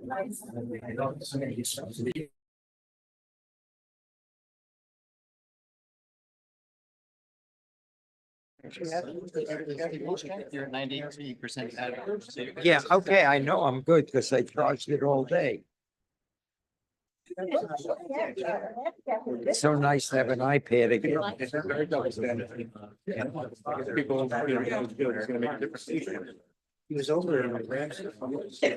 You're 93% battery. Yeah, okay, I know I'm good because I charged it all day. It's so nice to have an iPad again. He was over in my grandson. He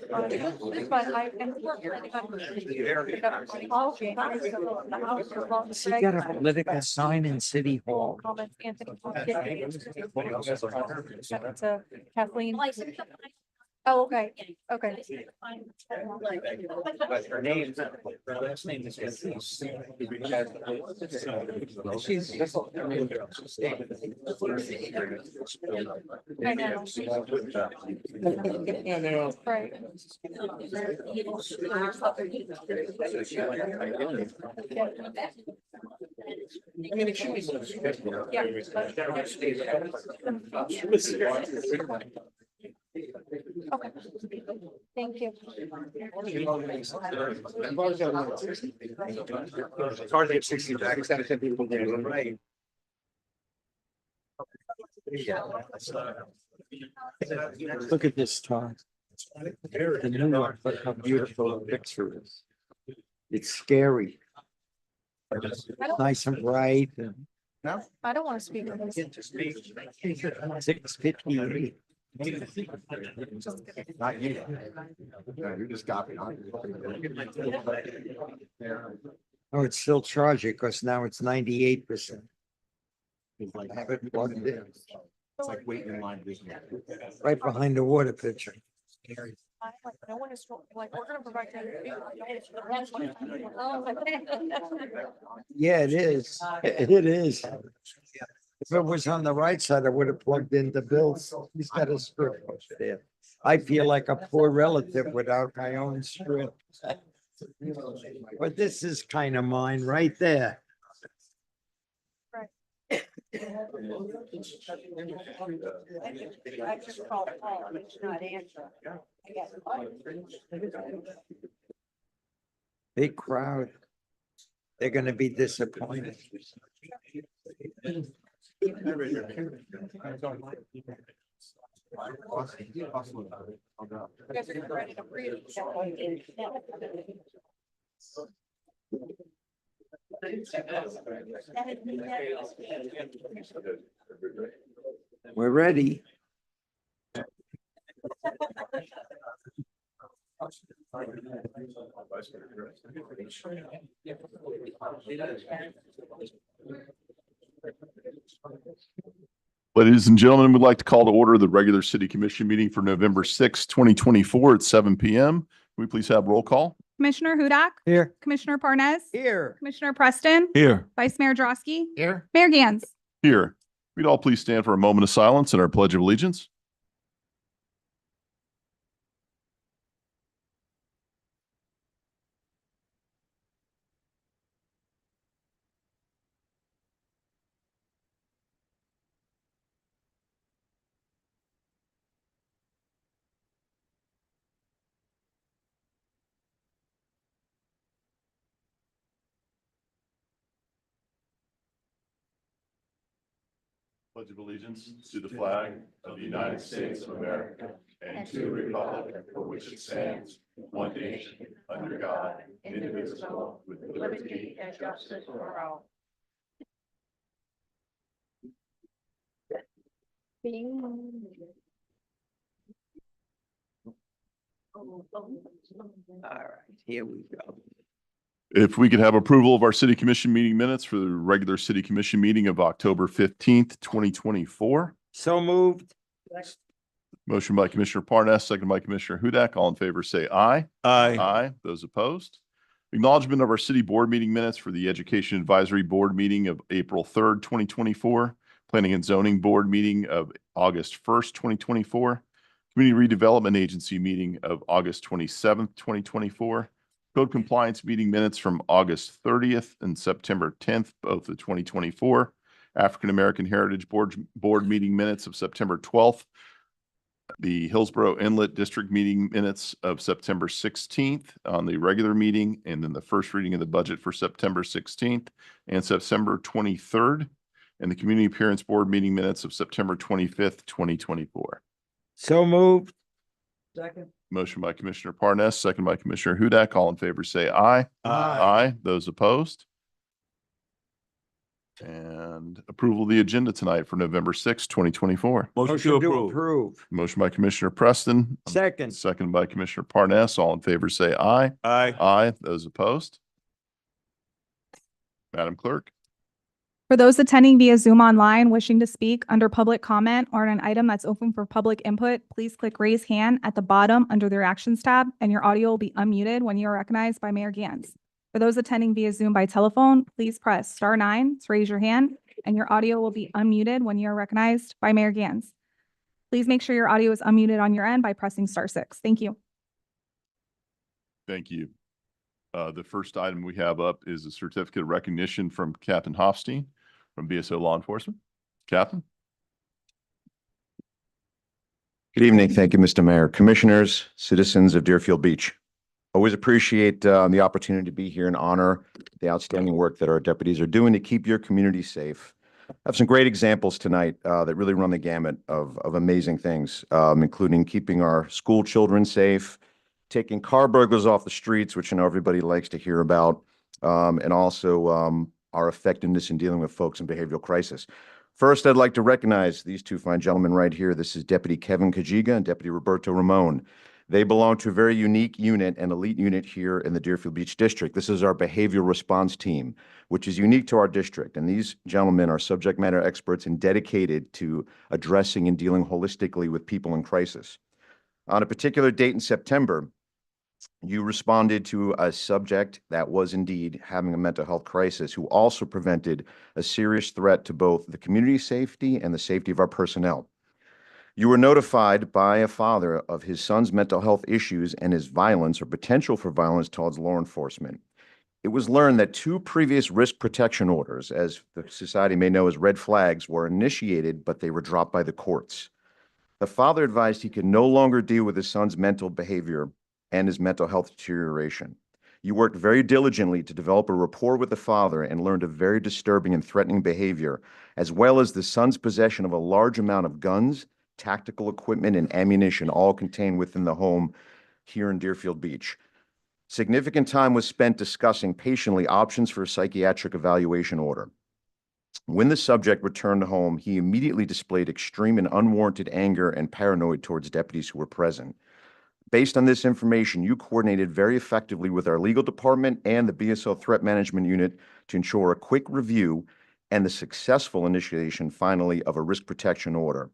got a political sign in City Hall. Kathleen. Oh, okay, okay. But her name, her last name is. She's. I know. Right. I mean, it should be. Okay. Thank you. It's hard to get 60 back, 10 people there, right? Look at this time. The new one, look how beautiful the picture is. It's scary. Nice and bright and I don't want to speak on this. 6:58. Not you. No, you're just copying. Oh, it's still charging because now it's 98%. I have it plugged in, It's like waiting in line. right behind the water pitcher. No one is, like, we're gonna provide. Yeah, it is. It is. If it was on the right side, I would have plugged in the bills. He's got a strip there. I feel like a poor relative without my own strip. But this is kind of mine right there. I just called Paul, it's not answering. Big crowd. They're gonna be disappointed. You guys are ready to read. We're ready. Ladies and gentlemen, we'd like to call to order the regular city commission meeting for November 6, 2024 at 7 p.m. Can we please have roll call? Commissioner Hudak, Here. Commissioner Parnas, Here. Commissioner Preston, Here. Vice Mayor Drosky, Here. Mayor Gans. Here. We'd all please stand for a moment of silence and our pledge of allegiance. Pledge of allegiance to the flag of the United States of America and to the republic for which it stands, one nation, under God, indivisible, with liberty and justice for all. All right, here we go. If we could have approval of our city commission meeting minutes for the regular city commission meeting of October 15th, 2024. So moved. Motion by Commissioner Parnas, second by Commissioner Hudak. All in favor, say aye. Aye. Those opposed? Acknowledgement of our city board meeting minutes for the Education Advisory Board meeting of April 3rd, 2024, Planning and Zoning Board meeting of August 1st, 2024, Community Redevelopment Agency meeting of August 27th, 2024, Code Compliance meeting minutes from August 30th and September 10th, both of 2024, African American Heritage Board meeting minutes of September 12th, the Hillsborough Inlet District meeting minutes of September 16th on the regular meeting, and then the first reading of the budget for September 16th and September 23rd, and the Community Appearance Board meeting minutes of September 25th, 2024. So moved. Motion by Commissioner Parnas, second by Commissioner Hudak. All in favor, say aye. Aye. Those opposed? And approval of the agenda tonight for November 6th, 2024. Motion to approve. Motion by Commissioner Preston. Second. Second by Commissioner Parnas. All in favor, say aye. Aye. Aye. Those opposed? Madam Clerk? For those attending via Zoom online wishing to speak under public comment or on an item that's open for public input, please click raise hand at the bottom under the reactions tab, and your audio will be unmuted when you are recognized by Mayor Gans. For those attending via Zoom by telephone, please press *9 to raise your hand, and your audio will be unmuted when you are recognized by Mayor Gans. Please make sure your audio is unmuted on your end by pressing *6. Thank you. Thank you. The first item we have up is a certificate of recognition from Captain Hofstein from BSO Law Enforcement. Captain? Good evening. Thank you, Mr. Mayor. Commissioners, citizens of Deerfield Beach. Always appreciate the opportunity to be here and honor the outstanding work that our deputies are doing to keep your community safe. I have some great examples tonight that really run the gamut of amazing things, including keeping our school children safe, taking car burglars off the streets, which I know everybody likes to hear about, and also our effectiveness in dealing with folks in behavioral crisis. First, I'd like to recognize these two fine gentlemen right here. This is Deputy Kevin Kajiga and Deputy Roberto Ramon. They belong to a very unique unit and elite unit here in the Deerfield Beach District. This is our behavioral response team, which is unique to our district. And these gentlemen are subject matter experts and dedicated to addressing and dealing holistically with people in crisis. On a particular date in September, you responded to a subject that was indeed having a mental health crisis, who also presented a serious threat to both the community safety and the safety of our personnel. You were notified by a father of his son's mental health issues and his violence or potential for violence towards law enforcement. It was learned that 2 previous risk protection orders, as the society may know as red flags, were initiated, but they were dropped by the courts. The father advised he could no longer deal with his son's mental behavior and his mental health deterioration. You worked very diligently to develop a rapport with the father and learned of very disturbing and threatening behavior, as well as the son's possession of a large amount of guns, tactical equipment, and ammunition, all contained within the home here in Deerfield Beach. Significant time was spent discussing patiently options for a psychiatric evaluation order. When the subject returned home, he immediately displayed extreme and unwarranted anger and paranoia towards deputies who were present. Based on this information, you coordinated very effectively with our legal department and the BSO Threat Management Unit to ensure a quick review and the successful initiation, finally, of a risk protection order.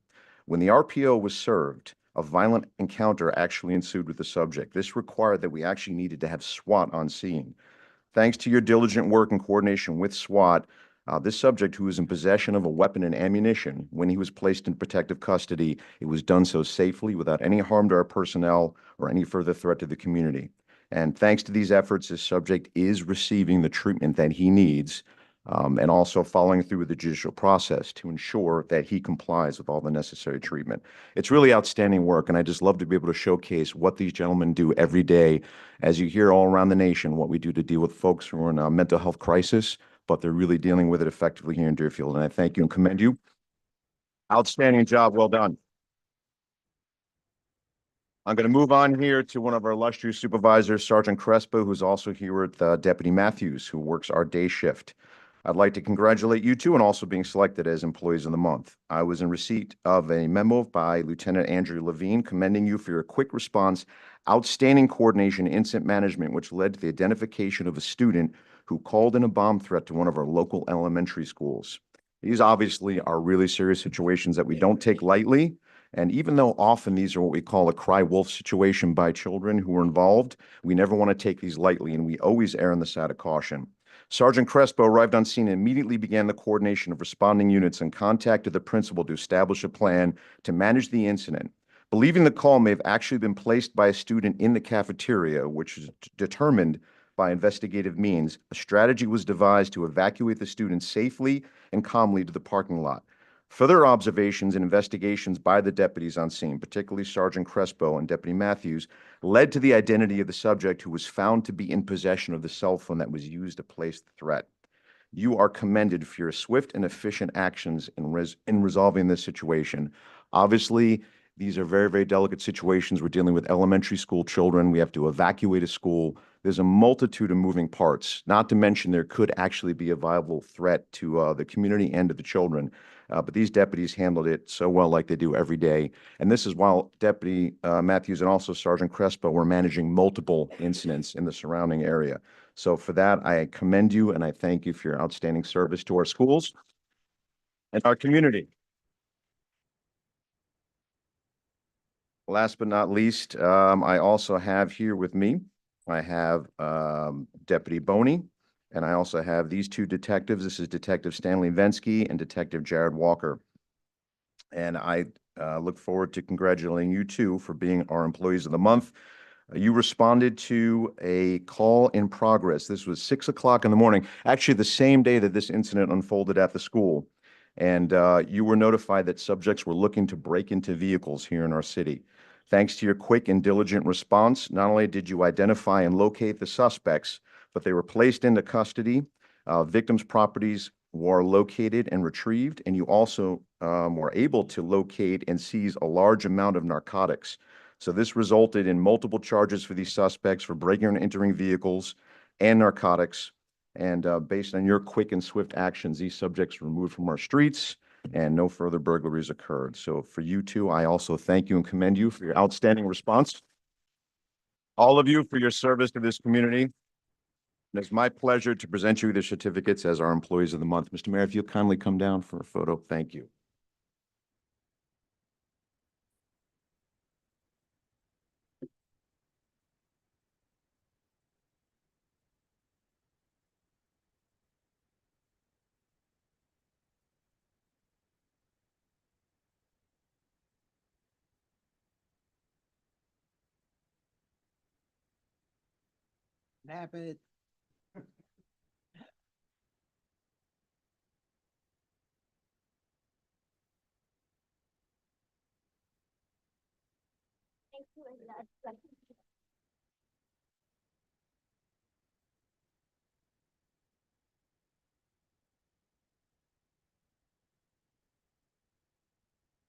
When the RPO was served, a violent encounter actually ensued with the subject. This required that we actually needed to have SWAT on scene. Thanks to your diligent work and coordination with SWAT, this subject, who was in possession of a weapon and ammunition, when he was placed in protective custody, it was done so safely without any harm to our personnel or any further threat to the community. And thanks to these efforts, this subject is receiving the treatment that he needs, and also following through with the judicial process to ensure that he complies with all the necessary treatment. It's really outstanding work, and I just love to be able to showcase what these gentlemen do every day, as you hear all around the nation, what we do to deal with folks who are in a mental health crisis, but they're really dealing with it effectively here in Deerfield. And I thank you and commend you. Outstanding job. Well done. I'm going to move on here to one of our illustrious supervisors, Sergeant Crespo, who's also here with Deputy Matthews, who works our day shift. I'd like to congratulate you two on also being selected as Employees of the Month. I was in receipt of a memo by Lieutenant Andrew Levine commending you for your quick response, outstanding coordination, and incident management, which led to the identification of a student who called in a bomb threat to one of our local elementary schools. These obviously are really serious situations that we don't take lightly. And even though often these are what we call a cry wolf situation by children who are involved, we never want to take these lightly, and we always err on the side of caution. Sergeant Crespo arrived on scene and immediately began the coordination of responding units and contacted the principal to establish a plan to manage the incident. Believing the call may have actually been placed by a student in the cafeteria, which is determined by investigative means, a strategy was devised to evacuate the student safely and calmly to the parking lot. Further observations and investigations by the deputies on scene, particularly Sergeant Crespo and Deputy Matthews, led to the identity of the subject who was found to be in possession of the cell phone that was used to place the threat. You are commended for your swift and efficient actions in resolving this situation. Obviously, these are very, very delicate situations. We're dealing with elementary school children. We have to evacuate a school. There's a multitude of moving parts, not to mention there could actually be a viable threat to the community and to the children. But these deputies handled it so well, like they do every day. And this is while Deputy Matthews and also Sergeant Crespo were managing multiple incidents in the surrounding area. So for that, I commend you and I thank you for your outstanding service to our schools and our community. Last but not least, I also have here with me, I have Deputy Boney, and I also have these two detectives. This is Detective Stanley Vensky and Detective Jared Walker. And I look forward to congratulating you two for being our Employees of the Month. You responded to a call in progress. This was 6 o'clock in the morning, actually the same day that this incident unfolded at the school. And you were notified that subjects were looking to break into vehicles here in our city. Thanks to your quick and diligent response, not only did you identify and locate the suspects, but they were placed into custody. Victims' properties were located and retrieved, and you also were able to locate and seize a large amount of narcotics. So this resulted in multiple charges for these suspects for breaking and entering vehicles and narcotics. And based on your quick and swift actions, these subjects were removed from our streets and no further burglaries occurred. So for you two, I also thank you and commend you for your outstanding response. All of you for your service to this community. It's my pleasure to present you the certificates as our Employees of the Month. Mr. Mayor, if you'll kindly come down for a photo, thank you. Nap it.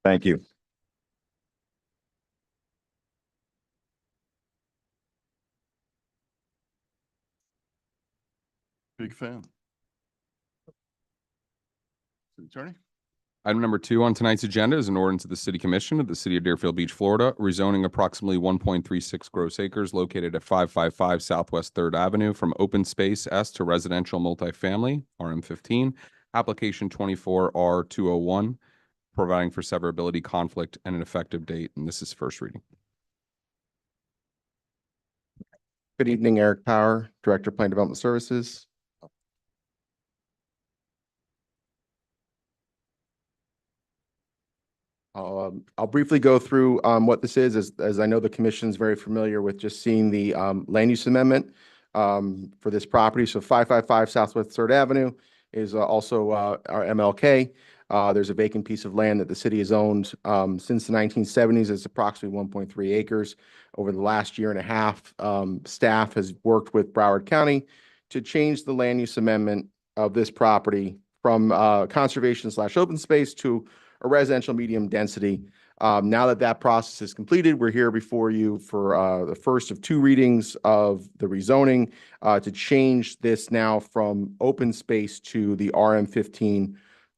Thank you. Big fan. City Attorney? Item number 2 on tonight's agenda is an ordinance of the City Commission of the City of Deerfield Beach, Florida, rezoning approximately 1.36 gross acres located at 555 Southwest 3rd Avenue from open space S to residential multifamily, RM15, application 24R201, providing for severability, conflict, and an effective date. And this is first reading. Good evening, Eric Power, Director of Plan Development Services. I'll briefly go through what this is, as I know the commission is very familiar with just seeing the land use amendment for this property. So 555 Southwest 3rd Avenue is also our MLK. There's a vacant piece of land that the city has owned since the 1970s. It's approximately 1.3 acres. Over the last year and a half, staff has worked with Broward County to change the land use amendment of this property from conservation/open space to a residential medium density. Now that that process is completed, we're here before you for the first of 2 readings of the rezoning to change this now from open space to the RM15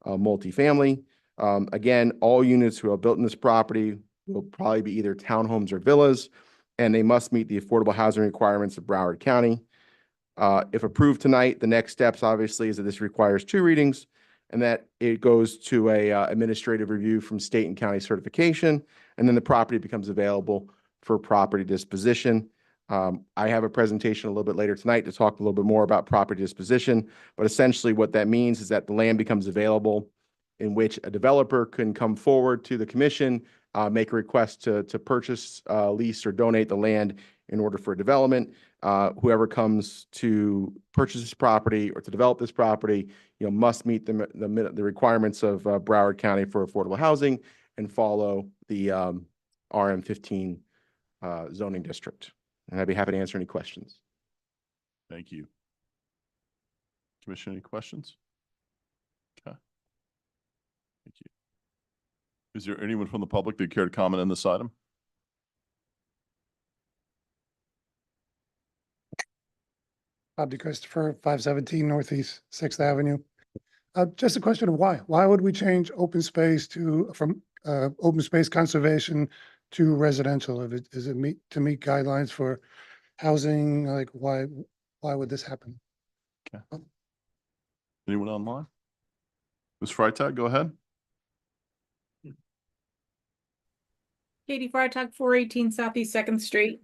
multifamily. Again, all units who are built in this property will probably be either townhomes or villas, and they must meet the affordable housing requirements of Broward County. If approved tonight, the next steps obviously is that this requires 2 readings, and that it goes to a administrative review from state and county certification, and then the property becomes available for property disposition. I have a presentation a little bit later tonight to talk a little bit more about property disposition, but essentially what that means is that the land becomes available in which a developer can come forward to the commission, make a request to purchase, lease, or donate the land in order for development. whoever comes to purchase this property or to develop this property, must meet the requirements of Broward County for affordable housing and follow the RM15 zoning district. And I'd be happy to answer any questions. Thank you. Commission, any questions? Okay. Thank you. Is there anyone from the public that care to comment on this item? Bob DeChristopher, 517 Northeast Sixth Avenue. Just a question of why? Why would we change open space from open space conservation to residential? Is it to meet guidelines for housing? Like why would this happen? Anyone online? Ms. Freitag, go ahead. Katie Freitag, 418 Southeast Second Street.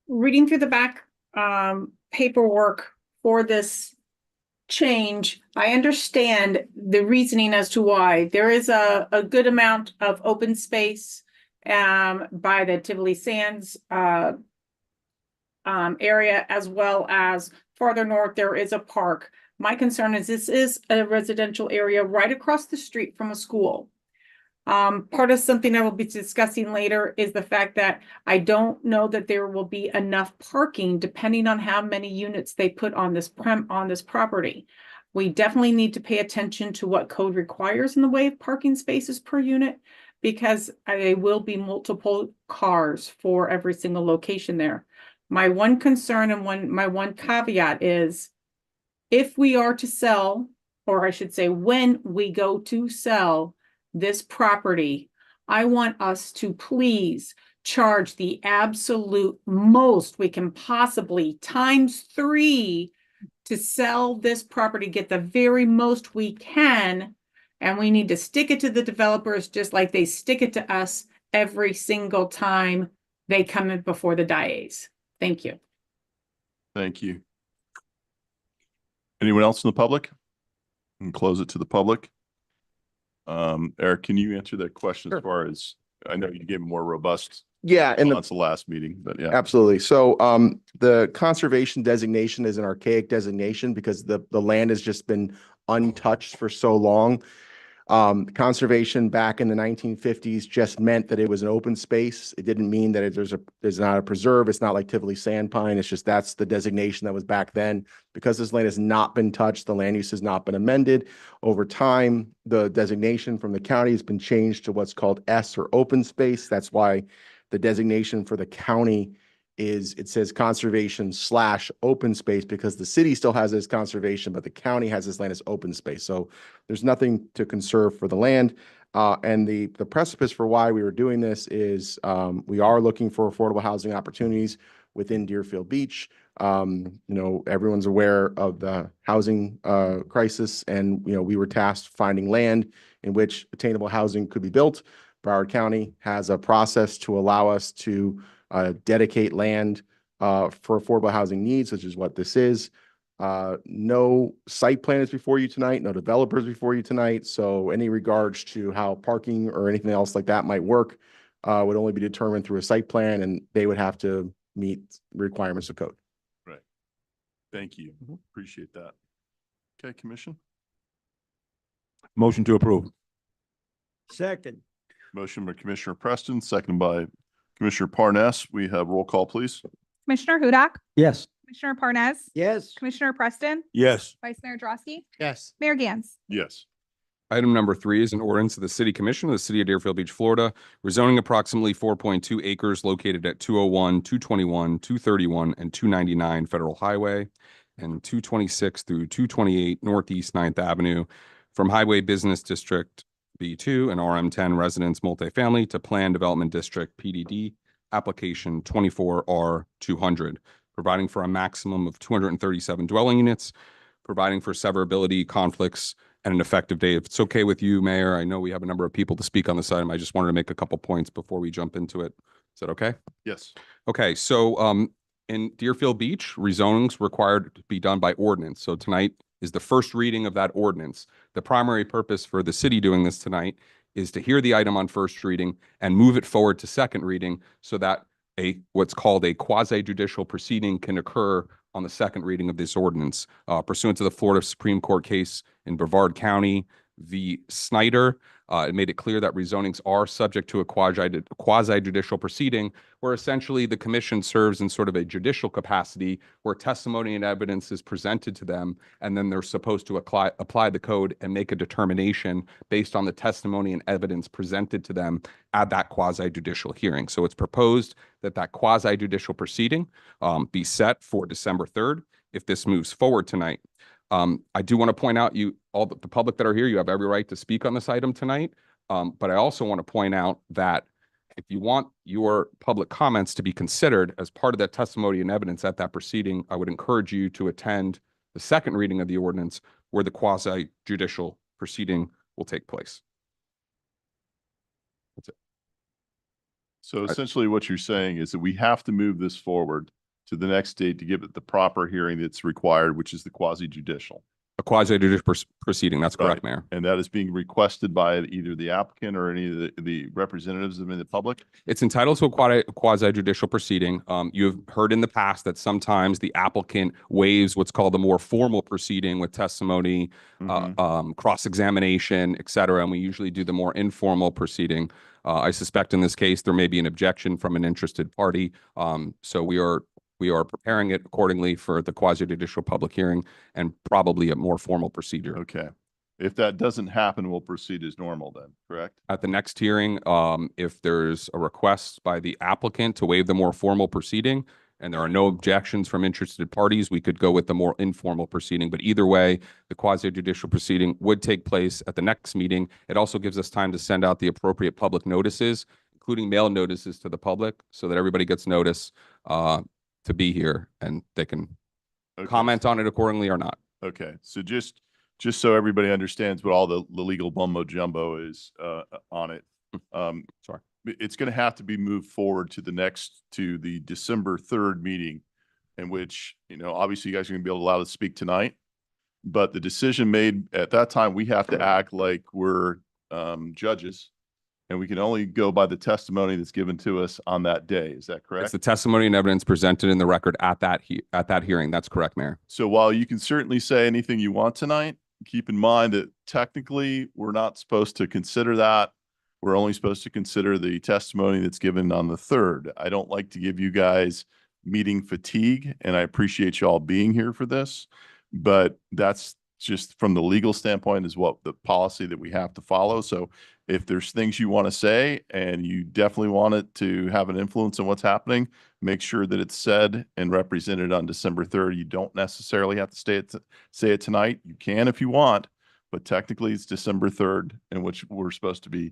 Reading through the back paperwork for this change, I understand the reasoning as to why. There is a good amount of open space by the Tivoli Sands area, as well as farther north, there is a park. My concern is this is a residential area right across the street from a school. Part of something I will be discussing later is the fact that I don't know that there will be enough parking depending on how many units they put on this property. We definitely need to pay attention to what code requires in the way of parking spaces per unit, because there will be multiple cars for every single location there. My one concern and my one caveat is if we are to sell, or I should say, when we go to sell this property, I want us to please charge the absolute most we can possibly ×3 to sell this property, get the very most we can. And we need to stick it to the developers just like they stick it to us every single time they come in before the DIAs. Thank you. Thank you. Anyone else in the public? And close it to the public. Eric, can you answer that question as far as, I know you gave a more robust And response the last meeting, but yeah. absolutely. So the conservation designation is an archaic designation because the land has just been untouched for so long. Conservation back in the 1950s just meant that it was an open space. It didn't mean that there's not a preserve. It's not like Tivoli Sandpine. It's just that's the designation that was back then. Because this land has not been touched, the land use has not been amended. Over time, the designation from the county has been changed to what's called S, or open space. That's why the designation for the county it says conservation/open space, because the city still has this conservation, but the county has this land as open space. So there's nothing to conserve for the land. And the precipice for why we were doing this is we are looking for affordable housing opportunities within Deerfield Beach. Everyone's aware of the housing crisis, and we were tasked finding land in which attainable housing could be built. Broward County has a process to allow us to dedicate land for affordable housing needs, which is what this is. No site plan is before you tonight, no developers before you tonight. So any regards to how parking or anything else like that might work would only be determined through a site plan, and they would have to meet requirements of code. Right. Thank you. Appreciate that. Okay, Commission. Motion to approve. Second. Motion by Commissioner Preston, seconded by Commissioner Parnas. We have roll call, please. Commissioner Hudak, Yes. Commissioner Parnas, Yes. Commissioner Preston, Yes. Vice Mayor Drosky, Yes. Mayor Gantz. Yes. Item number 3 is an ordinance of the City Commission of the City of Deerfield Beach, Florida, rezoning approximately 4.2 acres located at 201, 221, 231, and 299 Federal Highway and 226 through 228 Northeast 9th Avenue from Highway Business District B2 and RM10 Residence Multifamily to Plan Development District PDD Application 24R200, providing for a maximum of 237 dwelling units, providing for severability, conflicts, and an effective date. If it's okay with you, Mayor, I know we have a number of people to speak on this item. I just wanted to make a couple points before we jump into it. Is that okay? Yes. Okay, so in Deerfield Beach, rezoning's required to be done by ordinance. So tonight is the first reading of that ordinance. The primary purpose for the city doing this tonight is to hear the item on first reading and move it forward to second reading so that what's called a quasi judicial proceeding can occur on the second reading of this ordinance pursuant to the Florida Supreme Court case in Brevard County v. Snyder. It made it clear that rezonings are subject to a quasi judicial proceeding, where essentially the commission serves in sort of a judicial capacity, where testimony and evidence is presented to them, and then they're supposed to apply the code and make a determination based on the testimony and evidence presented to them at that quasi judicial hearing. So it's proposed that that quasi judicial proceeding be set for December 3rd if this moves forward tonight. I do want to point out all the public that are here, you have every right to speak on this item tonight. But I also want to point out that if you want your public comments to be considered as part of that testimony and evidence at that proceeding, I would encourage you to attend the second reading of the ordinance where the quasi judicial proceeding will take place. That's it. So essentially what you're saying is that we have to move this forward to the next date to give it the proper hearing that's required, which is the quasi judicial. A quasi judicial proceeding. That's correct, Mayor. And that is being requested by either the applicant or any of the representatives of the public. It's entitled to a quasi judicial proceeding. You've heard in the past that sometimes the applicant waives what's called a more formal proceeding with testimony, cross-examination, et cetera. And we usually do the more informal proceeding. I suspect in this case, there may be an objection from an interested party. So we are preparing it accordingly for the quasi judicial public hearing and probably a more formal procedure. Okay. If that doesn't happen, we'll proceed as normal then, correct? At the next hearing, if there's a request by the applicant to waive the more formal proceeding and there are no objections from interested parties, we could go with the more informal proceeding. But either way, the quasi judicial proceeding would take place at the next meeting. It also gives us time to send out the appropriate public notices, including mail notices to the public, so that everybody gets notice to be here and they can comment on it accordingly or not. Okay. So just so everybody understands what all the legal mumbo jumbo is on it. Sorry. It's going to have to be moved forward to the December 3rd meeting, in which, obviously you guys are going to be allowed to speak tonight, but the decision made at that time, we have to act like we're judges, and we can only go by the testimony that's given to us on that day. Is that correct? It's the testimony and evidence presented in the record at that hearing. That's correct, Mayor. So while you can certainly say anything you want tonight, keep in mind that technically we're not supposed to consider that. We're only supposed to consider the testimony that's given on the 3rd. I don't like to give you guys meeting fatigue, and I appreciate you all being here for this, but that's just from the legal standpoint is what the policy that we have to follow. So if there's things you want to say and you definitely want it to have an influence on what's happening, make sure that it's said and represented on December 3rd. You don't necessarily have to say it tonight. You can if you want, but technically it's December 3rd, in which we're supposed to be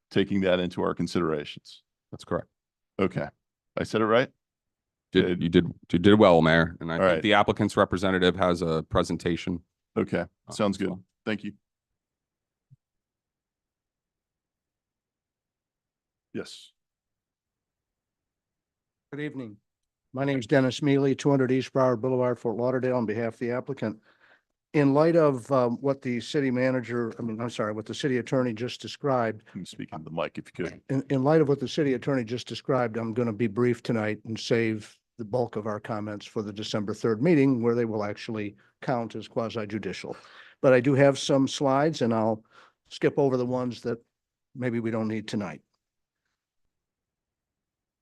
taking that into our considerations. That's correct. Okay. I said it right? You did well, Mayor. And I think right. the applicant's representative has a presentation. Okay. Sounds good. well. Thank you. Yes. Good evening. My name is Dennis Mealy, 200 East Broward Boulevard, Fort Lauderdale, on behalf of the applicant. In light of what the city attorney just described, Can you speak into the mic if you could? in light of what the city attorney just described, I'm going to be brief tonight and save the bulk of our comments for the December 3rd meeting, where they will actually count as quasi judicial. But I do have some slides, and I'll skip over the ones that maybe we don't need tonight.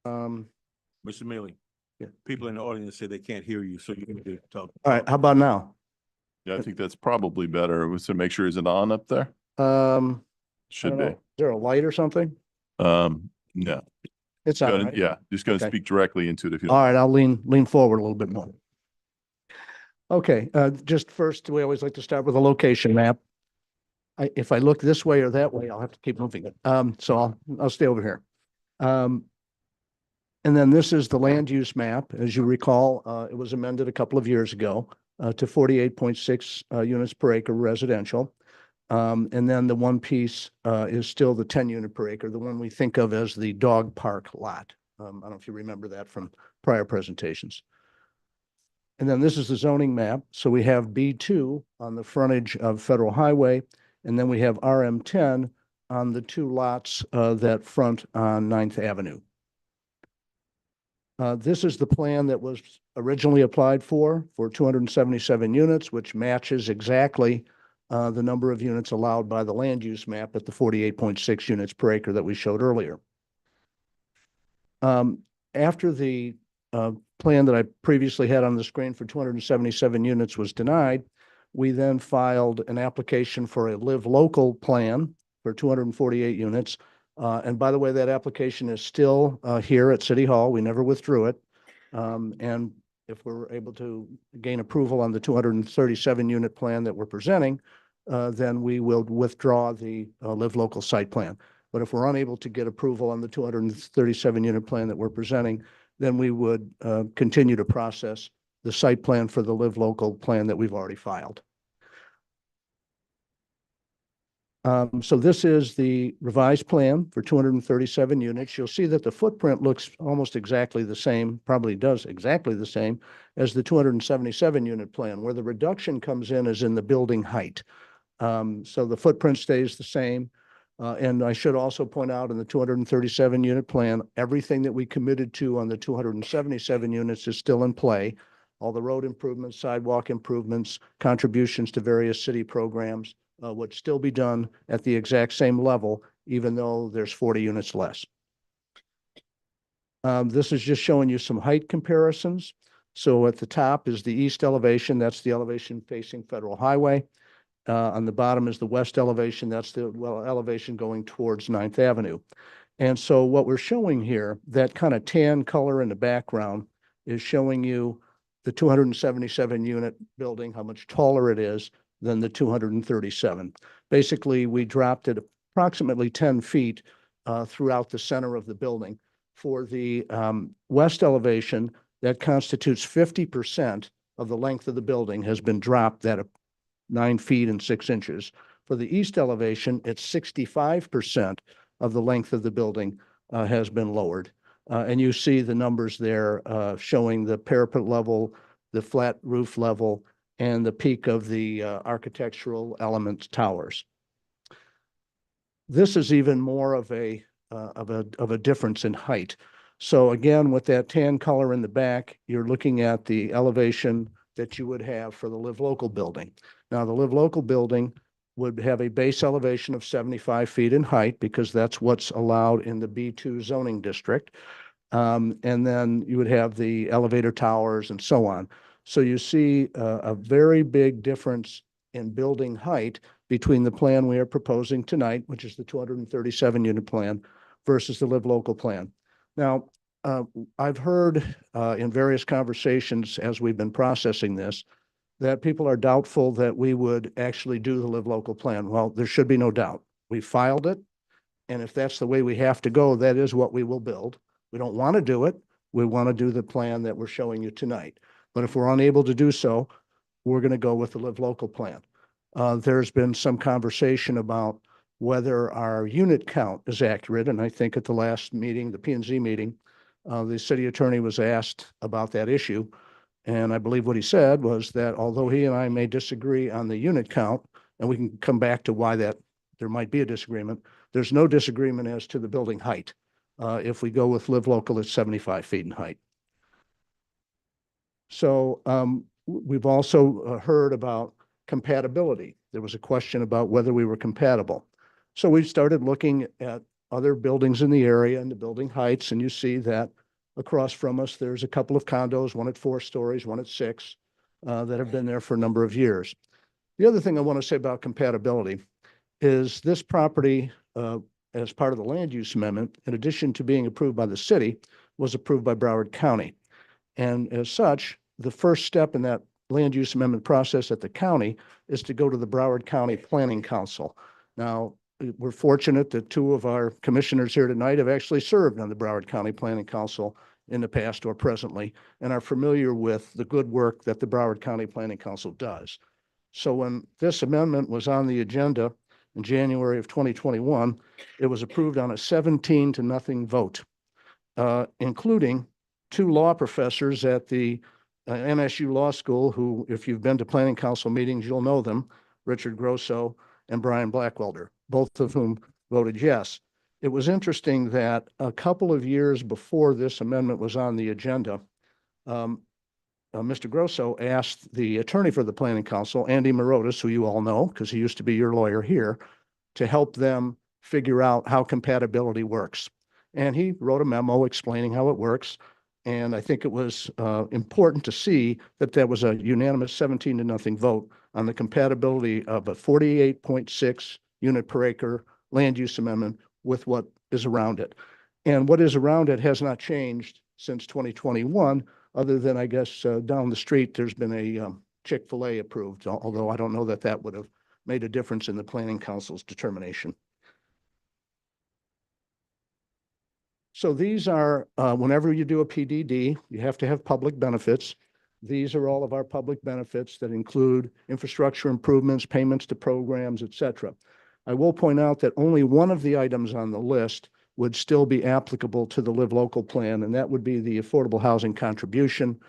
Mr. Mealy, Yeah. people in the audience say they can't hear you, so you need to talk. All right, how about now? Yeah, I think that's probably better. So make sure is it on up there? I I Should don't be. know. Is there a light or something? No. It's on, right? Yeah, just gonna Okay. speak directly into it if you All don't. right, I'll lean forward a little bit more. Okay, just first, we always like to start with a location map. If I look this way or that way, I'll have to keep moving it. So I'll stay over here. And then this is the land use map. As you recall, it was amended a couple of years ago to 48.6 units per acre residential. And then the one piece is still the 10 unit per acre, the one we think of as the dog park lot. I don't know if you remember that from prior presentations. And then this is the zoning map. So we have B2 on the frontage of Federal Highway, and then we have RM10 on the two lots that front on 9th Avenue. This is the plan that was originally applied for 277 units, which matches exactly the number of units allowed by the land use map at the 48.6 units per acre that we showed earlier. After the plan that I previously had on the screen for 277 units was denied, we then filed an application for a live local plan for 248 units. And by the way, that application is still here at City Hall. We never withdrew it. And if we're able to gain approval on the 237 unit plan that we're presenting, then we will withdraw the live local site plan. But if we're unable to get approval on the 237 unit plan that we're presenting, then we would continue to process the site plan for the live local plan that we've already filed. So this is the revised plan for 237 units. You'll see that the footprint looks almost exactly the same, probably does exactly the same as the 277 unit plan. Where the reduction comes in is in the building height. So the footprint stays the same. And I should also point out in the 237 unit plan, everything that we committed to on the 277 units is still in play. All the road improvements, sidewalk improvements, contributions to various city programs would still be done at the exact same level, even though there's 40 units less. This is just showing you some height comparisons. So at the top is the east elevation. That's the elevation facing Federal Highway. On the bottom is the west elevation. That's the elevation going towards 9th Avenue. And so what we're showing here, that kind of tan color in the background, is showing you the 277 unit building, how much taller it is than the 237. Basically, we dropped it approximately 10 feet throughout the center of the building. For the west elevation, that constitutes 50% of the length of the building has been dropped at 9 feet and 6 inches. For the east elevation, it's 65% of the length of the building has been lowered. And you see the numbers there showing the parapet level, the flat roof level, and the peak of the architectural elements towers. This is even more of a difference in height. So again, with that tan color in the back, you're looking at the elevation that you would have for the Live Local building. Now, the Live Local building would have a base elevation of 75 feet in height because that's what's allowed in the B2 zoning district. And then you would have the elevator towers and so on. So you see a very big difference in building height between the plan we are proposing tonight, which is the 237 unit plan, versus the Live Local plan. Now, I've heard in various conversations as we've been processing this, that people are doubtful that we would actually do the Live Local plan. Well, there should be no doubt. We filed it. And if that's the way we have to go, that is what we will build. We don't want to do it. We want to do the plan that we're showing you tonight. But if we're unable to do so, we're going to go with the Live Local plan. There's been some conversation about whether our unit count is accurate. And I think at the last meeting, the P&Z meeting, the city attorney was asked about that issue. And I believe what he said was that although he and I may disagree on the unit count, and we can come back to why that there might be a disagreement, there's no disagreement as to the building height. If we go with Live Local, it's 75 feet in height. So we've also heard about compatibility. There was a question about whether we were compatible. So we started looking at other buildings in the area and the building heights, and you see that across from us, there's a couple of condos, one at 4 stories, one at 6, that have been there for a number of years. The other thing I want to say about compatibility is this property, as part of the land use amendment, in addition to being approved by the city, was approved by Broward County. And as such, the first step in that land use amendment process at the county is to go to the Broward County Planning Council. Now, we're fortunate that 2 of our commissioners here tonight have actually served on the Broward County Planning Council in the past or presently, and are familiar with the good work that the Broward County Planning Council does. So when this amendment was on the agenda in January of 2021, it was approved on a 17-0 vote, including 2 law professors at the NSU Law School, who, if you've been to Planning Council meetings, you'll know them, Richard Grosso and Brian Blackwelder, both of whom voted yes. it was interesting that a couple of years before this amendment was on the agenda, Mr. Grosso asked the attorney for the Planning Council, Andy Morotis, who you all know, because he used to be your lawyer here, to help them figure out how compatibility works. And he wrote a memo explaining how it works. And I think it was important to see that there was a unanimous 17-0 vote on the compatibility of a 48.6 unit per acre land use amendment with what is around it. And what is around it has not changed since 2021, other than, I guess, down the street, there's been a Chick-fil-A approved, although I don't know that that would have made a difference in the Planning Council's determination. So these are, whenever you do a PDD, you have to have public benefits. These are all of our public benefits that include infrastructure improvements, payments to programs, et cetera. I will point out that only one of the items on the list would still be applicable to the Live Local plan, and that would be the affordable housing contribution.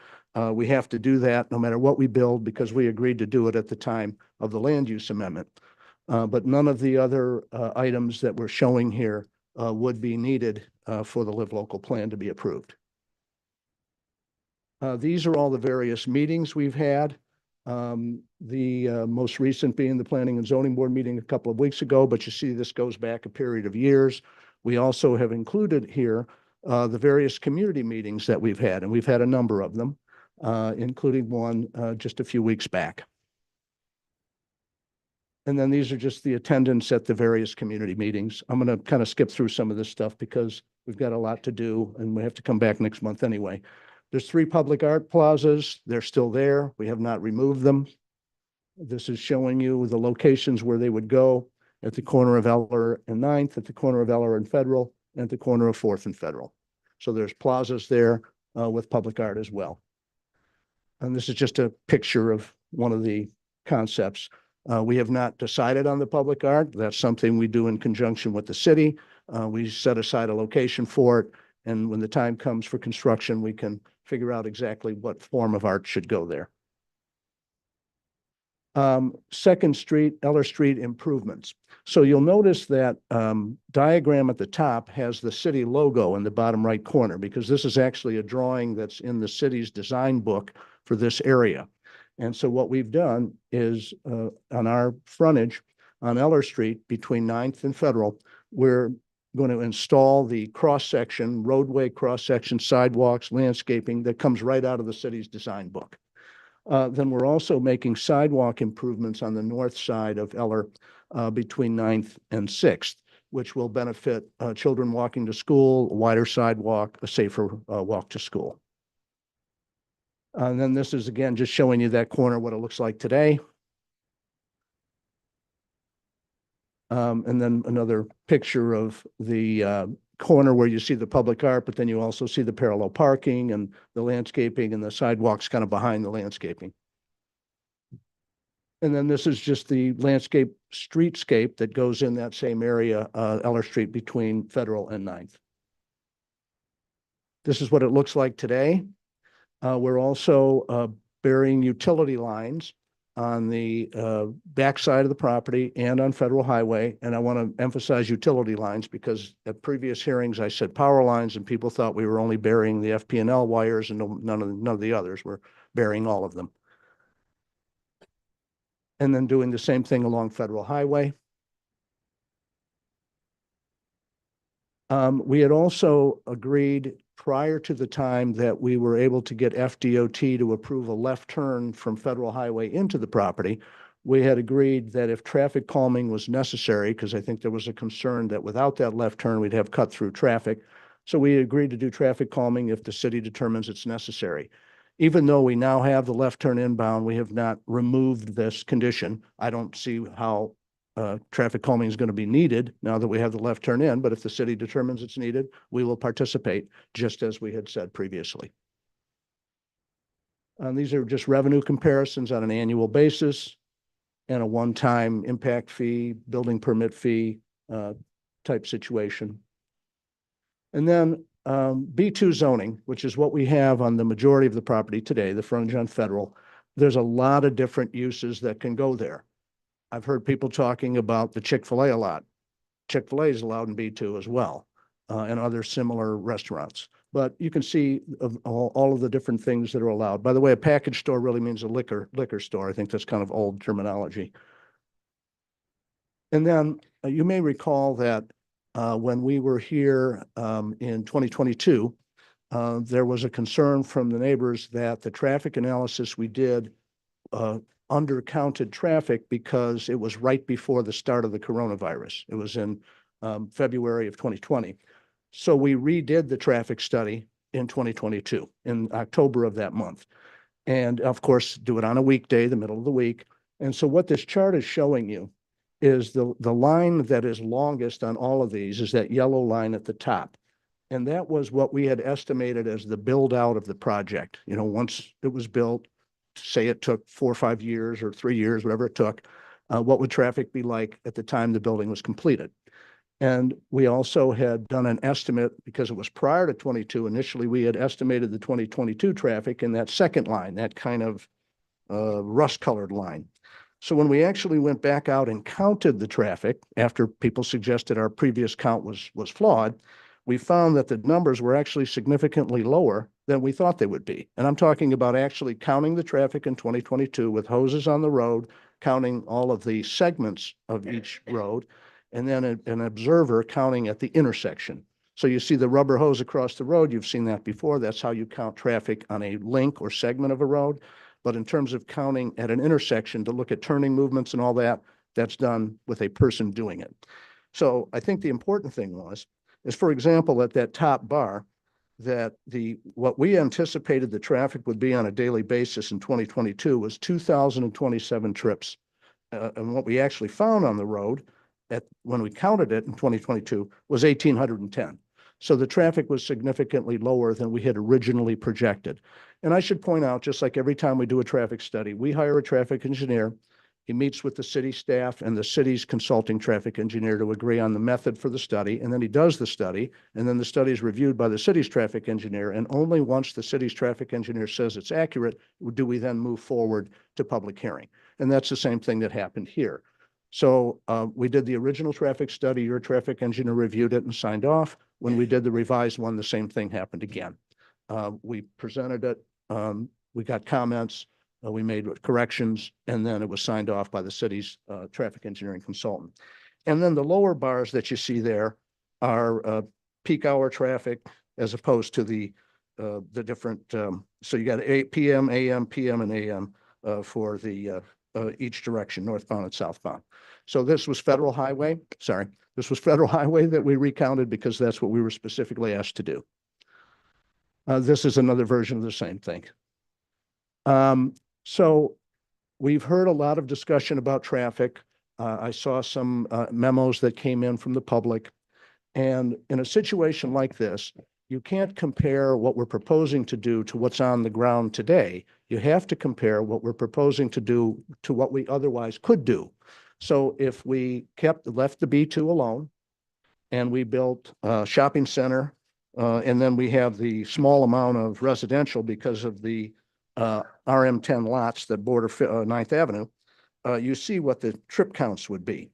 We have to do that no matter what we build because we agreed to do it at the time of the land use amendment. But none of the other items that we're showing here would be needed for the Live Local plan to be approved. These are all the various meetings we've had. The most recent being the Planning and Zoning Board meeting a couple of weeks ago, but you see this goes back a period of years. We also have included here the various community meetings that we've had, and we've had a number of them, including one just a few weeks back. And then these are just the attendance at the various community meetings. I'm going to kind of skip through some of this stuff because we've got a lot to do and we have to come back next month anyway. There's 3 public art plazas. They're still there. We have not removed them. This is showing you the locations where they would go at the corner of Eller and 9th, at the corner of Eller and Federal, and at the corner of 4th and Federal. So there's plazas there with public art as well. And this is just a picture of one of the concepts. We have not decided on the public art. That's something we do in conjunction with the city. We set aside a location for it. And when the time comes for construction, we can figure out exactly what form of art should go there. 2nd Street, Eller Street improvements. So you'll notice that diagram at the top has the city logo in the bottom right corner because this is actually a drawing that's in the city's design book for this area. And so what we've done is on our frontage on Eller Street between 9th and Federal, we're going to install the cross-section, roadway cross-section, sidewalks, landscaping that comes right out of the city's design book. Then we're also making sidewalk improvements on the north side of Eller between 9th and 6th, which will benefit children walking to school, a wider sidewalk, a safer walk to school. And then this is, again, just showing you that corner, what it looks like today. And then another picture of the corner where you see the public art, but then you also see the parallel parking and the landscaping and the sidewalks kind of behind the landscaping. And then this is just the landscape streetscape that goes in that same area, Eller Street between Federal and 9th. This is what it looks like today. We're also burying utility lines on the backside of the property and on Federal Highway. And I want to emphasize utility lines because at previous hearings, I said power lines and people thought we were only burying the FP&L wires and none of the others. We're burying all of them. And then doing the same thing along Federal Highway. We had also agreed prior to the time that we were able to get FDOT to approve a left turn from Federal Highway into the property. We had agreed that if traffic calming was necessary, because I think there was a concern that without that left turn, we'd have cut through traffic. So we agreed to do traffic calming if the city determines it's necessary. Even though we now have the left turn inbound, we have not removed this condition. I don't see how traffic calming is going to be needed now that we have the left turn in, but if the city determines it's needed, we will participate just as we had said previously. These are just revenue comparisons on an annual basis and a one-time impact fee, building permit fee type situation. And then B2 zoning, which is what we have on the majority of the property today, the frontage on Federal. There's a lot of different uses that can go there. I've heard people talking about the Chick-fil-A a lot. Chick-fil-A is allowed in B2 as well, and other similar restaurants. But you can see of all of the different things that are allowed. By the way, a package store really means a liquor store. I think that's kind of old terminology. And then you may recall that when we were here in 2022, there was a concern from the neighbors that the traffic analysis we did undercounted traffic because it was right before the start of the coronavirus. It was in February of 2020. So we redid the traffic study in 2022, in October of that month. And of course, do it on a weekday, the middle of the week. And so what this chart is showing you is the line that is longest on all of these is that yellow line at the top. And that was what we had estimated as the build out of the project. You know, once it was built, say it took 4 or 5 years or 3 years, whatever it took, what would traffic be like at the time the building was completed? And we also had done an estimate because it was prior to 22. Initially, we had estimated the 2022 traffic in that second line, that kind of rust-colored line. So when we actually went back out and counted the traffic after people suggested our previous count was flawed, we found that the numbers were actually significantly lower than we thought they would be. And I'm talking about actually counting the traffic in 2022 with hoses on the road, counting all of the segments of each road, and then an observer counting at the intersection. So you see the rubber hose across the road, you've seen that before. That's how you count traffic on a link or segment of a road. But in terms of counting at an intersection to look at turning movements and all that, that's done with a person doing it. So I think the important thing is, for example, at that top bar, that what we anticipated the traffic would be on a daily basis in 2022 was 2,027 trips. And what we actually found on the road when we counted it in 2022 was 1,810. So the traffic was significantly lower than we had originally projected. And I should point out, just like every time we do a traffic study, we hire a traffic engineer. He meets with the city staff and the city's consulting traffic engineer to agree on the method for the study. And then he does the study, and then the study is reviewed by the city's traffic engineer. And only once the city's traffic engineer says it's accurate, do we then move forward to public hearing. And that's the same thing that happened here. So we did the original traffic study, your traffic engineer reviewed it and signed off. When we did the revised one, the same thing happened again. We presented it, we got comments, we made corrections, and then it was signed off by the city's traffic engineering consultant. And then the lower bars that you see there are peak hour traffic as opposed to the different, so you got 8 p.m., a.m., p.m., and a.m. For the each direction, northbound and southbound. So this was federal highway, this was federal highway that we recounted because that's what we were specifically asked to do. This is another version of the same thing. So we've heard a lot of discussion about traffic. I saw some memos that came in from the public. And in a situation like this, you can't compare what we're proposing to do to what's on the ground today. You have to compare what we're proposing to do to what we otherwise could do. So if we left the B2 alone and we built a shopping center, and then we have the small amount of residential because of the RM10 lots that border 9th Avenue, you see what the trip counts would be.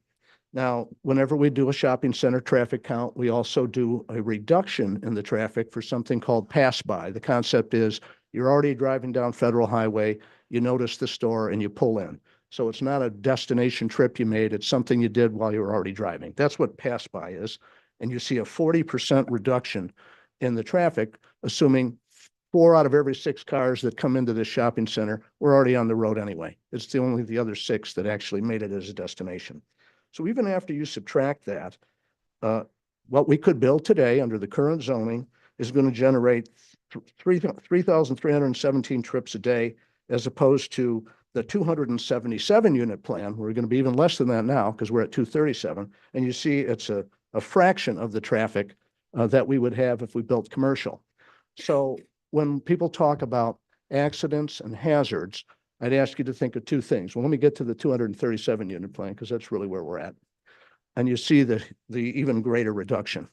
Now, whenever we do a shopping center traffic count, we also do a reduction in the traffic for something called pass-by. The concept is you're already driving down Federal Highway, you notice the store and you pull in. So it's not a destination trip you made, it's something you did while you were already driving. That's what pass-by is. And you see a 40% reduction in the traffic, assuming 4 out of every 6 cars that come into this shopping center were already on the road anyway. It's only the other 6 that actually made it as a destination. So even after you subtract that, what we could build today under the current zoning is going to generate 3,317 trips a day, as opposed to the 277 unit plan. We're going to be even less than that now because we're at 237. And you see it's a fraction of the traffic that we would have if we built commercial. So when people talk about accidents and hazards, I'd ask you to think of 2 things. Well, let me get to the 237 unit plan because that's really where we're at. And you see the even greater reduction.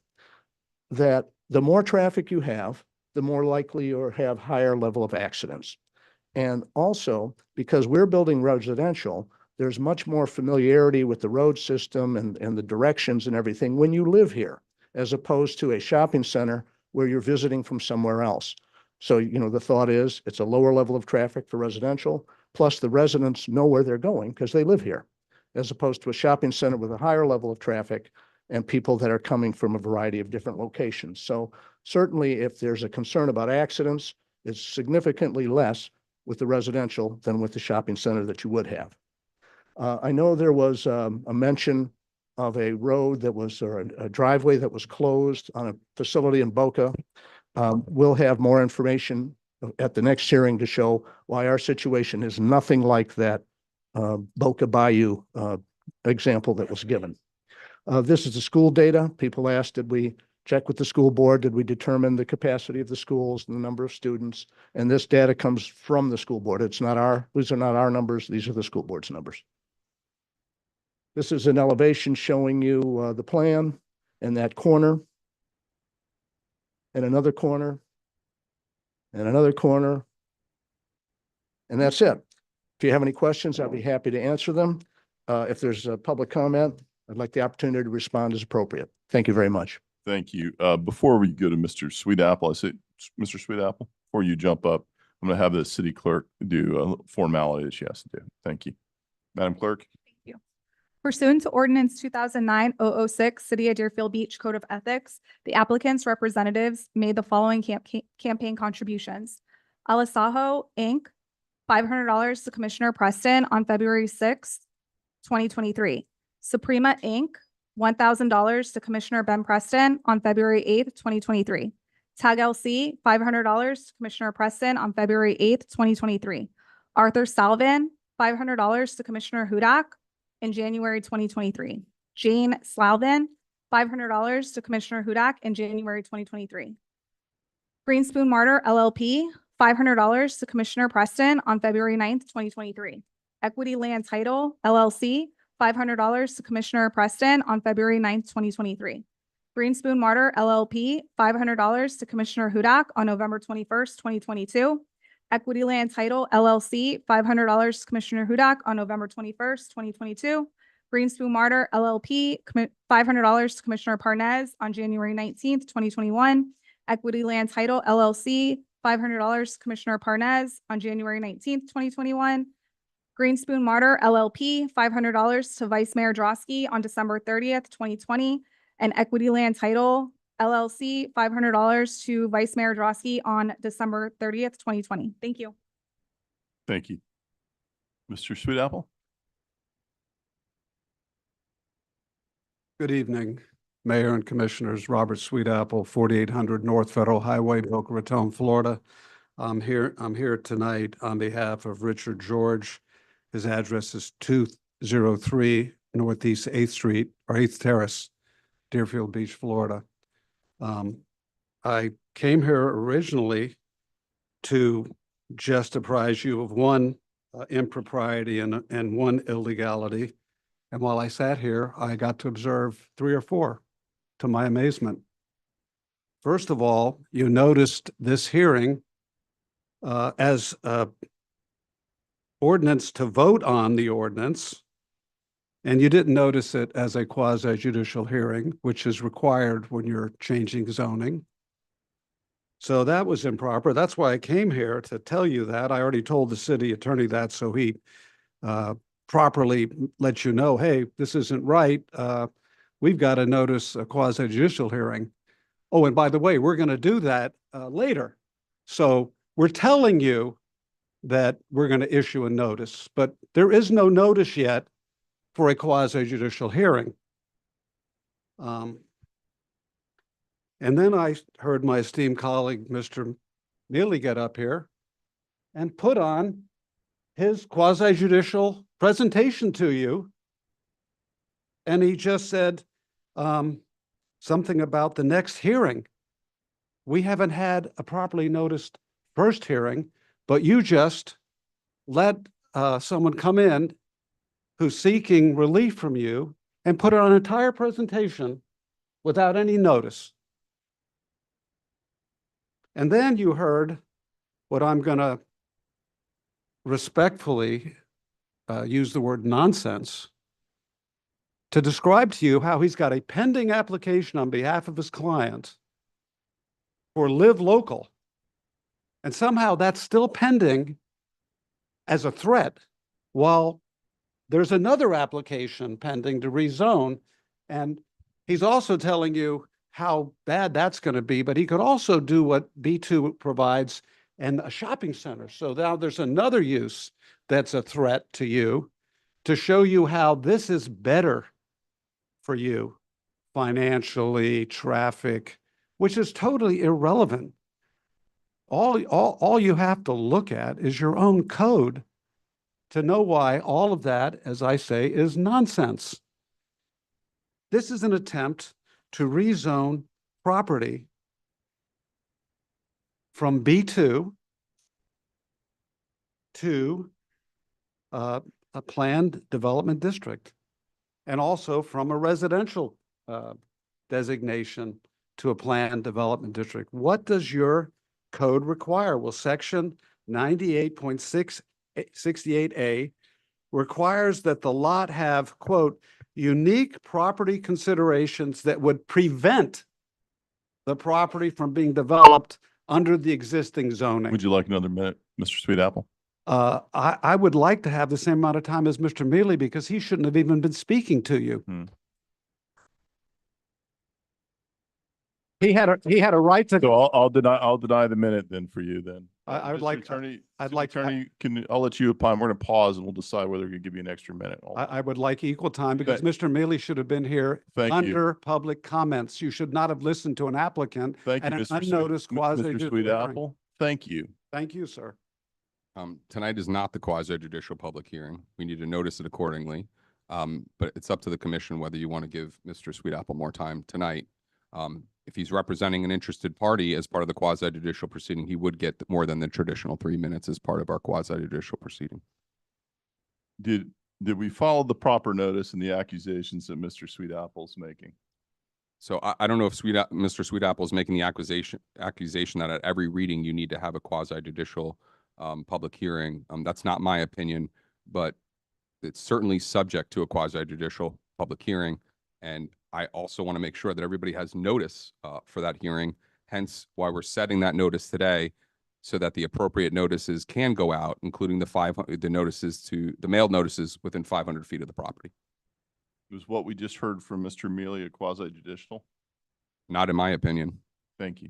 That the more traffic you have, the more likely you'll have higher level of accidents. And also, because we're building residential, there's much more familiarity with the road system and the directions and everything when you live here, as opposed to a shopping center where you're visiting from somewhere else. So, the thought is it's a lower level of traffic for residential, plus the residents know where they're going because they live here, as opposed to a shopping center with a higher level of traffic and people that are coming from a variety of different locations. So certainly if there's a concern about accidents, it's significantly less with the residential than with the shopping center that you would have. I know there was a mention of a road that was, or a driveway that was closed on a facility in Boca. We'll have more information at the next hearing to show why our situation is nothing like that Boca Bayou example that was given. This is the school data. People asked, did we check with the school board? Did we determine the capacity of the schools and the number of students? And this data comes from the school board. These are not our numbers. These are the school board's numbers. This is an elevation showing you the plan and that corner and another corner and another corner. And that's it. If you have any questions, I'll be happy to answer them. If there's a public comment, I'd like the opportunity to respond as appropriate. Thank you very much. Thank you. Before we go to Mr. Sweetapple, I say, Mr. Sweetapple, before you jump up, I'm going to have the city clerk do a formality that she has to do. Thank you. Madam Clerk. Pursuant to Ordinance 2009-006, City of Deerfield Beach Code of Ethics, the applicant's representatives made the following campaign contributions. Alasajo, Inc., $500 to Commissioner Preston on February 6, 2023. Suprema, Inc., $1,000 to Commissioner Ben Preston on February 8, 2023. Tag LC, $500 to Commissioner Preston on February 8, 2023. Arthur Salvin, $500 to Commissioner Hudak in January 2023. Jane Slavin, $500 to Commissioner Hudak in January 2023. Greenspoon Martyr LLP, $500 to Commissioner Preston on February 9th, 2023. Equity Land Title LLC, $500 to Commissioner Preston on February 9th, 2023. Greenspoon Martyr LLP, $500 to Commissioner Hudak on November 21st, 2022. Equity Land Title LLC, $500 to Commissioner Hudak on November 21st, 2022. Greenspoon Martyr LLP, $500 to Commissioner Parnez on January 19th, 2021. Equity Land Title LLC, $500 to Commissioner Parnez on January 19th, 2021. Greenspoon Martyr LLP, $500 to Vice Mayor Drosky on December 30th, 2020. And Equity Land Title LLC, $500 to Vice Mayor Drosky on December 30th, 2020. Thank you. Thank you. Mr. Sweetapple. Good evening, Mayor and Commissioners. Robert Sweetapple, 4800 North Federal Highway, Boca Raton, Florida. I'm here tonight on behalf of Richard George. His address is 203 Northeast 8th Street or 8th Terrace, Deerfield Beach, Florida. I came here originally to just apprise you of one impropriety and one illegality. And while I sat here, I got to observe 3 or 4 to my amazement. First of all, you noticed this hearing as ordinance to vote on the ordinance, and you didn't notice it as a quasi-judicial hearing, which is required when you're changing zoning. So that was improper. That's why I came here to tell you that. I already told the city attorney that, so he properly let you know, hey, this isn't right. We've got to notice a quasi-judicial hearing. Oh, and by the way, we're going to do that later. So we're telling you that we're going to issue a notice, but there is no notice yet for a quasi-judicial hearing. And then I heard my esteemed colleague, Mr. Neely, get up here and put on his quasi-judicial presentation to you. And he just said something about the next hearing. We haven't had a properly noticed first hearing, but you just let someone come in who's seeking relief from you and put on an entire presentation without any notice. And then you heard what I'm going to respectfully use the word nonsense to describe to you how he's got a pending application on behalf of his client for Live Local. And somehow that's still pending as a threat, while there's another application pending to rezone. And he's also telling you how bad that's going to be, but he could also do what B2 provides and a shopping center. So now there's another use that's a threat to you to show you how this is better for you financially, traffic, which is totally irrelevant. All you have to look at is your own code to know why all of that, as I say, is nonsense. This is an attempt to rezone property from B2 to a planned development district, and also from a residential designation to a planned development district. What does your code require? Well, section 98.668A requires that the lot have, quote, unique property considerations that would prevent the property from being developed under the existing zoning. Would you like another minute, Mr. Sweetapple? I would like to have the same amount of time as Mr. Mealy, because he shouldn't have even been speaking to you. He had a right to. So I'll deny the minute then for you then. I would Mr. like, Attorney, I'd City like, Attorney, I'll let you opine. We're going to pause and we'll decide whether we can give you an extra minute. I would like equal time, because Thank- Mr. Mealy should have been here Thank you. under public comments. You should not have listened to an applicant Thank you, and an Mr. unnoticed quasi. Mr. Sweetapple. Thank you. Thank you, sir. Tonight is not the quasi judicial public hearing. We need to notice it accordingly. But it's up to the commission whether you want to give Mr. Sweetapple more time tonight. If he's representing an interested party as part of the quasi judicial proceeding, he would get more than the traditional 3 minutes as part of our quasi judicial proceeding. Did we follow the proper notice and the accusations that Mr. Sweetapple's making? So I don't know if Mr. Sweetapple is making the accusation that at every reading you need to have a quasi judicial public hearing. That's not my opinion, but it's certainly subject to a quasi judicial public hearing. And I also want to make sure that everybody has notice for that hearing, hence why we're setting that notice today, so that the appropriate notices can go out, including the mailed notices within 500 feet of the property. Was what we just heard from Mr. Mealy a quasi judicial? Not in my opinion. Thank you.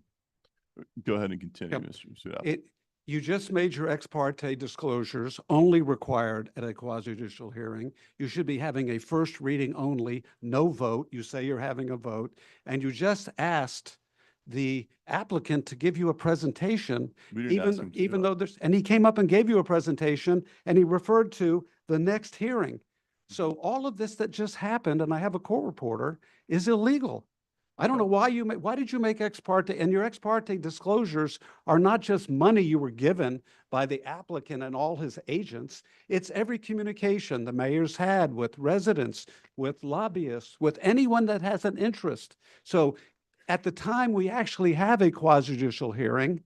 Go ahead and continue, Yep. Mr. Sweetapple. You just made your ex parte disclosures only required at a quasi-judicial hearing. You should be having a first reading only, no vote. You say you're having a vote, and you just asked the applicant to give you a presentation, We didn't ask him to do even that. though there's, and he came up and gave you a presentation, and he referred to the next hearing. So all of this that just happened, and I have a court reporter, is illegal. I don't know why why did you make ex parte, and your ex parte disclosures are not just money you were given by the applicant and all his agents. It's every communication the mayor's had with residents, with lobbyists, with anyone that has an interest. So at the time we actually have a quasi-judicial hearing,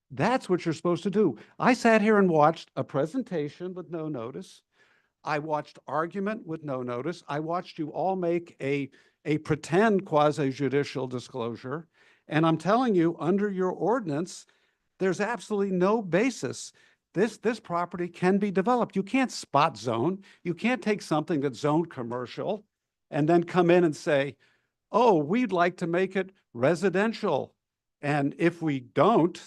that's what you're supposed to do. I sat here and watched a presentation with no notice. I watched argument with no notice. I watched you all make a pretend quasi-judicial disclosure. And I'm telling you, under your ordinance, there's absolutely no basis. This property can be developed. You can't spot zone. You can't take something that's zoned commercial and then come in and say, oh, we'd like to make it residential. And if we don't,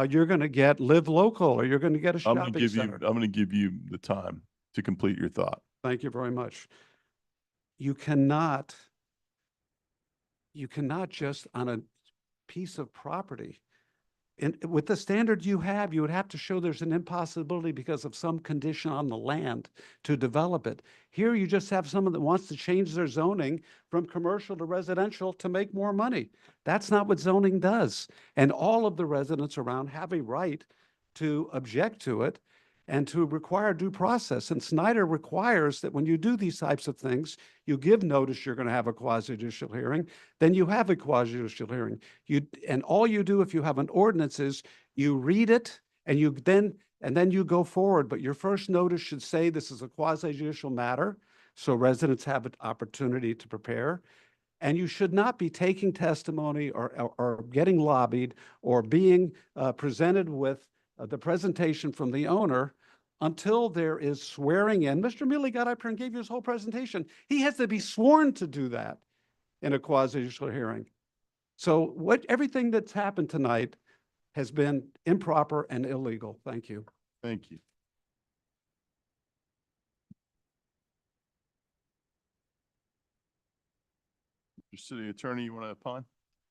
you're going to get Live Local, or you're going to get a I'm shopping going center. to give you the time to complete your thought. Thank you very much. You cannot just on a piece of property, and with the standard you have, you would have to show there's an impossibility because of some condition on the land to develop it. Here, you just have someone that wants to change their zoning from commercial to residential to make more money. That's not what zoning does. And all of the residents around have a right to object to it and to require due process. And Snyder requires that when you do these types of things, you give notice you're going to have a quasi-judicial hearing, then you have a quasi-judicial hearing. And all you do if you have an ordinance is you read it And then you go forward, but your first notice should say this is a quasi judicial matter, so residents have an opportunity to prepare. And you should not be taking testimony or getting lobbied or being presented with the presentation from the owner until there is swearing in. Mr. Mealy got up here and gave you his whole presentation. He has to be sworn to do that in a quasi-judicial hearing. So everything that's happened tonight has been improper and illegal. Thank you. Thank you. Mr. City Attorney, you want to opine?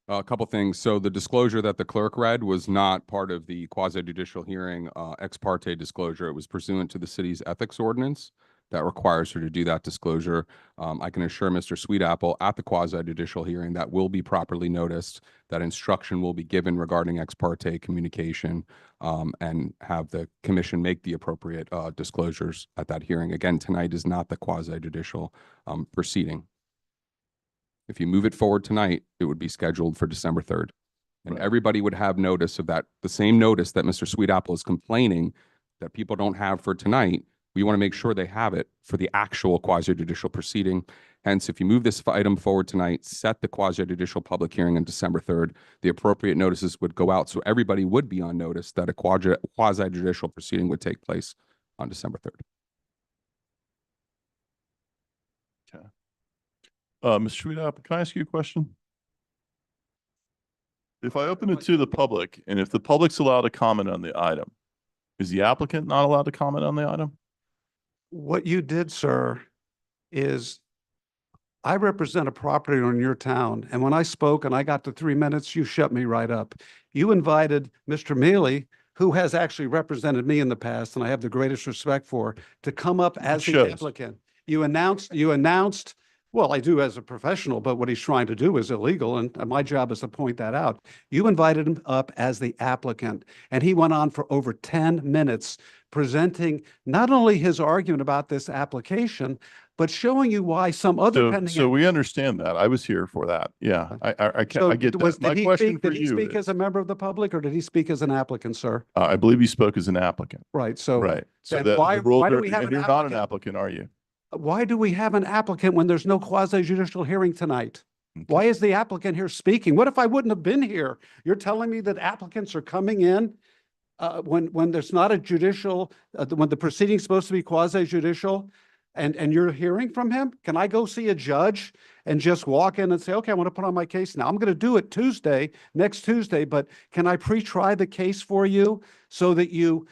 A couple things. So the disclosure that the clerk read was not part of the quasi judicial hearing ex parte disclosure. It was pursuant to the city's ethics ordinance that requires her to do that disclosure. I can assure Mr. Sweetapple at the quasi judicial hearing that will be properly noticed, that instruction will be given regarding ex parte communication, and have the commission make the appropriate disclosures at that hearing. Again, tonight is not the quasi judicial proceeding. If you move it forward tonight, it would be scheduled for December 3rd. And everybody would have notice of that, the same notice that Mr. Sweetapple is complaining that people don't have for tonight. We want to make sure they have it for the actual quasi-judicial proceeding. Hence, if you move this item forward tonight, set the quasi-judicial public hearing on December 3rd, the appropriate notices would go out. So everybody would be on notice that a quasi-judicial proceeding would take place on December 3rd. Mr. Sweetapple, can I ask you a question? If I open it to the public, and if the public's allowed to comment on the item, is the applicant not allowed to comment on the item? What you did, sir, is I represent a property owner in your town. And when I spoke and I got to 3 minutes, you shut me right up. You invited Mr. Mealy, who has actually represented me in the past, and I have the greatest respect for, to come up as the applicant. You announced, well, I do as a professional, but what he's trying to do is illegal, and my job is to point that out. You invited him up as the applicant, and he went on for over 10 minutes presenting not only his argument about this application, but showing you why some other pending. So we understand that. I was here for that. Yeah, I get that. My question for you did he speak as a member of the public, or did he speak as an applicant, sir? I believe he spoke as an applicant. Right, so. Right. So then the why rules do are, we have and an you're not an applicant? applicant, are you? Why do we have an applicant when there's no quasi-judicial hearing tonight? Okay. Why is the applicant here speaking? What if I wouldn't have been here? You're telling me that applicants are coming in when there's not a judicial, when the proceeding's supposed to be quasi-judicial, and you're hearing from him? Can I go see a judge and just walk in and say, okay, I want to put on my case now. I'm going to do it next Tuesday, but can I pre-try the case for you so that you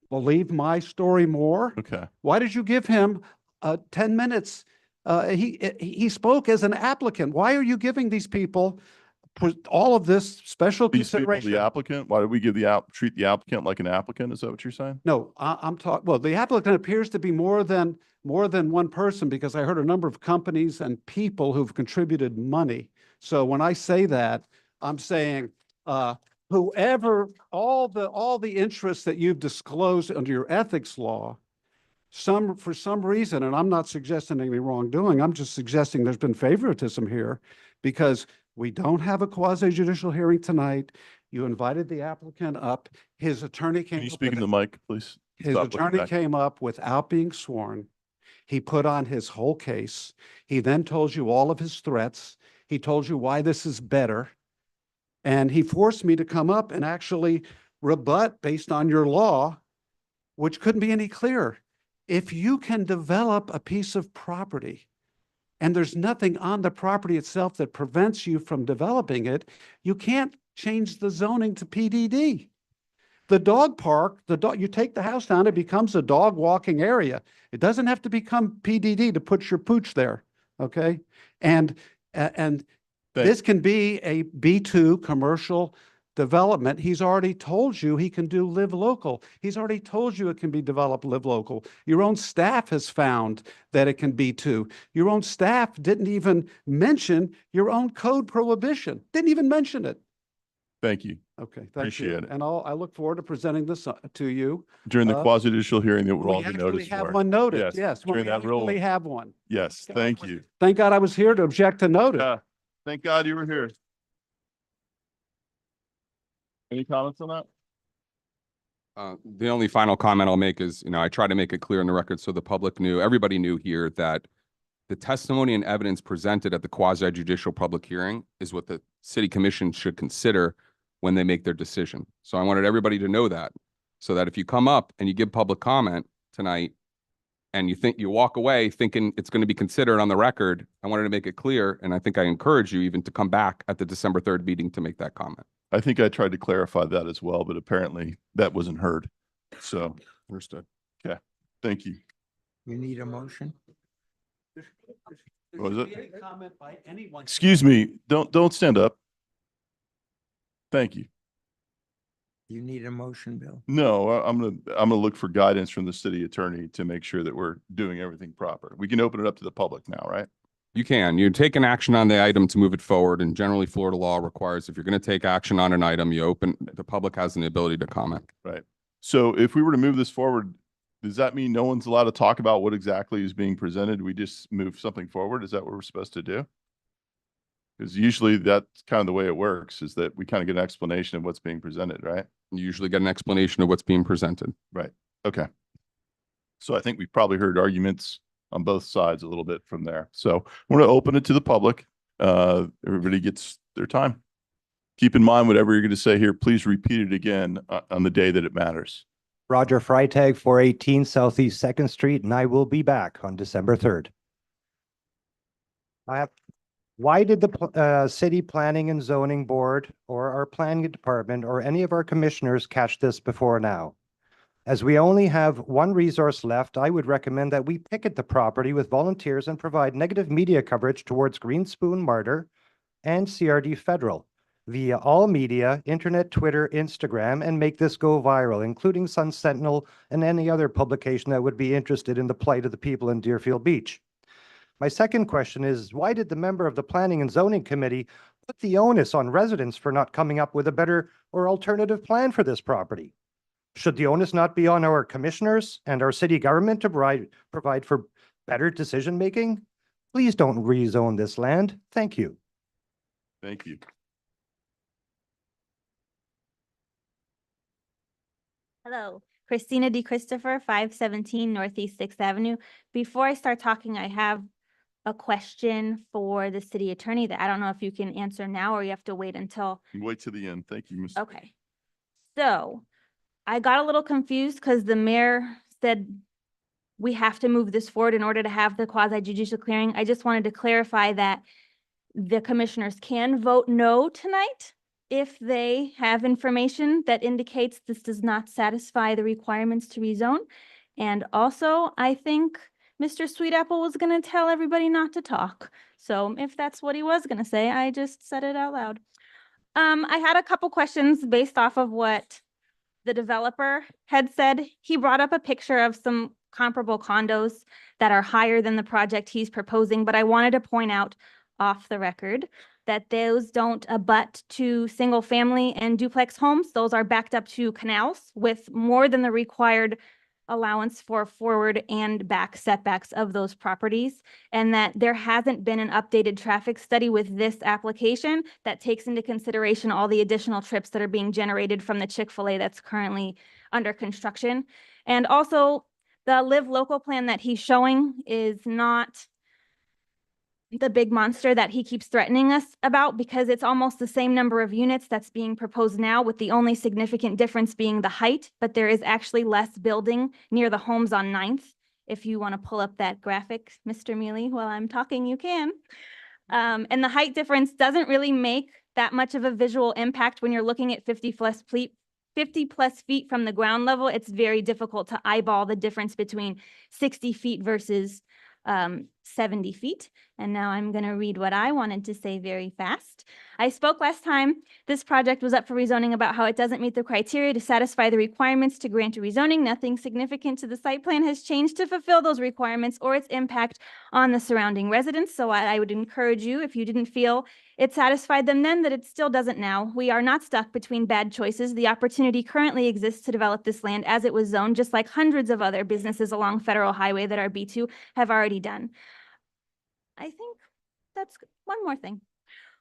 believe my story more? Okay. Why did you give him 10 minutes? He spoke as an applicant. Why are you giving these people all of this special These people, consideration? the applicant, why did we treat the applicant like an applicant? Is that what you're saying? No, I'm talking, well, the applicant appears to be more than one person, because I heard a number of companies and people who've contributed money. So when I say that, I'm saying, whoever, all the interests that you've disclosed under your ethics law, for some reason, and I'm not suggesting any wrongdoing, I'm just suggesting there's been favoritism here, because we don't have a quasi-judicial hearing tonight. You invited the applicant up. His attorney came. Can you up speak with in the mic, please? His Stop looking attorney back. came up without being sworn. He put on his whole case. He then told you all of his threats. He told you why this is better. And he forced me to come up and actually rebut based on your law, which couldn't be any clearer. If you can develop a piece of property and there's nothing on the property itself that prevents you from developing it, you can't change the zoning to PDD. The dog park, you take the house down, it becomes a dog walking area. It doesn't have to become PDD to put your pooch there, okay? And this can be a B2 commercial development. He's already told you he can do live local. He's already told you it can be developed live local. Your own staff has found that it can be too. Your own staff didn't even mention your own code prohibition. Didn't even mention it. Thank you. Okay, thank Appreciate you. it. And I look forward to presenting this to you. During the quasi-judicial hearing that would all We be actually noticed have for. one notice, yes. During that We ruling. have one. Yes, thank you. Thank God I was here to object to notice. Yeah, thank God you were here. Any comments on that? The only final comment I'll make is, I try to make it clear in the record so the public knew, everybody knew here that the testimony and evidence presented at the quasi judicial public hearing is what the city commission should consider when they make their decision. So I wanted everybody to know that, so that if you come up and you give public comment tonight and you walk away thinking it's going to be considered on the record, I wanted to make it clear. And I think I encourage you even to come back at the December 3rd meeting to make that comment. I think I tried to clarify that as well, but apparently that wasn't heard. So, Understood. thank you. You need a motion? What was it? Comment by anyone. Excuse me, don't stand up. Thank you. You need a motion, Bill? No, I'm gonna look for guidance from the city attorney to make sure that we're doing everything proper. We can open it up to the public now, right? You can. You take an action on the item to move it forward, and generally Florida law requires if you're going to take action on an item, the public has an ability to comment. Right. So if we were to move this forward, does that mean no one's allowed to talk about what exactly is being presented? We just move something forward? Is that what we're supposed to do? Because usually that's kind of the way it works, is that we kind of get an explanation of what's being presented, right? You usually get an explanation of what's being presented. Right. Okay. So I think we've probably heard arguments on both sides a little bit from there. So we're going to open it to the public. Everybody gets their time. Keep in mind, whatever you're going to say here, please repeat it again on the day that it matters. Roger Freitag, 418 Southeast 2nd Street, and I will be back on December 3rd. Why did the City Planning and Zoning Board or our Planning Department or any of our commissioners catch this before now? As we only have one resource left, I would recommend that we picket the property with volunteers and provide negative media coverage towards Green Spoon Martyr and CRD Federal via all media, internet, Twitter, Instagram, and make this go viral, including Sun Sentinel and any other publication that would be interested in the plight of the people in Deerfield Beach. My second question is, why did the member of the Planning and Zoning Committee put the onus on residents for not coming up with a better or alternative plan for this property? Should the onus not be on our commissioners and our city government to provide for better decision-making? Please don't rezone this land. Thank you. Thank you. Hello, Christina DeChristopher, 517 Northeast 6th Avenue. Before I start talking, I have a question for the city attorney that I don't know if you can answer now or you have to wait until. Wait to the end. Thank you, Mr. Okay. So I got a little confused because the mayor said we have to move this forward in order to have the quasi judicial clearing. I just wanted to clarify that the commissioners can vote no tonight if they have information that indicates this does not satisfy the requirements to rezone. And also, I think Mr. Sweetapple was going to tell everybody not to talk. So if that's what he was going to say, I just said it out loud. I had a couple questions based off of what the developer had said. He brought up a picture of some comparable condos that are higher than the project he's proposing, but I wanted to point out off the record that those don't abut to single family and duplex homes. Those are backed up to canals with more than the required allowance for forward and back setbacks of those properties, and that there hasn't been an updated traffic study with this application that takes into consideration all the additional trips that are being generated from the Chick-fil-A that's currently under construction. And also, the Live Local plan that he's showing is not the big monster that he keeps threatening us about, because it's almost the same number of units that's being proposed now, with the only significant difference being the height, but there is actually less building near the homes on 9th. If you want to pull up that graphic, Mr. Mealy, while I'm talking, you can. And the height difference doesn't really make that much of a visual impact when you're looking at 50 plus feet from the ground level. It's very difficult to eyeball the difference between 60 feet versus 70 feet. And now I'm going to read what I wanted to say very fast. I spoke last time this project was up for rezoning about how it doesn't meet the criteria to satisfy the requirements to grant a rezoning. Nothing significant to the site plan has changed to fulfill those requirements or its impact on the surrounding residents. So I would encourage you, if you didn't feel it satisfied them then, that it still doesn't now. We are not stuck between bad choices. The opportunity currently exists to develop this land as it was zoned, just like hundreds of other businesses along Federal Highway that are B2 have already done. I think that's one more thing.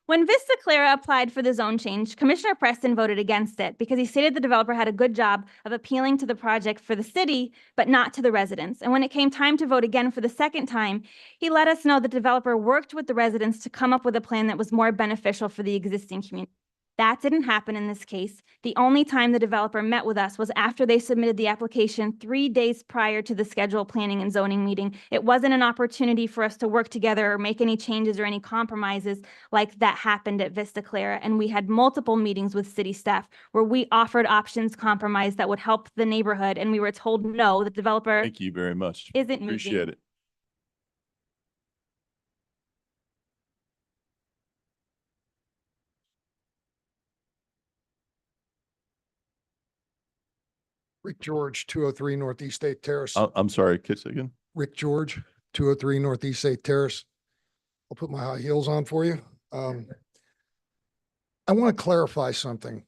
When Vista Clara applied for the zone change, Commissioner Preston voted against it because he stated the developer had a good job of appealing to the project for the city, but not to the residents. And when it came time to vote again for the second time, he let us know the developer worked with the residents to come up with a plan that was more beneficial for the existing community. That didn't happen in this case. The only time the developer met with us was after they submitted the application 3 days prior to the scheduled planning and zoning meeting. It wasn't an opportunity for us to work together or make any changes or any compromises like that happened at Vista Clara. And we had multiple meetings with city staff where we offered options compromise that would help the neighborhood. And we were told, no, the developer Thank you very much. isn't moving. Appreciate it. Rick George, 203 Northeast 8th Terrace. I'm sorry, kids again. Rick George, 203 Northeast 8th Terrace. I'll put my high heels on for you. I want to clarify something.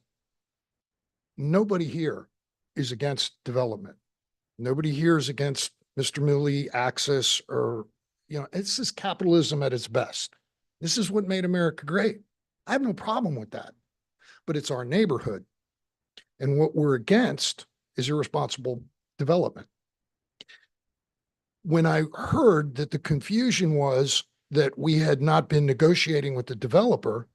Nobody here is against development. Nobody here is against Mr. Millie access or, it's just capitalism at its best. This is what made America great. I have no problem with that, but it's our neighborhood. And what we're against is irresponsible development. When I heard that the confusion was that we had not been negotiating with the developer,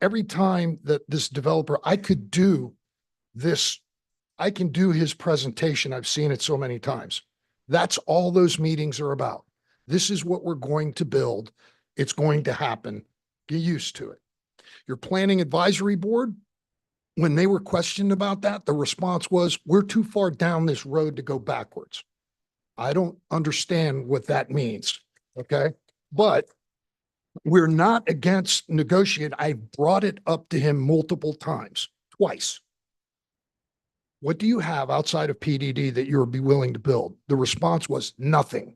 every time that this developer, I can do his presentation. I've seen it so many times. That's all those meetings are about. This is what we're going to build. It's going to happen. Get used to it. Your planning advisory board, when they were questioned about that, the response was, we're too far down this road to go backwards. I don't understand what that means, okay? But we're not against negotiate. I brought it up to him multiple times, twice. What do you have outside of PDD that you'll be willing to build? The response was nothing.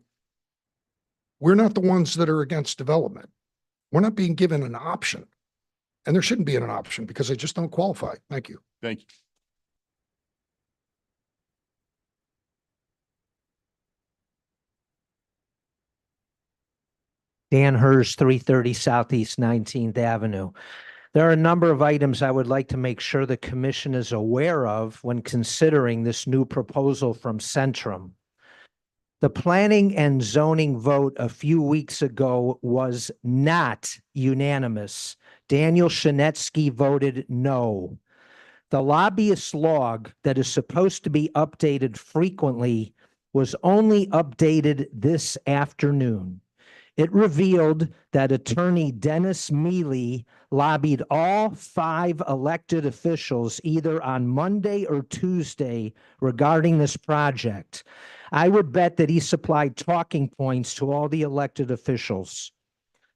We're not the ones that are against development. We're not being given an option. And there shouldn't be an option because they just don't qualify. Thank you. Thank you. Dan Hers, 330 Southeast 19th Avenue. There are a number of items I would like to make sure the commission is aware of when considering this new proposal from Centrum. The planning and zoning vote a few weeks ago was not unanimous. Daniel Shinetsky voted no. The lobbyist log that is supposed to be updated frequently was only updated this afternoon. It revealed that attorney Dennis Mealy lobbied all 5 elected officials either on Monday or Tuesday regarding this project. I would bet that he supplied talking points to all the elected officials.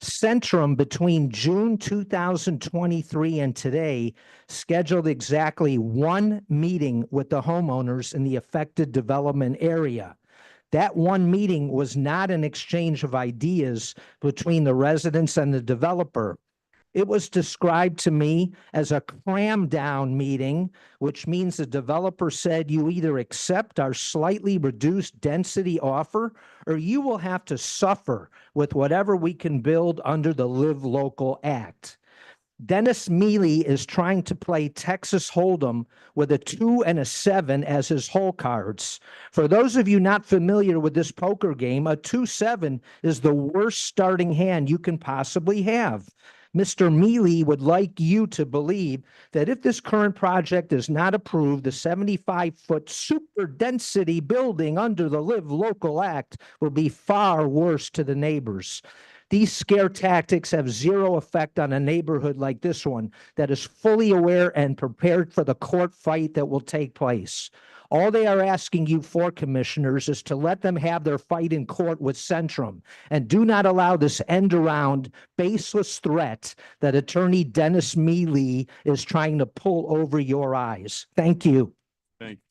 Centrum, between June 2023 and today, scheduled exactly 1 meeting with the homeowners in the affected development area. That 1 meeting was not an exchange of ideas between the residents and the developer. It was described to me as a cram down meeting, which means the developer said you either accept our slightly reduced density offer or you will have to suffer with whatever we can build under the Live Local Act. Dennis Mealy is trying to play Texas Hold'em with a 2 and a 7 as his hole cards. For those of you not familiar with this poker game, a 2-7 is the worst starting hand you can possibly have. Mr. Mealy would like you to believe that if this current project is not approved, the 75-foot super density building under the Live Local Act will be far worse to the neighbors. These scare tactics have zero effect on a neighborhood like this one that is fully aware and prepared for the court fight that will take place. All they are asking you for, commissioners, is to let them have their fight in court with Centrum and do not allow this end-around, baseless threat that attorney Dennis Mealy is trying to pull over your eyes. Thank you. Thank you.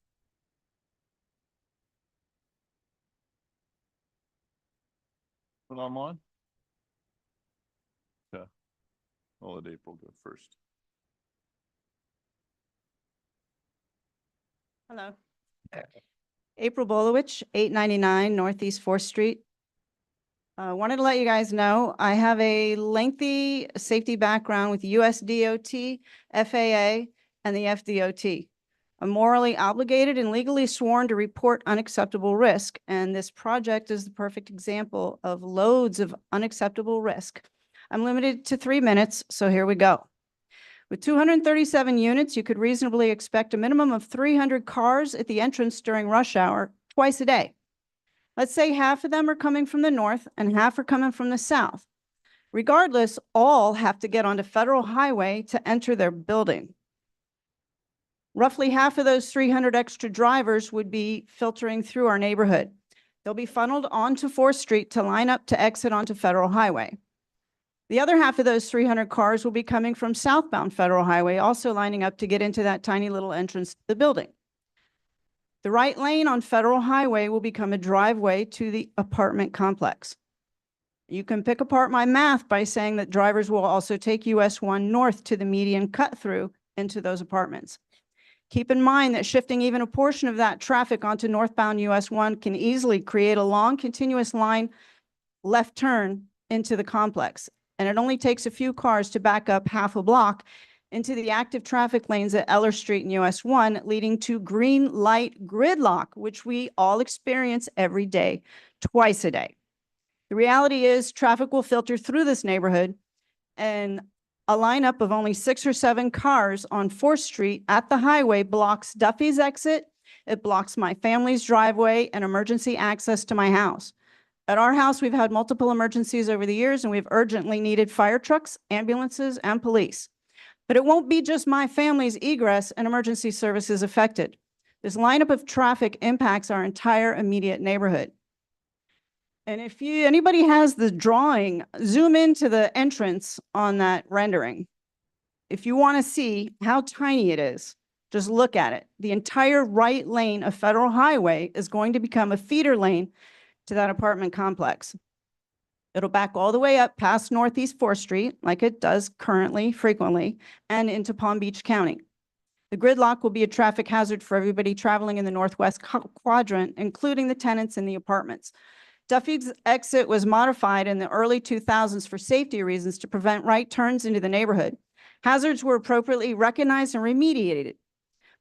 Put them on. Okay. I'll let April go first. Hello. April Bolowich, 899 Northeast 4th Street. Wanted to let you guys know, I have a lengthy safety background with US DOT, FAA, and the FDOT. I'm morally obligated and legally sworn to report unacceptable risk, and this project is the perfect example of loads of unacceptable risk. I'm limited to 3 minutes, so here we go. With 237 units, you could reasonably expect a minimum of 300 cars at the entrance during rush hour twice a day. Let's say half of them are coming from the north and half are coming from the south. Regardless, all have to get onto Federal Highway to enter their building. Roughly half of those 300 extra drivers would be filtering through our neighborhood. They'll be funneled onto 4th Street to line up to exit onto Federal Highway. The other half of those 300 cars will be coming from southbound Federal Highway, also lining up to get into that tiny little entrance to the building. The right lane on Federal Highway will become a driveway to the apartment complex. You can pick apart my math by saying that drivers will also take US 1 north to the median cut through into those apartments. Keep in mind that shifting even a portion of that traffic onto northbound US 1 can easily create a long continuous line left turn into the complex. And it only takes a few cars to back up half a block into the active traffic lanes at Eller Street and US 1, leading to green light gridlock, which we all experience every day, twice a day. The reality is traffic will filter through this neighborhood, and a lineup of only 6 or 7 cars on 4th Street at the highway blocks Duffy's exit. It blocks my family's driveway and emergency access to my house. At our house, we've had multiple emergencies over the years, and we've urgently needed fire trucks, ambulances, and police. But it won't be just my family's egress and emergency services affected. This lineup of traffic impacts our entire immediate neighborhood. And if anybody has the drawing, zoom into the entrance on that rendering. If you want to see how tiny it is, just look at it. The entire right lane of Federal Highway is going to become a feeder lane to that apartment complex. It'll back all the way up past Northeast 4th Street, like it does currently, frequently, and into Palm Beach County. The gridlock will be a traffic hazard for everybody traveling in the northwest quadrant, including the tenants in the apartments. Duffy's exit was modified in the early 2000s for safety reasons to prevent right turns into the neighborhood. Hazards were appropriately recognized and remediated.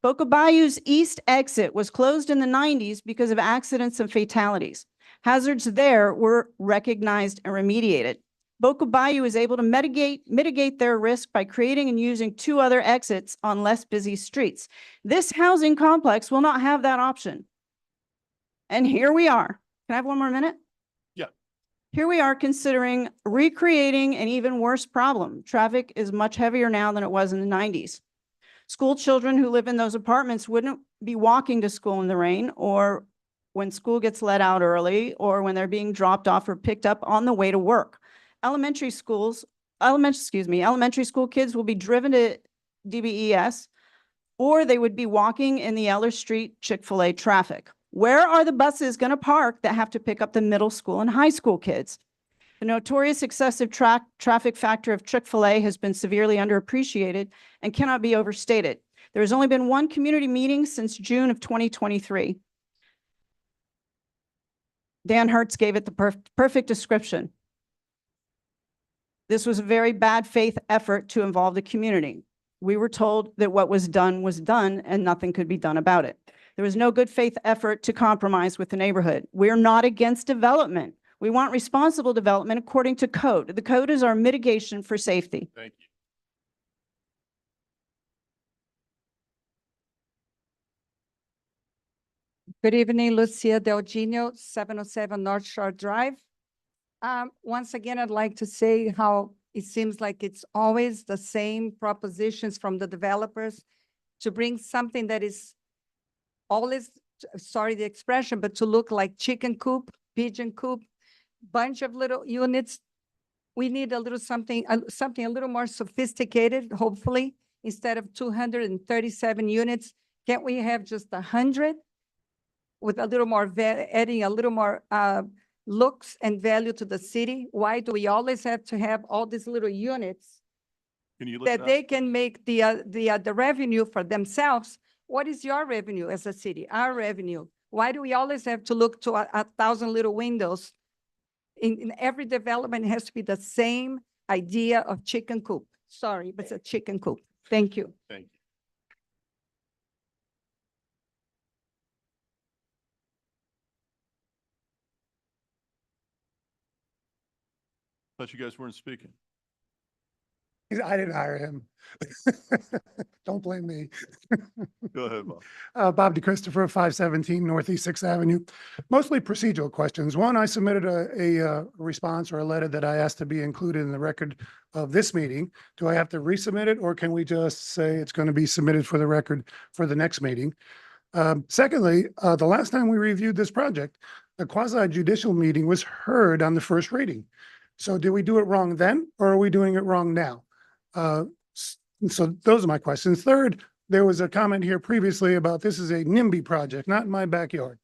Boca Bayou's east exit was closed in the 90s because of accidents and fatalities. Hazards there were recognized and remediated. Boca Bayou is able to mitigate their risk by creating and using 2 other exits on less busy streets. This housing complex will not have that option. And here we are. Can I have 1 more minute? Yeah. Here we are considering recreating an even worse problem. Traffic is much heavier now than it was in the 90s. School children who live in those apartments wouldn't be walking to school in the rain, or when school gets let out early, or when they're being dropped off or picked up on the way to work. Elementary school kids will be driven to DBES, or they would be walking in the Eller Street Chick-fil-A traffic. Where are the buses going to park that have to pick up the middle school and high school kids? The notorious excessive traffic factor of Chick-fil-A has been severely underappreciated and cannot be overstated. There has only been 1 community meeting since June of 2023. Dan Hertz gave it the perfect description. This was a very bad faith effort to involve the community. We were told that what was done and nothing could be done about it. There was no good faith effort to compromise with the neighborhood. We're not against development. We want responsible development according to code. The code is our mitigation for safety. Thank you. Good evening, Lucia Del Gino, 707 North Shore Drive. Once again, I'd like to say how it seems like it's always the same propositions from the developers to bring something that is always, sorry the expression, but to look like chicken coop, pigeon coop, bunch of little units. We need a little something a little more sophisticated, hopefully, instead of 237 units. Can't we have just 100? With a little more, adding a little more looks and value to the city? Why do we always have to have all these little units Can you look that they can make the revenue for themselves? What is your revenue as a city? Our revenue. Why do we always have to look to 1,000 little windows in every development, it has to be the same idea of chicken coop. Sorry, but it's a chicken coop. Thank you. Thank you. Thought you guys weren't speaking. I didn't hire him. Don't blame me. Go ahead, Bob. Bob DeChristopher, 517 Northeast 6th Avenue. Mostly procedural questions. One, I submitted a response or a letter that I asked to be included in the record of this meeting. Do I have to resubmit it, or can we just say it's going to be submitted for the record for the next meeting? Secondly, the last time we reviewed this project, a quasi judicial meeting was heard on the first reading. So did we do it wrong then, or are we doing it wrong now? So those are my questions. Third, there was a comment here previously about this is a NIMBY project, not in my backyard.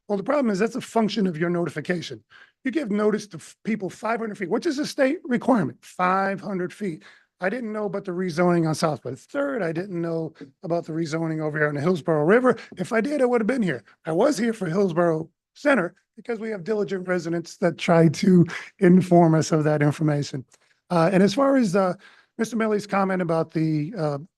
Well, the problem is that's a function of your notification. You give notice to people 500 feet, which is a state requirement, 500 feet. I didn't know about the rezoning on Southwest Third. I didn't know about the rezoning over here on the Hillsborough River. If I did, I would have been here. I was here for Hillsborough Center because we have diligent residents that try to inform us of that information. And as far as Mr. Millie's comment about the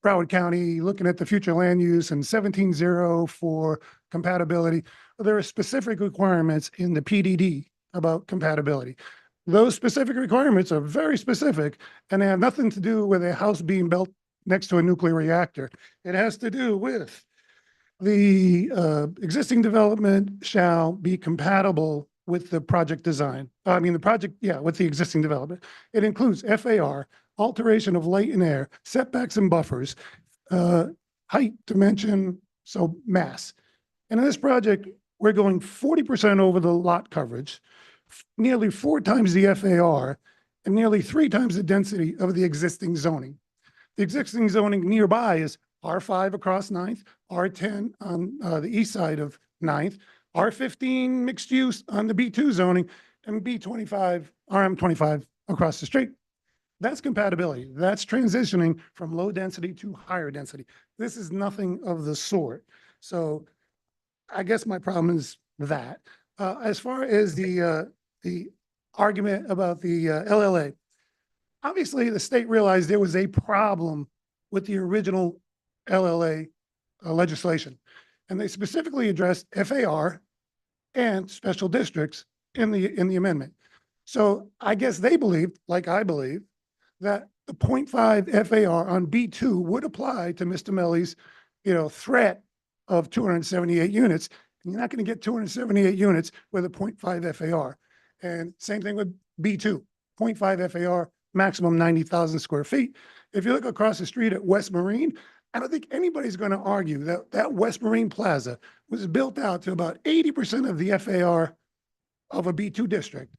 Broward County looking at the future land use and 17-0 for compatibility, there are specific requirements in the PDD about compatibility. Those specific requirements are very specific, and they have nothing to do with a house being built next to a nuclear reactor. It has to do with the existing development shall be compatible with the project design. With the existing development. It includes FAR, alteration of light and air, setbacks and buffers, height, dimension, so mass. And in this project, we're going 40% over the lot coverage, nearly 4 times the FAR, and nearly 3 times the density of the existing zoning. The existing zoning nearby is R5 across 9th, R10 on the east side of 9th, R15 mixed use on the B2 zoning, and B25, RM25 across the street. That's compatibility. That's transitioning from low density to higher density. This is nothing of the sort. So I guess my problem is that. As far as the argument about the LLA, obviously the state realized there was a problem with the original LLA legislation. And they specifically addressed FAR and special districts in the amendment. So I guess they believed, like I believe, that the 0.5 FAR on B2 would apply to Mr. Millie's, threat of 278 units. And you're not going to get 278 units with a 0.5 FAR. And same thing with B2, 0.5 FAR, maximum 90,000 square feet. If you look across the street at West Marine, I don't think anybody's going to argue that that West Marine Plaza was built out to about 80% of the FAR of a B2 district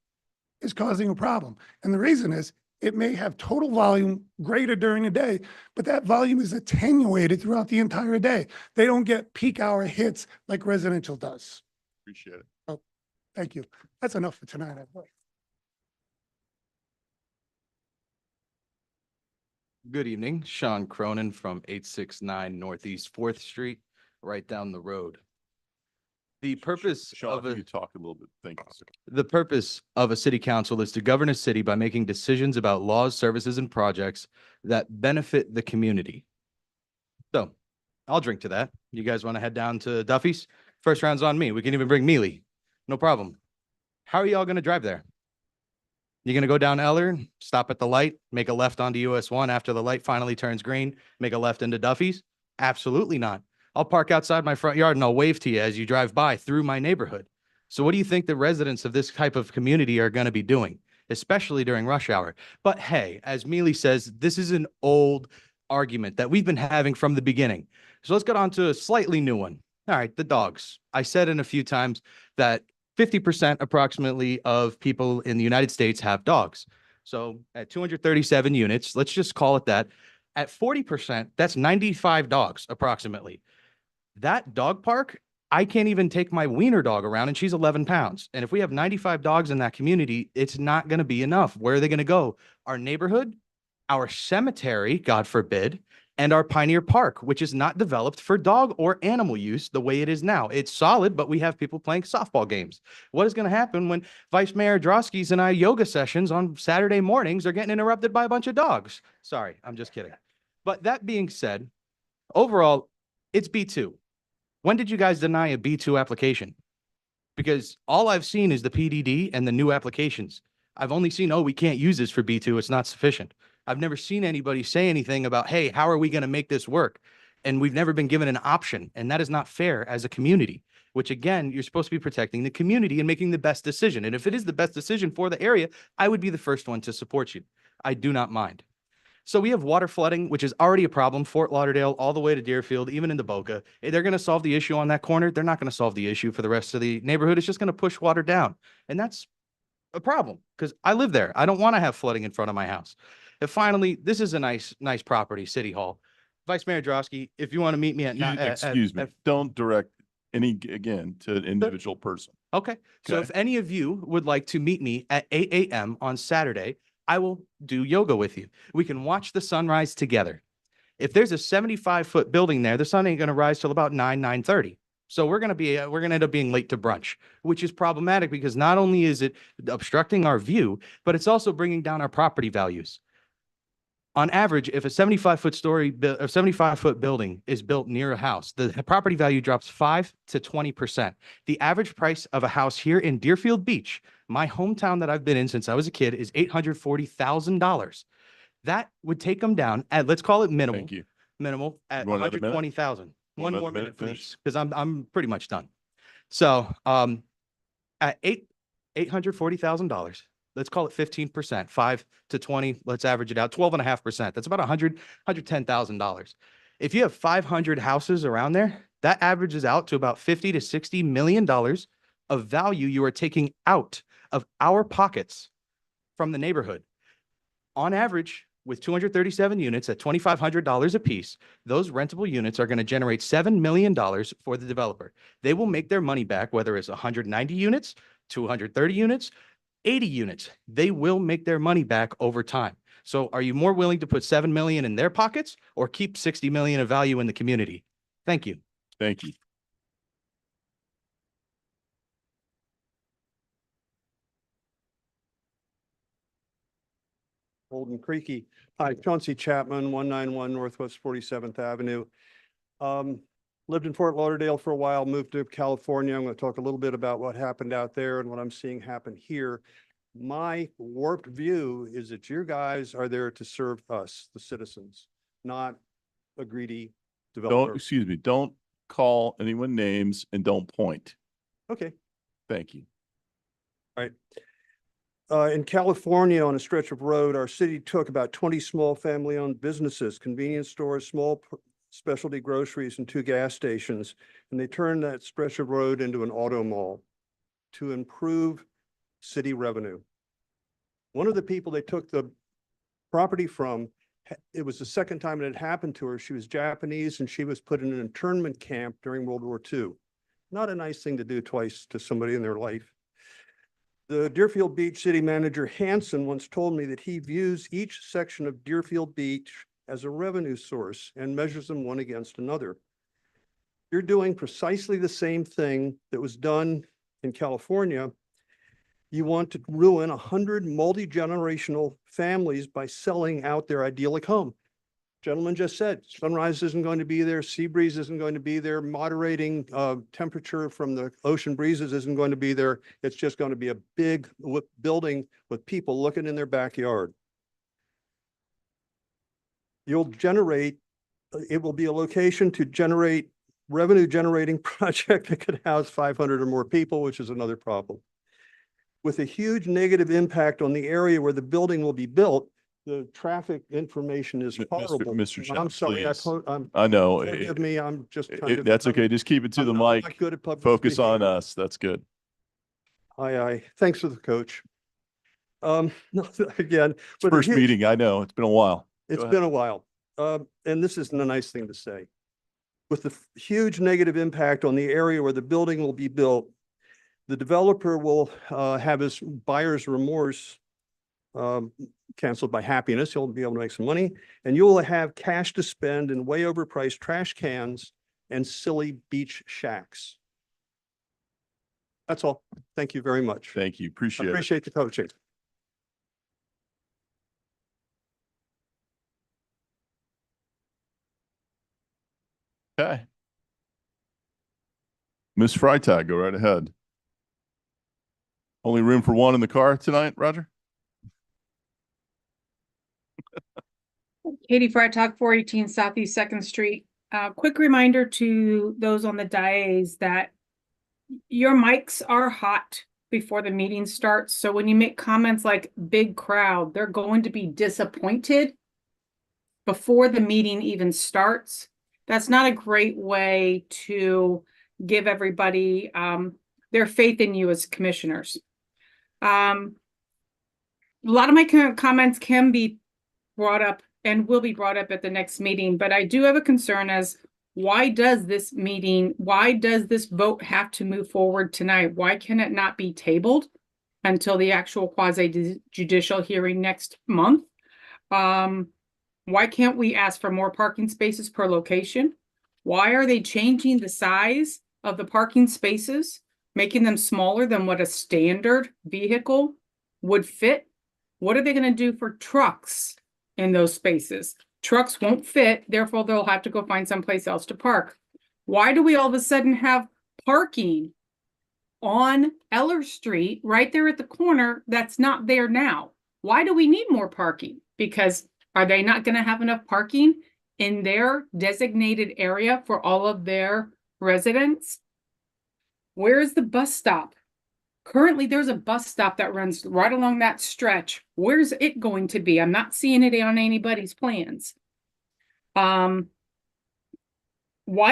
is causing a problem. And the reason is it may have total volume greater during the day, but that volume is attenuated throughout the entire day. They don't get peak hour hits like residential does. Appreciate it. Oh, thank you. That's enough for tonight. Good evening, Sean Cronin from 869 Northeast 4th Street, right down the road. The purpose Sean, of you talk a little bit. Thank you, sir. The purpose of a city council is to govern a city by making decisions about laws, services, and projects that benefit the community. So I'll drink to that. You guys want to head down to Duffy's? First round's on me. We can even bring Mealy. No problem. How are y'all going to drive there? You're going to go down Eller, stop at the light, make a left onto US 1 after the light finally turns green, make a left into Duffy's? Absolutely not. I'll park outside my front yard and I'll wave to you as you drive by through my neighborhood. So what do you think the residents of this type of community are going to be doing, especially during rush hour? But hey, as Mealy says, this is an old argument that we've been having from the beginning. So let's get on to a slightly new one. All right, the dogs. I said in a few times that 50% approximately of people in the United States have dogs. So at 237 units, let's just call it that. At 40%, that's 95 dogs approximately. That dog park, I can't even take my wiener dog around and she's 11 pounds. And if we have 95 dogs in that community, it's not going to be enough. Where are they going to go? Our neighborhood, our cemetery, God forbid, and our Pioneer Park, which is not developed for dog or animal use the way it is now. It's solid, but we have people playing softball games. What is going to happen when Vice Mayor Drosky's and I yoga sessions on Saturday mornings are getting interrupted by a bunch of dogs? Sorry, I'm just kidding. But that being said, overall, it's B2. When did you guys deny a B2 application? Because all I've seen is the PDD and the new applications. I've only seen, oh, we can't use this for B2. It's not sufficient. I've never seen anybody say anything about, hey, how are we going to make this work? And we've never been given an option. And that is not fair as a community, which again, you're supposed to be protecting the community and making the best decision. And if it is the best decision for the area, I would be the first one to support you. I do not mind. So we have water flooding, which is already a problem, Fort Lauderdale, all the way to Deerfield, even into Boca. They're going to solve the issue on that corner. They're not going to solve the issue for the rest of the neighborhood. It's just going to push water down. And that's a problem because I live there. I don't want to have flooding in front of my house. And finally, this is a nice property, City Hall. Vice Mayor Drosky, if you want to meet me at Excuse me, don't direct again, to an individual person. Okay. So if any of you would like to meet me at 8 a.m. on Saturday, I will do yoga with you. We can watch the sunrise together. If there's a 75-foot building there, the sun ain't going to rise till about 9:30. So we're going to end up being late to brunch, which is problematic because not only is it obstructing our view, but it's also bringing down our property values. On average, if a 75-foot building is built near a house, the property value drops 5 to 20%. The average price of a house here in Deerfield Beach, my hometown that I've been in since I was a kid, is $840,000. That would take them down at, let's call it minimal. Thank you. Minimal at You want another minute? 120,000. One another more minute, minute, finish? please, because I'm pretty much done. So at $840,000. Let's call it 15%, 5 to 20. Let's average it out, 12.5%. That's about $110,000. If you have 500 houses around there, that averages out to about $50 to $60 million of value you are taking out of our pockets from the neighborhood. On average, with 237 units at $2,500 a piece, those rentable units are going to generate $7 million for the developer. They will make their money back, whether it's 190 units, 230 units, 80 units. They will make their money back over time. So are you more willing to put $7 million in their pockets or keep $60 million of value in the community? Thank you. Thank you. Holden Creaky. Hi, Chauncey Chapman, 191 Northwest 47th Avenue. Lived in Fort Lauderdale for a while, moved to California. I'm going to talk a little bit about what happened out there and what I'm seeing happen here. My warped view is that you guys are there to serve us, the citizens, not a greedy developer. Excuse me, don't call anyone names and don't point. Okay. Thank you. All right. In California, on a stretch of road, our city took about 20 small family-owned businesses, convenience stores, small specialty groceries, and 2 gas stations, and they turned that stretch of road into an auto mall to improve city revenue. One of the people they took the property from, it was the second time it had happened to her. She was Japanese, and she was put in an internment camp during World War II. Not a nice thing to do twice to somebody in their life. The Deerfield Beach city manager Hanson once told me that he views each section of Deerfield Beach as a revenue source and measures them one against another. You're doing precisely the same thing that was done in California. You want to ruin 100 multi-generational families by selling out their idyllic home. Gentleman just said, sunrise isn't going to be there, sea breeze isn't going to be there, moderating temperature from the ocean breezes isn't going to be there. It's just going to be a big building with people looking in their backyard. You'll generate, it will be a location to generate revenue generating project that could house 500 or more people, which is another problem. With a huge negative impact on the area where the building will be built, the traffic information is horrible. Mr. Chen, I'm sorry. please. I know. Forgive me. I'm just trying to. That's okay. Just keep it to the mic. Not good at public Focus speaking. on us. That's good. Aye. Thanks for the coach. Again. but First here- meeting. I know. It's been a while. It's Go been a while. And this isn't a nice thing to say. With the huge negative impact on the area where the building will be built, the developer will have his buyer's remorse canceled by Happiness. You'll be able to make some money, and you'll have cash to spend in way overpriced trash cans and silly beach shacks. That's all. Thank you very much. Thank you. Appreciate it. Appreciate the coaching. Okay. Ms. Freitag, go right ahead. Only room for one in the car tonight, Roger? Katie Freitag, 418 Southeast Second Street. Quick reminder to those on the dais that your mics are hot before the meeting starts. So when you make comments like big crowd, they're going to be disappointed before the meeting even starts. That's not a great way to give everybody their faith in you as commissioners. A lot of my comments can be brought up and will be brought up at the next meeting, but I do have a concern as why does this vote have to move forward tonight? Why can it not be tabled until the actual quasi judicial hearing next month? Why can't we ask for more parking spaces per location? Why are they changing the size of the parking spaces, making them smaller than what a standard vehicle would fit? What are they going to do for trucks in those spaces? Trucks won't fit, therefore they'll have to go find someplace else to park. Why do we all of a sudden have parking on Eller Street right there at the corner that's not there now? Why do we need more parking? Because are they not going to have enough parking in their designated area for all of their residents? Where is the bus stop? Currently, there's a bus stop that runs right along that stretch. Where's it going to be? I'm not seeing it on anybody's plans. Why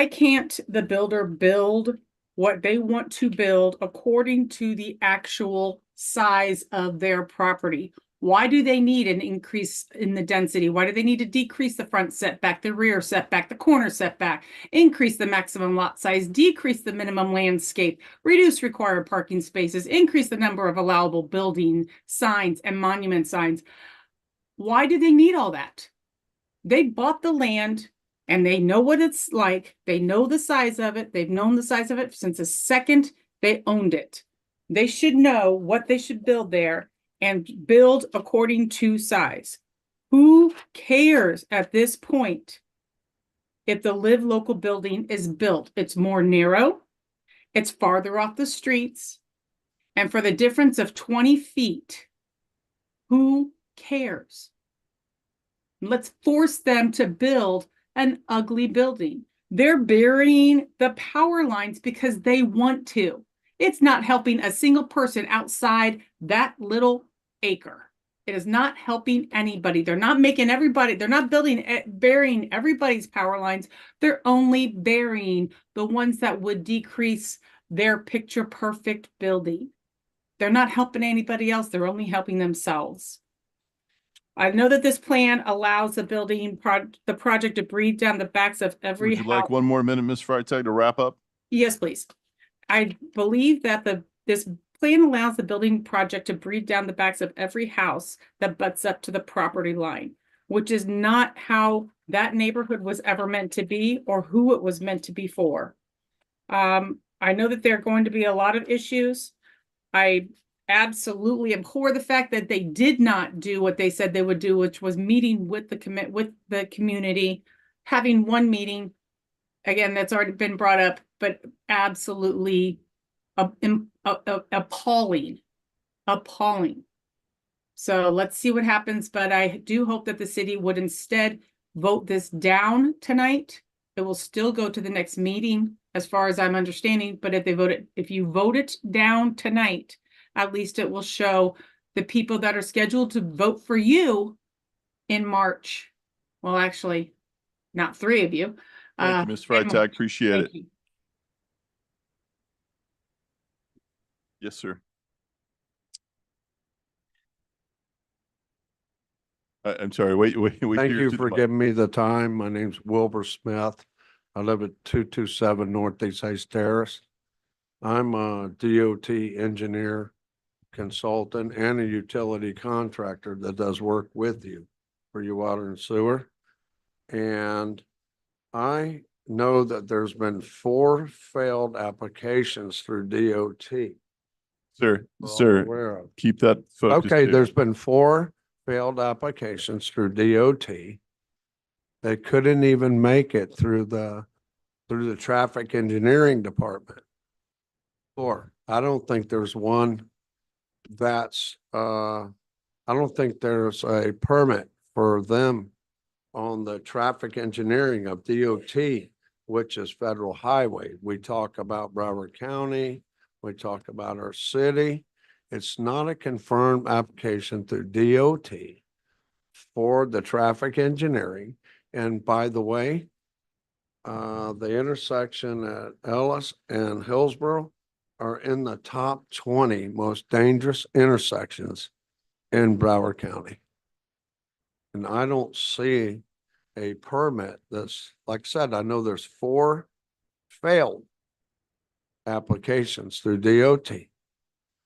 can't the builder build what they want to build according to the actual size of their property? Why do they need an increase in the density? Why do they need to decrease the front setback, the rear setback, the corner setback, increase the maximum lot size, decrease the minimum landscape, reduce required parking spaces, increase the number of allowable building signs and monument signs? Why do they need all that? They bought the land and they know what it's like. They know the size of it. They've known the size of it since the second they owned it. They should know what they should build there and build according to size. Who cares at this point if the Live Local building is built? It's more narrow, it's farther off the streets, and for the difference of 20 feet, who cares? Let's force them to build an ugly building. They're burying the power lines because they want to. It's not helping a single person outside that little acre. It is not helping anybody. They're not making everybody, they're not burying everybody's power lines. They're only burying the ones that would decrease their picture perfect building. They're not helping anybody else. They're only helping themselves. I know that this plan allows the the project to breathe down the backs of every Would you like house. one more minute, Ms. Freitag, to wrap up? Yes, please. I believe that this plan allows the building project to breathe down the backs of every house that butts up to the property line, which is not how that neighborhood was ever meant to be or who it was meant to be for. I know that there are going to be a lot of issues. I absolutely abhor the fact that they did not do what they said they would do, which was meeting with the community, having one meeting. Again, that's already been brought up, but absolutely appalling. So let's see what happens, but I do hope that the city would instead vote this down tonight. It will still go to the next meeting, as far as I'm understanding, but if you vote it down tonight, at least it will show the people that are scheduled to vote for you in March. Well, actually, not 3 of you. Thank you, Ms. Freitag. Appreciate it. Thank you. Yes, sir. I'm sorry, wait. Thank here you to the for mic. giving me the time. My name's Wilbur Smith. I live at 227 Northeast Hayes Terrace. I'm a DOT engineer, consultant and a utility contractor that does work with you for your water and sewer. And I know that there's been 4 failed applications through DOT. Sir, we're all sir, aware of. keep that focused. Okay, here. there's been 4 failed applications through DOT. They couldn't even make it through the traffic engineering department. 4. I don't think there's one that's, I don't think there's a permit for them on the traffic engineering of DOT, which is federal highway. We talk about Broward County, we talk about our city. It's not a confirmed application through DOT for the traffic engineering. And by the way, the intersection at Ellis and Hillsborough are in the top 20 most dangerous intersections in Broward County. And I don't see a permit that's, like I said, I know there's 4 failed applications through DOT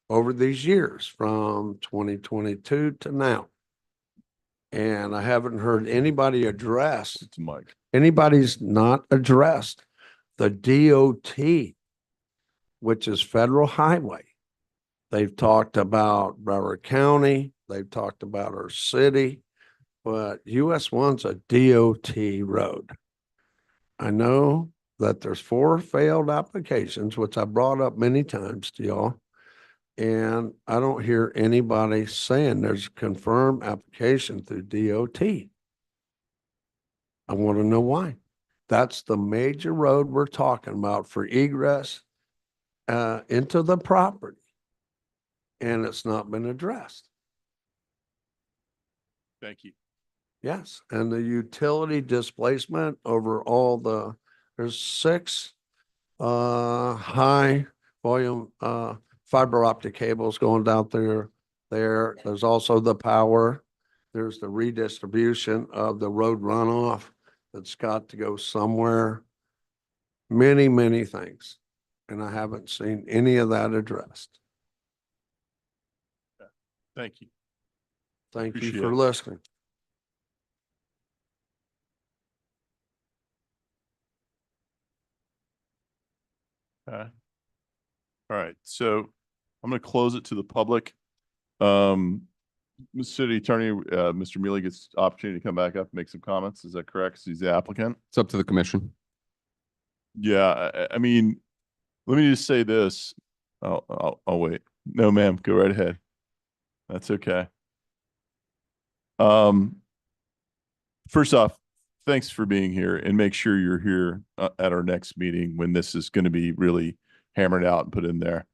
over these years from 2022 to now. And I haven't heard anybody address, anybody's not addressed the DOT, which is federal highway. They've talked about Broward County, they've talked about our city, but US 1's a DOT road. I know that there's 4 failed applications, which I brought up many times to y'all. And I don't hear anybody saying there's a confirmed application through DOT. I want to know why. That's the major road we're talking about for egress into the property. And it's not been addressed. Thank you. Yes, and the utility displacement over all the, there's 6 high volume fiber optic cables going down there. There's also the power. There's the redistribution of the road runoff that's got to go somewhere. Many, many things. And I haven't seen any of that addressed. Thank you. Thank you Appreciate for it. listening. Okay. All right, so I'm going to close it to the public. Mr. City Attorney, Mr. Mealy gets opportunity to come back up and make some comments. Is that correct? 'Cause he's the applicant. It's up to the commission. Yeah, I mean, let me just say this. I'll wait. No, ma'am, go right ahead. That's okay. First off, thanks for being here, and make sure you're here at our next meeting when this is going to be really hammered out and put in there.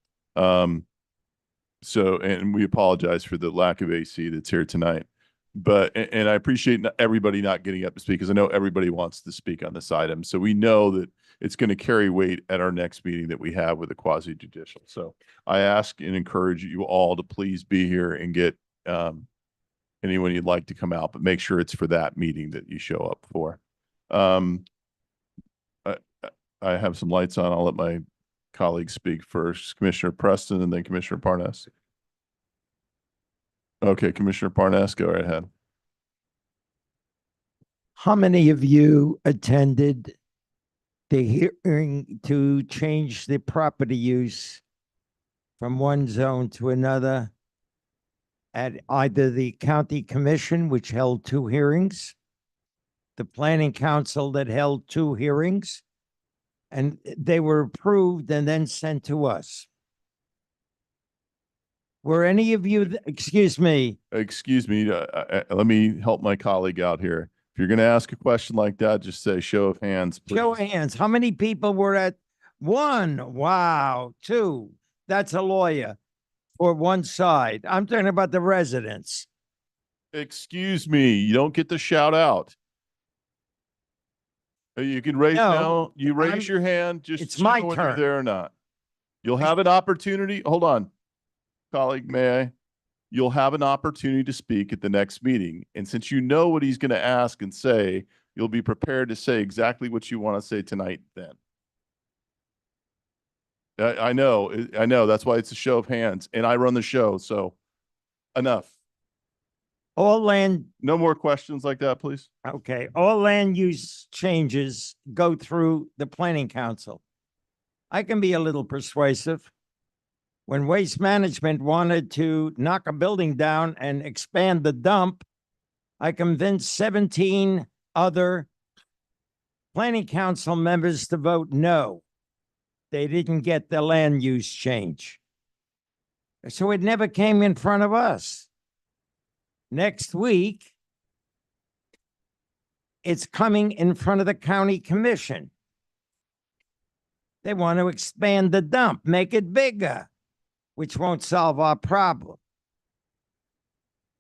So, and we apologize for the lack of AC that's here tonight, but, and I appreciate everybody not getting up to speak, because I know everybody wants to speak on this item. So we know that it's going to carry weight at our next meeting that we have with the quasi judicial. So I ask and encourage you all to please be here and get, anyone you'd like to come out, but make sure it's for that meeting that you show up for. I have some lights on. I'll let my colleagues speak first. Commissioner Preston and then Commissioner Parnas. Okay, Commissioner Parnas, go right ahead. How many of you attended the hearing to change the property use from one zone to another at either the county commission, which held 2 hearings, the planning council that held 2 hearings, and they were approved and then sent to us? Were any of you, excuse me, Excuse me, let me help my colleague out here. If you're going to ask a question like that, just say show of hands, please. show of hands, how many people were at 1? Wow, 2. That's a lawyer for one side. I'm talking about the residents. Excuse me, you don't get to shout out. You can raise now. You raise your hand. Just it's my show whether you're turn. there or not. You'll have an opportunity. Hold on, colleague, may I? You'll have an opportunity to speak at the next meeting. And since you know what he's going to ask and say, you'll be prepared to say exactly what you want to say tonight then. I know, I know. That's why it's a show of hands and I run the show. So enough. All land, No more questions like that, please. okay, all land use changes go through the planning council. I can be a little persuasive. When Waste Management wanted to knock a building down and expand the dump, I convinced 17 other planning council members to vote no. They didn't get the land use change. So it never came in front of us. Next week, it's coming in front of the county commission. They want to expand the dump, make it bigger, which won't solve our problem.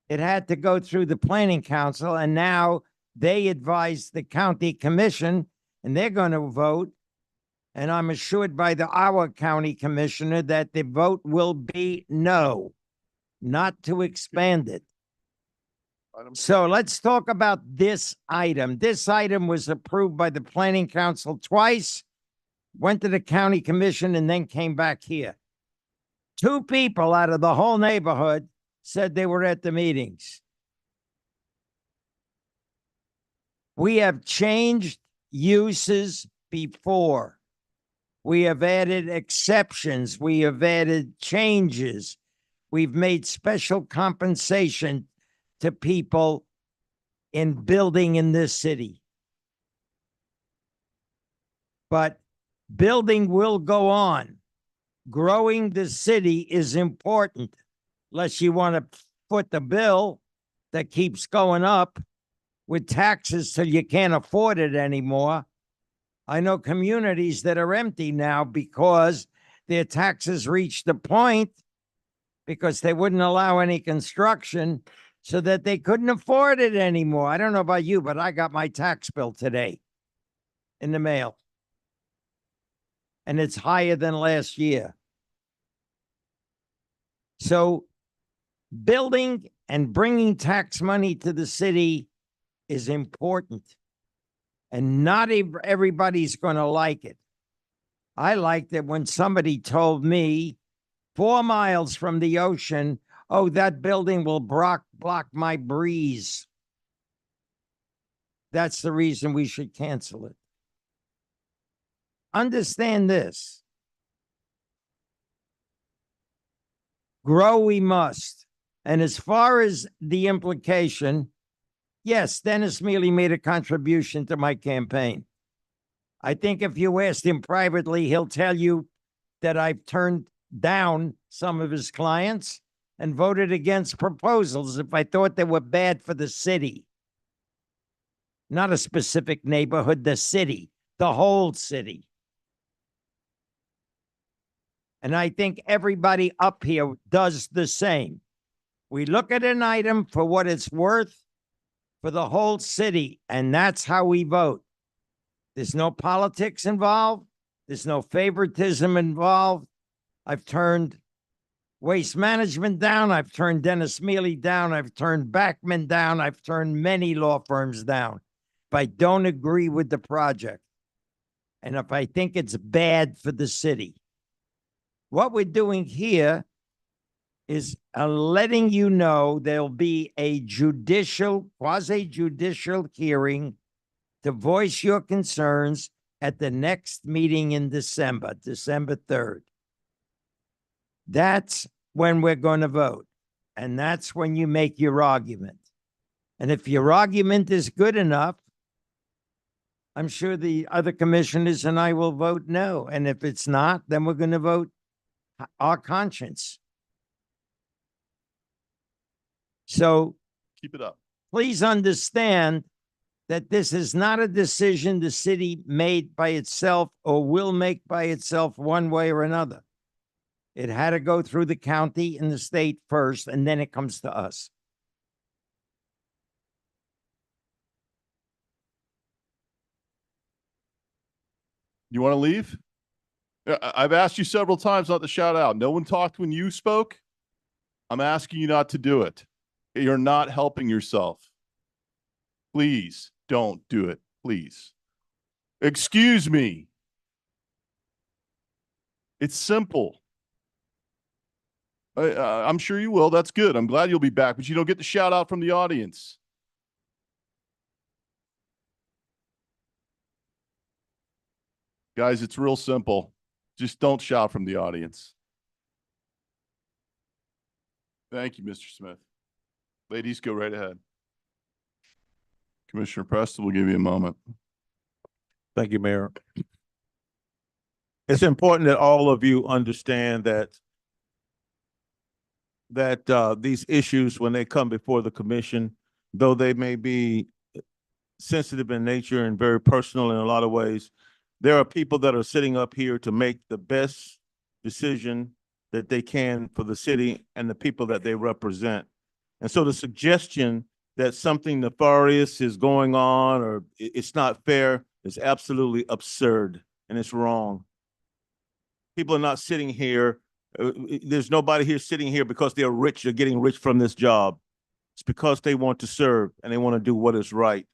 It had to go through the planning council, and now they advise the county commission, and they're going to vote. And I'm assured by our county commissioner that the vote will be no, not to expand it. So let's talk about this item. This item was approved by the planning council twice, went to the county commission, and then came back here. 2 people out of the whole neighborhood said they were at the meetings. We have changed uses before. We have added exceptions. We have added changes. We've made special compensation to people in building in this city. But building will go on. Growing the city is important, unless you want to foot the bill that keeps going up with taxes till you can't afford it anymore. I know communities that are empty now because their taxes reached a point because they wouldn't allow any construction so that they couldn't afford it anymore. I don't know about you, but I got my tax bill today in the mail. And it's higher than last year. So building and bringing tax money to the city is important. And not everybody's going to like it. I liked it when somebody told me 4 miles from the ocean, oh, that building will block my breeze. That's the reason we should cancel it. Understand this. Grow we must. And as far as the implication, yes, Dennis Mealy made a contribution to my campaign. I think if you asked him privately, he'll tell you that I've turned down some of his clients and voted against proposals if I thought they were bad for the city. Not a specific neighborhood, the city, the whole city. And I think everybody up here does the same. We look at an item for what it's worth for the whole city, and that's how we vote. There's no politics involved. There's no favoritism involved. I've turned Waste Management down. I've turned Dennis Mealy down. I've turned Backman down. I've turned many law firms down if I don't agree with the project and if I think it's bad for the city. What we're doing here is letting you know there'll be a quasi-judicial hearing to voice your concerns at the next meeting in December 3rd. That's when we're going to vote. And that's when you make your argument. And if your argument is good enough, I'm sure the other commissioners and I will vote no. And if it's not, then we're going to vote our conscience. So keep it up. Please understand that this is not a decision the city made by itself or will make by itself one way or another. It had to go through the county and the state first, and then it comes to us. You want to leave? I've asked you several times not to shout out. No one talked when you spoke. I'm asking you not to do it. You're not helping yourself. Please don't do it. Please. Excuse me. It's simple. I'm sure you will. That's good. I'm glad you'll be back, but you don't get the shout out from the audience. Guys, it's real simple. Just don't shout from the audience. Thank you, Mr. Smith. Ladies, go right ahead. Commissioner Preston will give you a moment. Thank you, Mayor. It's important that all of you understand that these issues, when they come before the commission, though they may be sensitive in nature and very personal in a lot of ways, there are people that are sitting up here to make the best decision that they can for the city and the people that they represent. And so the suggestion that something nefarious is going on or it's not fair is absolutely absurd, and it's wrong. People are not sitting here. There's nobody here sitting here because they're rich, they're getting rich from this job. It's because they want to serve and they want to do what is right.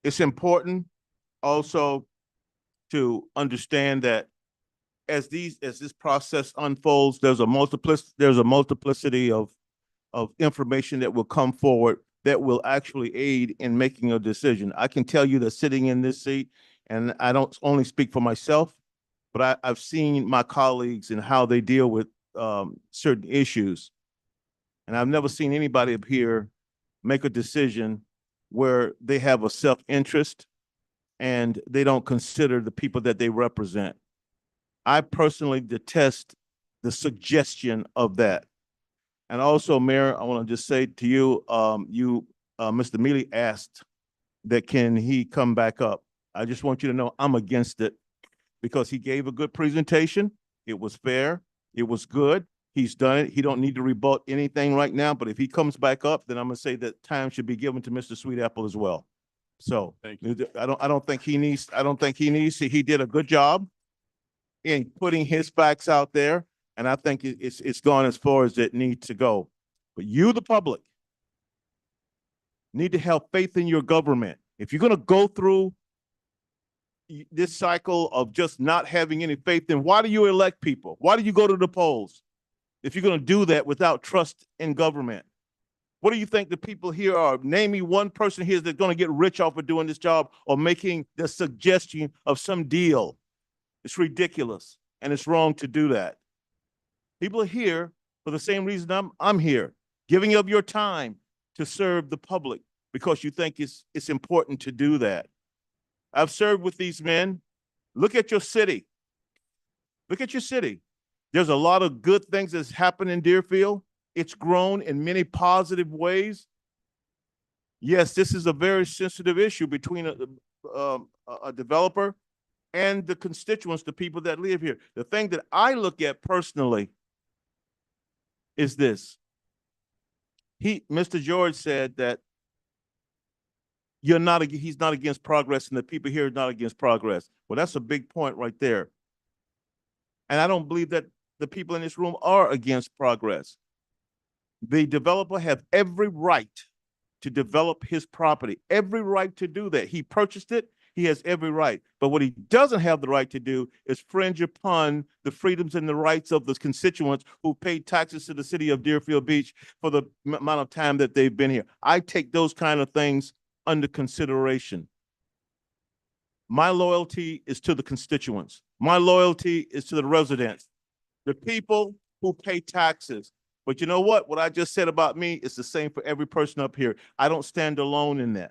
It's important also to understand that as this process unfolds, there's a multiplicity of information that will come forward that will actually aid in making a decision. I can tell you that sitting in this seat, and I don't only speak for myself, but I've seen my colleagues and how they deal with certain issues. And I've never seen anybody up here make a decision where they have a self-interest and they don't consider the people that they represent. I personally detest the suggestion of that. And also, Mayor, I want to just say to you, Mr. Mealy asked that can he come back up. I just want you to know I'm against it because he gave a good presentation. It was fair. It was good. He's done it. He don't need to rebut anything right now, but if he comes back up, then I'm going to say that time should be given to Mr. Sweetapple as well. So I don't think he needs to. He did a good job in putting his facts out there. And I think it's gone as far as it needs to go. But you, the public, need to have faith in your government. If you're going to go through this cycle of just not having any faith, then why do you elect people? Why do you go to the polls if you're going to do that without trust in government? What do you think the people here are? Name me one person here that's going to get rich off of doing this job or making the suggestion of some deal. It's ridiculous, and it's wrong to do that. People are here for the same reason I'm here, giving up your time to serve the public because you think it's important to do that. I've served with these men. Look at your city. Look at your city. There's a lot of good things that's happened in Deerfield. It's grown in many positive ways. Yes, this is a very sensitive issue between a developer and the constituents, the people that live here. The thing that I look at personally is this. Mr. George said that he's not against progress and the people here are not against progress. Well, that's a big point right there. And I don't believe that the people in this room are against progress. The developer has every right to develop his property, every right to do that. He purchased it. He has every right. But what he doesn't have the right to do is fringe upon the freedoms and the rights of the constituents who paid taxes to the city of Deerfield Beach for the amount of time that they've been here. I take those kind of things under consideration. My loyalty is to the constituents. My loyalty is to the residents, the people who pay taxes. But you know what? What I just said about me is the same for every person up here. I don't stand alone in that.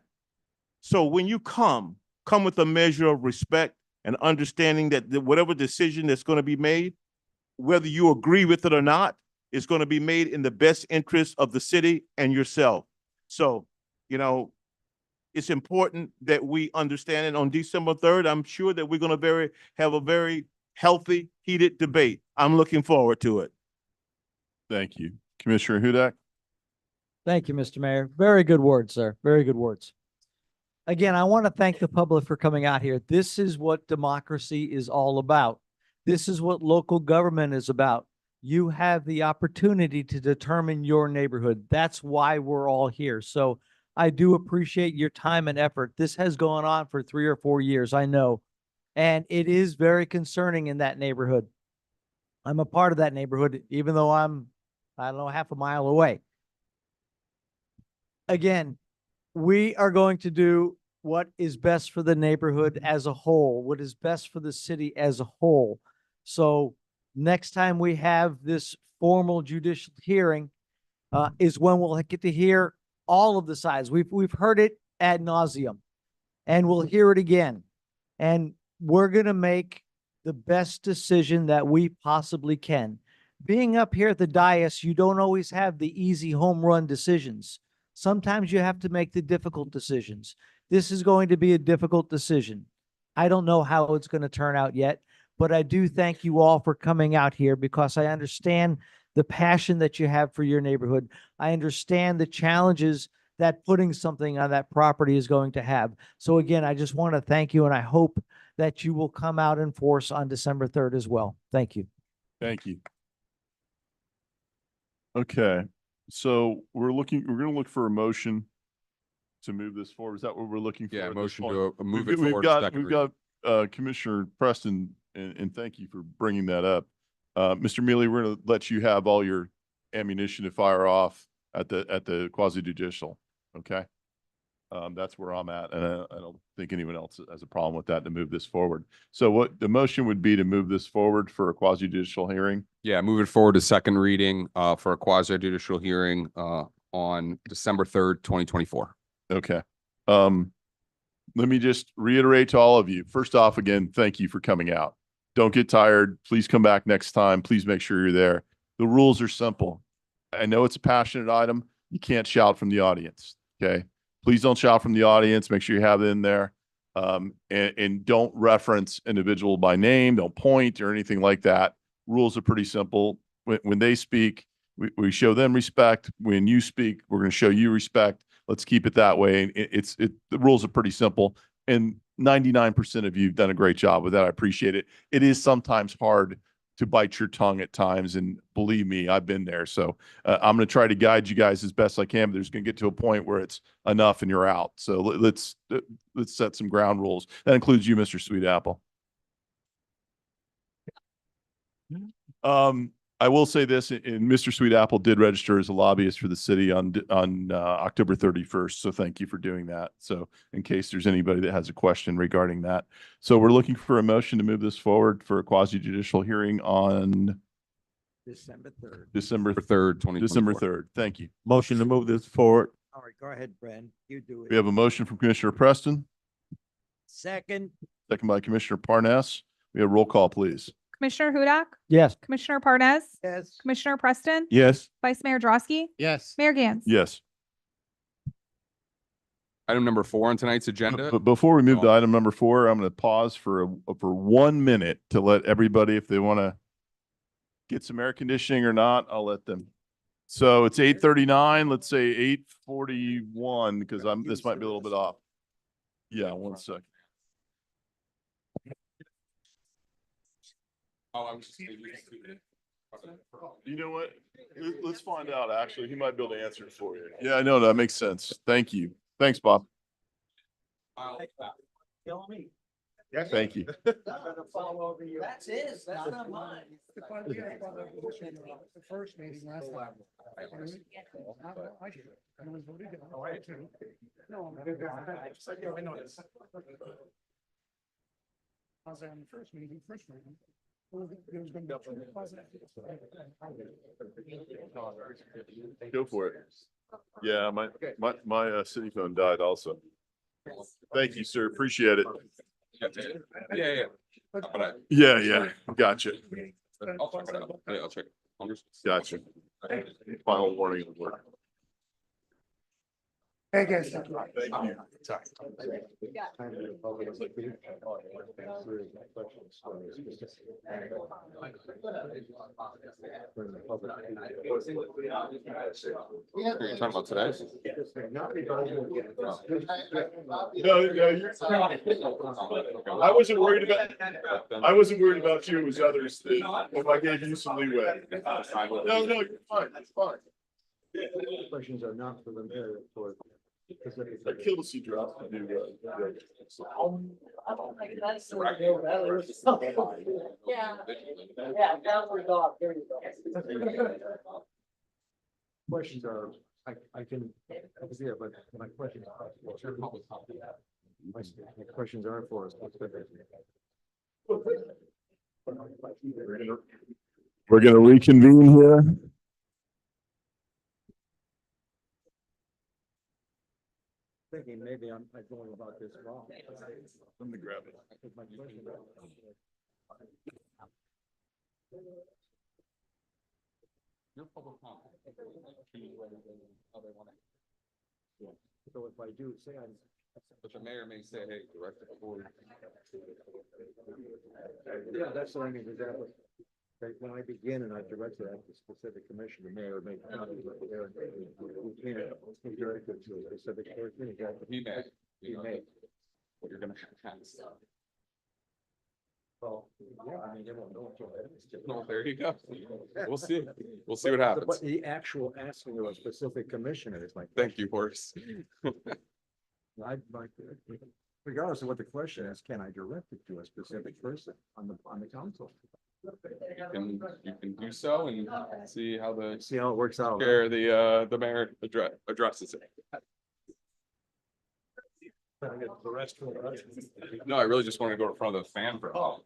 So when you come with a measure of respect and understanding that whatever decision that's going to be made, whether you agree with it or not, is going to be made in the best interest of the city and yourself. So, it's important that we understand it. On December 3rd, I'm sure that we're going to have a very healthy, heated debate. I'm looking forward to it. Thank you. Commissioner Hudak? Thank you, Mr. Mayor. Very good words, sir. Very good words. Again, I want to thank the public for coming out here. This is what democracy is all about. This is what local government is about. You have the opportunity to determine your neighborhood. That's why we're all here. So I do appreciate your time and effort. This has gone on for 3 or 4 years, I know. And it is very concerning in that neighborhood. I'm a part of that neighborhood, even though I'm, I don't know, half a mile away. Again, we are going to do what is best for the neighborhood as a whole, what is best for the city as a whole. So next time we have this formal judicial hearing, is when we'll get to hear all of the sides. We've heard it ad nauseum, and we'll hear it again. And we're gonna make the best decision that we possibly can. Being up here at the dais, you don't always have the easy home run decisions. Sometimes you have to make the difficult decisions. This is going to be a difficult decision. I don't know how it's going to turn out yet, but I do thank you all for coming out here because I understand the passion that you have for your neighborhood. I understand the challenges that putting something on that property is going to have. So again, I just want to thank you, and I hope that you will come out in force on December 3rd as well. Thank you. Thank you. Okay, so we're gonna look for a motion to move this forward. Is that what we're looking for? Yeah, at this motion point? to move We've- it forward. second We've reading. got Commissioner Preston, and thank you for bringing that up. Mr. Mealy, we're gonna let you have all your ammunition to fire off at the quasi judicial, okay? That's where I'm at, and I don't think anyone else has a problem with that to move this forward. So what the motion would be to move this forward for a quasi judicial hearing? Yeah, move it forward to second reading for a quasi judicial hearing on December 3rd, 2024. Okay. Let me just reiterate to all of you. First off, again, thank you for coming out. Don't get tired. Please come back next time. Please make sure you're there. The rules are simple. I know it's a passionate item. You can't shout from the audience, okay? Please don't shout from the audience. Make sure you have it in there. And don't reference individual by name. Don't point or anything like that. Rules are pretty simple. When they speak, we show them respect. When you speak, we're going to show you respect. Let's keep it that way. And the rules are pretty simple. And 99% of you have done a great job with that. I appreciate it. It is sometimes hard to bite your tongue at times. And believe me, I've been there. So I'm going to try to guide you guys as best I can, but there's going to get to a point where it's enough and you're out. So let's set some ground rules. That includes you, Mr. Sweet Apple. I will say this, and Mr. Sweet Apple did register as a lobbyist for the city on October 31st. So thank you for doing that. So in case there's anybody that has a question regarding that. So we're looking for a motion to move this forward for a quasi judicial hearing on December 3rd. December 3rd, 2024. December 3rd. Thank you. Motion to move this forward. All right, go ahead, Brad. You do it. We have a motion from Commissioner Preston, Second. second by Commissioner Parnas. We have roll call, please. Commissioner Hudak? Yes. Commissioner Parnas? Yes. Commissioner Preston? Yes. Vice Mayor Drosky? Yes. Mayor Gantz? Yes. Item number 4 on tonight's agenda. But before we move to item number 4, I'm going to pause for 1 minute to let everybody, if they want to get some air conditioning or not, I'll let them. So it's 8:39, let's say 8:41, because this might be a little bit off. Yeah, 1 second. Oh, I was just. You know what? Let's find out, actually. He might be able to answer it for you. Yeah, I know, that makes sense. Thank you. Thanks, Bob. Thank you. That's his, that's not mine. The first meeting last time. I was on the first meeting. Go for it. Yeah, my city phone died also. Thank you, sir. Appreciate it. Yeah. Yeah. Gotcha. I'll check it out. Yeah, I'll check it. Gotcha. Final warning of work. Hey, guys. Thank you. Are you talking about today? No, I wasn't worried about you. It was others that, if I gave you some leeway. No, you're fine. It's fine. Questions are not for the mayor, for Kildee dropped a new, Questions are, I can, I was there, but my questions are. My questions are for us. We're gonna reconvene here. Thinking maybe I'm going about this wrong. Let me grab it. My question- No public comment. So if I do, say I'm. But the mayor may say, hey, direct the board. Yeah, that's what I mean, is that what, like, when I begin and I direct it at the specific commission, the mayor may. We can't direct it to a specific person, is that? He may. He may. What you're gonna have. Well, yeah, I mean, everyone knows what it is. No, there you go. We'll see. We'll see what happens. But the actual asking of a specific commissioner is like. Thank you, Horace. I'd like, regardless of what the question is, can I direct it to a specific person on the council? You can do so and see how See how it works out. chair, the mayor addresses it. The rest for us. No, I really just want to go in front of the fan for a while.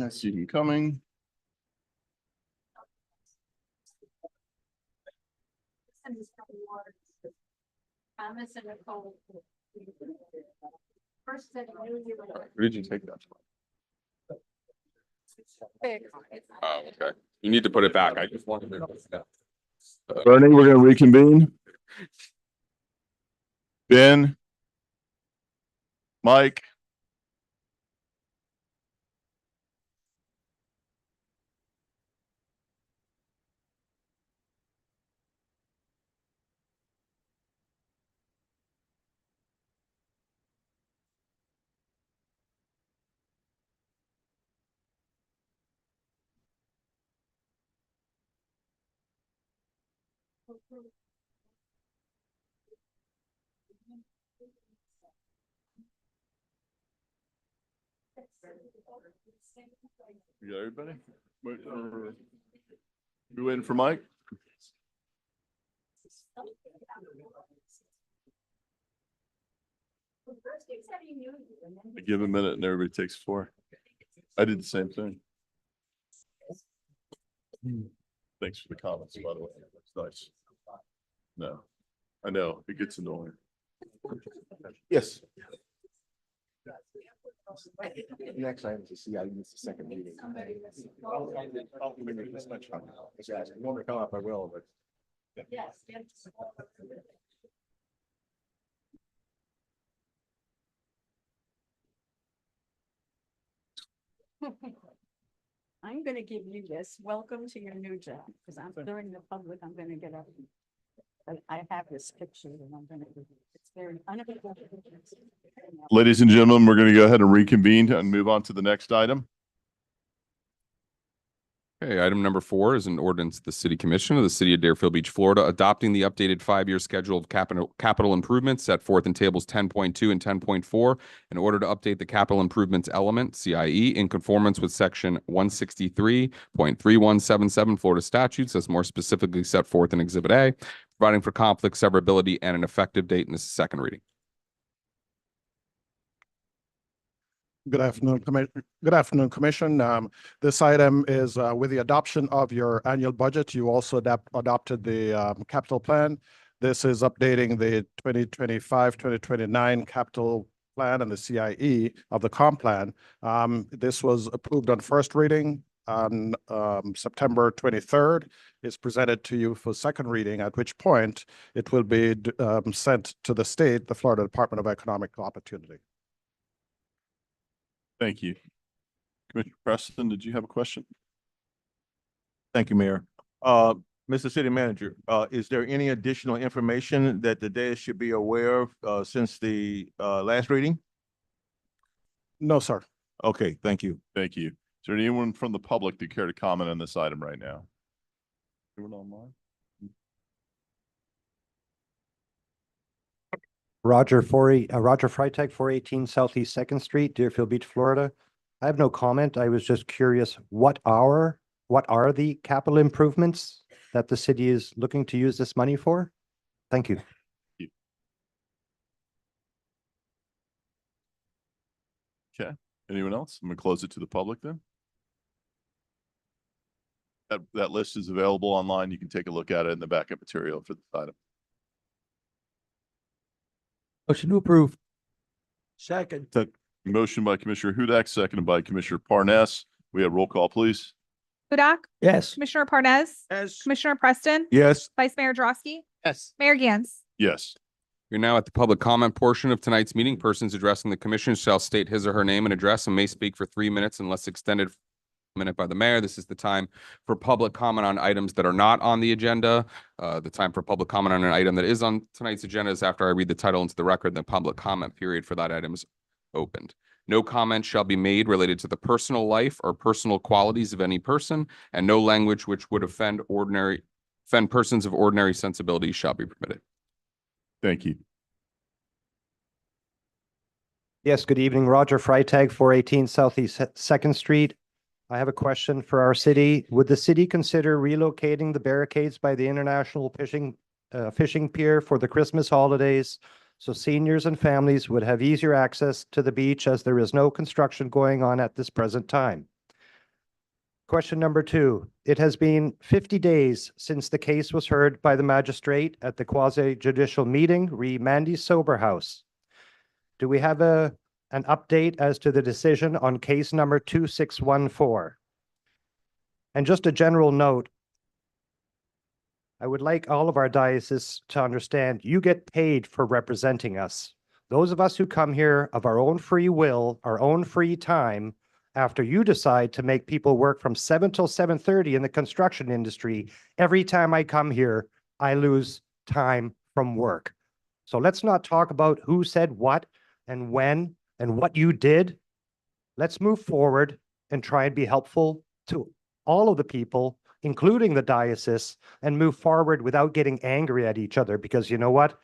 I see him coming. Thomas and Nicole. First said New Zealand. Where did you take that from? Big. Oh, okay. You need to put it back. I just wanted to. Bernie, we're gonna reconvene. Ben. Mike. You got everybody? You waiting for Mike? I give him a minute and everybody takes 4. I did the same thing. Thanks for the comments, by the way. That's nice. No, I know, it gets annoying. Yes. Next item is to see, I missed the second meeting. If you want me to come up, I will, but. Yes. I'm gonna give you this. Welcome to your new job, because I'm during the public, I'm gonna get up. I have this picture and I'm gonna, it's very uneventful. Ladies and gentlemen, we're going to go ahead and reconvene and move on to the next item. Okay, item number 4 is an ordinance of the City Commission of the City of Deerfield Beach, Florida, adopting the updated 5-year schedule of capital improvements set forth in tables 10.2 and 10.4 in order to update the capital improvements element, CIE, in conformance with section 163.3177 Florida statutes, as more specifically set forth in Exhibit A, providing for conflict severability and an effective date, and this is second reading. Good afternoon, Commission. This item is with the adoption of your annual budget. You also adopted the capital plan. This is updating the 2025-2029 capital plan and the CIE of the comp plan. This was approved on first reading on September 23rd. It's presented to you for second reading, at which point it will be sent to the state, the Florida Department of Economic Opportunity. Thank you. Commissioner Preston, did you have a question? Thank you, Mayor. Mr. City Manager, is there any additional information that the dais should be aware of since the last reading? No, sir. Okay, thank you. Thank you. Is there anyone from the public that care to comment on this item right now? Anyone online? Roger Freitag, 418 Southeast Second Street, Deerfield Beach, Florida. I have no comment. I was just curious, what are the capital improvements that the city is looking to use this money for? Thank you. Okay. Anyone else? I'm gonna close it to the public then. That list is available online. You can take a look at it in the backup material for this item. Motion to approve. Second. Motion by Commissioner Hudak, seconded by Commissioner Parnas. We have roll call, please. Hudak? Yes. Commissioner Parnas? Yes. Commissioner Preston? Yes. Vice Mayor Drosky? Yes. Mayor Gantz? Yes. You're now at the public comment portion of tonight's meeting. Persons addressing the commission shall state his or her name and address and may speak for 3 minutes unless extended a minute by the mayor. This is the time for public comment on items that are not on the agenda. The time for public comment on an item that is on tonight's agenda is after I read the title into the record. The public comment period for that item is opened. No comment shall be made related to the personal life or personal qualities of any person, and no language which would offend persons of ordinary sensibility shall be permitted. Thank you. Yes, good evening. Roger Freitag, 418 Southeast Second Street. I have a question for our city. Would the city consider relocating the barricades by the International Fishing Pier for the Christmas holidays so seniors and families would have easier access to the beach as there is no construction going on at this present time? Question number 2. It has been 50 days since the case was heard by the magistrate at the quasi-judicial meeting, re Mandy Sober House. Do we have an update as to the decision on case number 2614? And just a general note, I would like all of our dioceses to understand you get paid for representing us. Those of us who come here of our own free will, our own free time, after you decide to make people work from 7 till 7:30 in the construction industry, every time I come here, I lose time from work. So let's not talk about who said what and when and what you did. Let's move forward and try and be helpful to all of the people, including the diocese, and move forward without getting angry at each other, because you know what?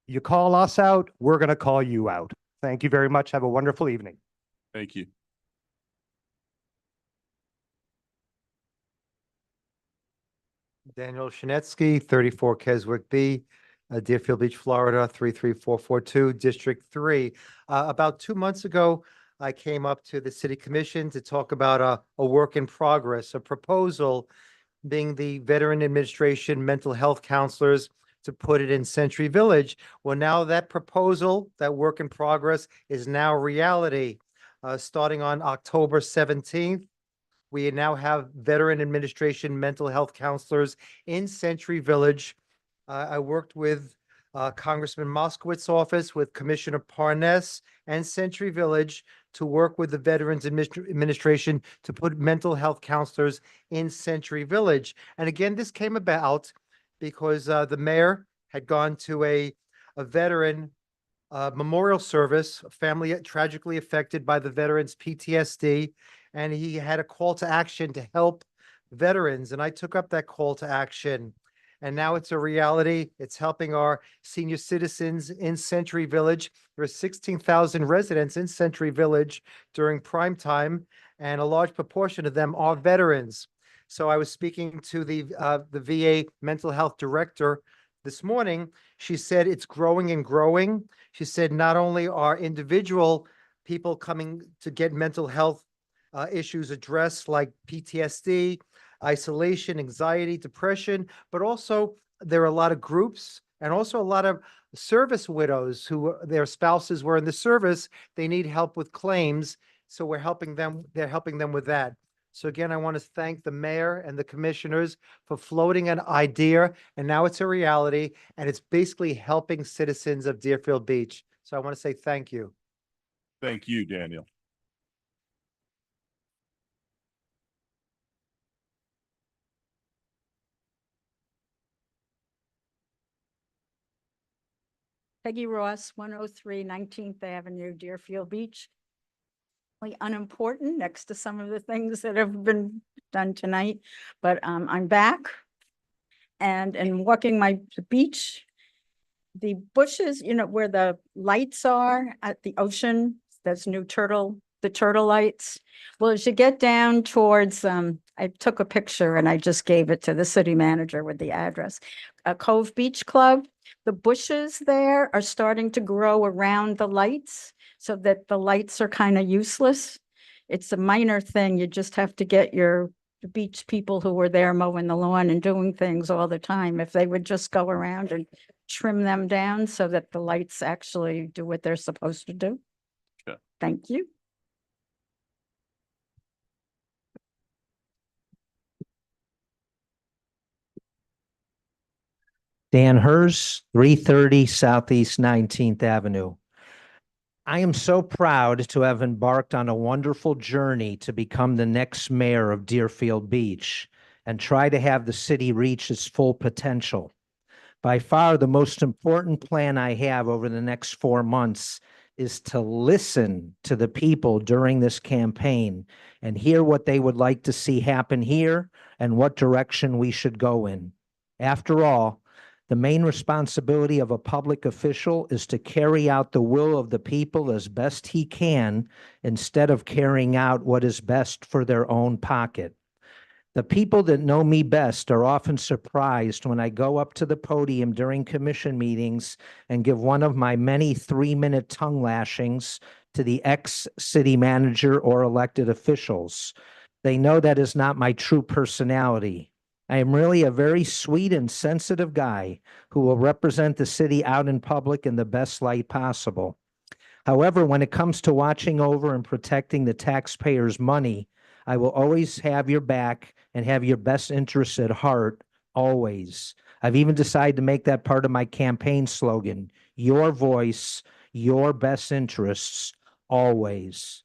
You call us out, we're going to call you out. Thank you very much. Have a wonderful evening. Thank you. Daniel Shinetsky, 34 Keswick B, Deerfield Beach, Florida, 33442, District 3. About 2 months ago, I came up to the City Commission to talk about a work in progress, a proposal being the Veteran Administration mental health counselors to put it in Century Village. Well, now that proposal, that work in progress, is now reality. Starting on October 17th, we now have Veteran Administration mental health counselors in Century Village. I worked with Congressman Moskowitz's office, with Commissioner Parnas and Century Village to work with the Veterans Administration to put mental health counselors in Century Village. And again, this came about because the mayor had gone to a veteran memorial service, a family tragically affected by the veterans' PTSD, and he had a call to action to help veterans, and I took up that call to action. And now it's a reality. It's helping our senior citizens in Century Village. There are 16,000 residents in Century Village during prime time, and a large proportion of them are veterans. So I was speaking to the VA mental health director this morning. She said it's growing and growing. She said not only are individual people coming to get mental health issues addressed like PTSD, isolation, anxiety, depression, but also there are a lot of groups and also a lot of service widows who their spouses were in the service. They need help with claims. So we're helping them. They're helping them with that. So again, I want to thank the mayor and the commissioners for floating an idea, and now it's a reality, and it's basically helping citizens of Deerfield Beach. So I want to say thank you. Thank you, Daniel. Peggy Ross, 103 19th Avenue, Deerfield Beach. Really unimportant next to some of the things that have been done tonight, but I'm back. And in walking the beach, the bushes, you know, where the lights are at the ocean, there's the turtle lights. Well, as you get down towards, I took a picture and I just gave it to the city manager with the address. Cove Beach Club, the bushes there are starting to grow around the lights so that the lights are kind of useless. It's a minor thing. You just have to get the beach people who were there mowing the lawn and doing things all the time. If they would just go around and trim them down so that the lights actually do what they're supposed to do. Okay. Thank you. Dan Hers, 330 Southeast 19th Avenue. I am so proud to have embarked on a wonderful journey to become the next mayor of Deerfield Beach and try to have the city reach its full potential. By far, the most important plan I have over the next 4 months is to listen to the people during this campaign and hear what they would like to see happen here and what direction we should go in. After all, the main responsibility of a public official is to carry out the will of the people as best he can instead of carrying out what is best for their own pocket. The people that know me best are often surprised when I go up to the podium during commission meetings and give one of my many 3-minute tongue lashings to the ex-city manager or elected officials. They know that is not my true personality. I am really a very sweet and sensitive guy who will represent the city out in public in the best light possible. However, when it comes to watching over and protecting the taxpayers' money, I will always have your back and have your best interests at heart, always. I've even decided to make that part of my campaign slogan, your voice, your best interests, always.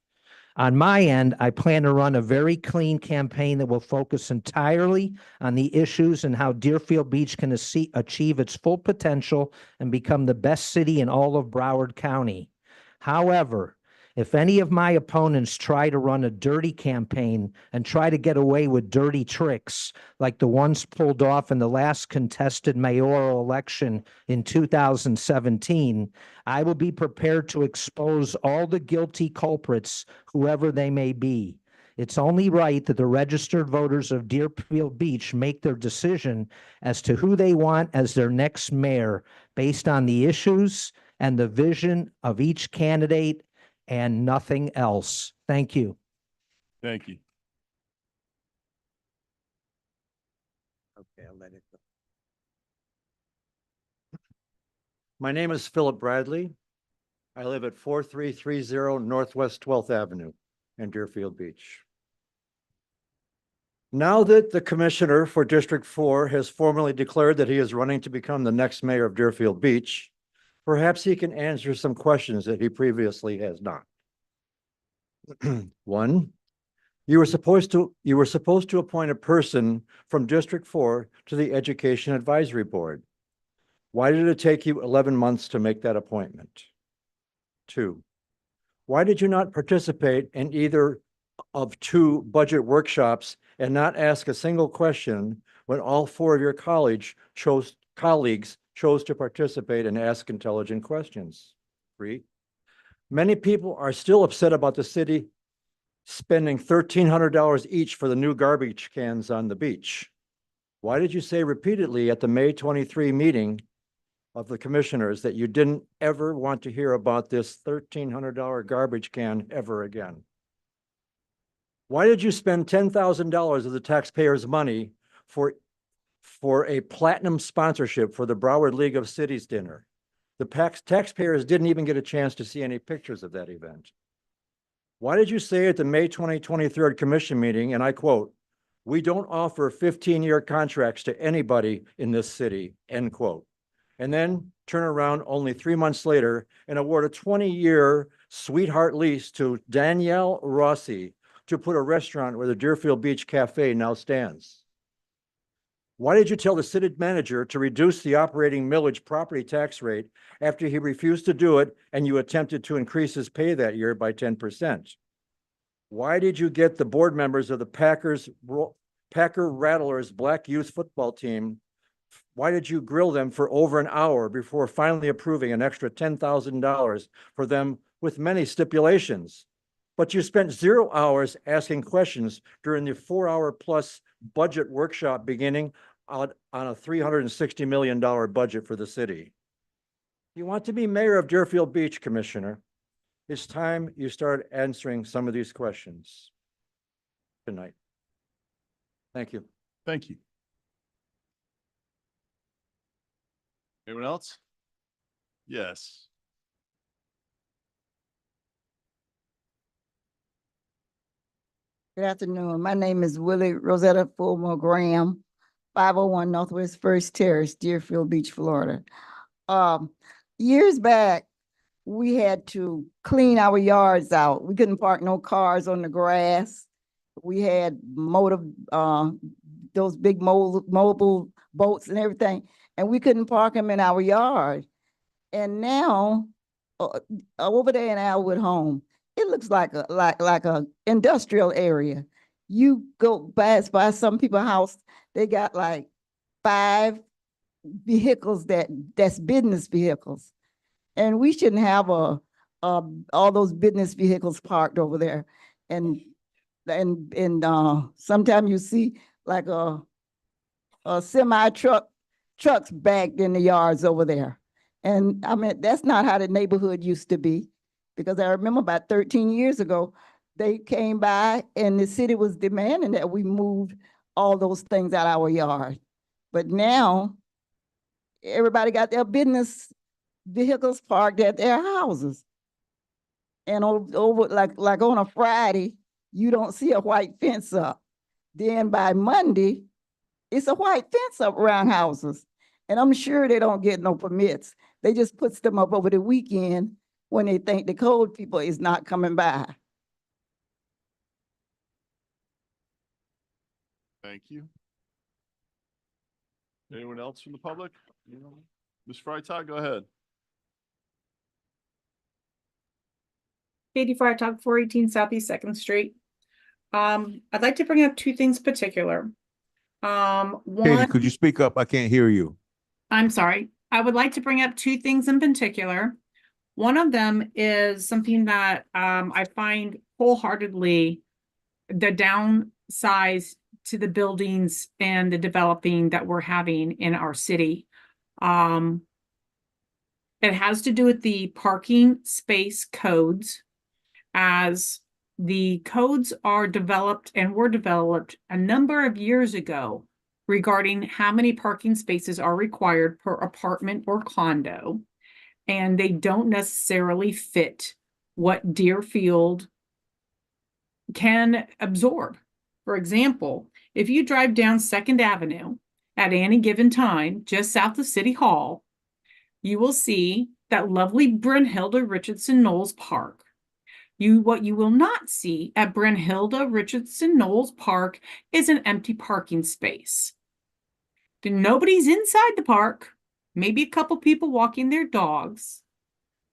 On my end, I plan to run a very clean campaign that will focus entirely on the issues and how Deerfield Beach can achieve its full potential and become the best city in all of Broward County. However, if any of my opponents try to run a dirty campaign and try to get away with dirty tricks like the ones pulled off in the last contested mayoral election in 2017, I will be prepared to expose all the guilty culprits, whoever they may be. It's only right that the registered voters of Deerfield Beach make their decision as to who they want as their next mayor based on the issues and the vision of each candidate and nothing else. Thank you. Thank you. Okay, I'll let it go. My name is Philip Bradley. I live at 4330 Northwest 12th Avenue in Deerfield Beach. Now that the commissioner for District 4 has formally declared that he is running to become the next mayor of Deerfield Beach, perhaps he can answer some questions that he previously has not. One, you were supposed to appoint a person from District 4 to the Education Advisory Board. Why did it take you 11 months to make that appointment? Two, why did you not participate in either of 2 budget workshops and not ask a single question when all four of your colleagues chose to participate and ask intelligent questions? 3, many people are still upset about the city spending $1,300 each for the new garbage cans on the beach. Why did you say repeatedly at the May 23 meeting of the commissioners that you didn't ever want to hear about this $1,300 garbage can ever again? Why did you spend $10,000 of the taxpayers' money for a platinum sponsorship for the Broward League of Cities dinner? The taxpayers didn't even get a chance to see any pictures of that event. Why did you say at the May 2023 commission meeting, and I quote, "We don't offer 15-year contracts to anybody in this city," end quote, and then turn around only 3 months later and award a 20-year sweetheart lease to Danielle Rossi to put a restaurant where the Deerfield Beach Cafe now stands? Why did you tell the city manager to reduce the operating millage property tax rate after he refused to do it and you attempted to increase his pay that year by 10%? Why did you get the board members of the Packer Rattlers Black Youth Football team? Why did you grill them for over an hour before finally approving an extra $10,000 for them with many stipulations? But you spent 0 hours asking questions during the 4-hour plus budget workshop beginning on a $360 million budget for the city. You want to be mayor of Deerfield Beach, Commissioner? It's time you start answering some of these questions tonight. Thank you. Thank you. Anyone else? Yes. Good afternoon. My name is Willie Rosetta Fulmer Graham, 501 Northwest First Terrace, Deerfield Beach, Florida. Years back, we had to clean our yards out. We couldn't park no cars on the grass. We had those big mobile boats and everything, and we couldn't park them in our yard. And now, over there in Alwood Home, it looks like a industrial area. You go pass by some people's house, they got like 5 vehicles that's business vehicles. And we shouldn't have all those business vehicles parked over there. And sometimes you see like a semi trucks backed in the yards over there. And I mean, that's not how the neighborhood used to be. Because I remember about 13 years ago, they came by and the city was demanding that we moved all those things out of our yard. But now, everybody got their business vehicles parked at their houses. And over like on a Friday, you don't see a white fence up. Then by Monday, it's a white fence up around houses. And I'm sure they don't get no permits. They just puts them up over the weekend when they think the code people is not coming by. Thank you. Anyone else from the public? Ms. Freitag, go ahead. Katie Freitag, 418 Southeast 2nd Street. I'd like to bring up 2 things particular. Katie, One, could you speak up? I can't hear you. I'm sorry. I would like to bring up 2 things in particular. One of them is something that I find wholeheartedly the downsize to the buildings and the developing that we're having in our city. It has to do with the parking space codes. As the codes are developed and were developed a number of years ago regarding how many parking spaces are required per apartment or condo. And they don't necessarily fit what Deerfield can absorb. For example, if you drive down 2nd Avenue at any given time, just south of City Hall, you will see that lovely Brynhilda Richardson Knowles Park. What you will not see at Brynhilda Richardson Knowles Park is an empty parking space. Nobody's inside the park. Maybe a couple people walking their dogs,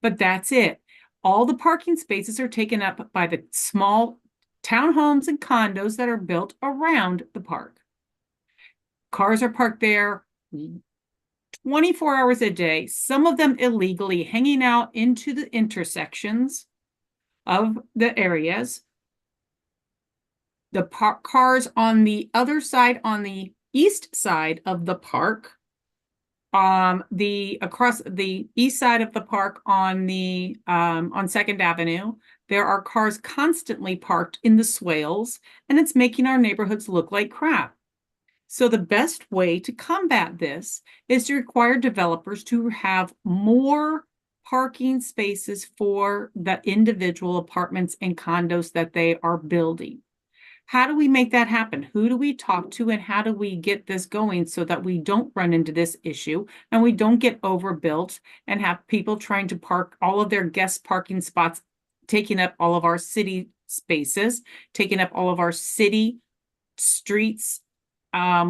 but that's it. All the parking spaces are taken up by the small townhomes and condos that are built around the park. Cars are parked there 24 hours a day, some of them illegally, hanging out into the intersections of the areas. The cars on the other side, on the east side of the park, across the east side of the park on the on Second Avenue, there are cars constantly parked in the swales, and it's making our neighborhoods look like crap. So the best way to combat this is to require developers to have more parking spaces for the individual apartments and condos that they are building. How do we make that happen? Who do we talk to, and how do we get this going so that we don't run into this issue and we don't get overbuilt and have people trying to park all of their guest parking spots, taking up all of our city spaces, taking up all of our city streets.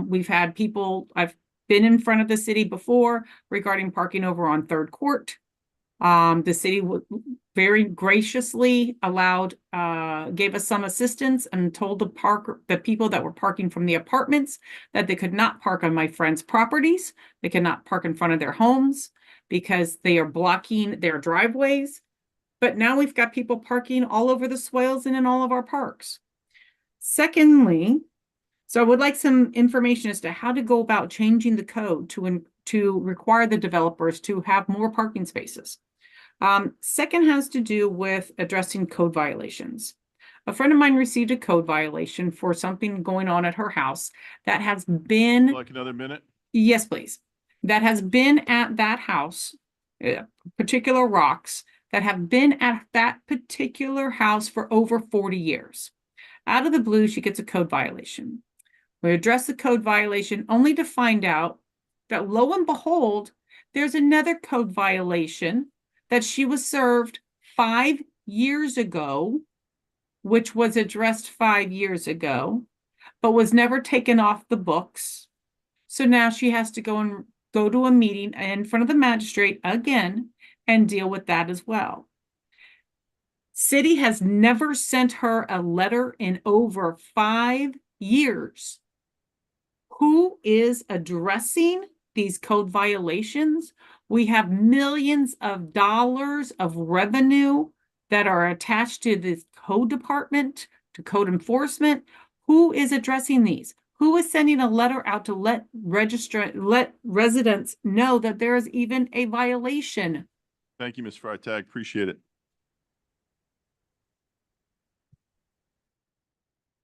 We've had people, I've been in front of the city before regarding parking over on Third Court. The city very graciously gave us some assistance and told the people that were parking from the apartments that they could not park on my friends' properties. They cannot park in front of their homes because they are blocking their driveways. But now we've got people parking all over the swales and in all of our parks. Secondly, so I would like some information as to how to go about changing the code to require the developers to have more parking spaces. Second has to do with addressing code violations. A friend of mine received a code violation for something going on at her house that has been— Like another minute? Yes, please. That has been at that house, particular rocks that have been at that particular house for over 40 years. Out of the blue, she gets a code violation. We address the code violation only to find out that, lo and behold, there's another code violation that she was served 5 years ago, which was addressed 5 years ago, but was never taken off the books. So now she has to go to a meeting in front of the magistrate again and deal with that as well. City has never sent her a letter in over 5 years. Who is addressing these code violations? We have millions of dollars of revenue that are attached to the code department, to code enforcement. Who is addressing these? Who is sending a letter out to let residents know that there is even a violation? Thank you, Ms. Freitag. Appreciate it.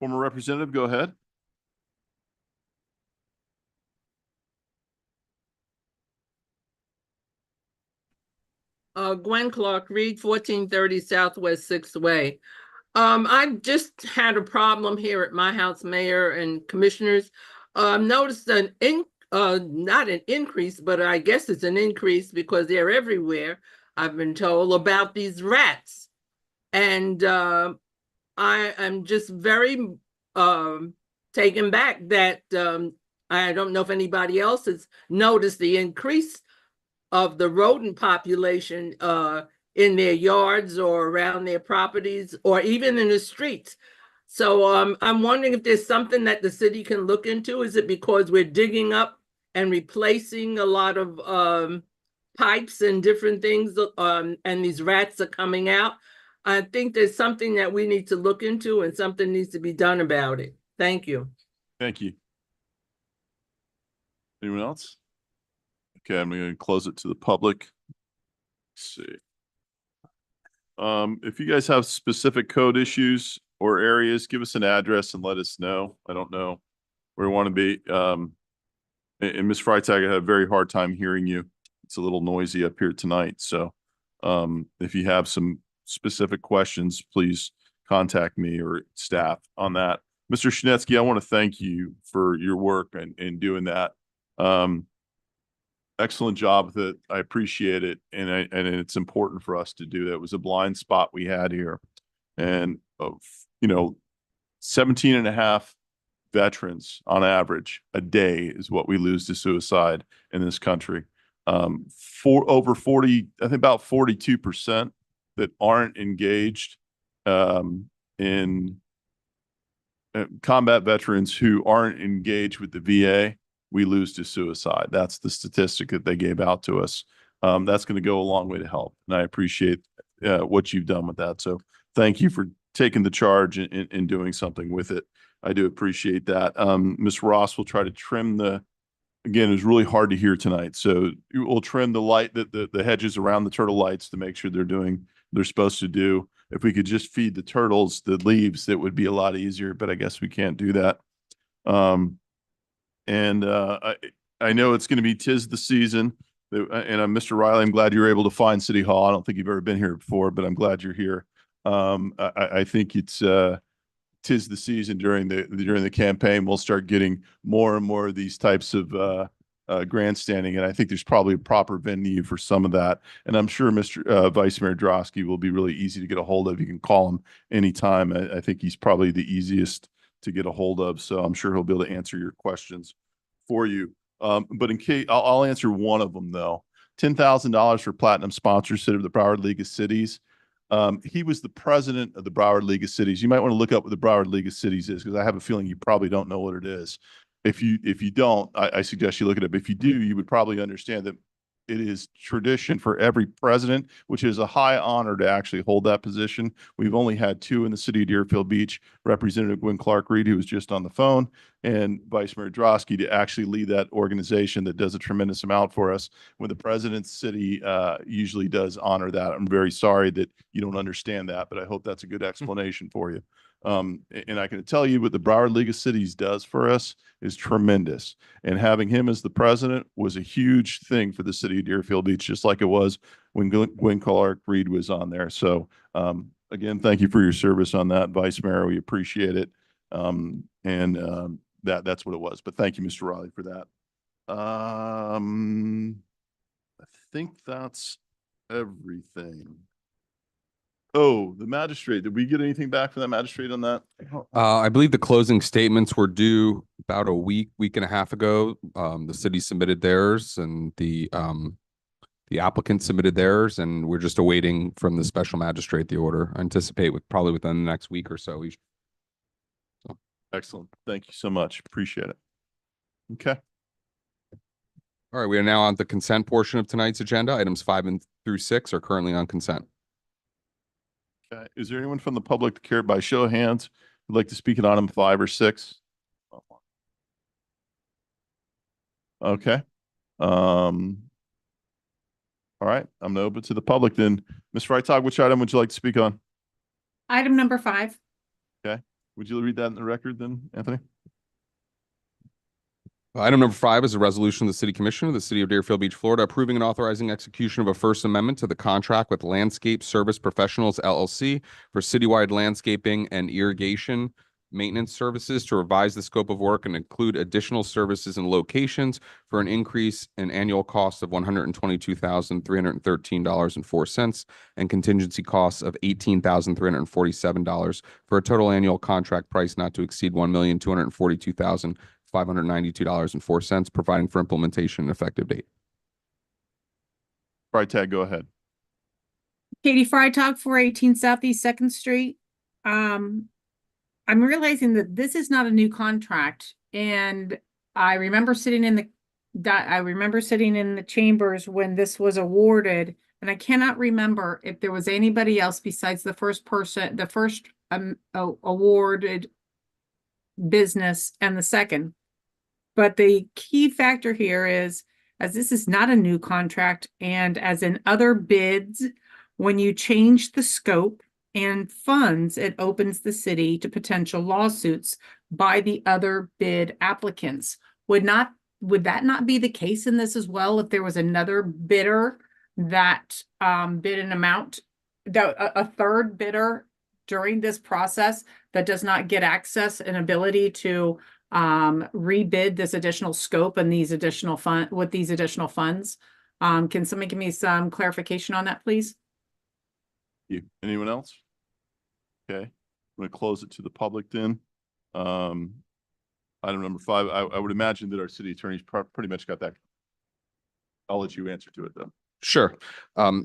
Former representative, go ahead. Gwen Clark, Reed, 1430 Southwest 6th Way. I just had a problem here at my house, Mayor and Commissioners. Noticed not an increase, but I guess it's an increase because they're everywhere, I've been told, about these rats. And I am just very taken back that I don't know if anybody else has noticed the increase of the rodent population in their yards or around their properties or even in the streets. So I'm wondering if there's something that the city can look into. Is it because we're digging up and replacing a lot of pipes and different things and these rats are coming out? I think there's something that we need to look into and something needs to be done about it. Thank you. Thank you. Anyone else? Okay, I'm going to close it to the public. Let's see. If you guys have specific code issues or areas, give us an address and let us know. I don't know where we want to be. And Ms. Freitag, I had a very hard time hearing you. It's a little noisy up here tonight. So if you have some specific questions, please contact me or staff on that. Mr. Schnetsky, I want to thank you for your work in doing that. Excellent job with it. I appreciate it. And it's important for us to do that. It was a blind spot we had here. And, 17 and a half veterans on average a day is what we lose to suicide in this country. Over 40, I think about 42% that aren't engaged in combat veterans who aren't engaged with the VA, we lose to suicide. That's the statistic that they gave out to us. That's going to go a long way to help. And I appreciate what you've done with that. So thank you for taking the charge and doing something with it. I do appreciate that. Ms. Ross will try to trim again, it was really hard to hear tonight. So we'll trim the hedges around the turtle lights to make sure they're doing they're supposed to do. If we could just feed the turtles the leaves, that would be a lot easier, but I guess we can't do that. I know it's going to be 'tis the season. And Mr. Riley, I'm glad you were able to find City Hall. I don't think you've ever been here before, but I'm glad you're here. I think it's 'tis the season during the campaign. We'll start getting more and more of these types of grandstanding, and I think there's probably a proper venue for some of that. And I'm sure Mr. Vice Mayor Drosky will be really easy to get a hold of. You can call him anytime. I think he's probably the easiest to get a hold of, so I'm sure he'll be able to answer your questions for you. But in case, I'll answer one of them though. $10,000 for Platinum Sponsorship of the Broward League of Cities. He was the president of the Broward League of Cities. You might want to look up what the Broward League of Cities is, because I have a feeling you probably don't know what it is. If you don't, I suggest you look it up. If you do, you would probably understand that it is tradition for every president, which is a high honor to actually hold that position. We've only had two in the city of Deerfield Beach, Representative Gwen Clark-Reed, who was just on the phone, and Vice Mayor Drosky to actually lead that organization that does a tremendous amount for us. When the president's city usually does honor that. I'm very sorry that you don't understand that, but I hope that's a good explanation for you. And I can tell you what the Broward League of Cities does for us is tremendous. And having him as the president was a huge thing for the city of Deerfield Beach, just like it was when Gwen Clark-Reed was on there. So again, thank you for your service on that, Vice Mayor. We appreciate it. That's what it was. But thank you, Mr. Riley, for that. I think that's everything. Oh, the magistrate. Did we get anything back from that magistrate on that? I believe the closing statements were due about a week and a half ago. The city submitted theirs and the applicant submitted theirs, and we're just awaiting from the special magistrate the order. I anticipate probably within the next week or so. Excellent. Thank you so much. Appreciate it. Okay. All right, we are now on the consent portion of tonight's agenda. Items 5 through 6 are currently on consent. Okay. Is there anyone from the public that care by show of hands would like to speak on item 5 or 6? Okay. All right. I'm open to the public then. Ms. Freitag, which item would you like to speak on? Item number 5. Okay. Would you read that in the record then, Anthony? Item number 5 is a resolution of the City Commission of the City of Deerfield Beach, Florida, approving and authorizing execution of a First Amendment to the contract with Landscape Service Professionals LLC for citywide landscaping and irrigation maintenance services to revise the scope of work and include additional services and locations for an increase in annual cost of $122,313.04 and contingency costs of $18,347 for a total annual contract price not to exceed $1,242,592.04, providing for implementation and effective date. Freitag, go ahead. Katie Freitag, 418 Southeast 2nd Street. I'm realizing that this is not a new contract, and I remember sitting in the chambers when this was awarded, and I cannot remember if there was anybody else besides the first awarded business and the second. But the key factor here is, as this is not a new contract, and as in other bids, when you change the scope and funds, it opens the city to potential lawsuits by the other bid applicants. Would that not be the case in this as well? If there was another bidder that bid an amount, a third bidder during this process that does not get access and ability to rebid this additional scope and these additional funds. Can somebody give me some clarification on that, please? Anyone else? Okay, I'm going to close it to the public then. Item number 5, I would imagine that our city attorney's pretty much got that. I'll let you answer to it though. Sure.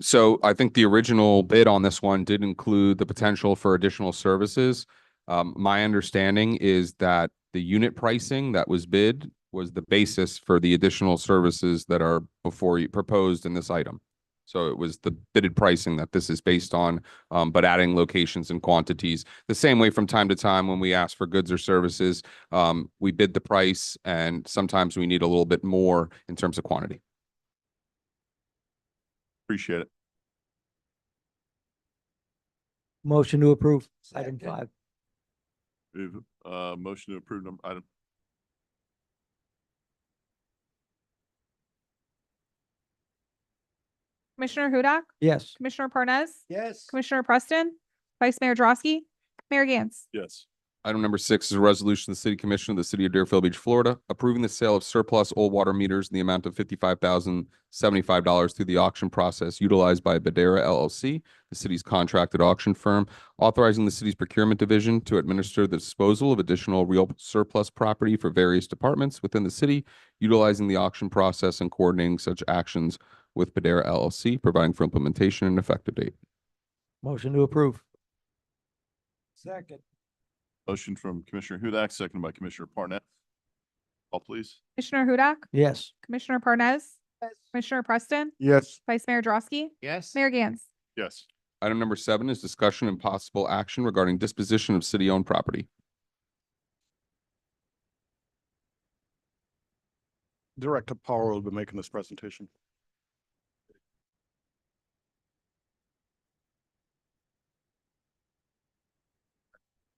So I think the original bid on this one did include the potential for additional services. My understanding is that the unit pricing that was bid was the basis for the additional services that are before you proposed in this item. So it was the bidded pricing that this is based on, but adding locations and quantities. The same way from time to time when we ask for goods or services, we bid the price and sometimes we need a little bit more in terms of quantity. Appreciate it. Motion to approve. Item 5. We have, motion to approve item. Commissioner Hudak? Yes. Commissioner Parnas? Yes. Commissioner Preston? Vice Mayor Drosky? Mayor Gantz? Yes. Item number 6 is a resolution of the City Commission of the City of Deerfield Beach, Florida, approving the sale of surplus old water meters in the amount of $55,075 through the auction process utilized by Badera LLC, the city's contracted auction firm, authorizing the city's procurement division to administer the disposal of additional real surplus property for various departments within the city, utilizing the auction process and coordinating such actions with Badera LLC, providing for implementation and effective date. Motion to approve. Second. Motion from Commissioner Hudak, seconded by Commissioner Parnas. Call please. Commissioner Hudak? Yes. Commissioner Parnas? Commissioner Preston? Yes. Vice Mayor Drosky? Yes. Mayor Gantz? Yes. Item number 7 is discussion and possible action regarding disposition of city-owned property. Director Power will be making this presentation.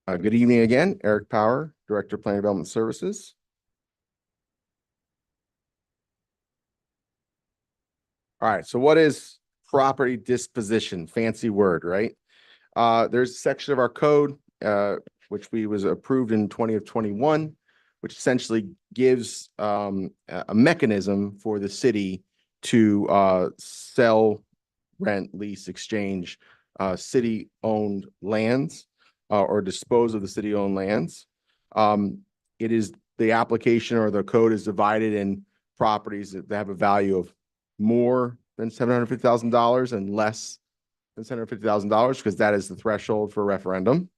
Good evening again, Eric Power, Director of Planning Development Services. All right, so what is property disposition? Fancy word, right? There's a section of our code, which was approved in 2021, which essentially gives a mechanism for the city to sell, rent, lease, exchange city-owned lands or dispose of the city-owned lands. It is the application or the code is divided in properties that have a value of more than $750,000 and less than $750,000 because that is the threshold for a referendum.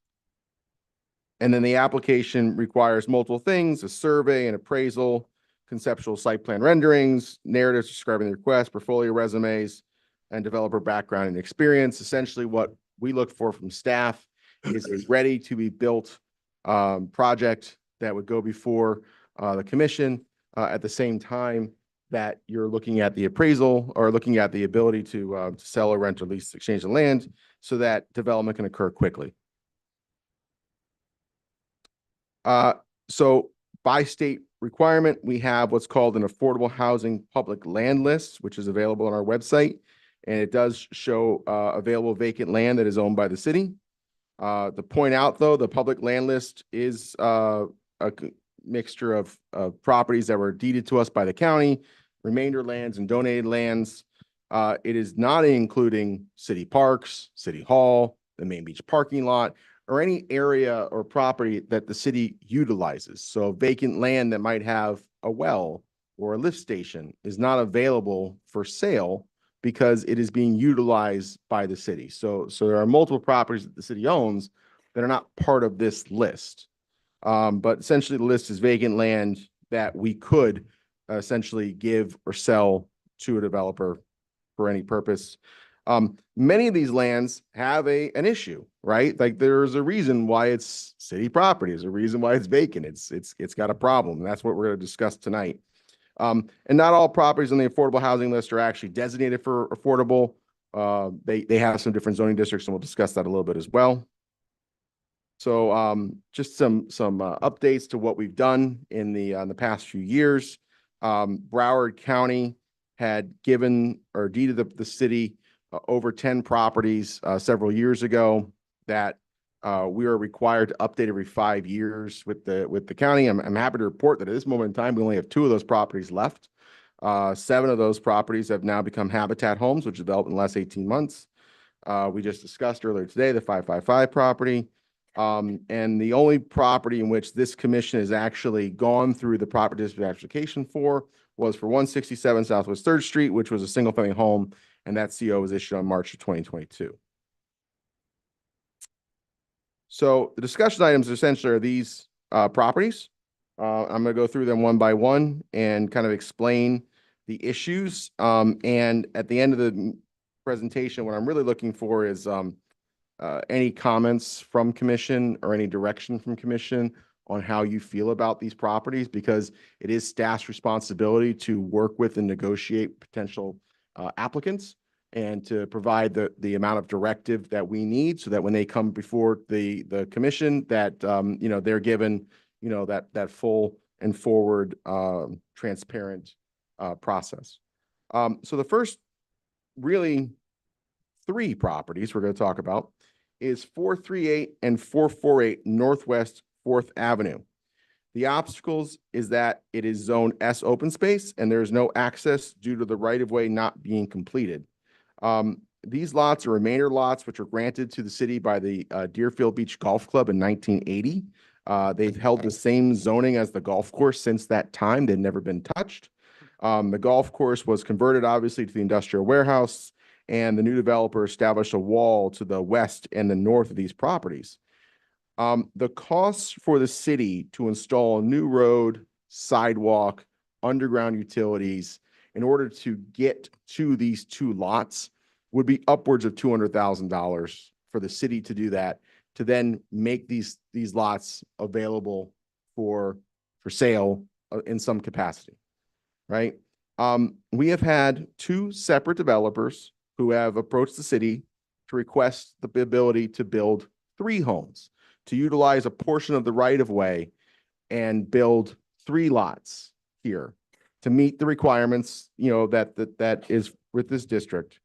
And then the application requires multiple things: a survey, an appraisal, conceptual site plan renderings, narratives describing the request, portfolio resumes, and developer background and experience. Essentially what we look for from staff is a ready to be built project that would go before the commission at the same time that you're looking at the appraisal or looking at the ability to sell or rent or lease, exchange the land so that development can occur quickly. So by state requirement, we have what's called an affordable housing public land list, which is available on our website. And it does show available vacant land that is owned by the city. To point out, though, the public land list is a mixture of properties that were deeded to us by the county, remainder lands and donated lands. It is not including city parks, city hall, the main beach parking lot, or any area or property that the city utilizes. So vacant land that might have a well or a lift station is not available for sale because it is being utilized by the city. So there are multiple properties that the city owns that are not part of this list. But essentially the list is vacant land that we could essentially give or sell to a developer for any purpose. Many of these lands have an issue, right? Like there's a reason why it's city property. There's a reason why it's vacant. It's got a problem. And that's what we're going to discuss tonight. And not all properties on the affordable housing list are actually designated for affordable. They have some different zoning districts, and we'll discuss that a little bit as well. So just some updates to what we've done in the past few years. Broward County had given or deeded the city over 10 properties several years ago that we are required to update every 5 years with the county. I'm happy to report that at this moment in time, we only have 2 of those properties left. 7 of those properties have now become habitat homes, which developed in the last 18 months. We just discussed earlier today the 555 property. And the only property in which this commission has actually gone through the property district application for was for 167 Southwest 3rd Street, which was a single family home. And that CO was issued on March of 2022. So the discussion items essentially are these properties. I'm gonna go through them one by one and kind of explain the issues. And at the end of the presentation, what I'm really looking for is any comments from commission or any direction from commission on how you feel about these properties, because it is staff's responsibility to work with and negotiate potential applicants and to provide the amount of directive that we need so that when they come before the commission that, you know, they're given, you know, that full and forward transparent process. So the first really 3 properties we're going to talk about is 438 and 448 Northwest 4th Avenue. The obstacles is that it is Zone S open space and there is no access due to the right-of-way not being completed. These lots are remainder lots which were granted to the city by the Deerfield Beach Golf Club in 1980. They've held the same zoning as the golf course since that time. They've never been touched. The golf course was converted obviously to the industrial warehouse, and the new developer established a wall to the west and the north of these properties. The costs for the city to install a new road, sidewalk, underground utilities in order to get to these 2 lots would be upwards of $200,000 for the city to do that, to then make these lots available for sale in some capacity, right? We have had 2 separate developers who have approached the city to request the ability to build 3 homes, to utilize a portion of the right-of-way and build 3 lots here to meet the requirements, you know, that is with this district.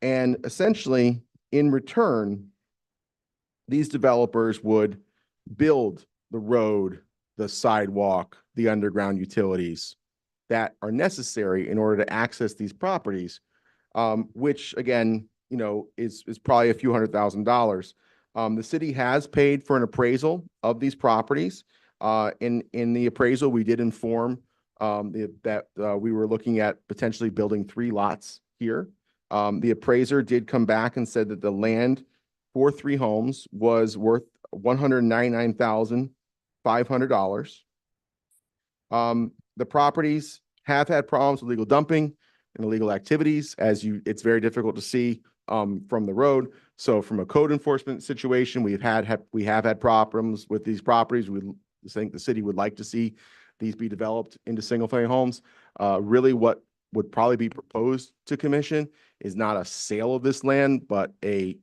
And essentially, in return, these developers would build the road, the sidewalk, the underground utilities that are necessary in order to access these properties, which again, you know, is probably a few $100,000. The city has paid for an appraisal of these properties. In the appraisal, we did inform that we were looking at potentially building 3 lots here. The appraiser did come back and said that the land for 3 homes was worth $199,500. The properties have had problems with illegal dumping and illegal activities, it's very difficult to see from the road. So from a code enforcement situation, we have had problems with these properties. We think the city would like to see these be developed into single-family homes. Really, what would probably be proposed to commission is not a sale of this land, but a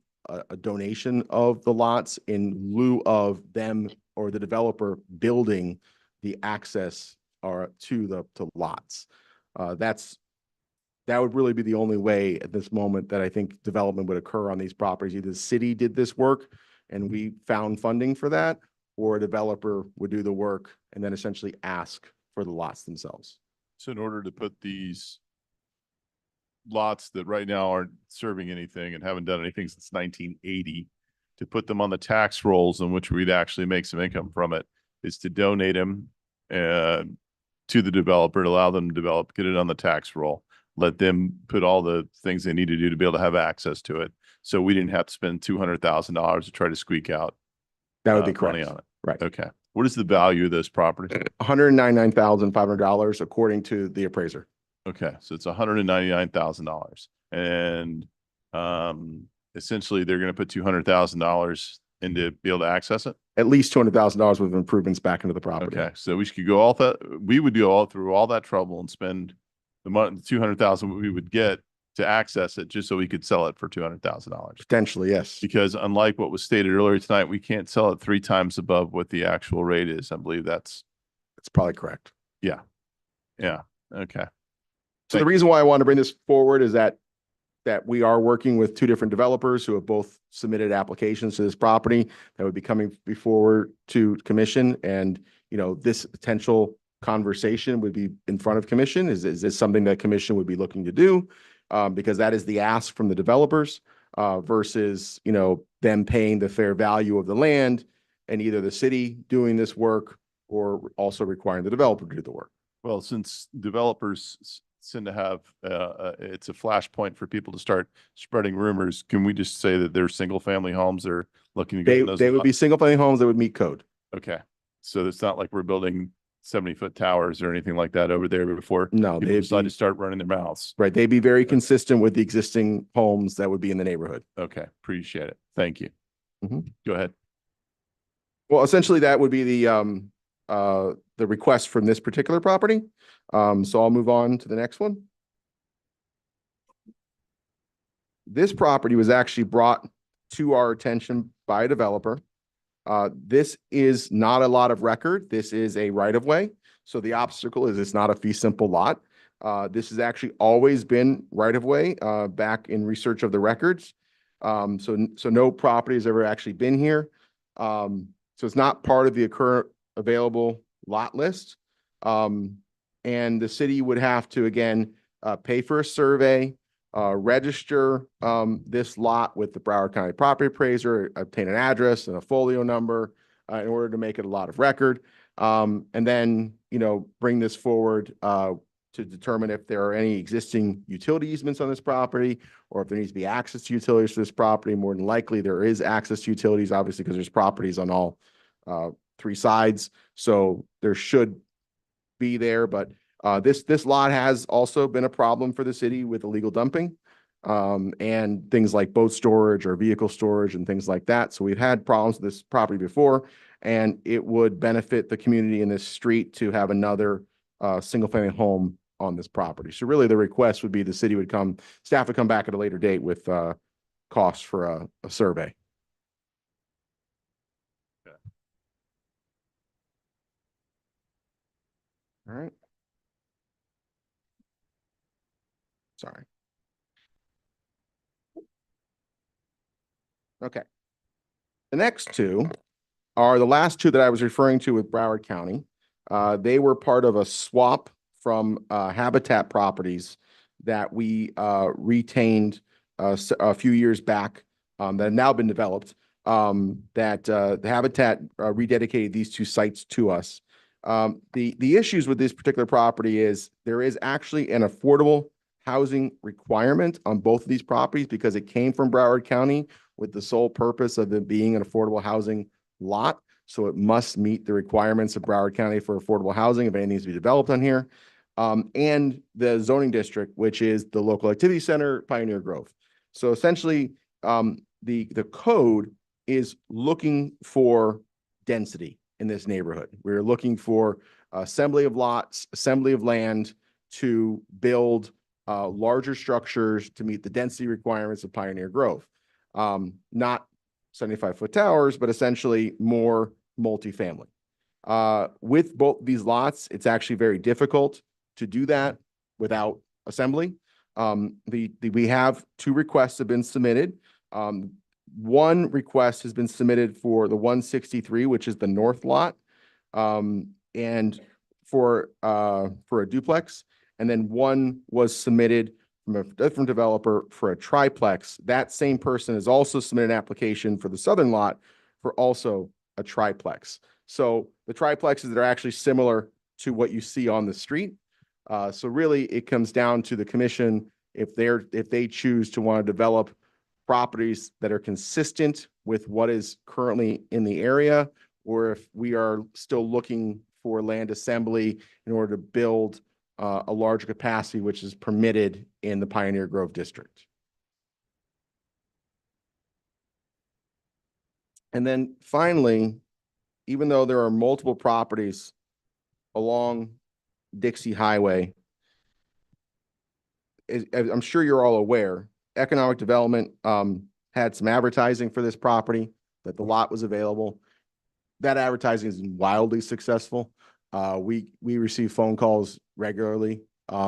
donation of the lots in lieu of them or the developer building the access to the lots. That would really be the only way at this moment that I think development would occur on these properties. Either the city did this work and we found funding for that, or a developer would do the work and then essentially ask for the lots themselves. So in order to put these lots that right now aren't serving anything and haven't done anything since 1980, to put them on the tax rolls in which we'd actually make some income from it, is to donate them to the developer, to allow them to develop, get it on the tax roll, let them put all the things they need to do to be able to have access to it. So we didn't have to spend $200,000 to try to squeak out That would be money correct. on it. Right. Okay. What is the value of this property? $199,500 according to the appraiser. Okay, so it's $199,000, and essentially they're going to put $200,000 in to be able to access it. At least $200,000 with improvements back into the property. Okay, so we could go all that. We would go all through all that trouble and spend the money, $200,000 we would get to access it, just so we could sell it for $200,000. Potentially, yes. Because unlike what was stated earlier tonight, we can't sell it 3 times above what the actual rate is. I believe that's probably correct. Yeah. Yeah. Okay. So the reason why I want to bring this forward is that we are working with 2 different developers who have both submitted applications to this property that would be coming before to commission. And, you know, this potential conversation would be in front of commission. Is this something that commission would be looking to do? Because that is the ask from the developers versus, you know, them paying the fair value of the land and either the city doing this work or also requiring the developer to do the work. Well, since developers sin to have, it's a flashpoint for people to start spreading rumors. Can we just say that they're single family homes that are looking to go in those They would be lots? single family homes that would meet code. Okay, so it's not like we're building 70-foot towers or anything like that over there before No, people they'd decide be- to start running their mouths. Right, they'd be very consistent with the existing homes that would be in the neighborhood. Okay, appreciate it. Thank you. Mhm. Go ahead. Well, essentially, that would be the request from this particular property. So I'll move on to the next one. This property was actually brought to our attention by a developer. This is not a lot of record. This is a right of way. So the obstacle is it's not a fee simple lot. This has actually always been right of way, back in research of the records. So no property has ever actually been here. So it's not part of the current available lot list. And the city would have to, again, pay for a survey, register this lot with the Broward County Property Appraiser, obtain an address and a folio number in order to make it a lot of record. And then, bring this forward to determine if there are any existing utility easements on this property or if there needs to be access to utilities for this property. More than likely, there is access to utilities, obviously, because there's properties on all three sides. So there should be there, but this lot has also been a problem for the city with illegal dumping and things like boat storage or vehicle storage and things like that. So we've had problems with this property before, and it would benefit the community in this street to have another single family home on this property. So really the request would be the city would staff would come back at a later date with costs for a survey. All right. Sorry. Okay. The next two are the last two that I was referring to with Broward County. They were part of a swap from Habitat Properties that we retained a few years back that have now been developed, that the Habitat rededicated these two sites to us. The issues with this particular property is there is actually an affordable housing requirement on both of these properties because it came from Broward County with the sole purpose of it being an affordable housing lot. So it must meet the requirements of Broward County for affordable housing if anything needs to be developed on here. And the zoning district, which is the local activity center, Pioneer Grove. So essentially, the code is looking for density in this neighborhood. We're looking for assembly of lots, assembly of land to build larger structures to meet the density requirements of Pioneer Grove. Not 75-foot towers, but essentially more multifamily. With both these lots, it's actually very difficult to do that without assembly. We have two requests have been submitted. One request has been submitted for the 163, which is the north lot, and for a duplex. And then one was submitted from a different developer for a triplex. That same person has also submitted an application for the southern lot for also a triplex. So the triplexes that are actually similar to what you see on the street. So really it comes down to the commission if they choose to want to develop properties that are consistent with what is currently in the area, or if we are still looking for land assembly in order to build a larger capacity, which is permitted in the Pioneer Grove district. And then finally, even though there are multiple properties along Dixie Highway, as I'm sure you're all aware, economic development had some advertising for this property that the lot was available. That advertising is wildly successful. We receive phone calls regularly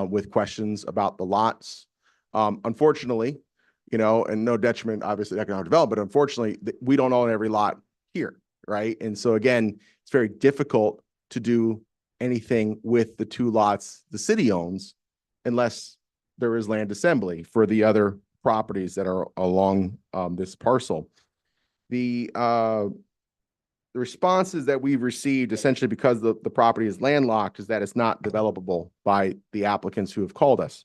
with questions about the lots. Unfortunately, and no detriment, obviously, to economic development, but unfortunately, we don't own every lot here, right? And so again, it's very difficult to do anything with the two lots the city owns unless there is land assembly for the other properties that are along this parcel. The the responses that we've received essentially because the property is landlocked is that it's not developable by the applicants who have called us.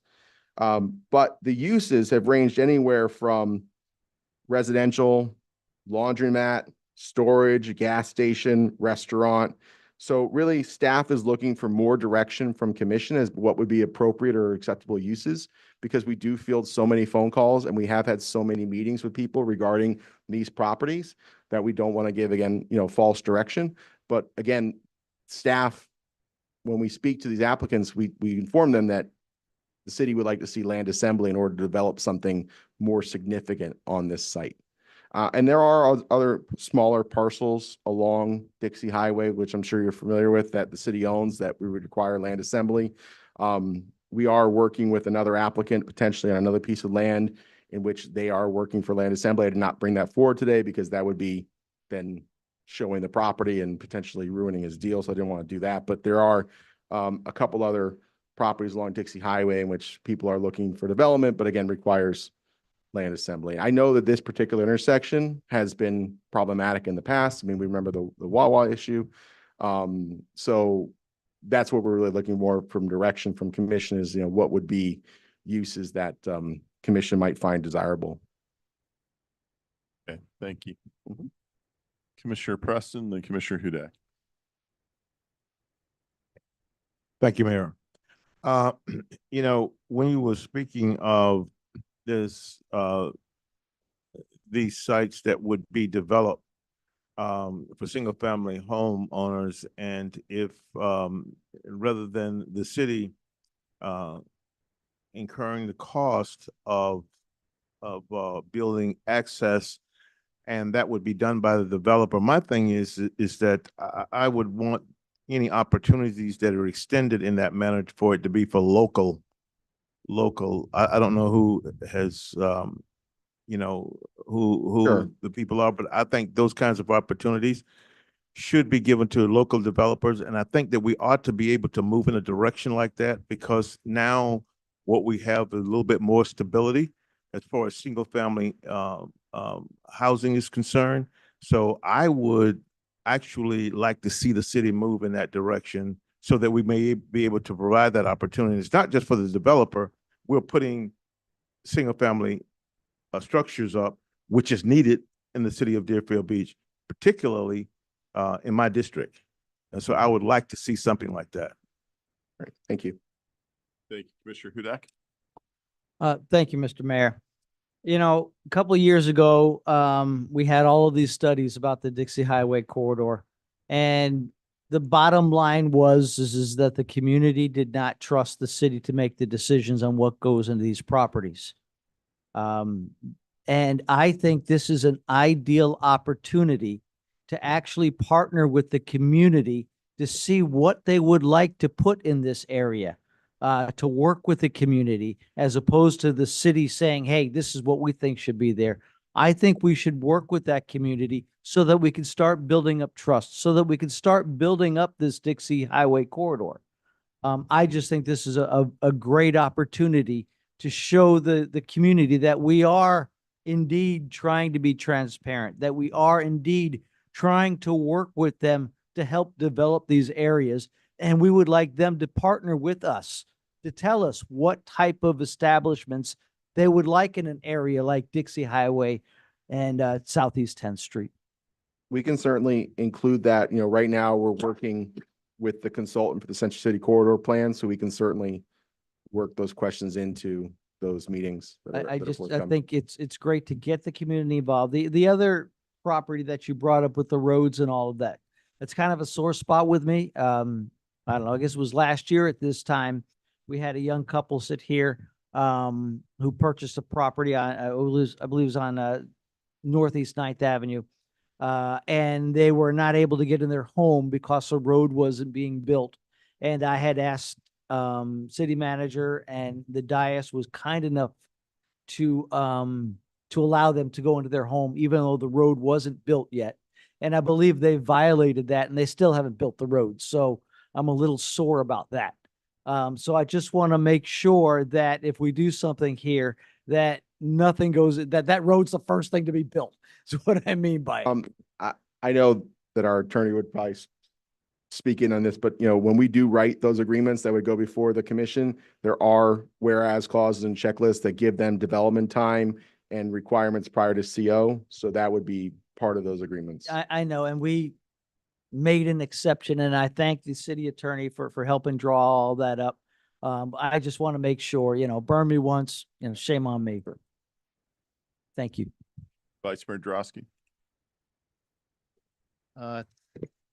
But the uses have ranged anywhere from residential, laundromat, storage, gas station, restaurant. So really, staff is looking for more direction from commission as what would be appropriate or acceptable uses, because we do field so many phone calls and we have had so many meetings with people regarding these properties that we don't want to give, again, false direction. But again, staff, when we speak to these applicants, we inform them that the city would like to see land assembly in order to develop something more significant on this site. And there are other smaller parcels along Dixie Highway, which I'm sure you're familiar with, that the city owns that we would require land assembly. We are working with another applicant potentially on another piece of land in which they are working for land assembly. I did not bring that forward today because that would be then showing the property and potentially ruining his deal. So I didn't want to do that. But there are a couple other properties along Dixie Highway in which people are looking for development, but again, requires land assembly. I know that this particular intersection has been problematic in the past. I mean, we remember the Wawa issue. So that's what we're really looking for from direction from commission is, what would be uses that commission might find desirable. Okay, thank you. Commissioner Preston, then Commissioner Hudak. Thank you, Mayor. When you were speaking of this, these sites that would be developed for single-family homeowners, and if rather than the city incurring the cost of building access, and that would be done by the developer. My thing is that I would want any opportunities that are extended in that manner for it to be for local. I don't know who has, who Sure. the people are, but I think those kinds of opportunities should be given to local developers. And I think that we ought to be able to move in a direction like that, because now what we have is a little bit more stability as far as single family housing is concerned. So I would actually like to see the city move in that direction so that we may be able to provide that opportunity. It's not just for the developer. We're putting single family structures up, which is needed in the city of Deerfield Beach, particularly in my district. And so I would like to see something like that. Right. Thank you. Thank you, Commissioner Hudak. Thank you, Mr. Mayor. A couple of years ago, we had all of these studies about the Dixie Highway corridor, and the bottom line is that the community did not trust the city to make the decisions on what goes into these properties. And I think this is an ideal opportunity to actually partner with the community to see what they would like to put in this area. To work with the community as opposed to the city saying, hey, this is what we think should be there. I think we should work with that community so that we can start building up trust, so that we can start building up this Dixie Highway corridor. I just think this is a great opportunity to show the community that we are indeed trying to be transparent, that we are indeed trying to work with them to help develop these areas. And we would like them to partner with us to tell us what type of establishments they would like in an area like Dixie Highway and Southeast 10th Street. We can certainly include that. Right now we're working with the consultant for the Central City Corridor Plan, so we can certainly work those questions into those meetings. I think it's great to get the community involved. The other property that you brought up with the roads and all of that, it's kind of a sore spot with me. I don't know, I guess it was last year at this time, we had a young couple sit here who purchased a property on, I believe it was on Northeast 9th Avenue. And they were not able to get in their home because the road wasn't being built. And I had asked city manager, and the dais was kind enough to allow them to go into their home, even though the road wasn't built yet. And I believe they violated that, and they still haven't built the road. So I'm a little sore about that. So I just want to make sure that if we do something here, that nothing goes, that road's the first thing to be built. Is what I mean by it. I know that our attorney would probably speak in on this, but when we do write those agreements that would go before the commission, there are whereas clauses and checklists that give them development time and requirements prior to CO. So that would be part of those agreements. I know, and we made an exception, and I thank the city attorney for helping draw all that up. I just want to make sure, burn me once, shame on me. Thank you. Vice Mayor Drosky.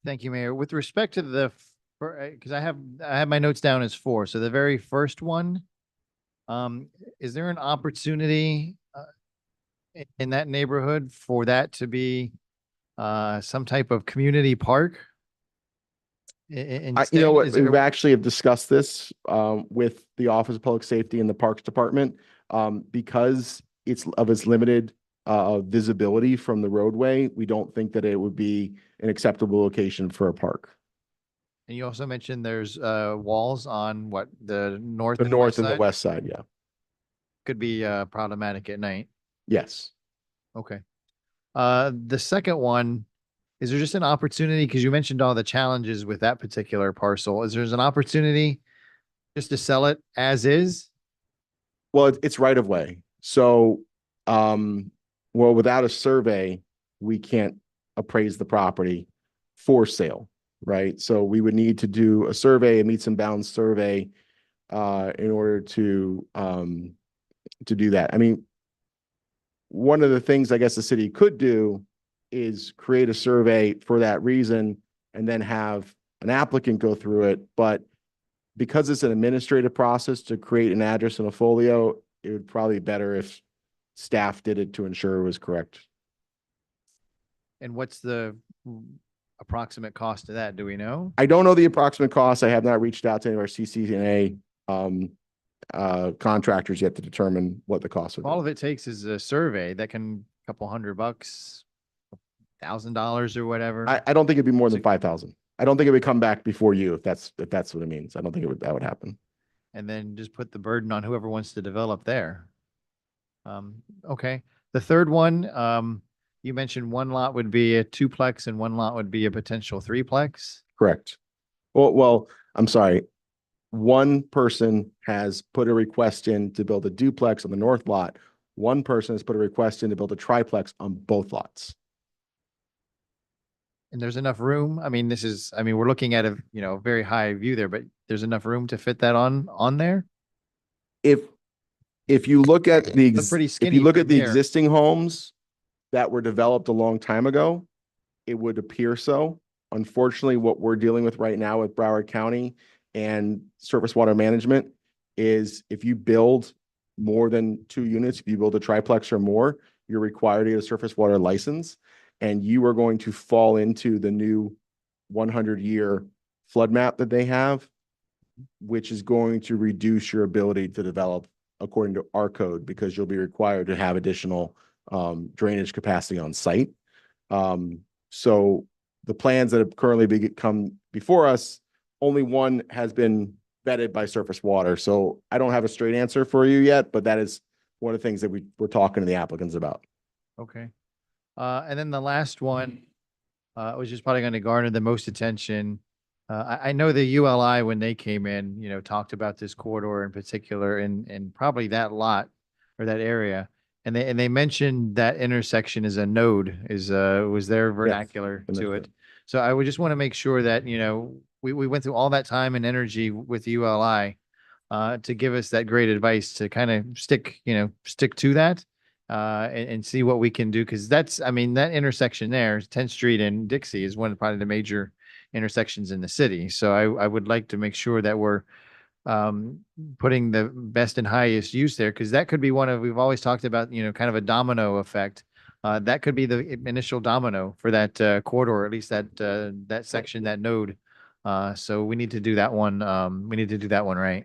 Thank you, Mayor. With respect to the, because I have my notes down as 4. So the very first one, is there an opportunity in that neighborhood for that to be some type of community park? You know what, we actually have discussed this with the Office of Public Safety and the Parks Department because it's limited visibility from the roadway. We don't think that it would be an acceptable location for a park. And you also mentioned there's walls on what, the north The and north west and the side? west side, yeah. Could be problematic at night. Yes. Okay. The second one, is there just an opportunity, because you mentioned all the challenges with that particular parcel, is there an opportunity just to sell it as is? Well, it's right of way. So, without a survey, we can't appraise the property for sale, right? So we would need to do a survey, a meets and bounds survey, in order to do that. I mean, one of the things I guess the city could do is create a survey for that reason and then have an applicant go through it. But because it's an administrative process to create an address and a folio, it would probably be better if staff did it to ensure it was correct. And what's the approximate cost of that? Do we know? I don't know the approximate cost. I have not reached out to any of our CCNA contractors yet to determine what the cost would be. All of it takes is a survey that can, couple $100, $1,000 or whatever. I don't think it'd be more than 5,000. I don't think it would come back before you if that's what it means. I don't think that would happen. And then just put the burden on whoever wants to develop there. Okay. The third one, you mentioned one lot would be a 2-plex and one lot would be a potential 3-plex. Correct. Well, I'm sorry. One person has put a request in to build a duplex on the north lot. One person has put a request in to build a triplex on both lots. And there's enough room. I mean, we're looking at a, very high view there, but there's enough room to fit that on there. If you look at the, Look pretty if skinny you look from at the here. existing homes that were developed a long time ago, it would appear so. Unfortunately, what we're dealing with right now with Broward County and surface water management is if you build more than 2 units, if you build a triplex or more, you're required to get a surface water license, and you are going to fall into the new 100-year flood map that they have, which is going to reduce your ability to develop according to our code, because you'll be required to have additional drainage capacity on site. So the plans that have currently come before us, only one has been vetted by surface water. So I don't have a straight answer for you yet, but that is one of the things that we're talking to the applicants about. Okay. And then the last one, was just probably going to garner the most attention. I know the ULI, when they came in, talked about this corridor in particular and probably that lot or that area. And they mentioned that intersection is a node, was their vernacular to it. So I would just want to make sure that, we went through all that time and energy with ULI to give us that great advice to kind of stick to that and see what we can do. Cause that intersection there, 10th Street and Dixie, is one of probably the major intersections in the city. So I would like to make sure that we're putting the best and highest use there, because that could be we've always talked about, kind of a domino effect. That could be the initial domino for that corridor, at least that section, that node. So we need to do that one. We need to do that one right.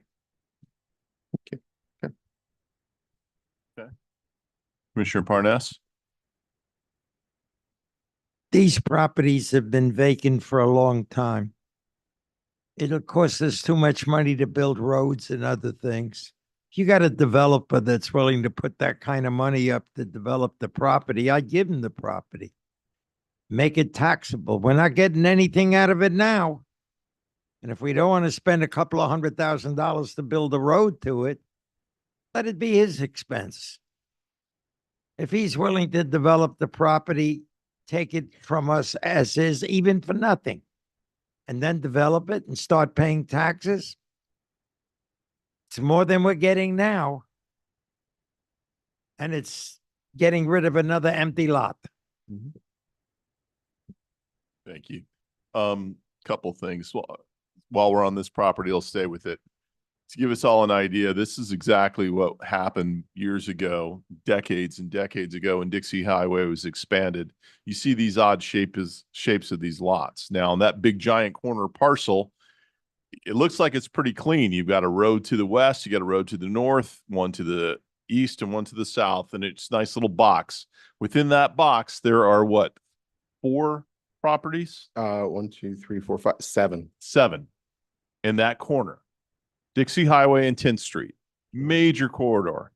Commissioner Parnas? These properties have been vacant for a long time. It'll cost us too much money to build roads and other things. If you got a developer that's willing to put that kind of money up to develop the property, I give him the property. make it taxable. We're not getting anything out of it now. And if we don't want to spend a couple of $100,000 to build a road to it, let it be his expense. If he's willing to develop the property, take it from us as is, even for nothing, and then develop it and start paying taxes, it's more than we're getting now. And it's getting rid of another empty lot. Thank you. Couple things. While we're on this property, I'll stay with it. To give us all an idea, this is exactly what happened years ago, decades and decades ago, when Dixie Highway was expanded. You see these odd shapes of these lots. Now, on that big giant corner parcel, it looks like it's pretty clean. You've got a road to the west, you got a road to the north, one to the east and one to the south, and it's a nice little box. Within that box, there are what, 4 properties? 1, 2, 3, 4, 5, 7. 7 in that corner. Dixie Highway and 10th Street, major corridor.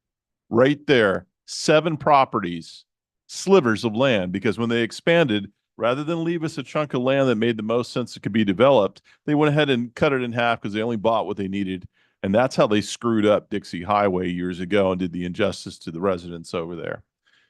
Right there, 7 properties, slivers of land, because when they expanded, rather than leave us a chunk of land that made the most sense that could be developed, they went ahead and cut it in half because they only bought what they needed. And that's how they screwed up Dixie Highway years ago and did the injustice to the residents over there.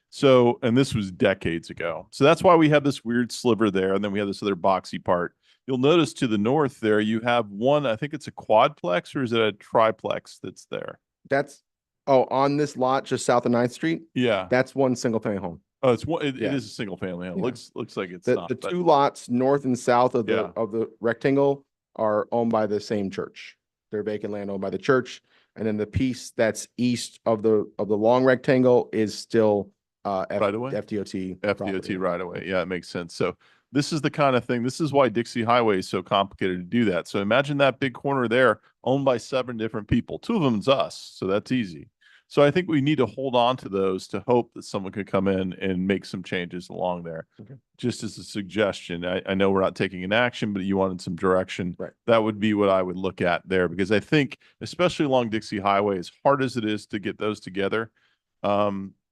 So, and this was decades ago. So that's why we have this weird sliver there. And then we have this other boxy part. You'll notice to the north there, you have one, I think it's a quadplex, or is it a triplex that's there? That's, on this lot just south of 9th Street? Yeah. That's one single family home. Oh, it's one, it Yeah. is a single family home. Yeah. Looks like it's The, not. the but- 2 lots north and south of Yeah. the rectangle are owned by the same church. They're vacant land owned by the church. And then the piece that's east of the long rectangle is still Right away? FDOT. FDOT right away. Yeah, it makes sense. So this is the kind of thing, this is why Dixie Highway is so complicated to do that. So imagine that big corner there owned by 7 different people. 2 of them is us. So that's easy. So I think we need to hold on to those to hope that someone could come in and make some changes along there. Okay. Just as a suggestion, I know we're not taking an action, but you wanted some direction. Right. That would be what I would look at there, because I think, especially along Dixie Highway, as hard as it is to get those together,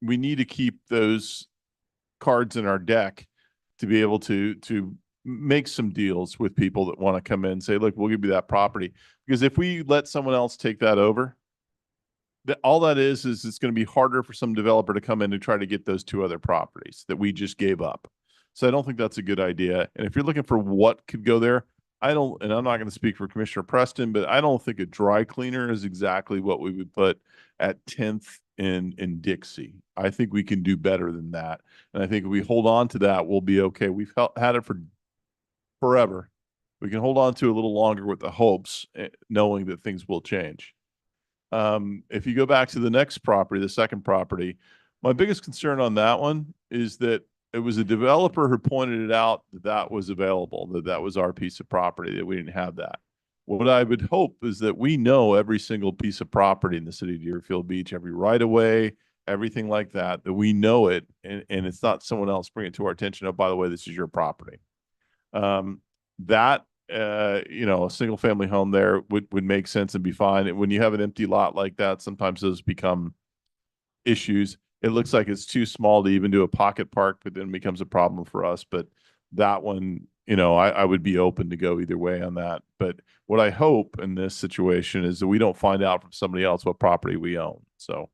we need to keep those cards in our deck to be able to make some deals with people that want to come in and say, look, we'll give you that property. Because if we let someone else take that over, all that is it's going to be harder for some developer to come in and try to get those 2 other properties that we just gave up. So I don't think that's a good idea. And if you're looking for what could go there, and I'm not going to speak for Commissioner Preston, but I don't think a dry cleaner is exactly what we would put at 10th in Dixie. I think we can do better than that. And I think if we hold on to that, we'll be okay. We've had it for forever. We can hold on to it a little longer with the hopes, knowing that things will change. If you go back to the next property, the second property, my biggest concern on that one is that it was a developer who pointed it out that was available, that was our piece of property, that we didn't have that. What I would hope is that we know every single piece of property in the city of Deerfield Beach, every right of way, everything like that we know it, and it's not someone else bringing it to our attention. Oh, by the way, this is your property. A single family home there would make sense and be fine. And when you have an empty lot like that, sometimes those become issues. It looks like it's too small to even do a pocket park, but then becomes a problem for us. But that one, I would be open to go either way on that. But what I hope in this situation is that we don't find out from somebody else what property we own. So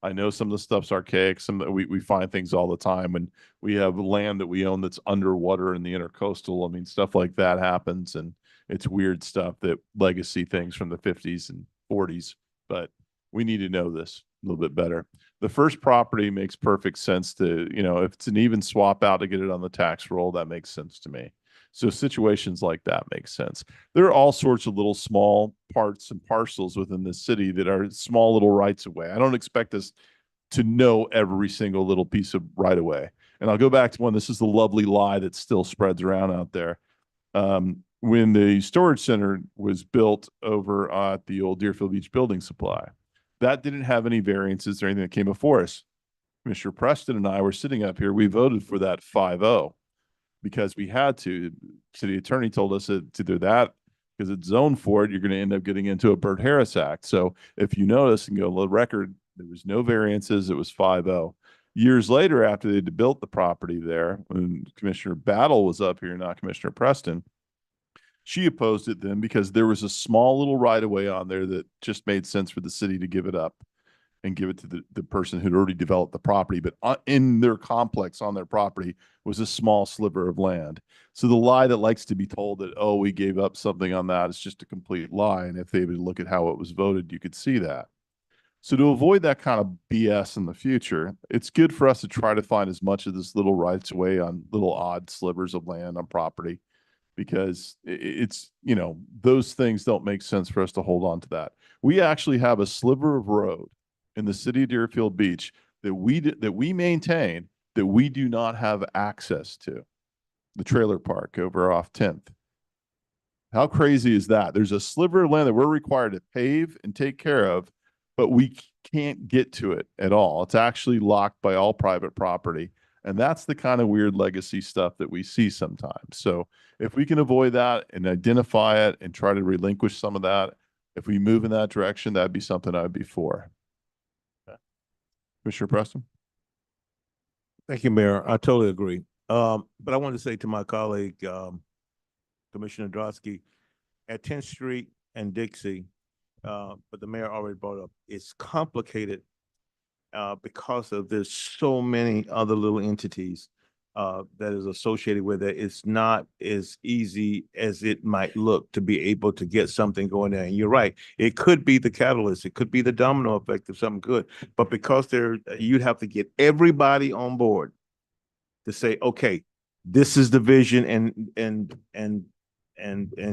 I know some of the stuff's archaic. We find things all the time, and we have land that we own that's underwater in the intercoastal. I mean, stuff like that happens, and it's weird stuff, that legacy things from the 50s and 40s. But we need to know this a little bit better. The first property makes perfect sense to, if it's an even swap out to get it on the tax roll, that makes sense to me. So situations like that make sense. There are all sorts of little small parts and parcels within the city that are small little rights of way. I don't expect us to know every single little piece of right of way. And I'll go back to one. This is the lovely lie that still spreads around out there. When the storage center was built over at the old Deerfield Beach Building Supply, that didn't have any variances or anything that came before us. Commissioner Preston and I were sitting up here. We voted for that 5-0. Because we had to. City attorney told us it's either that, because it's zoned for it, you're going to end up getting into a Burt Harris Act. So if you notice and go, the record, there was no variances. It was 5-0. Years later, after they had built the property there, when Commissioner Battle was up here, not Commissioner Preston, she opposed it then because there was a small little right of way on there that just made sense for the city to give it up and give it to the person who'd already developed the property. But in their complex on their property was a small sliver of land. So the lie that likes to be told that, oh, we gave up something on that is just a complete lie. And if they would look at how it was voted, you could see that. So to avoid that kind of BS in the future, it's good for us to try to find as much of this little rights of way on little odd slivers of land on property, because it's, you know, those things don't make sense for us to hold on to that. We actually have a sliver of road in the city of Deerfield Beach that we maintain that we do not have access to, the trailer park over off 10th. How crazy is that? There's a sliver of land that we're required to pave and take care of, but we can't get to it at all. It's actually locked by all private property. And that's the kind of weird legacy stuff that we see sometimes. So if we can avoid that and identify it and try to relinquish some of that, if we move in that direction, that'd be something I'd be for. Commissioner Preston? Thank you, Mayor. I totally agree. But I wanted to say to my colleague, Commissioner Drosky, at 10th Street and Dixie, but the mayor already brought up, it's complicated because of there's so many other little entities that is associated with it. It's not as easy as it might look to be able to get something going there. And you're right, it could be the catalyst, it could be the domino effect of something good, but because you'd have to get everybody on board to say, okay, this is the vision and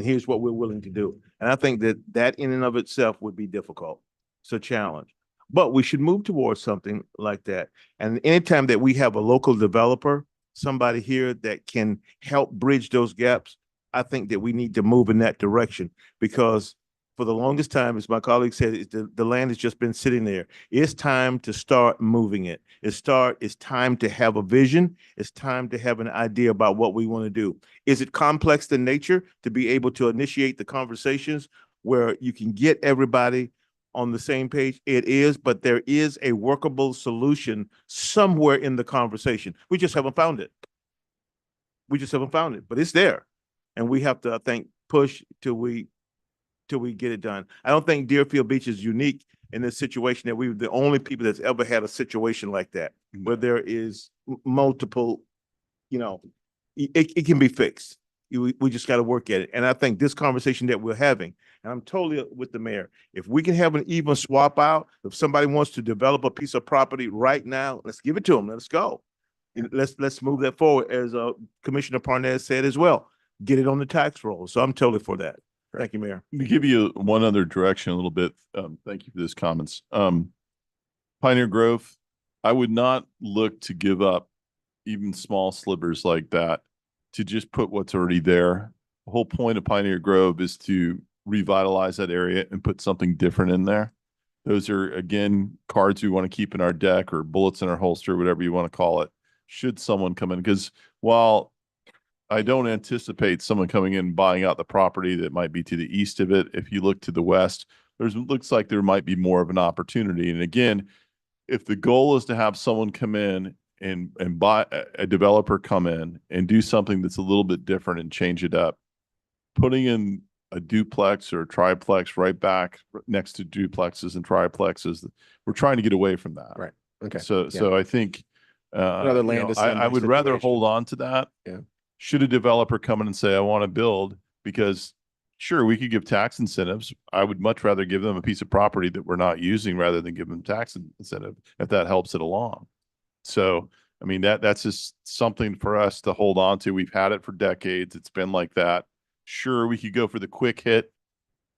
here's what we're willing to do. And I think that in and of itself would be difficult. It's a challenge. But we should move towards something like that. And anytime that we have a local developer, somebody here that can help bridge those gaps, I think that we need to move in that direction, because for the longest time, as my colleague said, the land has just been sitting there. It's time to start moving it. It's time to have a vision. It's time to have an idea about what we want to do. Is it complex in nature to be able to initiate the conversations where you can get everybody on the same page? It is, but there is a workable solution somewhere in the conversation. We just haven't found it. But it's there. And we have to, I think, push till we get it done. I don't think Deerfield Beach is unique in this situation, that we're the only people that's ever had a situation like that, where there is multiple, you know, it can be fixed. We just got to work at it. And I think this conversation that we're having, and I'm totally with the mayor, if we can have an even swap out, if somebody wants to develop a piece of property right now, let's give it to them. Let's go. Let's move that forward, as Commissioner Parnas said as well. Get it on the tax roll. So I'm totally for that. Thank you, Mayor. To give you one other direction a little bit, thank you for those comments. Pioneer Grove, I would not look to give up even small slivers like that to just put what's already there. The whole point of Pioneer Grove is to revitalize that area and put something different in there. Those are, again, cards we want to keep in our deck, or bullets in our holster, whatever you want to call it, should someone come in. Because while I don't anticipate someone coming in and buying out the property that might be to the east of it, if you look to the west, looks like there might be more of an opportunity. And again, if the goal is to have someone come in and buy, a developer come in and do something that's a little bit different and change it up, putting in a duplex or a triplex right back next to duplexes and triplexes, we're trying to get away from that. Right. Okay. So I think Another land I would rather situation. hold on to that. Yeah. Should a developer come in and say, I want to build, because sure, we could give tax incentives. I would much rather give them a piece of property that we're not using rather than give them tax incentive, if that helps it along. So, I mean, that's just something for us to hold on to. We've had it for decades. It's been like that. Sure, we could go for the quick hit,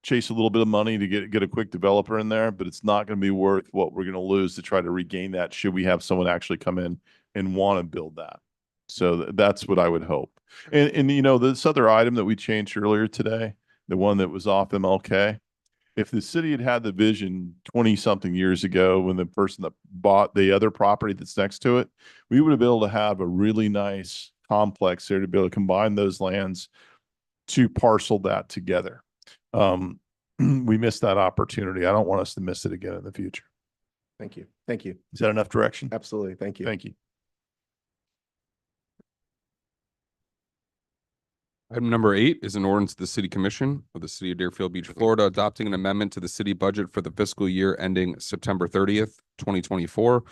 chase a little bit of money to get a quick developer in there, but it's not going to be worth what we're going to lose to try to regain that should we have someone actually come in and want to build that. So that's what I would hope. And you know, this other item that we changed earlier today, the one that was off MLK, if the city had had the vision 20 something years ago, when the person that bought the other property that's next to it, we would have been able to have a really nice complex there to be able to combine those lands to parcel that together. We missed that opportunity. I don't want us to miss it again in the future. Thank you. Thank you. Is that enough direction? Absolutely. Thank you. Thank you. Item number 8 is an ordinance to the City Commission of the City of Deerfield Beach, Florida, adopting an amendment to the city budget for the fiscal year ending September 30th, 2024,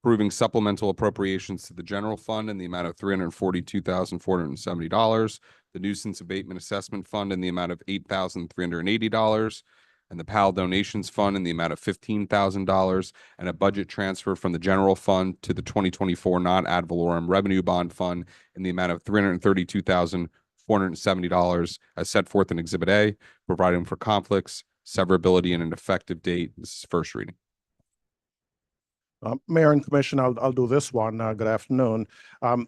approving supplemental appropriations to the general fund in the amount of $342,470, the nuisance abatement assessment fund in the amount of $8,380, and the PAL donations fund in the amount of $15,000, and a budget transfer from the general fund to the 2024 non-ad valorem revenue bond fund in the amount of $332,470 as set forth in Exhibit A, providing for conflicts, severability, and an effective date. This is first reading. Mayor and Commission, I'll do this one. Good afternoon.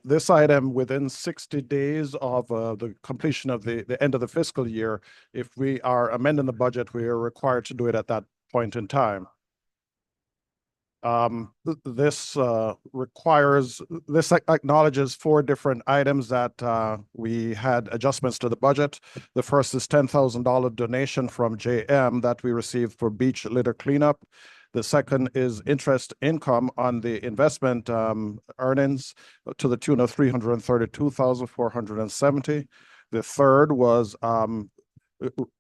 This item, within 60 days of the completion of the end of the fiscal year, if we are amending the budget, we are required to do it at that point in time. This acknowledges 4 different items that we had adjustments to the budget. The first is $10,000 donation from JM that we received for beach litter cleanup. The second is interest income on the investment earnings to the tune of $332,470. The third was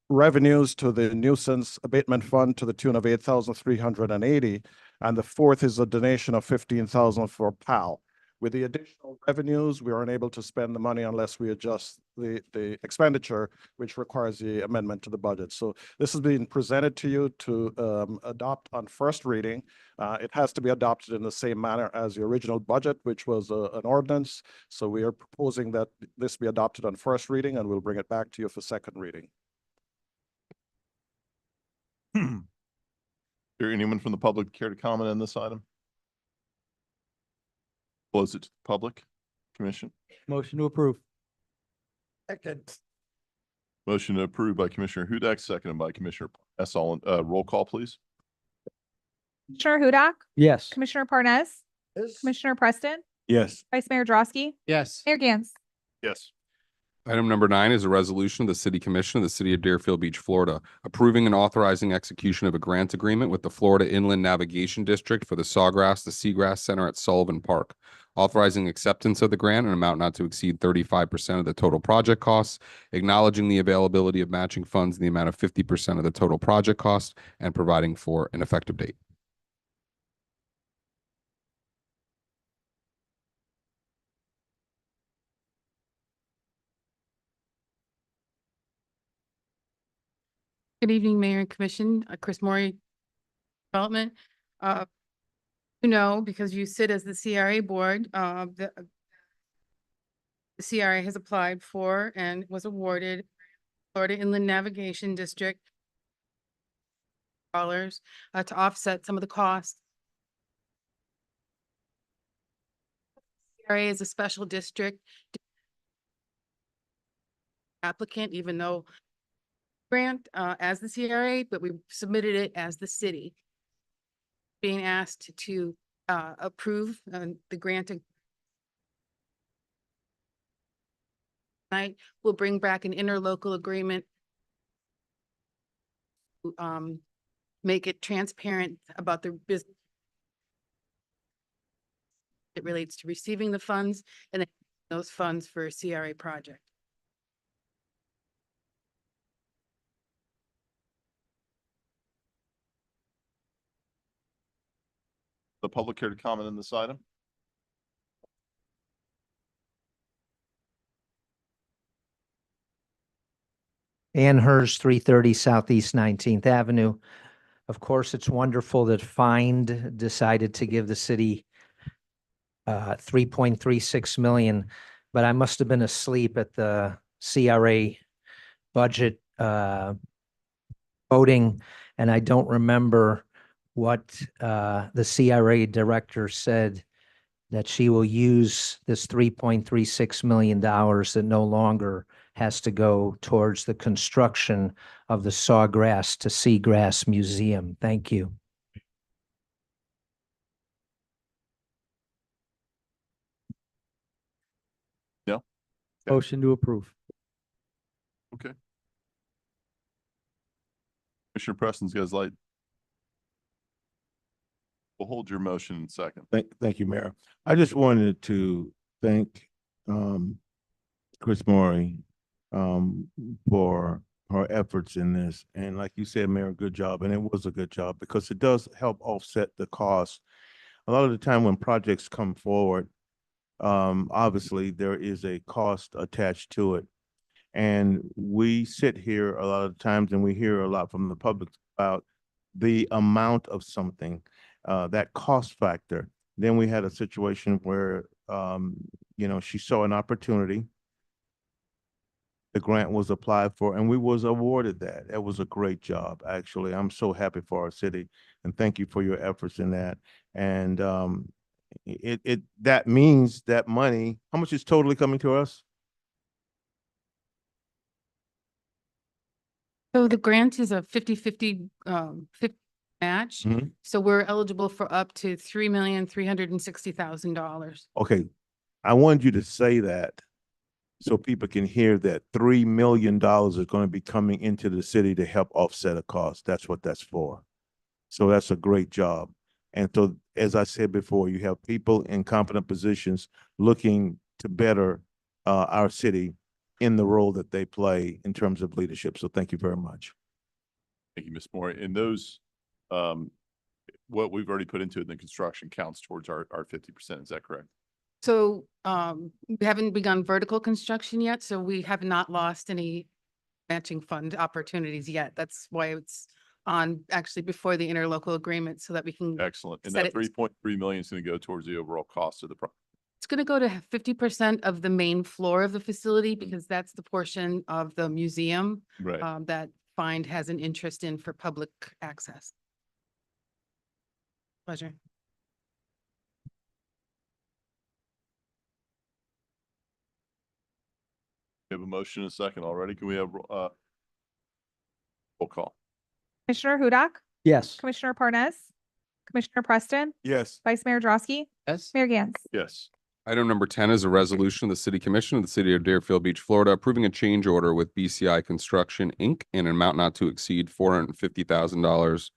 revenues to the nuisance abatement fund to the tune of $8,380. And the fourth is a donation of $15,000 for PAL. With the additional revenues, we are unable to spend the money unless we adjust the expenditure, which requires the amendment to the budget. So this is being presented to you to adopt on first reading. It has to be adopted in the same manner as the original budget, which was an ordinance. So we are proposing that this be adopted on first reading, and we'll bring it back to you for second reading. Is there anyone from the public care to comment on this item? Close it to the public. Commission. Motion to approve. Second. Motion approved by Commissioner Hudak, seconded by Commissioner S. All, roll call, please. Commissioner Hudak, Yes. Commissioner Parnas, Yes. Commissioner Preston, Yes. Vice Mayor Drosky, Yes. Mayor Gans. Yes. Item number 9 is a resolution of the City Commission of the City of Deerfield Beach, Florida, approving and authorizing execution of a grant agreement with the Florida Inland Navigation District for the Sawgrass to Seagrass Center at Sullivan Park, authorizing acceptance of the grant in an amount not to exceed 35% of the total project costs, acknowledging the availability of matching funds in the amount of 50% of the total project cost, and providing for an effective date. Good evening, Mayor and Commission, Chris Maury, Development. You know, because you sit as the CRA board, the CRA has applied for and was awarded Florida Inland Navigation District dollars to offset some of the costs. CRA is a special district applicant, even though grant as the CRA, but we submitted it as the city. Being asked to approve the grant. Tonight, we'll bring back an interlocal agreement. Make it transparent about the business. It relates to receiving the funds and then those funds for a CRA project. The public care to comment on this item? Ann Hers, 330 Southeast 19th Avenue. Of course, it's wonderful that FIND decided to give the city 3.36 million, but I must have been asleep at the CRA budget voting, and I don't remember what the CRA director said, that she will use this $3.36 million that no longer has to go towards the construction of the Sawgrass to Seagrass Museum. Thank you. No. Motion to approve. Okay. Commissioner Preston's got his light. We'll hold your motion in second. Thank you, Mayor. I just wanted to thank Chris Maury for her efforts in this. And like you said, Mayor, good job. And it was a good job because it does help offset the cost. A lot of the time when projects come forward, obviously there is a cost attached to it. And we sit here a lot of times and we hear a lot from the public about the amount of something, that cost factor. Then we had a situation where, she saw an opportunity. The grant was applied for and we was awarded that. It was a great job, actually. I'm so happy for our city and thank you for your efforts in that. And that means that money, how much is totally coming to us? So the grant is a 50-50 match. Mhm. So we're eligible for up to $3,360,000. Okay, I wanted you to say that so people can hear that $3 million is going to be coming into the city to help offset a cost. That's what that's for. So that's a great job. And so, as I said before, you have people in competent positions looking to better our city in the role that they play in terms of leadership. So thank you very much. Thank you, Ms. Moore. And those, what we've already put into it in the construction counts towards our 50%. Is that correct? So we haven't begun vertical construction yet, so we have not lost any matching fund opportunities yet. That's why it's on actually before the interlocal agreement so that we can. Excellent. And set that it- 3.3 million is going to go towards the overall cost of the project. It's going to go to 50% of the main floor of the facility because that's the portion of the museum Right. that Find has an interest in for public access. Pleasure. We have a motion and a second already. Can we have roll call? Commissioner Hudak, Yes. Commissioner Parnas, Commissioner Preston, Yes. Vice Mayor Drosky, Yes. Mayor Gantz. Yes. Item number 10 is a resolution of the City Commission of the City of Deerfield Beach, Florida, approving a change order with BCI Construction, Inc. in an amount not to exceed $450,000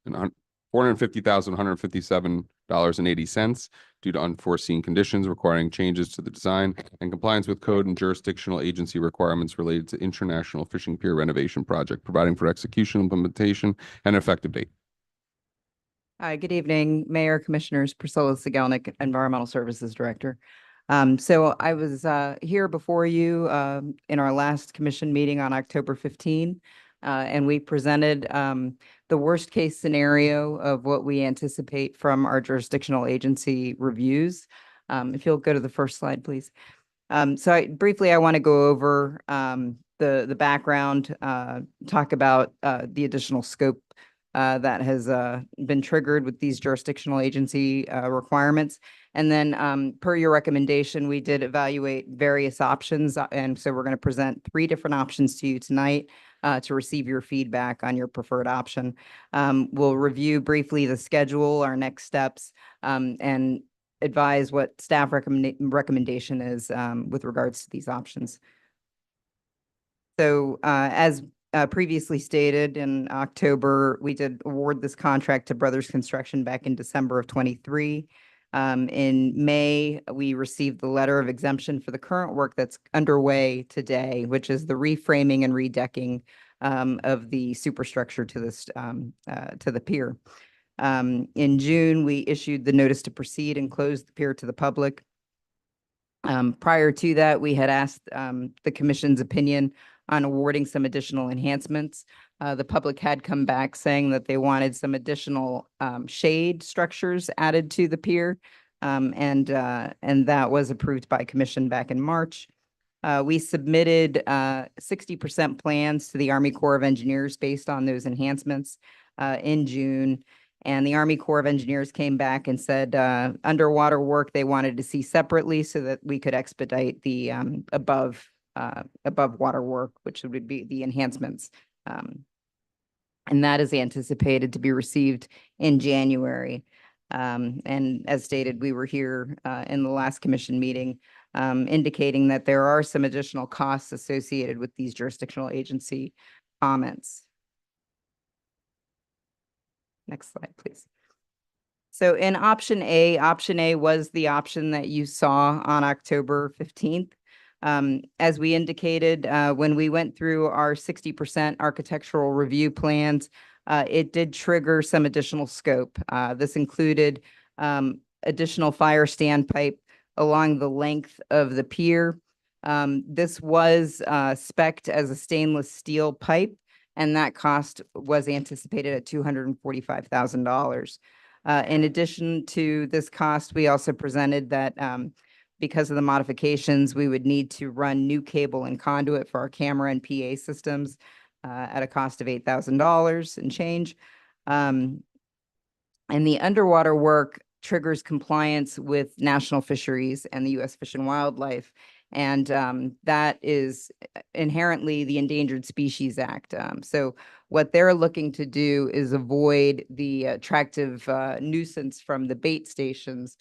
and $450,157.80 due to unforeseen conditions requiring changes to the design and compliance with code and jurisdictional agency requirements related to International Fishing Pier renovation project, providing for execution, implementation, and effective date. Hi, good evening, Mayor, Commissioners, Priscilla Sigelnik, Environmental Services Director. So I was here before you in our last commission meeting on October 15, and we presented the worst case scenario of what we anticipate from our jurisdictional agency reviews. If you'll go to the first slide, please. So I want to go over the background, talk about the additional scope that has been triggered with these jurisdictional agency requirements. And then per your recommendation, we did evaluate various options. And so we're going to present 3 different options to you tonight to receive your feedback on your preferred option. We'll review briefly the schedule, our next steps, and advise what staff recommendation is with regards to these options. So as previously stated in October, we did award this contract to Brothers Construction back in December of 23. In May, we received the letter of exemption for the current work that's underway today, which is the reframing and redecking of the superstructure to this to the pier. In June, we issued the notice to proceed and closed the pier to the public. Prior to that, we had asked the commission's opinion on awarding some additional enhancements. The public had come back saying that they wanted some additional shade structures added to the pier. And that was approved by commission back in March. We submitted 60% plans to the Army Corps of Engineers based on those enhancements in June. And the Army Corps of Engineers came back and said underwater work they wanted to see separately so that we could expedite the above water work, which would be the enhancements. And that is anticipated to be received in January. And as stated, we were here in the last commission meeting indicating that there are some additional costs associated with these jurisdictional agency comments. Next slide, please. So in option A was the option that you saw on October 15th. As we indicated, when we went through our 60% architectural review plans, it did trigger some additional scope. This included additional fire standpipe along the length of the pier. This was spec'd as a stainless steel pipe, and that cost was anticipated at $245,000. In addition to this cost, we also presented that because of the modifications, we would need to run new cable and conduit for our camera and PA systems at a cost of $8,000 and change. And the underwater work triggers compliance with national fisheries and the U.S. Fish and Wildlife. And that is inherently the Endangered Species Act. So what they're looking to do is avoid the attractive nuisance from the bait stations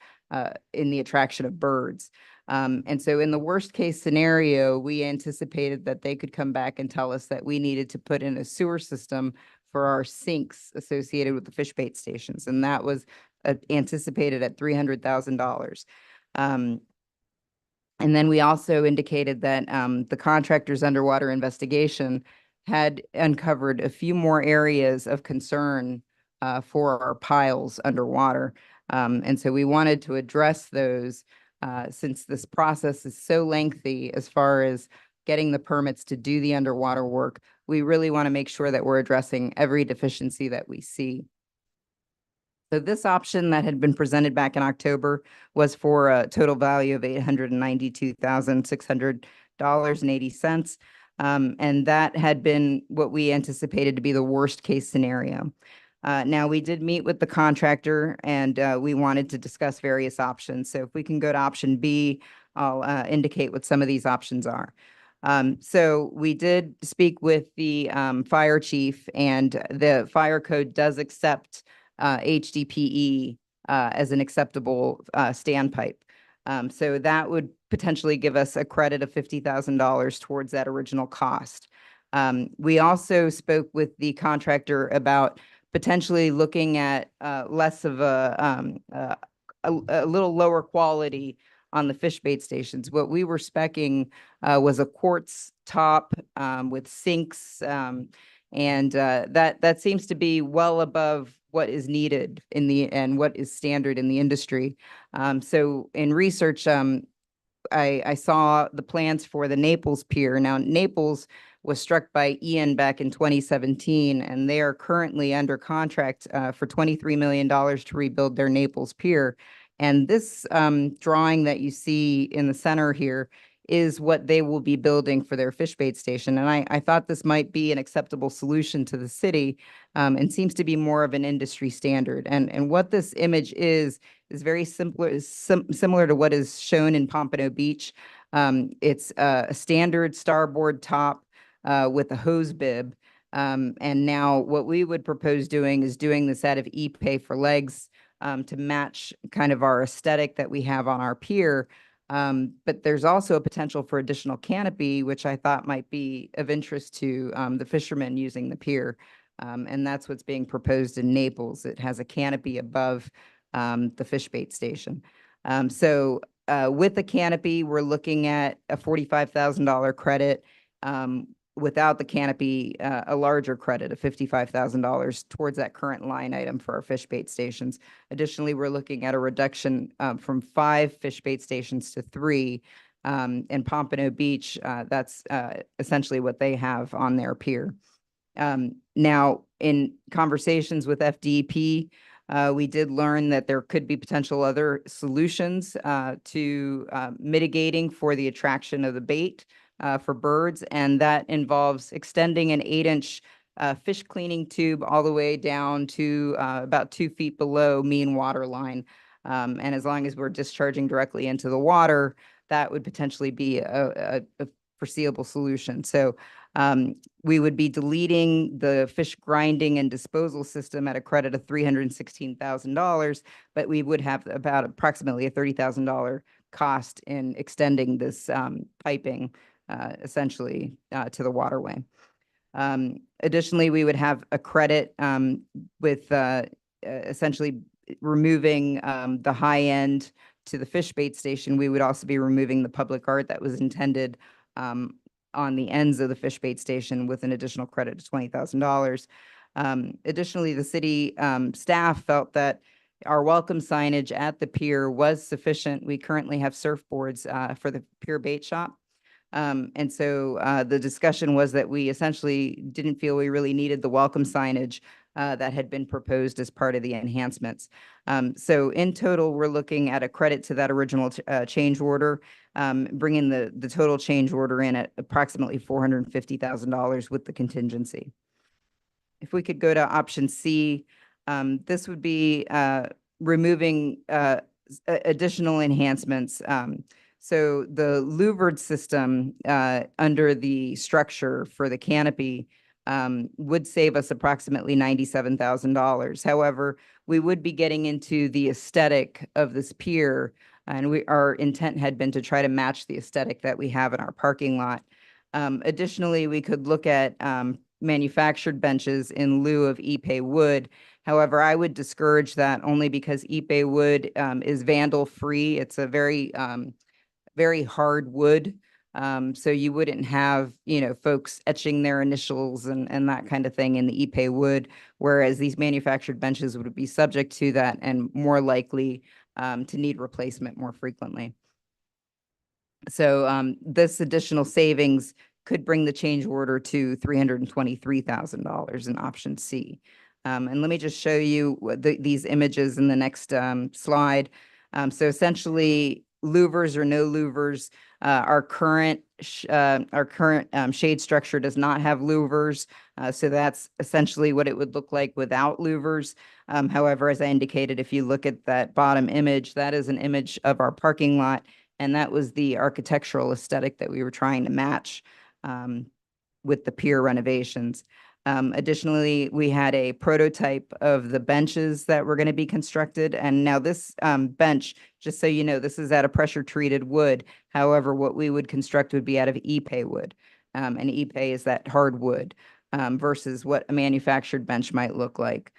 in the attraction of birds. And so in the worst case scenario, we anticipated that they could come back and tell us that we needed to put in a sewer system for our sinks associated with the fish bait stations. And that was anticipated at $300,000. And then we also indicated that the contractor's underwater investigation had uncovered a few more areas of concern for our piles underwater. And so we wanted to address those since this process is so lengthy as far as getting the permits to do the underwater work. We really want to make sure that we're addressing every deficiency that we see. So this option that had been presented back in October was for a total value of $892,600.80. And that had been what we anticipated to be the worst case scenario. Now, we did meet with the contractor and we wanted to discuss various options. So if we can go to option B, I'll indicate what some of these options are. So we did speak with the fire chief, and the fire code does accept HDPE as an acceptable standpipe. So that would potentially give us a credit of $50,000 towards that original cost. We also spoke with the contractor about potentially looking at less of a little lower quality on the fish bait stations. What we were speccing was a quartz top with sinks, and that seems to be well above what is needed and what is standard in the industry. So in research, I saw the plans for the Naples Pier. Now, Naples was struck by Ian back in 2017, and they are currently under contract for $23 million to rebuild their Naples Pier. And this drawing that you see in the center here is what they will be building for their fish bait station. And I thought this might be an acceptable solution to the city, and seems to be more of an industry standard. And what this image is very similar to what is shown in Pompano Beach. It's a standard starboard top with a hose bib. And now what we would propose doing is doing this out of Epay for legs to match kind of our aesthetic that we have on our pier. But there's also a potential for additional canopy, which I thought might be of interest to the fishermen using the pier. And that's what's being proposed in Naples. It has a canopy above the fish bait station. So with the canopy, we're looking at a $45,000 credit. Without the canopy, a larger credit of $55,000 towards that current line item for our fish bait stations. Additionally, we're looking at a reduction from 5 fish bait stations to 3. In Pompano Beach, that's essentially what they have on their pier. Now, in conversations with FDEP, we did learn that there could be potential other solutions to mitigating for the attraction of the bait for birds, and that involves extending an 8-inch fish cleaning tube all the way down to about 2 feet below mean water line. And as long as we're discharging directly into the water, that would potentially be a foreseeable solution. So we would be deleting the fish grinding and disposal system at a credit of $316,000, but we would have about approximately a $30,000 cost in extending this piping essentially to the waterway. Additionally, we would have a credit with essentially removing the high end to the fish bait station, we would also be removing the public art that was intended on the ends of the fish bait station with an additional credit of $20,000. Additionally, the city staff felt that our welcome signage at the pier was sufficient. We currently have surfboards for the pier bait shop. And so the discussion was that we essentially didn't feel we really needed the welcome signage that had been proposed as part of the enhancements. So in total, we're looking at a credit to that original change order, bringing the total change order in at approximately $450,000 with the contingency. If we could go to option C, this would be removing additional enhancements. So the louvered system under the structure for the canopy would save us approximately $97,000. However, we would be getting into the aesthetic of this pier, and our intent had been to try to match the aesthetic that we have in our parking lot. Additionally, we could look at manufactured benches in lieu of Ipe wood. However, I would discourage that only because Ipe wood is vandal free. It's a very hard wood. So you wouldn't have, folks etching their initials and that kind of thing in the Ipe wood, whereas these manufactured benches would be subject to that and more likely to need replacement more frequently. So this additional savings could bring the change order to $323,000 in option C. And let me just show you these images in the next slide. So essentially, louvers or no louvers, our current shade structure does not have louvers. So that's essentially what it would look like without louvers. However, as I indicated, if you look at that bottom image, that is an image of our parking lot. And that was the architectural aesthetic that we were trying to match with the pier renovations. Additionally, we had a prototype of the benches that were going to be constructed. And now this bench, just so you know, this is out of pressure treated wood. However, what we would construct would be out of Ipe wood. And Ipe is that hard wood versus what a manufactured bench might look like.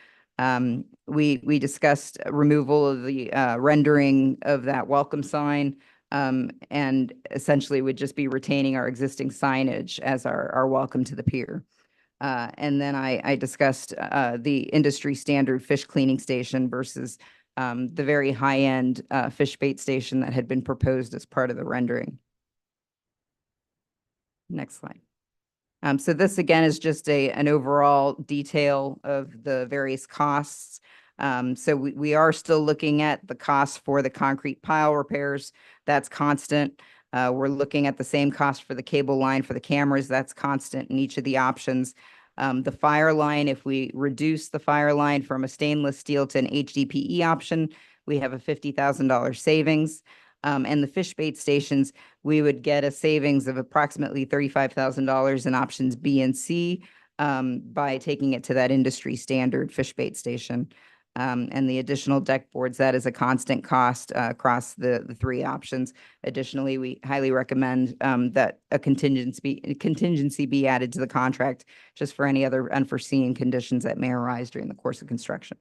We discussed removal of the rendering of that welcome sign. And essentially would just be retaining our existing signage as our welcome to the pier. And then I discussed the industry standard fish cleaning station versus the very high-end fish bait station that had been proposed as part of the rendering. Next slide. So this again is just an overall detail of the various costs. So we are still looking at the cost for the concrete pile repairs. That's constant. We're looking at the same cost for the cable line for the cameras. That's constant in each of the options. The fire line, if we reduce the fire line from a stainless steel to an HDPE option, we have a $50,000 savings. And the fish bait stations, we would get a savings of approximately $35,000 in options B and C by taking it to that industry standard fish bait station. And the additional deck boards, that is a constant cost across the three options. Additionally, we highly recommend that a contingency be added to the contract just for any other unforeseen conditions that may arise during the course of construction.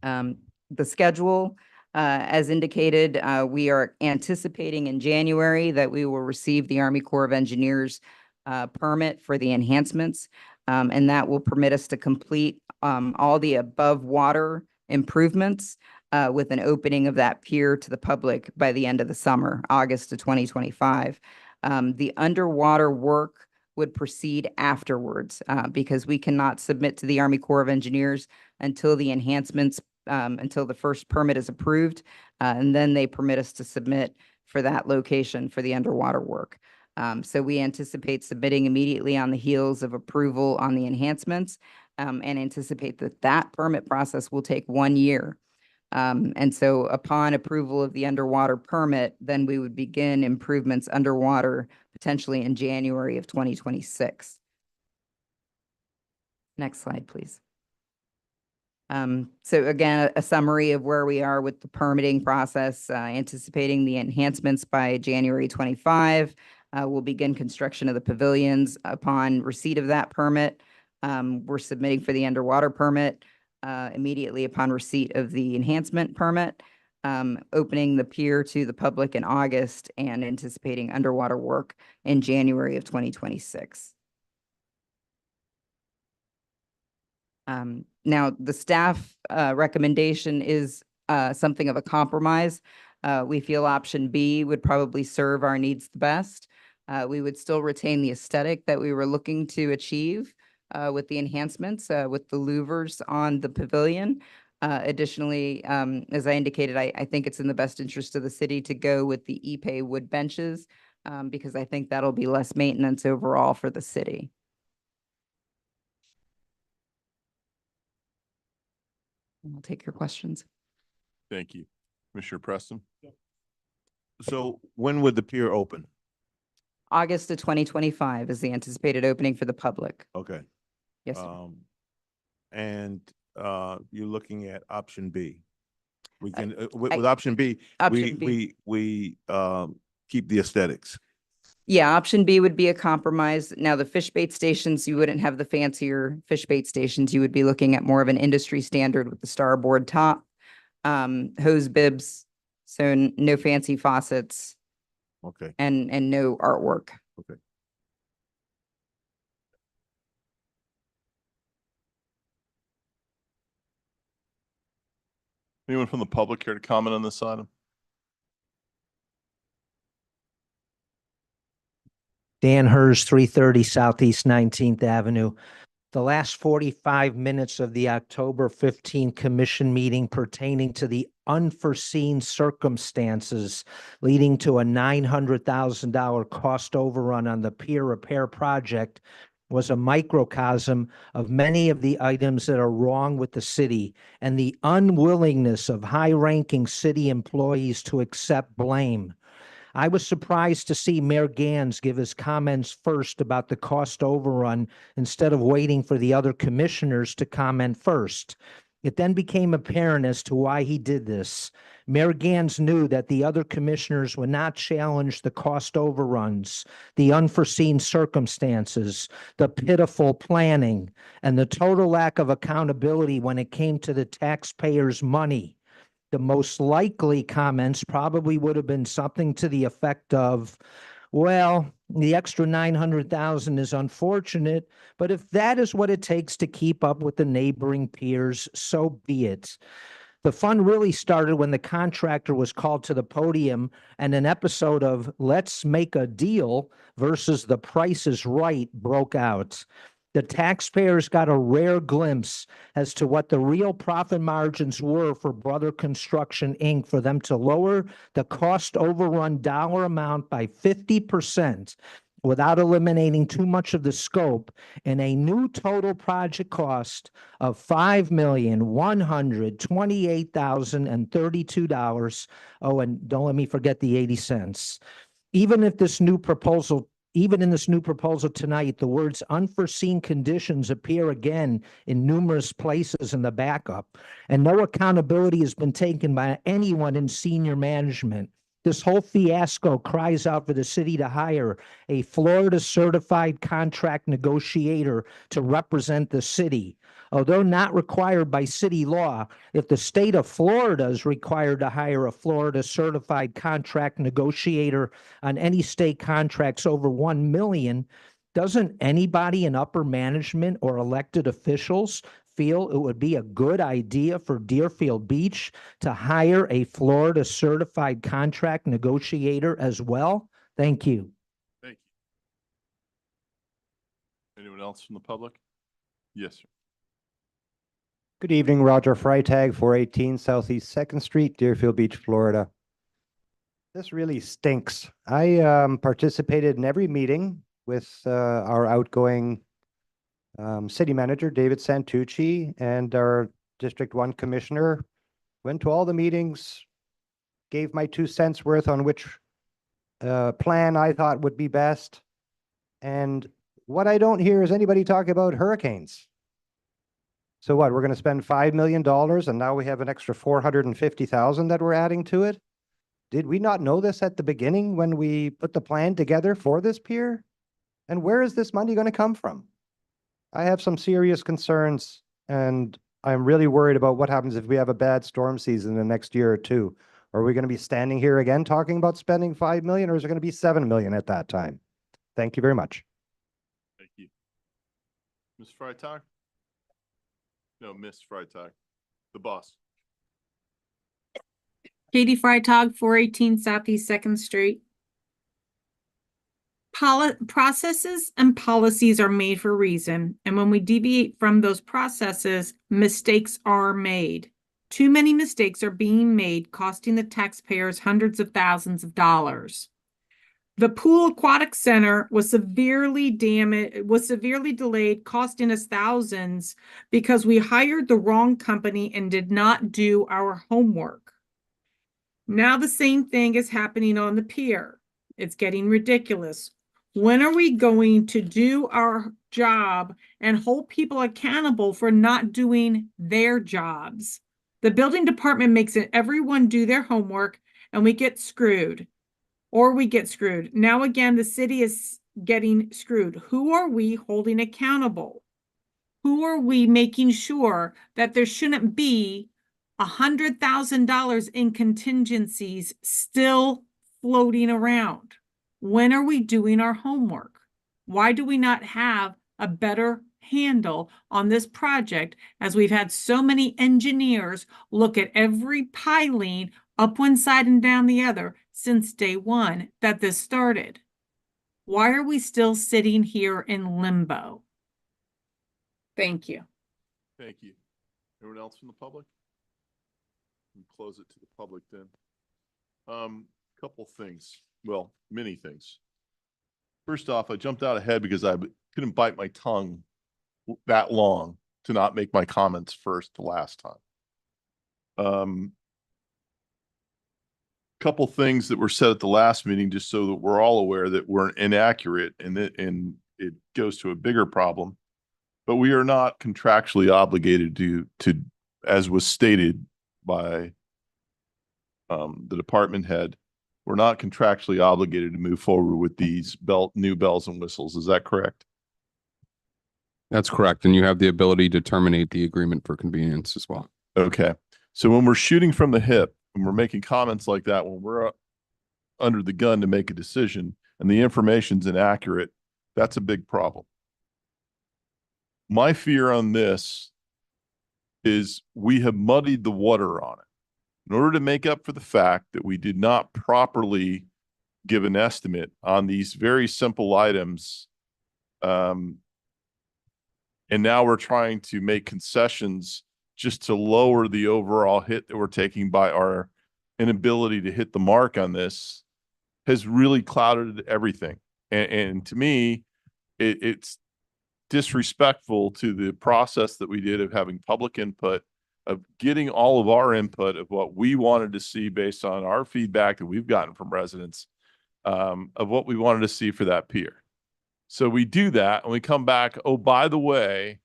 The schedule, as indicated, we are anticipating in January that we will receive the Army Corps of Engineers permit for the enhancements. And that will permit us to complete all the above water improvements with an opening of that pier to the public by the end of the summer, August of 2025. The underwater work would proceed afterwards because we cannot submit to the Army Corps of Engineers until the enhancements, until the first permit is approved. And then they permit us to submit for that location for the underwater work. So we anticipate submitting immediately on the heels of approval on the enhancements and anticipate that that permit process will take 1 year. And so upon approval of the underwater permit, then we would begin improvements underwater potentially in January of 2026. Next slide, please. So again, a summary of where we are with the permitting process, anticipating the enhancements by January 25. We'll begin construction of the pavilions upon receipt of that permit. We're submitting for the underwater permit. immediately upon receipt of the enhancement permit, opening the pier to the public in August and anticipating underwater work in January of 2026. Now, the staff recommendation is something of a compromise. We feel option B would probably serve our needs the best. We would still retain the aesthetic that we were looking to achieve with the enhancements, with the louvers on the pavilion. Additionally, as I indicated, I think it's in the best interest of the city to go with the Ipe wood benches because I think that'll be less maintenance overall for the city. I'll take your questions. Thank you. Commissioner Preston? So when would the pier open? August of 2025 is the anticipated opening for the public. Okay. Yes, sir. And you're looking at option B. We can, with I- option B, Option B. we keep the aesthetics. Yeah, option B would be a compromise. Now, the fish bait stations, you wouldn't have the fancier fish bait stations. You would be looking at more of an industry standard with the starboard top, hose bibs, so no fancy faucets Okay. and no artwork. Okay. Anyone from the public care to comment on this item? Dan Hers, 330 Southeast 19th Avenue. The last 45 minutes of the October 15 commission meeting pertaining to the unforeseen circumstances leading to a $900,000 cost overrun on the pier repair project was a microcosm of many of the items that are wrong with the city and the unwillingness of high-ranking city employees to accept blame. I was surprised to see Mayor Gans give his comments first about the cost overrun instead of waiting for the other commissioners to comment first. It then became apparent as to why he did this. Mayor Gans knew that the other commissioners would not challenge the cost overruns, the unforeseen circumstances, the pitiful planning, and the total lack of accountability when it came to the taxpayers' money. The most likely comments probably would have been something to the effect of, well, the extra 900,000 is unfortunate, but if that is what it takes to keep up with the neighboring piers, so be it. The fun really started when the contractor was called to the podium and an episode of Let's Make a Deal versus The Price is Right broke out. The taxpayers got a rare glimpse as to what the real profit margins were for Brother Construction, Inc. for them to lower the cost overrun dollar amount by 50% without eliminating too much of the scope in a new total project cost of $5,128,032. Oh, and don't let me forget the 80 cents. Even in this new proposal tonight, the words unforeseen conditions appear again in numerous places in the backup, and no accountability has been taken by anyone in senior management. This whole fiasco cries out for the city to hire a Florida certified contract negotiator to represent the city. Although not required by city law, if the state of Florida is required to hire a Florida certified contract negotiator on any state contracts over 1 million, doesn't anybody in upper management or elected officials feel it would be a good idea for Deerfield Beach to hire a Florida certified contract negotiator as well? Thank you. Thank you. Anyone else from the public? Yes, sir. Good evening, Roger Freitag, 418 Southeast Second Street, Deerfield Beach, Florida. This really stinks. I participated in every meeting with our outgoing city manager, David Santucci, and our District 1 commissioner. Went to all the meetings, gave my 2 cents worth on which plan I thought would be best. And what I don't hear is anybody talk about hurricanes. So what, we're going to spend $5 million and now we have an extra 450,000 that we're adding to it? Did we not know this at the beginning when we put the plan together for this pier? And where is this money going to come from? I have some serious concerns, and I'm really worried about what happens if we have a bad storm season the next year or two. Are we going to be standing here again talking about spending 5 million, or is it going to be 7 million at that time? Thank you very much. Thank you. Ms. Freitag? No, Miss Freitag, the boss. Katie Freitag, 418 Southeast Second Street. Processes and policies are made for a reason, and when we deviate from those processes, mistakes are made. Too many mistakes are being made, costing the taxpayers hundreds of thousands of dollars. The Pool Aquatic Center was severely delayed, costing us thousands because we hired the wrong company and did not do our homework. Now the same thing is happening on the pier. It's getting ridiculous. When are we going to do our job and hold people accountable for not doing their jobs? The building department makes it everyone do their homework and we get screwed. Or we get screwed. Now again, the city is getting screwed. Who are we holding accountable? Who are we making sure that there shouldn't be $100,000 in contingencies still floating around? When are we doing our homework? Why do we not have a better handle on this project, as we've had so many engineers look at every piling up one side and down the other since day one that this started? Why are we still sitting here in limbo? Thank you. Thank you. Anyone else from the public? We'll close it to the public then. Couple things. Well, many things. First off, I jumped out ahead because I couldn't bite my tongue that long to not make my comments first the last time. Couple things that were said at the last meeting, just so that we're all aware that weren't inaccurate, and it goes to a bigger problem. But we are not contractually obligated to as was stated by the department head, we're not contractually obligated to move forward with these new bells and whistles. Is that correct? That's correct. And you have the ability to terminate the agreement for convenience as well. Okay. So when we're shooting from the hip and we're making comments like that, when we're under the gun to make a decision and the information's inaccurate, that's a big problem. My fear on this is we have muddied the water on it. In order to make up for the fact that we did not properly give an estimate on these very simple items, and now we're trying to make concessions just to lower the overall hit that we're taking by our inability to hit the mark on this, has really clouded everything. And to me, it's disrespectful to the process that we did of having public input, of getting all of our input of what we wanted to see based on our feedback that we've gotten from residents, of what we wanted to see for that pier. So we do that and we come back, oh, by the way,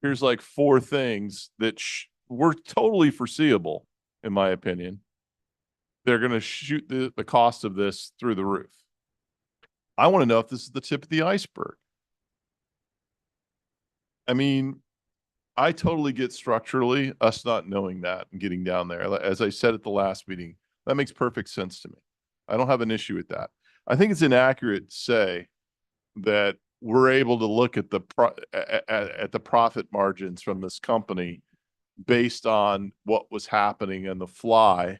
here's like 4 things that were totally foreseeable, in my opinion. They're going to shoot the cost of this through the roof. I want to know if this is the tip of the iceberg. I mean, I totally get structurally us not knowing that and getting down there. As I said at the last meeting, that makes perfect sense to me. I don't have an issue with that. I think it's inaccurate to say that we're able to look at the profit margins from this company based on what was happening on the fly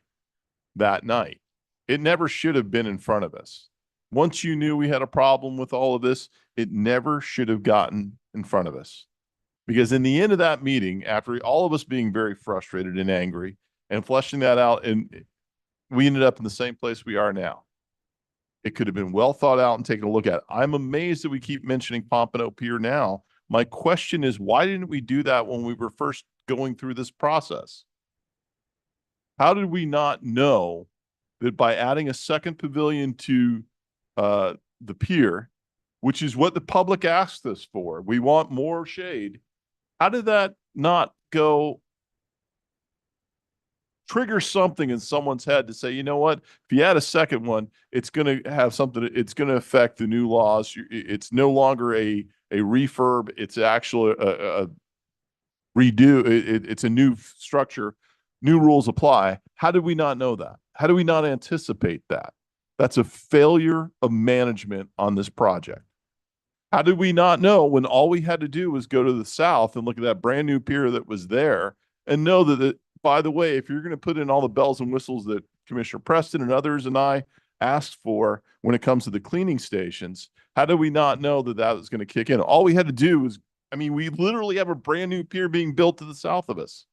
that night. It never should have been in front of us. Once you knew we had a problem with all of this, it never should have gotten in front of us. Because in the end of that meeting, after all of us being very frustrated and angry and fleshing that out, and we ended up in the same place we are now. It could have been well thought out and taken a look at. I'm amazed that we keep mentioning Pompano Pier now. My question is, why didn't we do that when we were first going through this process? How did we not know that by adding a second pavilion to the pier, which is what the public asked us for, we want more shade. How did that not go trigger something in someone's head to say, you know what, if you add a second one, it's going to have something, it's going to affect the new laws. It's no longer a a refurb. It's actually a redo. It's a new structure. New rules apply. How did we not know that? How do we not anticipate that? That's a failure of management on this project. How did we not know when all we had to do was go to the south and look at that brand new pier that was there and know that, by the way, if you're going to put in all the bells and whistles that Commissioner Preston and others and I asked for when it comes to the cleaning stations, how did we not know that that was going to kick in? All we had to do was, I mean, we literally have a brand new pier being built to the south of us.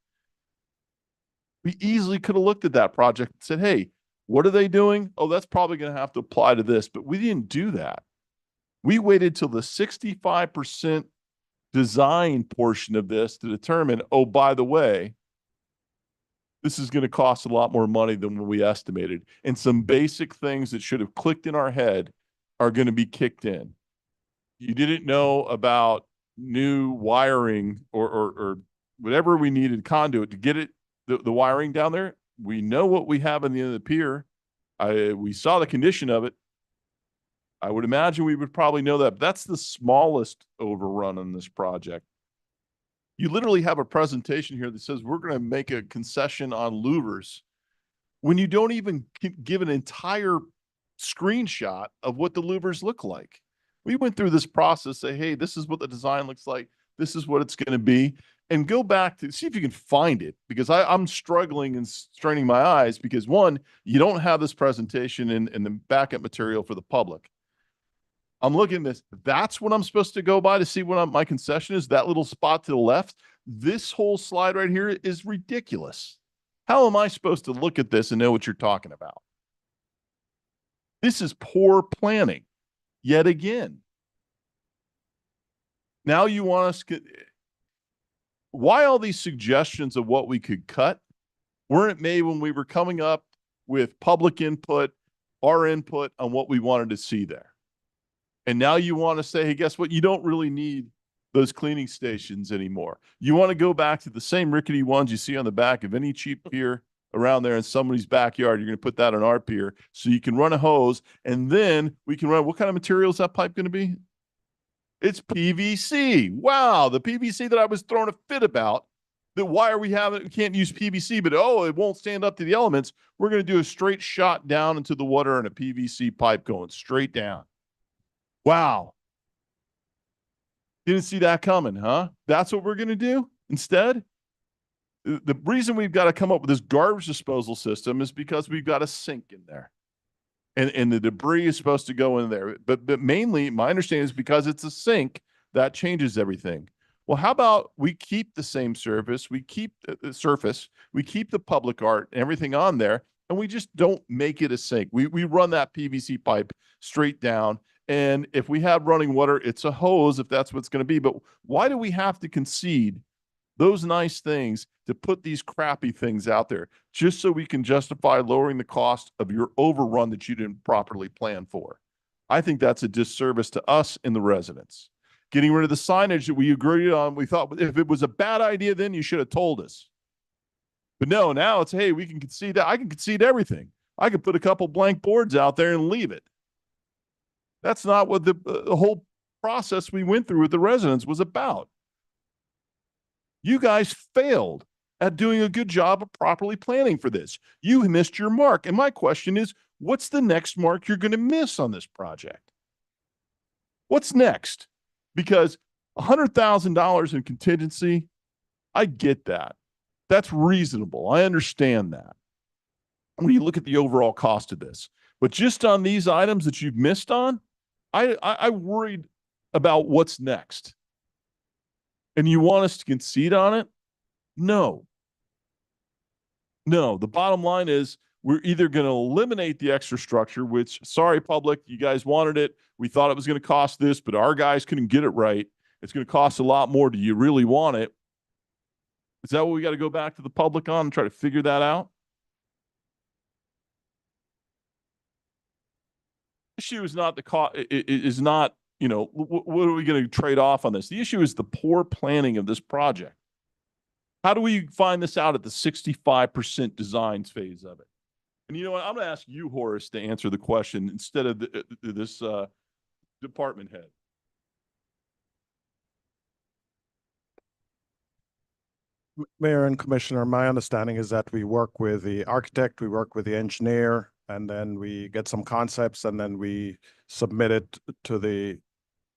We easily could have looked at that project and said, hey, what are they doing? Oh, that's probably going to have to apply to this, but we didn't do that. We waited till the 65% design portion of this to determine, oh, by the way, this is going to cost a lot more money than what we estimated. And some basic things that should have clicked in our head are going to be kicked in. You didn't know about new wiring or whatever we needed, conduit to get it, the wiring down there. We know what we have in the end of the pier. We saw the condition of it. I would imagine we would probably know that. But that's the smallest overrun on this project. You literally have a presentation here that says we're going to make a concession on louvers when you don't even give an entire screenshot of what the louvers look like. We went through this process, say, hey, this is what the design looks like. This is what it's going to be. And go back to see if you can find it, because I'm struggling and straining my eyes because, one, you don't have this presentation in the backup material for the public. I'm looking at this. That's what I'm supposed to go by to see what my concession is. That little spot to the left. This whole slide right here is ridiculous. How am I supposed to look at this and know what you're talking about? This is poor planning yet again. Now you want us to, why all these suggestions of what we could cut weren't made when we were coming up with public input, our input on what we wanted to see there? And now you want to say, hey, guess what? You don't really need those cleaning stations anymore. You want to go back to the same rickety ones you see on the back of any cheap pier around there in somebody's backyard. You're going to put that on our pier so you can run a hose, and then we can run, what kind of material is that pipe going to be? It's PVC. Wow. The PVC that I was throwing a fit about, that why are we can't use PVC, but oh, it won't stand up to the elements. We're going to do a straight shot down into the water and a PVC pipe going straight down. Wow. Didn't see that coming, huh? That's what we're going to do instead? The reason we've got to come up with this garbage disposal system is because we've got a sink in there. And the debris is supposed to go in there. But mainly, my understanding is because it's a sink, that changes everything. Well, how about we keep the same surface, we keep the surface, we keep the public art and everything on there, and we just don't make it a sink. We run that PVC pipe straight down. And if we have running water, it's a hose if that's what it's going to be. But why do we have to concede those nice things to put these crappy things out there just so we can justify lowering the cost of your overrun that you didn't properly plan for? I think that's a disservice to us and the residents. Getting rid of the signage that we agreed on, we thought if it was a bad idea, then you should have told us. But no, now it's, hey, we can concede that. I can concede everything. I could put a couple blank boards out there and leave it. That's not what the whole process we went through with the residents was about. You guys failed at doing a good job of properly planning for this. You missed your mark. And my question is, what's the next mark you're going to miss on this project? What's next? Because $100,000 in contingency, I get that. That's reasonable. I understand that when you look at the overall cost of this. But just on these items that you've missed on, I worried about what's next. And you want us to concede on it? No. No, the bottom line is we're either going to eliminate the extra structure, which, sorry, public, you guys wanted it. We thought it was going to cost this, but our guys couldn't get it right. It's going to cost a lot more. Do you really want it? Is that what we got to go back to the public on and try to figure that out? Issue is not the cost. It is not, you know, what are we going to trade off on this? The issue is the poor planning of this project. How do we find this out at the 65% design phase of it? And you know what? I'm going to ask you, Horace, to answer the question instead of this department head. Mayor and Commissioner, my understanding is that we work with the architect, we work with the engineer, and then we get some concepts and then we submit it to the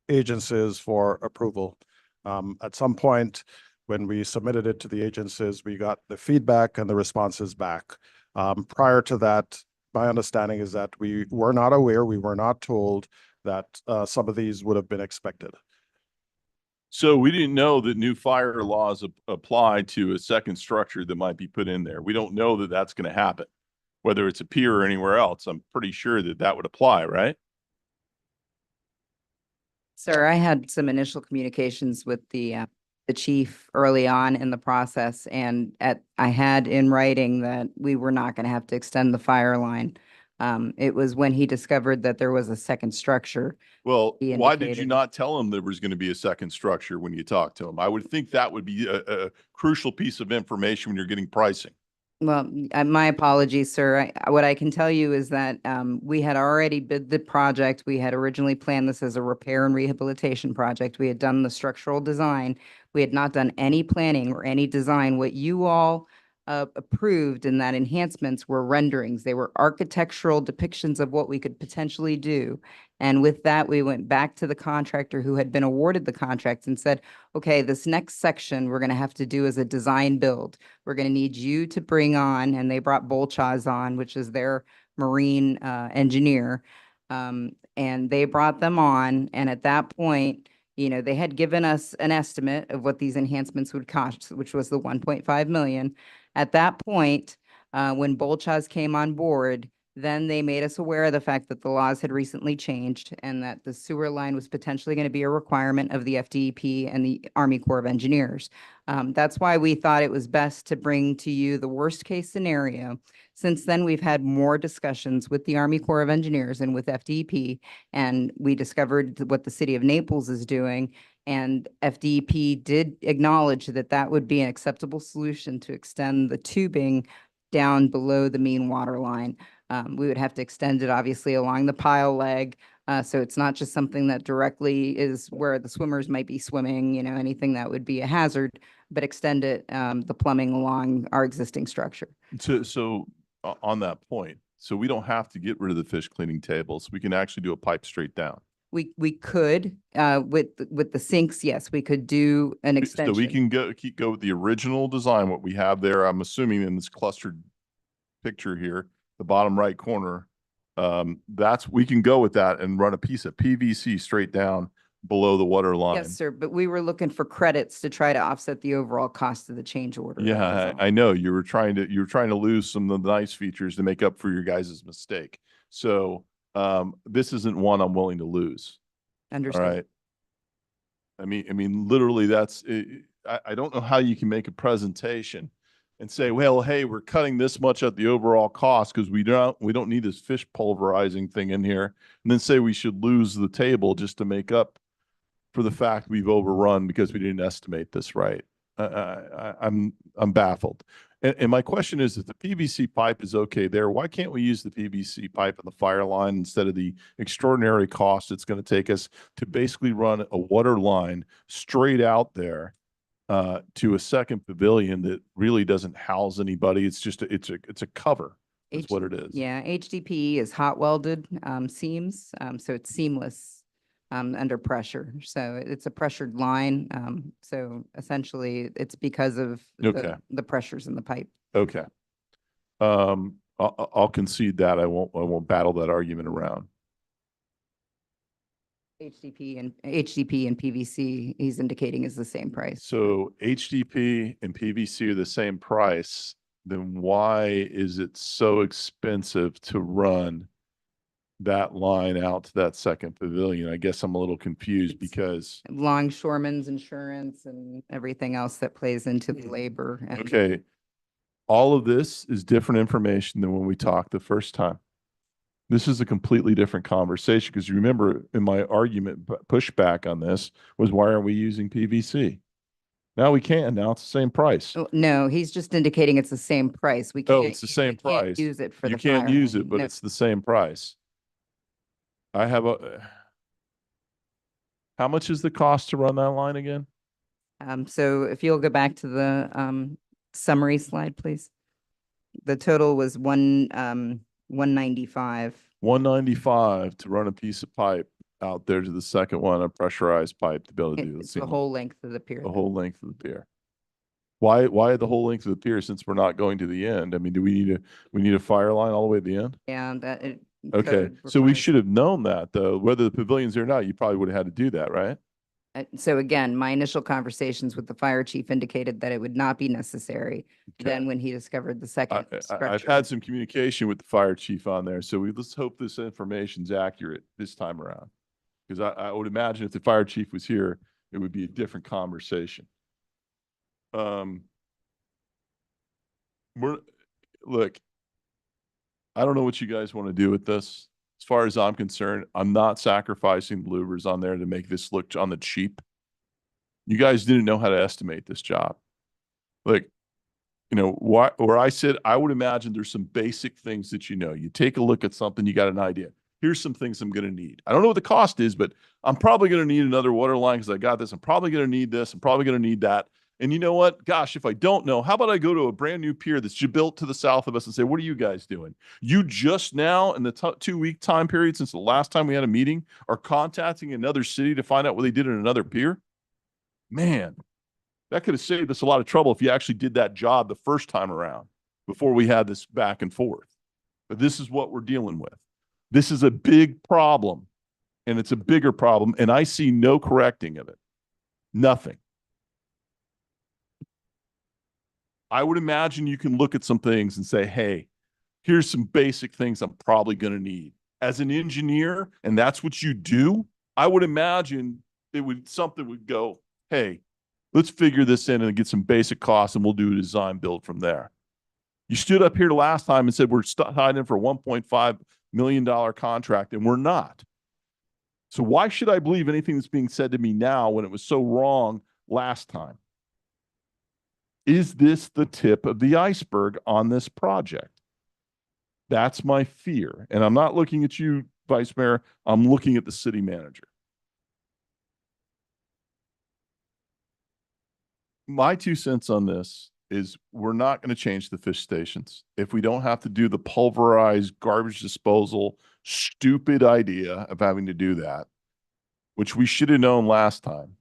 agencies for approval. At some point, when we submitted it to the agencies, we got the feedback and the responses back. Prior to that, my understanding is that we were not aware, we were not told that some of these would have been expected. So we didn't know that new fire laws apply to a second structure that might be put in there. We don't know that that's going to happen, whether it's a pier or anywhere else. I'm pretty sure that that would apply, right? Sir, I had some initial communications with the chief early on in the process, and I had in writing that we were not going to have to extend the fire line. It was when he discovered that there was a second structure. Well, He why did you indicated- not tell him there was going to be a second structure when you talked to him? I would think that would be a crucial piece of information when you're getting pricing. Well, my apologies, sir. What I can tell you is that we had already bid the project. We had originally planned this as a repair and rehabilitation project. We had done the structural design. We had not done any planning or any design. What you all approved in that enhancements were renderings. They were architectural depictions of what we could potentially do. And with that, we went back to the contractor who had been awarded the contract and said, okay, this next section we're going to have to do as a design build. We're going to need you to bring on, and they brought Bolchaz on, which is their marine engineer. And they brought them on. And at that point, you know, they had given us an estimate of what these enhancements would cost, which was the 1.5 million. At that point, when Bolchaz came on board, then they made us aware of the fact that the laws had recently changed and that the sewer line was potentially going to be a requirement of the FDEP and the Army Corps of Engineers. That's why we thought it was best to bring to you the worst case scenario. Since then, we've had more discussions with the Army Corps of Engineers and with FDEP, and we discovered what the city of Naples is doing. And FDEP did acknowledge that that would be an acceptable solution to extend the tubing down below the mean water line. We would have to extend it obviously along the pile leg. So it's not just something that directly is where the swimmers might be swimming, you know, anything that would be a hazard, but extend it, the plumbing along our existing structure. So on that point, so we don't have to get rid of the fish cleaning tables. We can actually do a pipe straight down. We could, with the sinks, yes, we could do an extension. So we can go with the original design, what we have there. I'm assuming in this clustered picture here, the bottom right corner, we can go with that and run a piece of PVC straight down below the water line. Yes, sir, but we were looking for credits to try to offset the overall cost of the change order. that was Yeah, all. I know you were trying to lose some of the nice features to make up for your guys' mistake. So this isn't one I'm willing to lose. All Understood. right. I mean, literally that's, I don't know how you can make a presentation and say, well, hey, we're cutting this much at the overall cost because we don't need this fish pulverizing thing in here. And then say we should lose the table just to make up for the fact we've overrun because we didn't estimate this right. I'm baffled. And my question is, if the PVC pipe is okay there, why can't we use the PVC pipe in the fire line instead of the extraordinary cost it's going to take us to basically run a water line straight out there to a second pavilion that really doesn't house anybody? It's just it's a cover. That's what it is. Yeah, HDPE is hot welded seams, so it's seamless under pressure. So it's a pressured line. So essentially, it's because of Okay. the pressures in the pipe. Okay. I'll concede that. I won't battle that argument around. HDPE and PVC, he's indicating is the same price. So HDP and PVC are the same price. Then why is it so expensive to run that line out to that second pavilion? I guess I'm a little confused because, Longshoreman's insurance and everything else that plays into the labor. And okay, all of this is different information than when we talked the first time. This is a completely different conversation because you remember in my argument pushback on this was, why aren't we using PVC? Now we can. Now it's the same price. Oh, no, he's just indicating it's the same price. We Oh, can't. it's the same we can't price. Use it for You the can't fire use line. it, but No. it's the same price. How much is the cost to run that line again? So if you'll go back to the summary slide, please. The total was 195. 195 to run a piece of pipe out there to the second one, a pressurized pipe to be able to do It's the whole length of the pier. the whole length of the pier. Why the whole length of the pier since we're not going to the end? I mean, do we need a fire line all the way to the end? Yeah, that. Okay, code so we requires- should have known that though, whether the pavilion's there or not, you probably would have had to do that, right? So again, my initial conversations with the fire chief indicated that it would not be necessary. Okay. Then when he discovered the second I've structure. had some communication with the fire chief on there, so let's hope this information's accurate this time around. Because I would imagine if the fire chief was here, it would be a different conversation. Look, I don't know what you guys want to do with this. As far as I'm concerned, I'm not sacrificing the louvers on there to make this look on the cheap. You guys didn't know how to estimate this job. Like, you know, where I sit, I would imagine there's some basic things that you know. You take a look at something, you got an idea. Here's some things I'm going to need. I don't know what the cost is, but I'm probably going to need another water line because I got this. I'm probably going to need this. I'm probably going to need that. And you know what? Gosh, if I don't know, how about I go to a brand new pier that's built to the south of us and say, what are you guys doing? You just now in the 2-week time period since the last time we had a meeting are contacting another city to find out what they did in another pier? Man, that could have saved us a lot of trouble if you actually did that job the first time around before we had this back and forth. But this is what we're dealing with. This is a big problem, and it's a bigger problem, and I see no correcting of it. Nothing. I would imagine you can look at some things and say, hey, here's some basic things I'm probably going to need. As an engineer, and that's what you do, I would imagine something would go, hey, let's figure this in and get some basic costs and we'll do a design build from there. You stood up here last time and said we're tied in for a $1.5 million contract, and we're not. So why should I believe anything that's being said to me now when it was so wrong last time? Is this the tip of the iceberg on this project? That's my fear. And I'm not looking at you, Vice Mayor. I'm looking at the city manager. My 2 cents on this is we're not going to change the fish stations. If we don't have to do the pulverized garbage disposal, stupid idea of having to do that, which we should have known last time.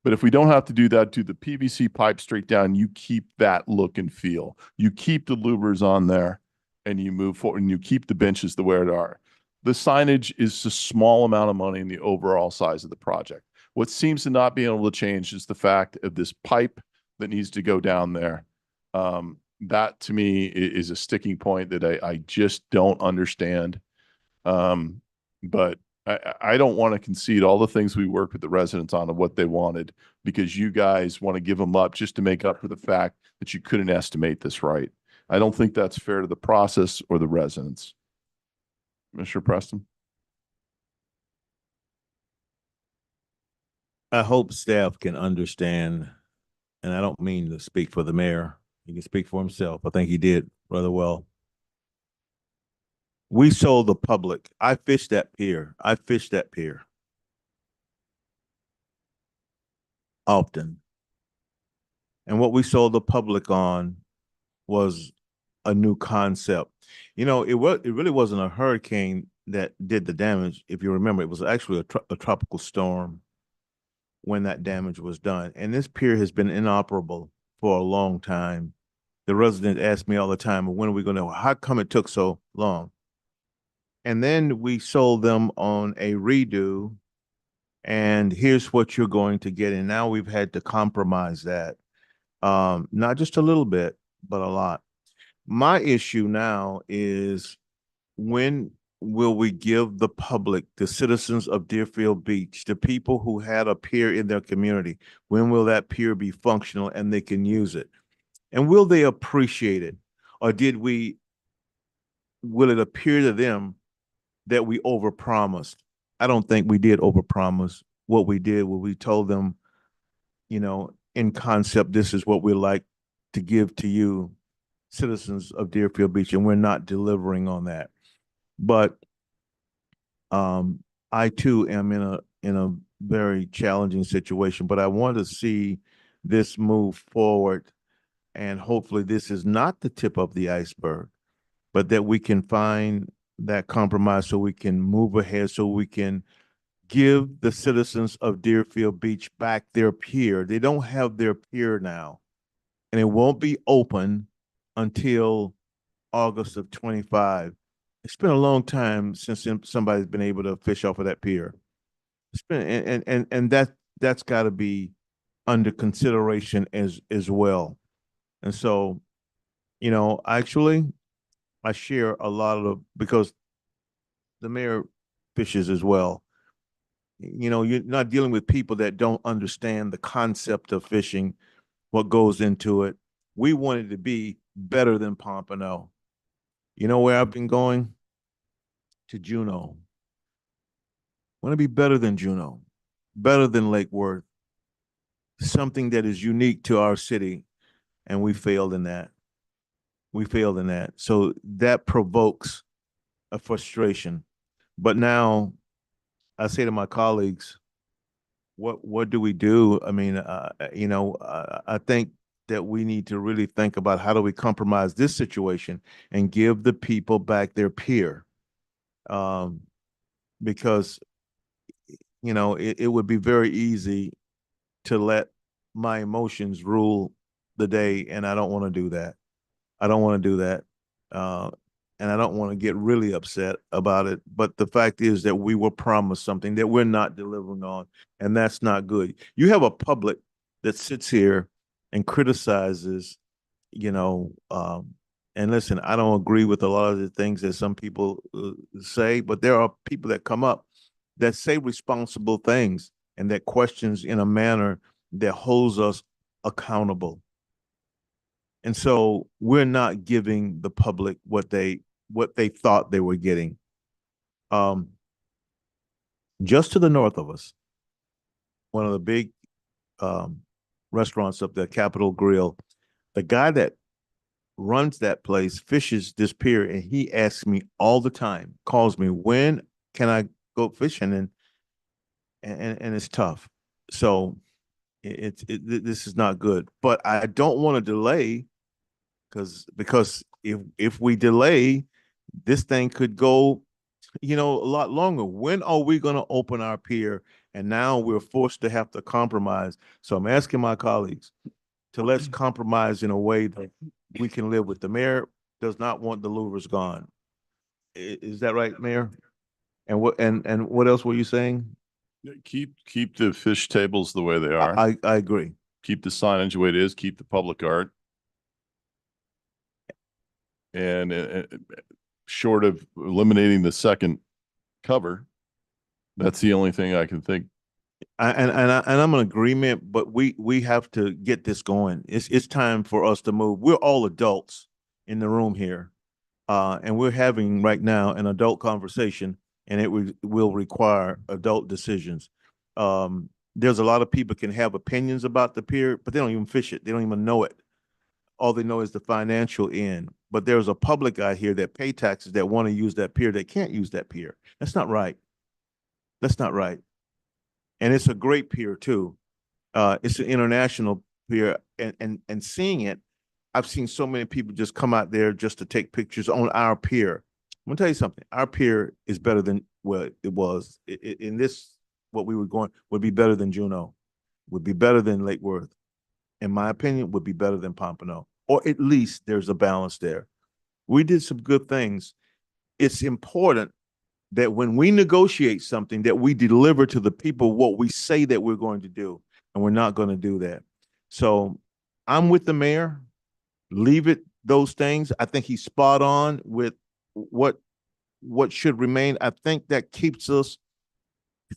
But if we don't have to do that, do the PVC pipe straight down, you keep that look and feel. You keep the louvers on there and you move forward and you keep the benches the way they are. The signage is a small amount of money in the overall size of the project. What seems to not be able to change is the fact of this pipe that needs to go down there. That to me is a sticking point that I just don't understand. But I don't want to concede all the things we worked with the residents on of what they wanted because you guys want to give them up just to make up for the fact that you couldn't estimate this right. I don't think that's fair to the process or the residents. Mr. Preston? I hope staff can understand, and I don't mean to speak for the mayor. He can speak for himself. I think he did rather well. We sold the public. I fished that pier. Often. And what we sold the public on was a new concept. You know, it really wasn't a hurricane that did the damage. If you remember, it was actually a tropical storm when that damage was done. And this pier has been inoperable for a long time. The residents ask me all the time, when are we going to, how come it took so long? And then we sold them on a redo, and here's what you're going to get. And now we've had to compromise that, not just a little bit, but a lot. My issue now is, when will we give the public, the citizens of Deerfield Beach, the people who had a pier in their community, when will that pier be functional and they can use it? And will they appreciate it? Or will it appear to them that we overpromised? I don't think we did overpromise. What we did was we told them, you know, in concept, this is what we like to give to you, citizens of Deerfield Beach, and we're not delivering on that. But I too am in a very challenging situation, but I want to see this move forward. And hopefully this is not the tip of the iceberg, but that we can find that compromise so we can move ahead, so we can give the citizens of Deerfield Beach back their pier. They don't have their pier now, and it won't be open until August of 25. It's been a long time since somebody's been able to fish off of that pier. It's been, and that's got to be under consideration as well. And so, you know, actually, I share a lot of, because the mayor fishes as well. You know, you're not dealing with people that don't understand the concept of fishing, what goes into it. We wanted to be better than Pompano. You know where I've been going? To Juneau. Want to be better than Juneau, better than Lake Worth, something that is unique to our city, and we failed in that. We failed in that. So that provokes a frustration. But now I say to my colleagues, what do we do? I mean, you know, I think that we need to really think about how do we compromise this situation and give the people back their pier. Because, you know, it would be very easy to let my emotions rule the day, and I don't want to do that. I don't want to do that. And I don't want to get really upset about it. But the fact is that we were promised something that we're not delivering on, and that's not good. You have a public that sits here and criticizes, you know, and listen, I don't agree with a lot of the things that some people say, but there are people that come up that say responsible things and that questions in a manner that holds us accountable. And so we're not giving the public what they thought they were getting. Just to the north of us, one of the big restaurants up there, Capitol Grill, the guy that runs that place fishes this pier, and he asks me all the time, calls me, when can I go fishing? And it's tough. So this is not good. But I don't want to delay, because if we delay, this thing could go, you know, a lot longer. When are we going to open our pier? And now we're forced to have to compromise. So I'm asking my colleagues to let's compromise in a way that we can live with. The mayor does not want the louvers gone. Is that right, Mayor? And what else were you saying? Keep the fish tables the way they are. I agree. Keep the signage the way it is. Keep the public art. And short of eliminating the second cover, that's the only thing I can think. And I'm in agreement, but we have to get this going. It's time for us to move. We're all adults in the room here, and we're having right now an adult conversation, and it will require adult decisions. There's a lot of people can have opinions about the pier, but they don't even fish it. They don't even know it. All they know is the financial end. But there's a public out here that pay taxes that want to use that pier. They can't use that pier. That's not right. That's not right. And it's a great pier too. It's an international pier, and seeing it, I've seen so many people just come out there just to take pictures on our pier. I'm gonna tell you something. Our pier is better than what it was. In this, what we were going would be better than Juneau, would be better than Lake Worth. In my opinion, would be better than Pompano, or at least there's a balance there. We did some good things. It's important that when we negotiate something, that we deliver to the people what we say that we're going to do, and we're not going to do that. So I'm with the mayor. Leave it, those things. I think he's spot on with what should remain. I think that keeps us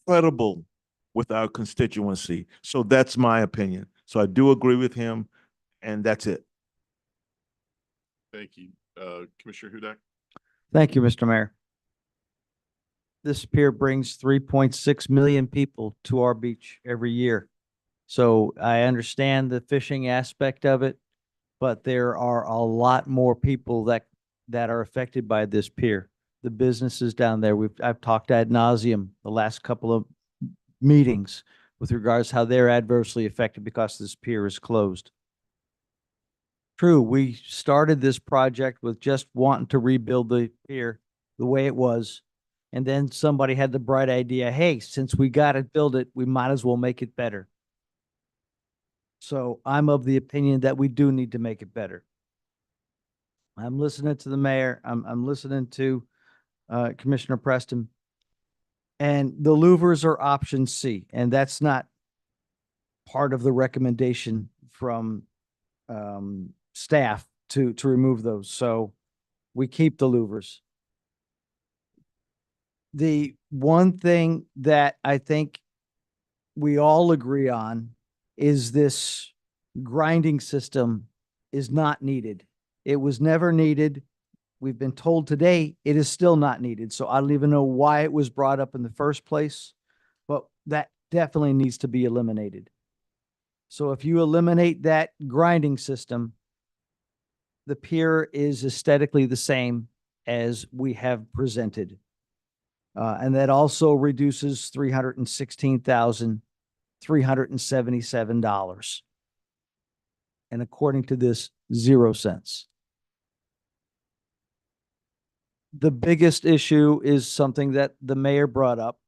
credible with our constituency. So that's my opinion. So I do agree with him, and that's it. Thank you. Commissioner Hudak? Thank you, Mr. Mayor. This pier brings 3.6 million people to our beach every year. So I understand the fishing aspect of it, but there are a lot more people that are affected by this pier. The businesses down there, I've talked ad nauseum the last couple of meetings with regards to how they're adversely affected because this pier is closed. True, we started this project with just wanting to rebuild the pier the way it was. And then somebody had the bright idea, hey, since we got to build it, we might as well make it better. So I'm of the opinion that we do need to make it better. I'm listening to the mayor. I'm listening to Commissioner Preston. And the louvers are option C, and that's not part of the recommendation from staff to remove those. So we keep the louvers. The one thing that I think we all agree on is this grinding system is not needed. It was never needed. We've been told today it is still not needed. So I don't even know why it was brought up in the first place, but that definitely needs to be eliminated. So if you eliminate that grinding system, the pier is aesthetically the same as we have presented. And that also reduces $316,377. And according to this, 0 cents. The biggest issue is something that the mayor brought up,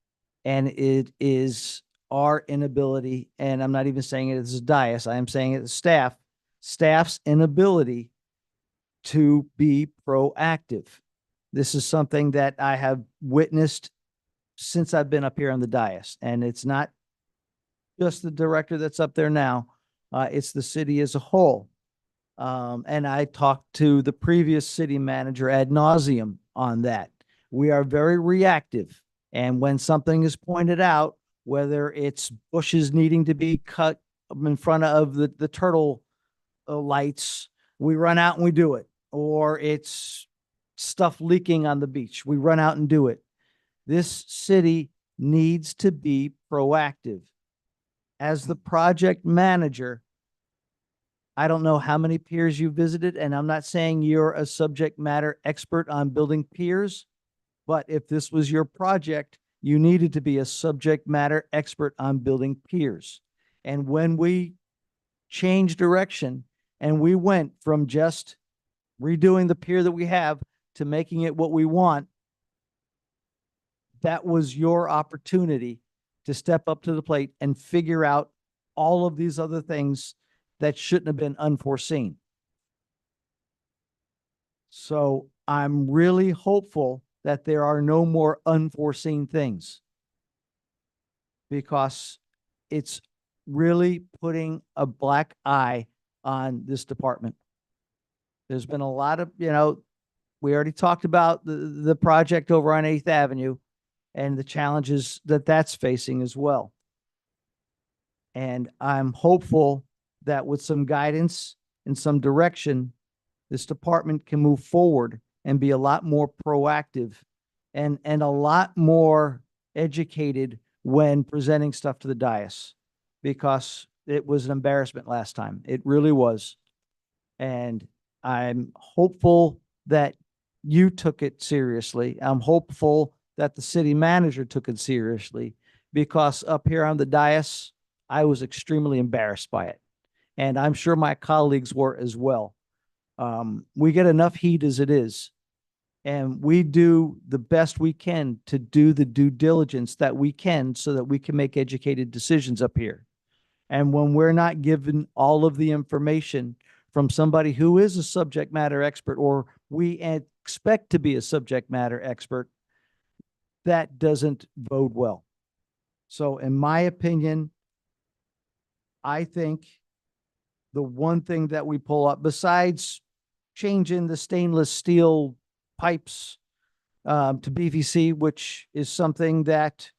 and it is our inability, and I'm not even saying it as a dais, I am saying it as staff's inability to be proactive. This is something that I have witnessed since I've been up here on the dais, and it's not just the director that's up there now, it's the city as a whole. And I talked to the previous city manager ad nauseum on that. We are very reactive. And when something is pointed out, whether it's bushes needing to be cut in front of the turtle lights, we run out and we do it. Or it's stuff leaking on the beach, we run out and do it. This city needs to be proactive. As the project manager, I don't know how many piers you visited, and I'm not saying you're a subject matter expert on building piers, but if this was your project, you needed to be a subject matter expert on building piers. And when we changed direction and we went from just redoing the pier that we have to making it what we want, that was your opportunity to step up to the plate and figure out all of these other things that shouldn't have been unforeseen. So I'm really hopeful that there are no more unforeseen things, because it's really putting a black eye on this department. There's been a lot of, we already talked about the project over on 8th Avenue and the challenges that that's facing as well. And I'm hopeful that with some guidance and some direction, this department can move forward and be a lot more proactive and a lot more educated when presenting stuff to the dais, because it was an embarrassment last time. It really was. And I'm hopeful that you took it seriously. I'm hopeful that the city manager took it seriously, because up here on the dais, I was extremely embarrassed by it. And I'm sure my colleagues were as well. We get enough heat as it is, and we do the best we can to do the due diligence that we can so that we can make educated decisions up here. And when we're not given all of the information from somebody who is a subject matter expert, or we expect to be a subject matter expert, that doesn't bode well. So in my opinion, I think the one thing that we pull up, besides changing the stainless steel pipes to PVC, which is something that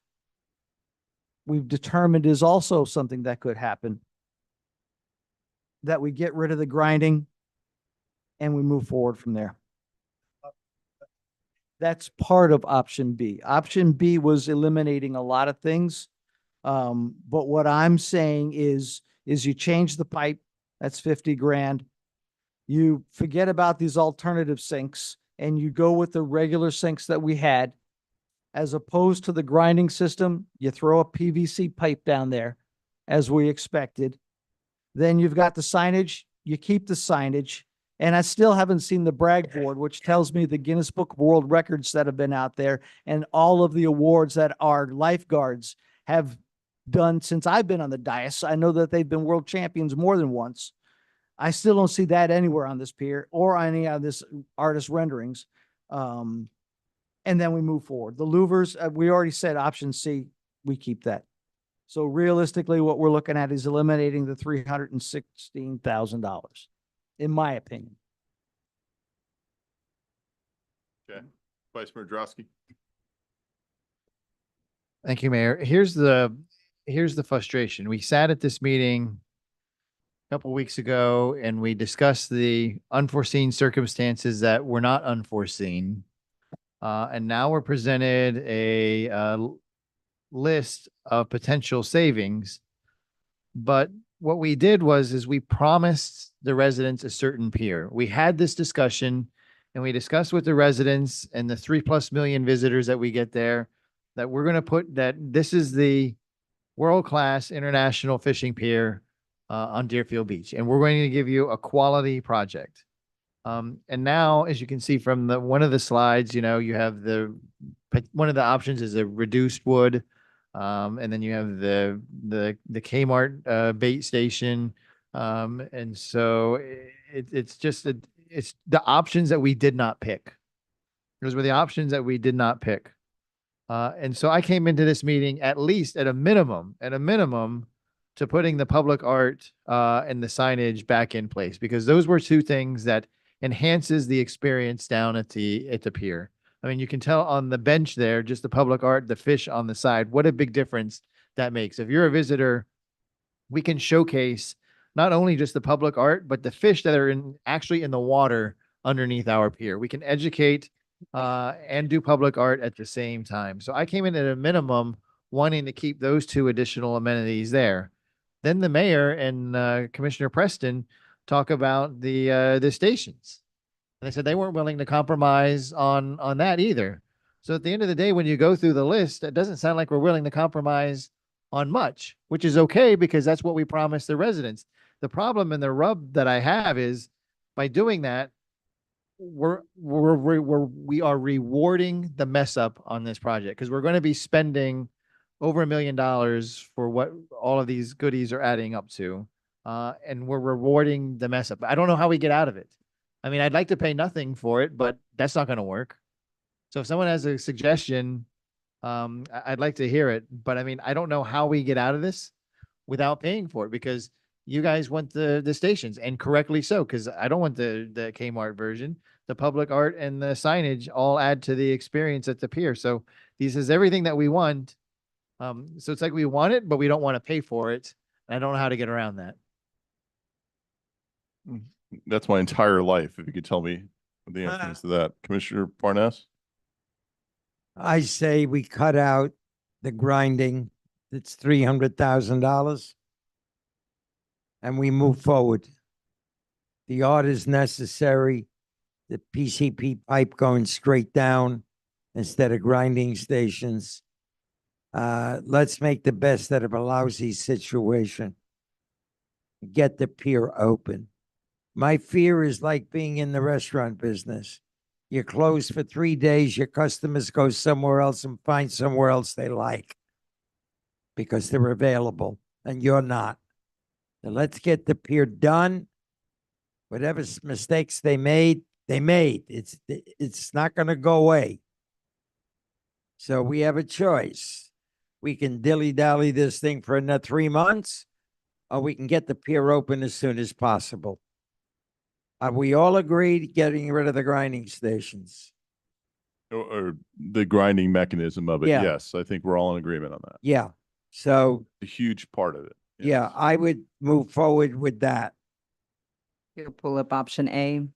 we've determined is also something that could happen, that we get rid of the grinding and we move forward from there. That's part of option B. Option B was eliminating a lot of things. But what I'm saying is you change the pipe, that's 50 grand. You forget about these alternative sinks and you go with the regular sinks that we had, as opposed to the grinding system. You throw a PVC pipe down there as we expected. Then you've got the signage, you keep the signage. And I still haven't seen the brag board, which tells me the Guinness Book of World Records that have been out there and all of the awards that our lifeguards have done since I've been on the dais. I know that they've been world champions more than once. I still don't see that anywhere on this pier or any of this artist renderings. And then we move forward. The louvers, we already said option C, we keep that. So realistically, what we're looking at is eliminating the $316,000, in my opinion. Okay. Vice Mayor Drosky. Thank you, Mayor. Here's the frustration. We sat at this meeting a couple weeks ago and we discussed the unforeseen circumstances that were not unforeseen. And now we're presented a list of potential savings. But what we did is we promised the residents a certain pier. We had this discussion and we discussed with the residents and the 3+ million visitors that we get there, that we're going to put that this is the world-class international fishing pier on Deerfield Beach. And we're going to give you a quality project. And now, as you can see from one of the slides, you know, you have one of the options is a reduced wood. And then you have the Kmart bait station. And so it's the options that we did not pick. Those were the options that we did not pick. And so I came into this meeting at least at a minimum, to putting the public art and the signage back in place, because those were two things that enhances the experience down at the pier. I mean, you can tell on the bench there, just the public art, the fish on the side, what a big difference that makes. If you're a visitor, we can showcase not only just the public art, but the fish that are actually in the water underneath our pier. We can educate and do public art at the same time. So I came in at a minimum wanting to keep those two additional amenities there. Then the mayor and Commissioner Preston talk about the stations. And they said they weren't willing to compromise on that either. So at the end of the day, when you go through the list, it doesn't sound like we're willing to compromise on much, which is okay because that's what we promised the residents. The problem and the rub that I have is by doing that, we are rewarding the mess up on this project because we're going to be spending over $1 million for what all of these goodies are adding up to. And we're rewarding the mess up. I don't know how we get out of it. I mean, I'd like to pay nothing for it, but that's not going to work. So if someone has a suggestion, I'd like to hear it. But I mean, I don't know how we get out of this without paying for it because you guys want the stations, and correctly so, because I don't want the Kmart version. The public art and the signage all add to the experience at the pier. So this is everything that we want. So it's like we want it, but we don't want to pay for it. I don't know how to get around that. That's my entire life. If you could tell me the answers to that. Commissioner Parnas? I say we cut out the grinding. It's $300,000. And we move forward. The art is necessary. The PCP pipe going straight down instead of grinding stations. Let's make the best out of a lousy situation. Get the pier open. My fear is like being in the restaurant business. You're closed for 3 days. Your customers go somewhere else and find somewhere else they like because they're available and you're not. So let's get the pier done. Whatever mistakes they made, they made. It's not going to go away. So we have a choice. We can dilly-dally this thing for another 3 months, or we can get the pier open as soon as possible. We all agreed getting rid of the grinding stations. Or the grinding mechanism of it. Yeah. Yes, I think we're all in agreement on that. Yeah. So, A huge part of it. yeah, I would move forward with that. You'll pull up option A.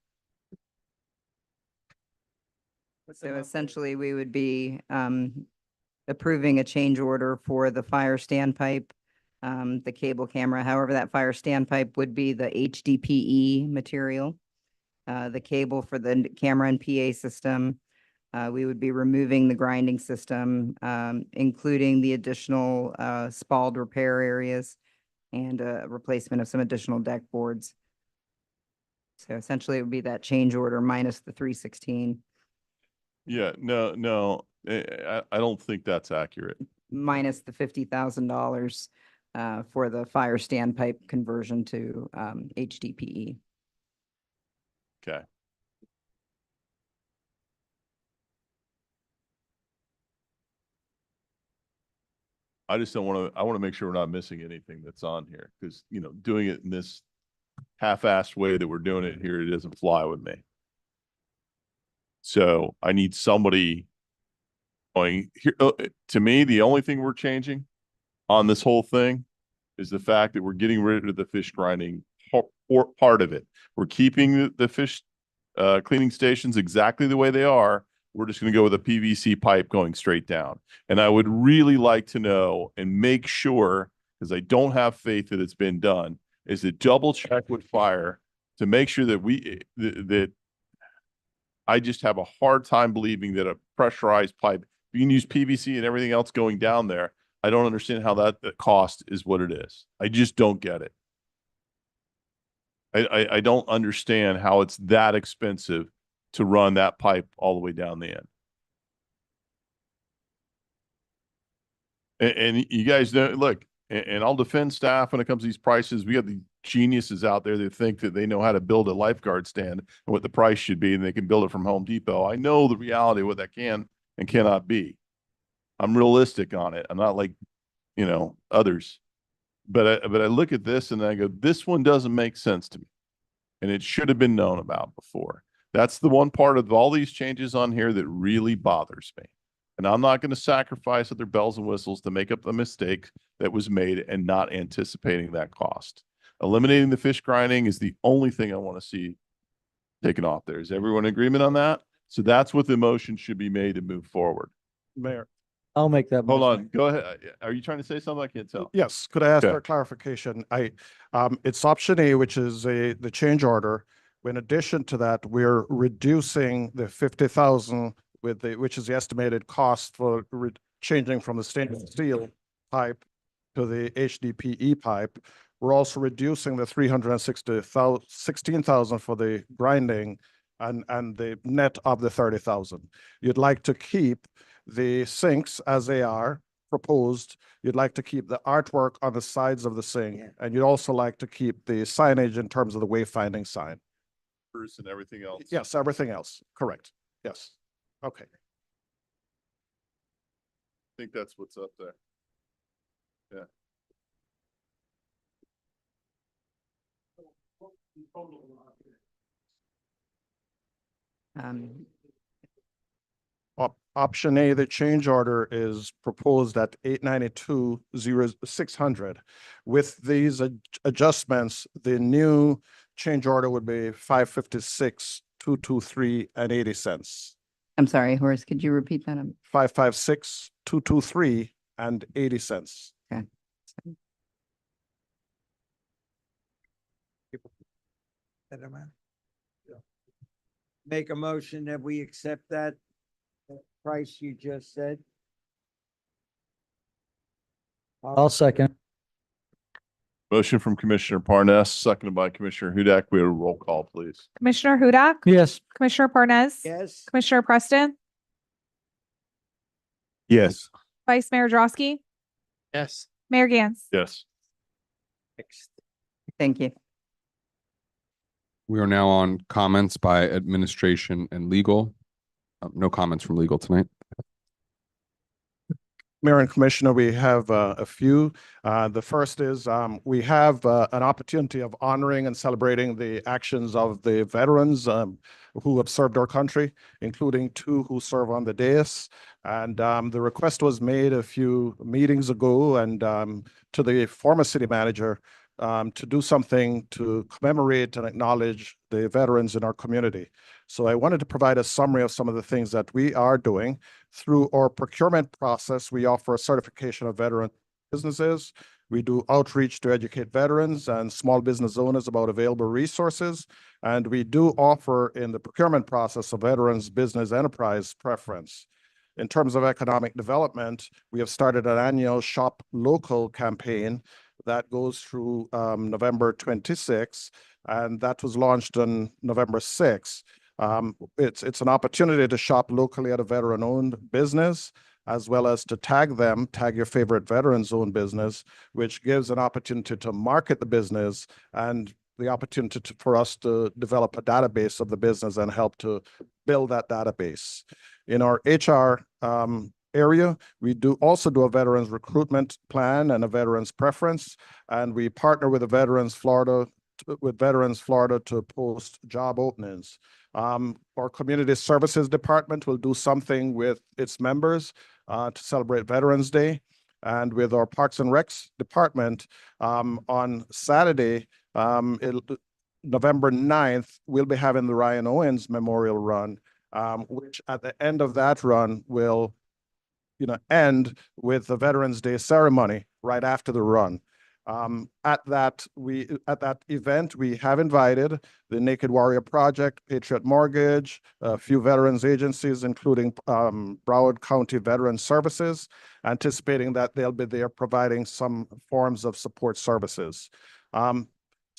So essentially, we would be approving a change order for the fire standpipe, the cable camera. However, that fire standpipe would be the HDPE material. The cable for the camera and PA system. We would be removing the grinding system, including the additional spalled repair areas and a replacement of some additional deck boards. So essentially it would be that change order minus the 316, Yeah, no, I don't think that's accurate. minus the $50,000 for the fire standpipe conversion to HDPE. Okay. I just don't want to, I want to make sure we're not missing anything that's on here because, you know, doing it in this half-assed way that we're doing it here, it doesn't fly with me. So I need somebody going here. To me, the only thing we're changing on this whole thing is the fact that we're getting rid of the fish grinding part of it. We're keeping the fish cleaning stations exactly the way they are. We're just going to go with a PVC pipe going straight down. And I would really like to know and make sure, because I don't have faith that it's been done, is to double check with fire to make sure that that I just have a hard time believing that a pressurized pipe, you can use PVC and everything else going down there. I don't understand how that cost is what it is. I just don't get it. I don't understand how it's that expensive to run that pipe all the way down the end. And you guys know, look, and I'll defend staff when it comes to these prices. We have the geniuses out there that think that they know how to build a lifeguard stand and what the price should be, and they can build it from Home Depot. I know the reality of what that can and cannot be. I'm realistic on it. I'm not like, you know, others. But I look at this and I go, this one doesn't make sense to me. And it should have been known about before. That's the one part of all these changes on here that really bothers me. And I'm not going to sacrifice other bells and whistles to make up the mistake that was made and not anticipating that cost. Eliminating the fish grinding is the only thing I want to see taken off there. Is everyone in agreement on that? So that's what the motion should be made to move forward. Mayor. I'll make that. Hold motion. on, go ahead. Are you trying to say something? I can't tell. Yes, could I ask Okay. for clarification? It's option A, which is the change order. In addition to that, we're reducing the 50,000 which is the estimated cost for changing from the stainless steel pipe to the HDPE pipe. We're also reducing the 16,000 for the grinding and the net of the 30,000. You'd like to keep the sinks as they are proposed. You'd like to keep the artwork on the sides of the sink, and you'd also like to keep the signage in terms of the wayfinding sign. And everything else. Yes, everything else, correct. Yes. Okay. I think that's what's up there. Yeah. Option A, the change order is proposed at 892,600. With these adjustments, the new change order would be 556,223 and 80 cents. I'm sorry, Horace, could you repeat that? 556,223 and 80 cents. Okay. Make a motion that we accept that price you just said. I'll second. Motion from Commissioner Parnas, seconded by Commissioner Hudak. We have a roll call, please. Commissioner Hudak? Yes. Commissioner Parnas? Yes. Commissioner Preston? Yes. Vice Mayor Drosky? Yes. Mayor Gantz? Yes. Thank you. We are now on comments by administration and legal. No comments from legal tonight. Mayor and Commissioner, we have a few. The first is we have an opportunity of honoring and celebrating the actions of the veterans who have served our country, including 2 who serve on the dais. And the request was made a few meetings ago and to the former city manager to do something to commemorate and acknowledge the veterans in our community. So I wanted to provide a summary of some of the things that we are doing. Through our procurement process, we offer a certification of veteran businesses. We do outreach to educate veterans and small business owners about available resources. And we do offer in the procurement process a veterans business enterprise preference. In terms of economic development, we have started an annual Shop Local campaign that goes through November 26th, and that was launched on November 6th. It's an opportunity to shop locally at a veteran-owned business, as well as to tag your favorite veterans-owned business, which gives an opportunity to market the business and the opportunity for us to develop a database of the business and help to build that database. In our HR area, we also do a veterans recruitment plan and a veterans preference, and we partner with Veterans Florida to post job openings. Our community services department will do something with its members to celebrate Veterans Day. And with our Parks and Recs department, on Saturday, November 9th, we'll be having the Ryan Owens Memorial Run, which at the end of that run will end with the Veterans Day ceremony right after the run. At that event, we have invited the Naked Warrior Project, Patriot Mortgage, a few veterans agencies, including Broward County Veterans Services, anticipating that they'll be there providing some forms of support services.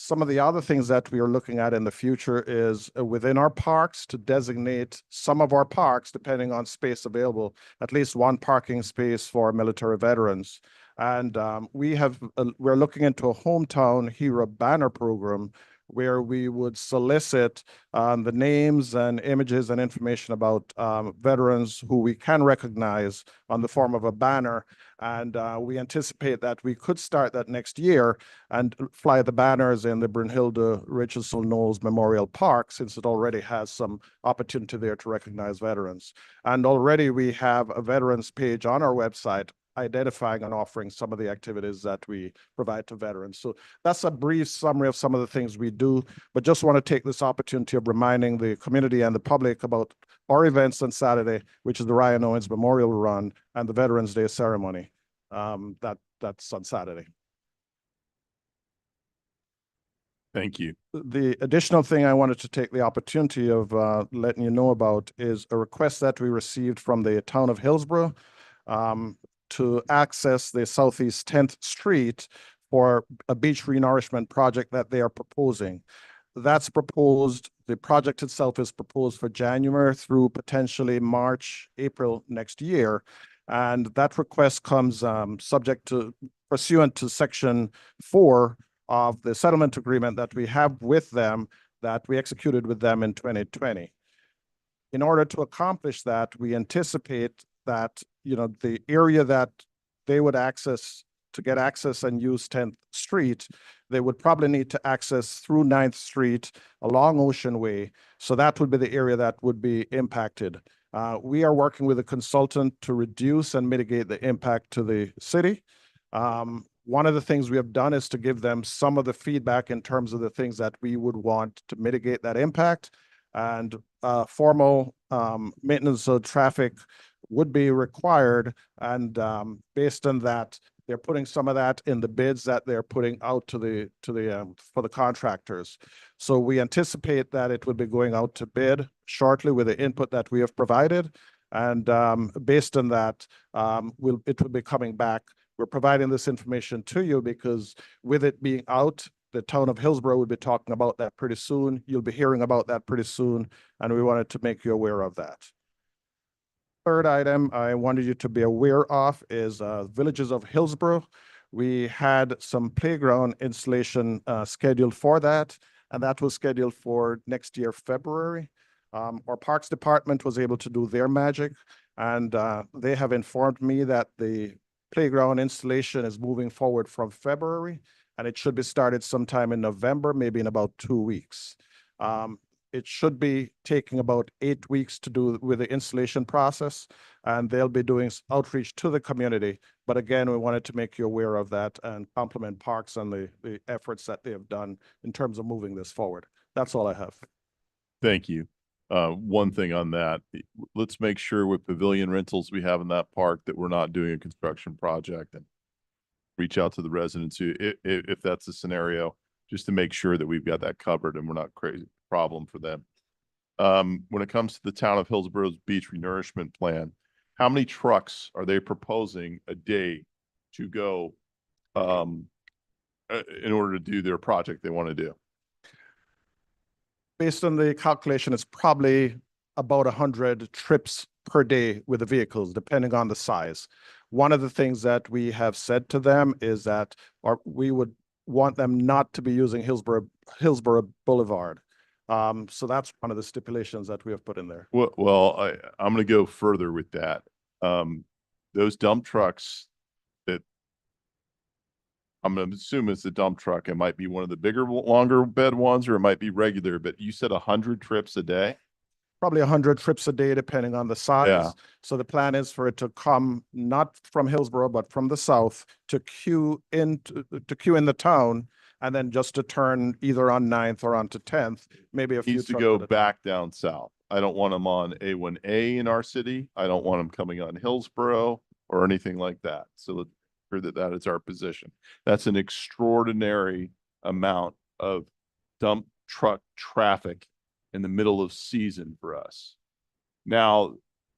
Some of the other things that we are looking at in the future is within our parks to designate some of our parks, depending on space available, at least one parking space for military veterans. And we're looking into a hometown hero banner program where we would solicit the names and images and information about veterans who we can recognize on the form of a banner. And we anticipate that we could start that next year and fly the banners in the Brunhilde Richardson Knowles Memorial Park, since it already has some opportunity there to recognize veterans. And already we have a veterans page on our website identifying and offering some of the activities that we provide to veterans. So that's a brief summary of some of the things we do, but just want to take this opportunity of reminding the community and the public about our events on Saturday, which is the Ryan Owens Memorial Run and the Veterans Day ceremony. That's on Saturday. Thank you. The additional thing I wanted to take the opportunity of letting you know about is a request that we received from the town of Hillsborough to access the Southeast 10th Street for a beach renourishment project that they are proposing. That's proposed, the project itself is proposed for January through potentially March, April next year. And that request comes pursuant to Section 4 of the settlement agreement that we have with them, that we executed with them in 2020. In order to accomplish that, we anticipate that the area that they would access to get access and use 10th Street, they would probably need to access through 9th Street along Ocean Way. So that would be the area that would be impacted. We are working with a consultant to reduce and mitigate the impact to the city. One of the things we have done is to give them some of the feedback in terms of the things that we would want to mitigate that impact. And formal maintenance of traffic would be required. And based on that, they're putting some of that in the bids that they're putting out for the contractors. So we anticipate that it would be going out to bid shortly with the input that we have provided. And based on that, it will be coming back. We're providing this information to you because with it being out, the town of Hillsborough will be talking about that pretty soon. You'll be hearing about that pretty soon, and we wanted to make you aware of that. Third item I wanted you to be aware of is Villages of Hillsborough. We had some playground installation scheduled for that, and that was scheduled for next year, February. Our Parks Department was able to do their magic, and they have informed me that the playground installation is moving forward from February, and it should be started sometime in November, maybe in about 2 weeks. It should be taking about 8 weeks to do with the installation process, and they'll be doing outreach to the community. But again, we wanted to make you aware of that and compliment Parks on the efforts that they have done in terms of moving this forward. That's all I have. Thank you. One thing on that, let's make sure with pavilion rentals we have in that park that we're not doing a construction project, and reach out to the residents if that's the scenario, just to make sure that we've got that covered and we're not crazy problem for them. When it comes to the town of Hillsborough's beach renourishment plan, how many trucks are they proposing a day to go in order to do their project they want to do? Based on the calculation, it's probably about 100 trips per day with the vehicles, depending on the size. One of the things that we have said to them is that, or we would want them not to be using Hillsborough Boulevard. So that's one of the stipulations that we have put in there. Well, I'm going to go further with that. Those dump trucks that I'm going to assume it's a dump truck. It might be one of the bigger, longer bed ones, or it might be regular, but you said 100 trips a day? Probably 100 trips a day, depending on the size. Yeah. So the plan is for it to come not from Hillsborough, but from the south to queue in the town, and then just to turn either on 9th or onto 10th, maybe a few. Needs to trucks go at a time. back down south. I don't want them on A1A in our city. I don't want them coming on Hillsborough or anything like that. So let's hear that is our position. That's an extraordinary amount of dump truck traffic in the middle of season for us. Now,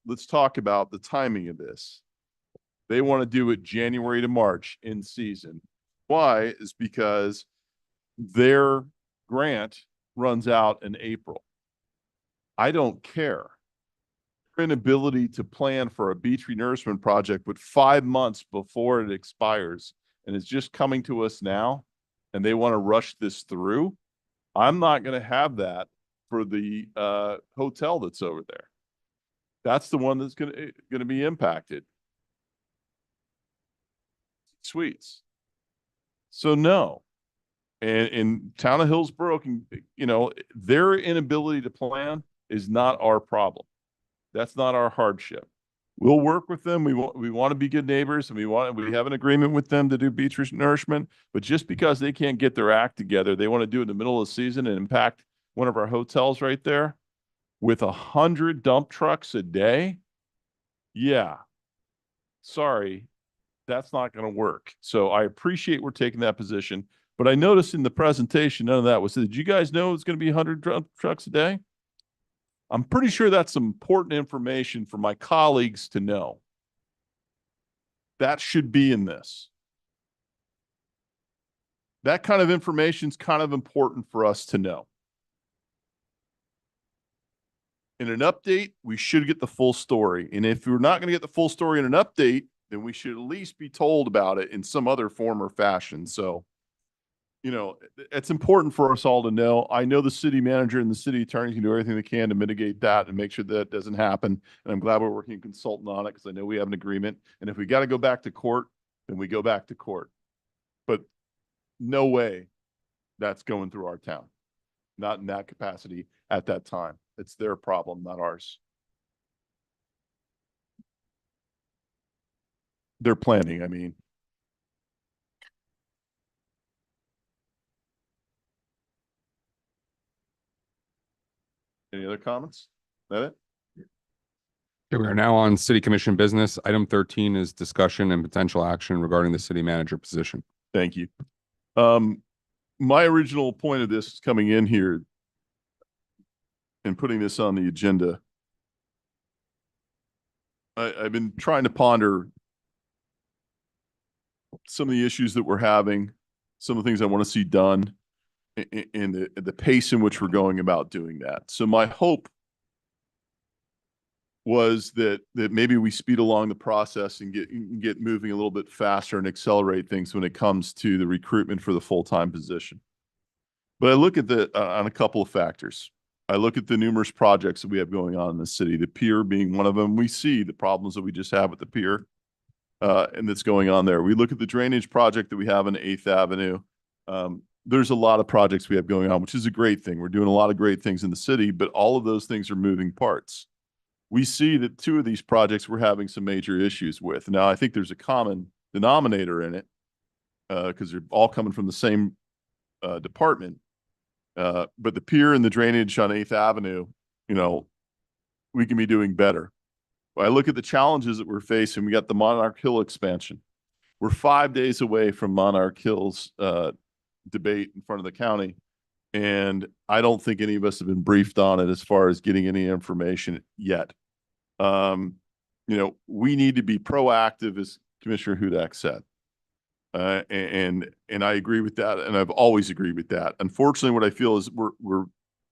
let's talk about the timing of this. They want to do it January to March in season. Why? Is because their grant runs out in April. I don't care. Their inability to plan for a beach renourishment project with 5 months before it expires and it's just coming to us now, and they want to rush this through. I'm not going to have that for the hotel that's over there. That's the one that's going to be impacted. Suites. So no. And town of Hillsborough can, their inability to plan is not our problem. That's not our hardship. We'll work with them. We want to be good neighbors, and we have an agreement with them to do beach nourishment. But just because they can't get their act together, they want to do it in the middle of the season and impact one of our hotels right there with 100 dump trucks a day. Yeah. Sorry, that's not going to work. So I appreciate we're taking that position. But I noticed in the presentation, none of that was, did you guys know it's going to be 100 dump trucks a day? I'm pretty sure that's some important information for my colleagues to know. That should be in this. That kind of information is kind of important for us to know. In an update, we should get the full story. And if we're not going to get the full story in an update, then we should at least be told about it in some other form or fashion. So, it's important for us all to know. I know the city manager and the city attorney can do everything they can to mitigate that and make sure that doesn't happen. And I'm glad we're working a consultant on it because I know we have an agreement. And if we got to go back to court, then we go back to court. But no way that's going through our town. Not in that capacity at that time. It's their problem, not ours. They're planning, I mean. Any other comments? That it? Okay, we are now on city commission business. Item 13 is discussion and potential action regarding the city manager position. Thank you. My original point of this coming in here and putting this on the agenda, I've been trying to ponder some of the issues that we're having, some of the things I want to see done, and the pace in which we're going about doing that. So my hope was that maybe we speed along the process and get moving a little bit faster and accelerate things when it comes to the recruitment for the full-time position. But I look at on a couple of factors. I look at the numerous projects that we have going on in the city, the pier being one of them. We see the problems that we just have with the pier and that's going on there. We look at the drainage project that we have on 8th Avenue. There's a lot of projects we have going on, which is a great thing. We're doing a lot of great things in the city, but all of those things are moving parts. We see that 2 of these projects we're having some major issues with. Now, I think there's a common denominator in it because they're all coming from the same department. But the pier and the drainage on 8th Avenue, we can be doing better. When I look at the challenges that we're facing, we got the Monarch Hill expansion. We're 5 days away from Monarch Hill's debate in front of the county. And I don't think any of us have been briefed on it as far as getting any information yet. We need to be proactive, as Commissioner Hudak said. And I agree with that. And I've always agreed with that. Unfortunately, what I feel is we're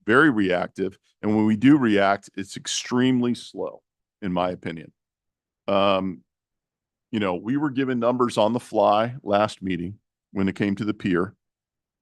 very reactive. And when we do react, it's extremely slow, in my opinion. We were given numbers on the fly last meeting when it came to the pier.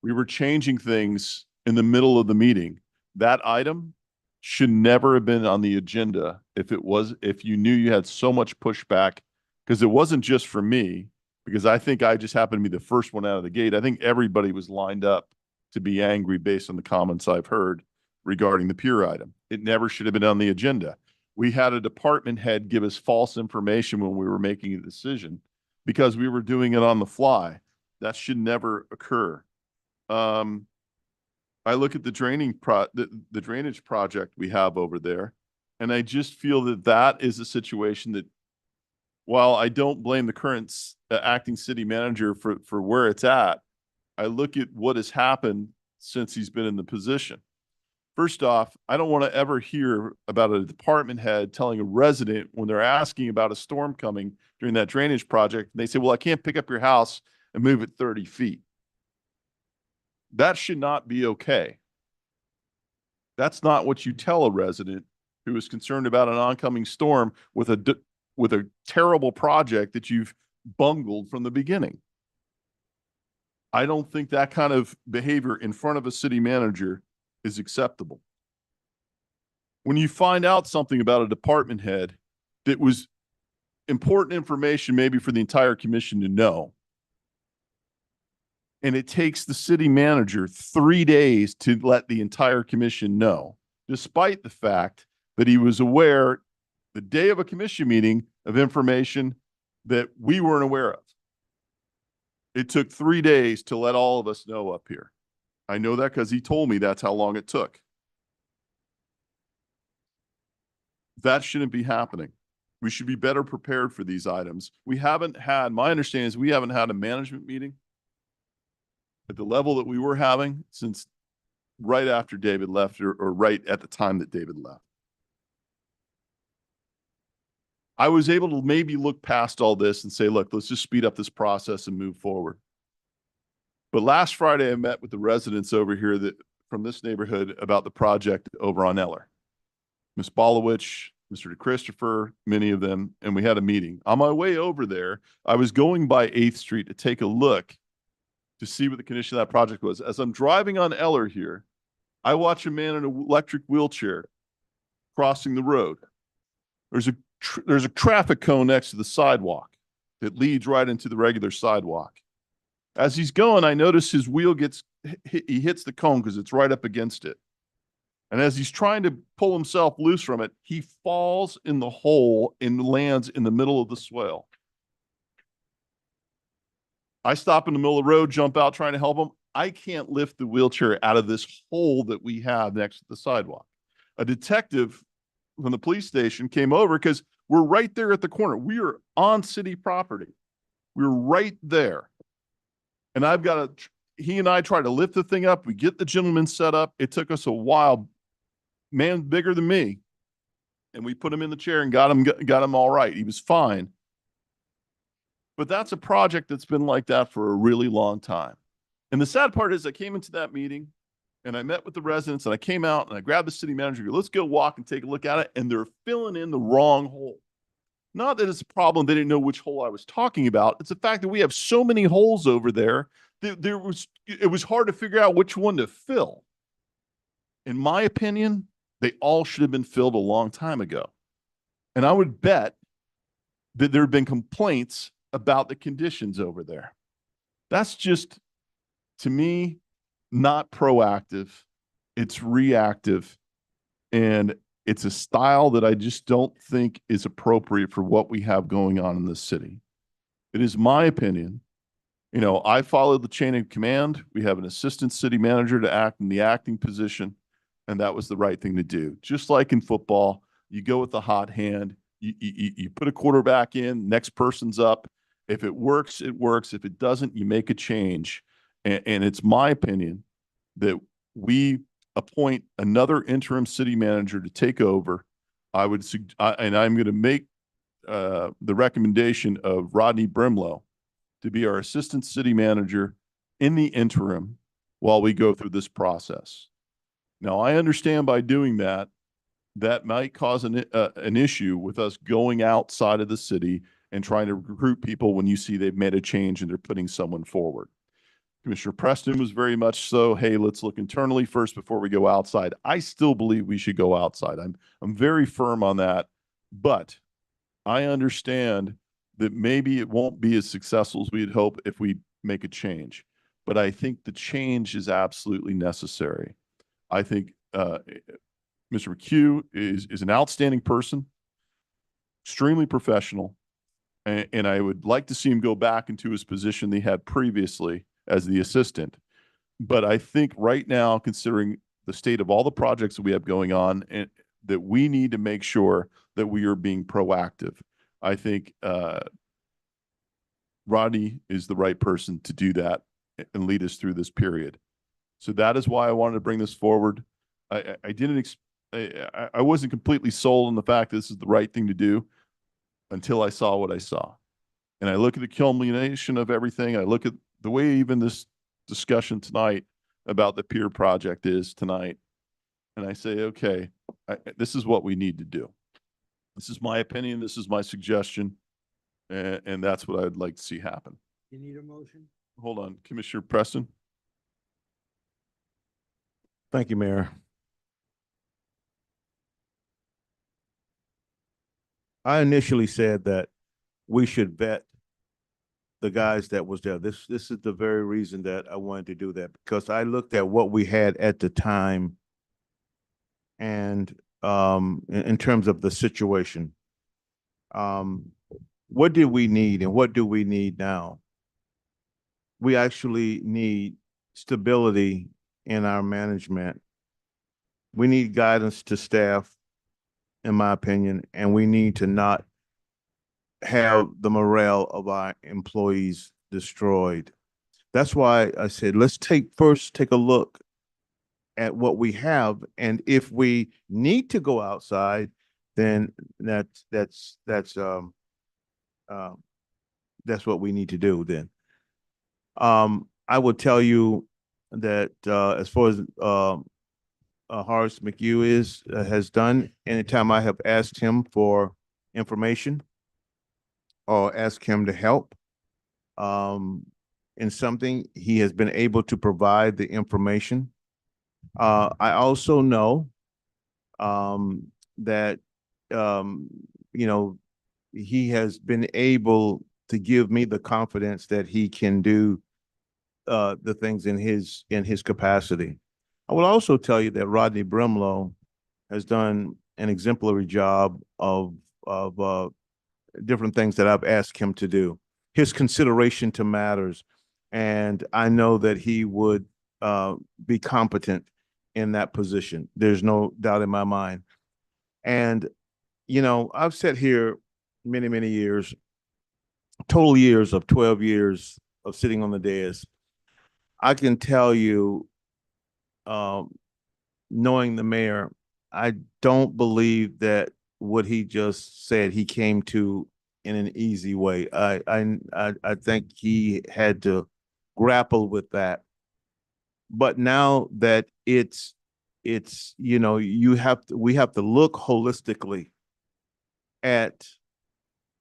We were changing things in the middle of the meeting. That item should never have been on the agenda if you knew you had so much pushback, because it wasn't just for me, because I think I just happened to be the first one out of the gate. I think everybody was lined up to be angry based on the comments I've heard regarding the pier item. It never should have been on the agenda. We had a department head give us false information when we were making a decision because we were doing it on the fly. That should never occur. I look at the drainage project we have over there, and I just feel that that is a situation that, while I don't blame the current acting city manager for where it's at, I look at what has happened since he's been in the position. First off, I don't want to ever hear about a department head telling a resident when they're asking about a storm coming during that drainage project, and they say, well, I can't pick up your house and move it 30 feet. That should not be okay. That's not what you tell a resident who is concerned about an oncoming storm with a terrible project that you've bungled from the beginning. I don't think that kind of behavior in front of a city manager is acceptable. When you find out something about a department head that was important information maybe for the entire commission to know, and it takes the city manager 3 days to let the entire commission know, despite the fact that he was aware the day of a commission meeting of information that we weren't aware of. It took 3 days to let all of us know up here. I know that because he told me that's how long it took. That shouldn't be happening. We should be better prepared for these items. My understanding is we haven't had a management meeting at the level that we were having since right after David left or right at the time that David left. I was able to maybe look past all this and say, look, let's just speed up this process and move forward. But last Friday, I met with the residents over here from this neighborhood about the project over on Eller. Ms. Bolowich, Mr. DeChristopher, many of them, and we had a meeting. On my way over there, I was going by 8th Street to take a look to see what the condition of that project was. As I'm driving on Eller here, I watch a man in an electric wheelchair crossing the road. There's a traffic cone next to the sidewalk that leads right into the regular sidewalk. As he's going, I notice his wheel he hits the cone because it's right up against it. And as he's trying to pull himself loose from it, he falls in the hole and lands in the middle of the swale. I stop in the middle of the road, jump out trying to help him. I can't lift the wheelchair out of this hole that we have next to the sidewalk. A detective from the police station came over because we're right there at the corner. We are on city property. We're right there. And he and I try to lift the thing up. We get the gentleman set up. It took us a while, man bigger than me. And we put him in the chair and got him all right. He was fine. But that's a project that's been like that for a really long time. And the sad part is I came into that meeting and I met with the residents and I came out and I grabbed the city manager and go, let's go walk and take a look at it. And they're filling in the wrong hole. Not that it's a problem. They didn't know which hole I was talking about. It's the fact that we have so many holes over there that it was hard to figure out which one to fill. In my opinion, they all should have been filled a long time ago. And I would bet that there have been complaints about the conditions over there. That's just, to me, not proactive. It's reactive. And it's a style that I just don't think is appropriate for what we have going on in this city. It is my opinion. I follow the chain of command. We have an assistant city manager to act in the acting position, and that was the right thing to do. Just like in football, you go with the hot hand. You put a quarterback in, next person's up. If it works, it works. If it doesn't, you make a change. And it's my opinion that we appoint another interim city manager to take over. And I'm going to make the recommendation of Rodney Brimlow to be our assistant city manager in the interim while we go through this process. Now, I understand by doing that, that might cause an issue with us going outside of the city and trying to recruit people when you see they've made a change and they're putting someone forward. Commissioner Preston was very much so, hey, let's look internally first before we go outside. I still believe we should go outside. I'm very firm on that, but I understand that maybe it won't be as successful as we'd hope if we make a change. But I think the change is absolutely necessary. I think Mr. McHugh is an outstanding person, extremely professional, and I would like to see him go back into his position he had previously as the assistant. But I think right now, considering the state of all the projects that we have going on, and that we need to make sure that we are being proactive. I think Rodney is the right person to do that and lead us through this period. So that is why I wanted to bring this forward. I wasn't completely sold on the fact that this is the right thing to do until I saw what I saw. And I look at the culmination of everything. I look at the way even this discussion tonight about the pier project is tonight. And I say, okay, this is what we need to do. This is my opinion. This is my suggestion. And that's what I'd like to see happen. You need a motion? Hold on, Commissioner Preston. Thank you, Mayor. I initially said that we should vet the guys that was there. This is the very reason that I wanted to do that, because I looked at what we had at the time and in terms of the situation. What did we need and what do we need now? We actually need stability in our management. We need guidance to staff, in my opinion, and we need to not have the morale of our employees destroyed. That's why I said, let's first take a look at what we have. And if we need to go outside, then that's what we need to do then. I will tell you that as far as Horace McHugh has done, anytime I have asked him for information or asked him to help in something, he has been able to provide the information. I also know that he has been able to give me the confidence that he can do the things in his capacity. I will also tell you that Rodney Brimlow has done an exemplary job of different things that I've asked him to do. His consideration to matters, and I know that he would be competent in that position. There's no doubt in my mind. And I've sat here many, many years, total years of 12 years of sitting on the dais. I can tell you, knowing the mayor, I don't believe that what he just said he came to in an easy way. I think he had to grapple with that. But now that we have to look holistically at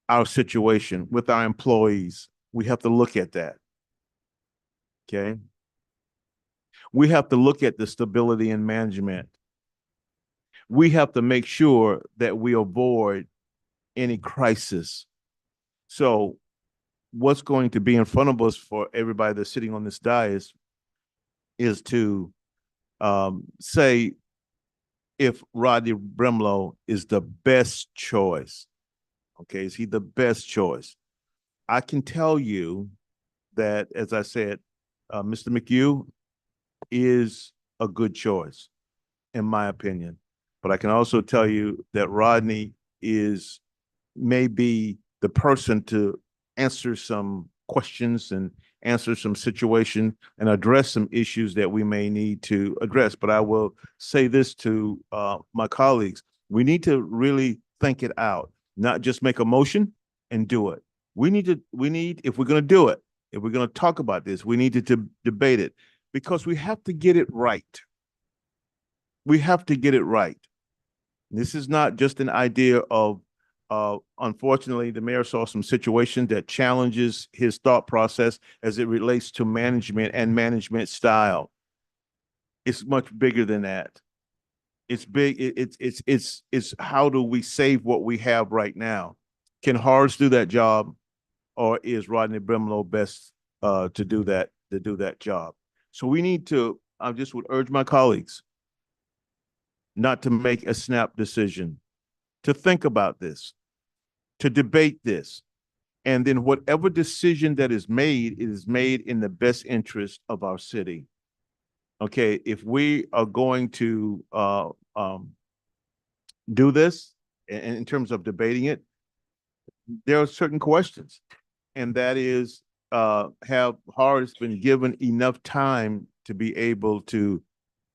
our situation with our employees. We have to look at that. Okay. We have to look at the stability in management. We have to make sure that we avoid any crisis. So what's going to be in front of us for everybody that's sitting on this dais is to say if Rodney Brimlow is the best choice. Okay, is he the best choice? I can tell you that, as I said, Mr. McHugh is a good choice, in my opinion. But I can also tell you that Rodney may be the person to answer some questions and answer some situation and address some issues that we may need to address. But I will say this to my colleagues: we need to really think it out, not just make a motion and do it. If we're going to do it, if we're going to talk about this, we need to debate it because we have to get it right. We have to get it right. This is not just an idea of, unfortunately, the mayor saw some situation that challenges his thought process as it relates to management and management style. It's much bigger than that. It's big. It's how do we save what we have right now? Can Horace do that job, or is Rodney Brimlow best to do that job? So we need to. I just would urge my colleagues not to make a snap decision, to think about this, to debate this, and then whatever decision that is made, it is made in the best interest of our city. Okay, if we are going to do this in terms of debating it, there are certain questions, and that is, have Horace been given enough time to be able to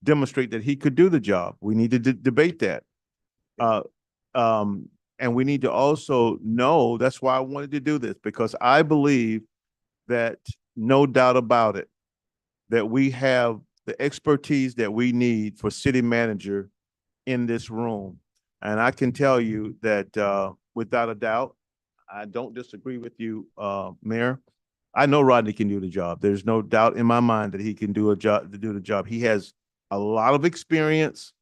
demonstrate that he could do the job? We need to debate that. And we need to also know, that's why I wanted to do this, because I believe that, no doubt about it, that we have the expertise that we need for city manager in this room. And I can tell you that without a doubt, I don't disagree with you, Mayor. I know Rodney can do the job. There's no doubt in my mind that he can do the job. He has a lot of experience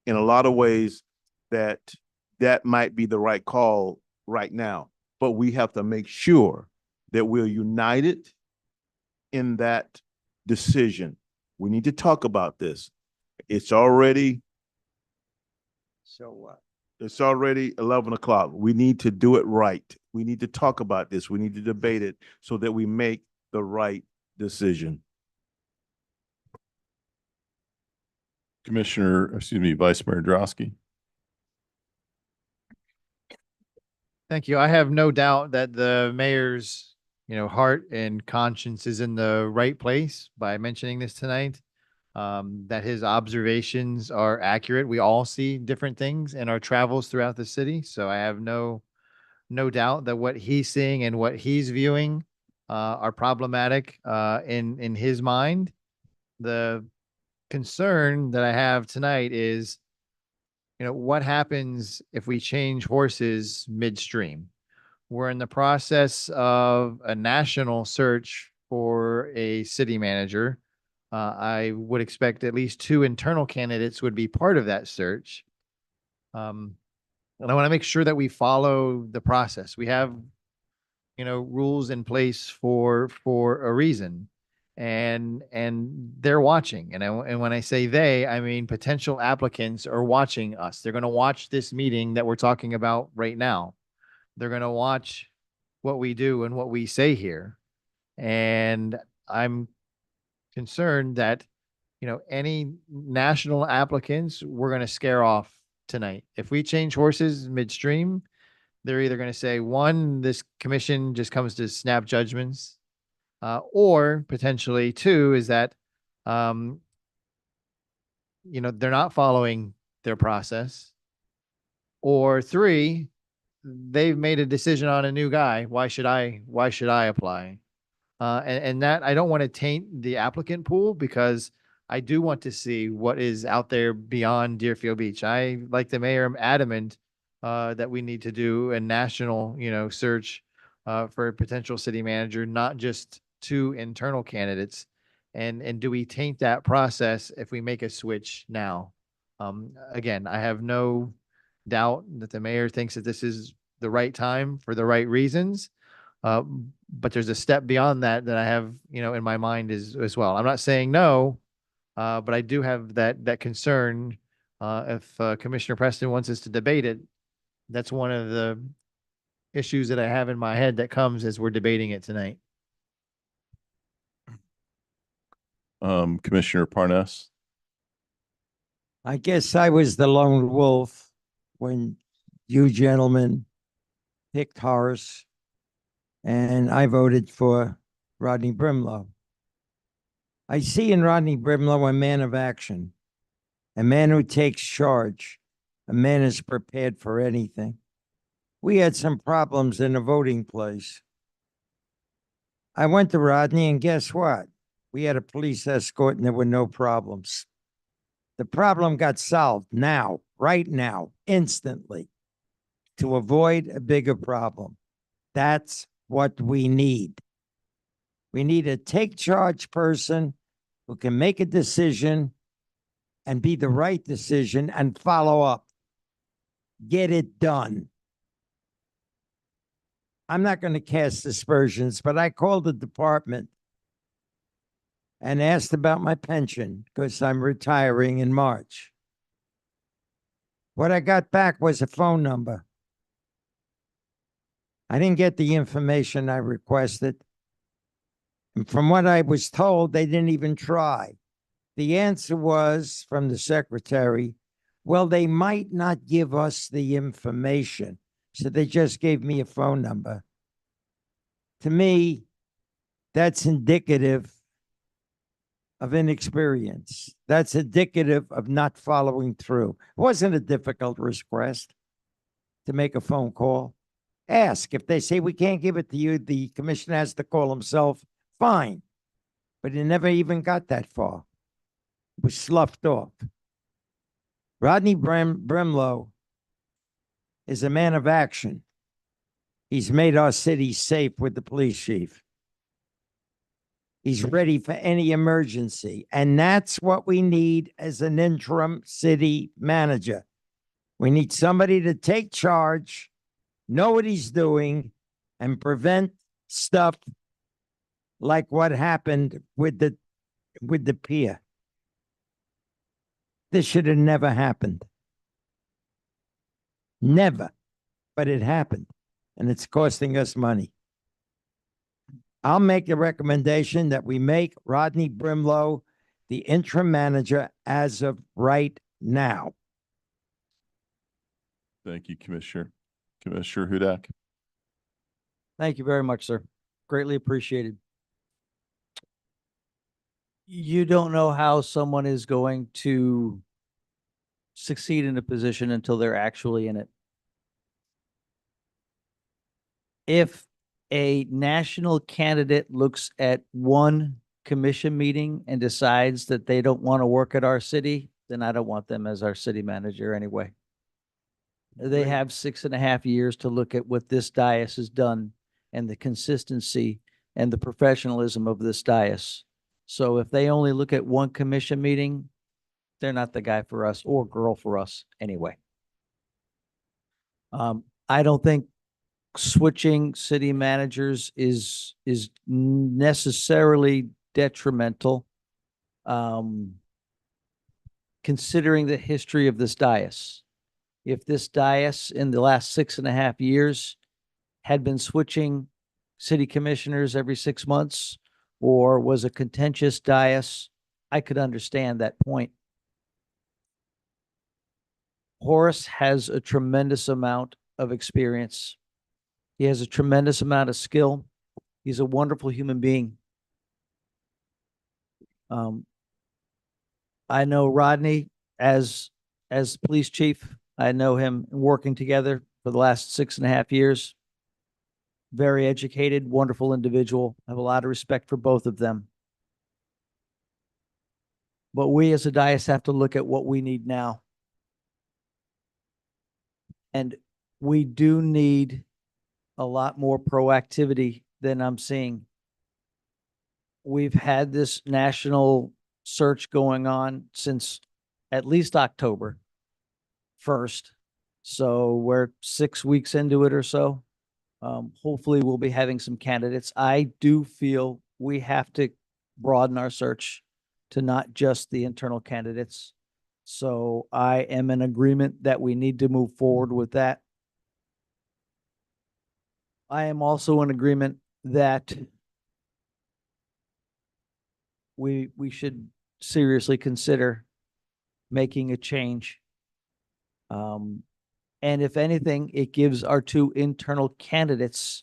in a lot of ways that might be the right call right now. But we have to make sure that we're united in that decision. We need to talk about this. It's already So what? It's already 11 o'clock. We need to do it right. We need to talk about this. We need to debate it so that we make the right decision. Vice Mayor Drosky. Thank you. I have no doubt that the mayor's, heart and conscience is in the right place by mentioning this tonight. That his observations are accurate. We all see different things in our travels throughout the city. So I have no doubt that what he's seeing and what he's viewing are problematic in his mind. The concern that I have tonight is, what happens if we change horses midstream? We're in the process of a national search for a city manager. I would expect at least 2 internal candidates would be part of that search. And I want to make sure that we follow the process. We have, rules in place for a reason, and they're watching. And when I say they, I mean potential applicants are watching us. They're going to watch this meeting that we're talking about right now. They're going to watch what we do and what we say here. And I'm concerned that, any national applicants, we're going to scare off tonight. If we change horses midstream, they're either going to say, one, this commission just comes to snap judgments, or potentially 2 is that, they're not following their process, or 3, they've made a decision on a new guy. Why should I apply? And that I don't want to taint the applicant pool, because I do want to see what is out there beyond Deerfield Beach. I, like the mayor, am adamant that we need to do a national, search for a potential city manager, not just 2 internal candidates. And do we taint that process if we make a switch now? Again, I have no doubt that the mayor thinks that this is the right time for the right reasons. But there's a step beyond that I have, in my mind as well. I'm not saying no, but I do have that concern. If Commissioner Preston wants us to debate it, that's one of the issues that I have in my head that comes as we're debating it tonight. Commissioner Parnas. I guess I was the lone wolf when you gentlemen picked Horace, and I voted for Rodney Brimlow. I see in Rodney Brimlow a man of action, a man who takes charge, a man who's prepared for anything. We had some problems in the voting place. I went to Rodney and guess what? We had a police escort and there were no problems. The problem got solved now, right now, instantly, to avoid a bigger problem. That's what we need. We need a take charge person who can make a decision and be the right decision and follow up. Get it done. I'm not going to cast aspersions, but I called the department and asked about my pension because I'm retiring in March. What I got back was a phone number. I didn't get the information I requested. And from what I was told, they didn't even try. The answer was from the secretary, well, they might not give us the information. So they just gave me a phone number. To me, that's indicative of inexperience. That's indicative of not following through. It wasn't a difficult request to make a phone call. Ask. If they say we can't give it to you, the commissioner has to call himself, fine. But it never even got that far. It was sloughed off. Rodney Brimlow is a man of action. He's made our city safe with the police chief. He's ready for any emergency. And that's what we need as an interim city manager. We need somebody to take charge, know what he's doing, and prevent stuff like what happened with the pier. This should have never happened. Never. But it happened. And it's costing us money. I'll make a recommendation that we make Rodney Brimlow the interim manager as of right now. Thank you, Commissioner. Commissioner Hudak. Thank you very much, sir. Greatly appreciated. You don't know how someone is going to succeed in a position until they're actually in it. If a national candidate looks at one commission meeting and decides that they don't want to work at our city, then I don't want them as our city manager anyway. They have 6.5 years to look at what this dais has done and the consistency and the professionalism of this dais. So if they only look at one commission meeting, they're not the guy for us or girl for us anyway. I don't think switching city managers is necessarily detrimental, considering the history of this dais. If this dais in the last 6.5 years had been switching city commissioners every 6 months or was a contentious dais, I could understand that point. Horace has a tremendous amount of experience. He has a tremendous amount of skill. He's a wonderful human being. I know Rodney as police chief. I know him working together for the last 6.5 years. Very educated, wonderful individual. I have a lot of respect for both of them. But we as a dais have to look at what we need now. And we do need a lot more proactivity than I'm seeing. We've had this national search going on since at least October 1st. So we're 6 weeks into it or so. Hopefully we'll be having some candidates. I do feel we have to broaden our search to not just the internal candidates. So I am in agreement that we need to move forward with that. I am also in agreement that we should seriously consider making a change. And if anything, it gives our two internal candidates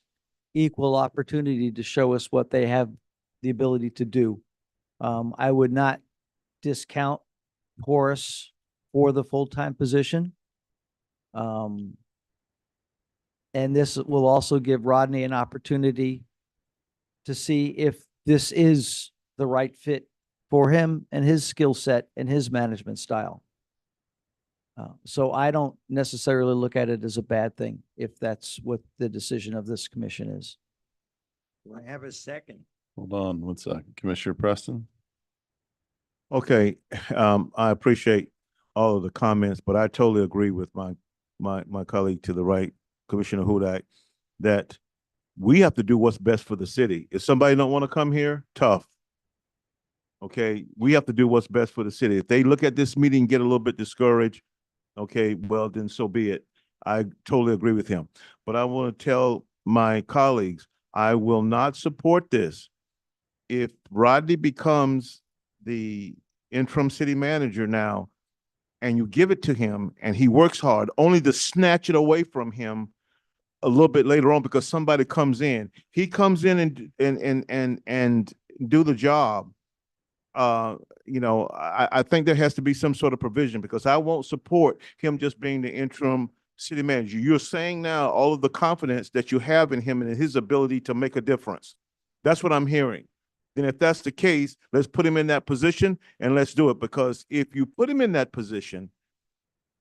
equal opportunity to show us what they have the ability to do. I would not discount Horace for the full-time position. And this will also give Rodney an opportunity to see if this is the right fit for him and his skill set and his management style. So I don't necessarily look at it as a bad thing if that's what the decision of this commission is. Do I have a second? Hold on one second. Commissioner Preston? Okay, I appreciate all of the comments, but I totally agree with my colleague to the right, Commissioner Hudak, that we have to do what's best for the city. If somebody don't want to come here, tough. Okay, we have to do what's best for the city. If they look at this meeting and get a little bit discouraged, okay, well, then so be it. I totally agree with him. But I want to tell my colleagues, I will not support this. If Rodney becomes the interim city manager now, and you give it to him and he works hard, only to snatch it away from him a little bit later on because somebody comes in. He comes in and do the job. I think there has to be some sort of provision because I won't support him just being the interim city manager. You're saying now all of the confidence that you have in him and in his ability to make a difference. That's what I'm hearing. Then if that's the case, let's put him in that position and let's do it. Because if you put him in that position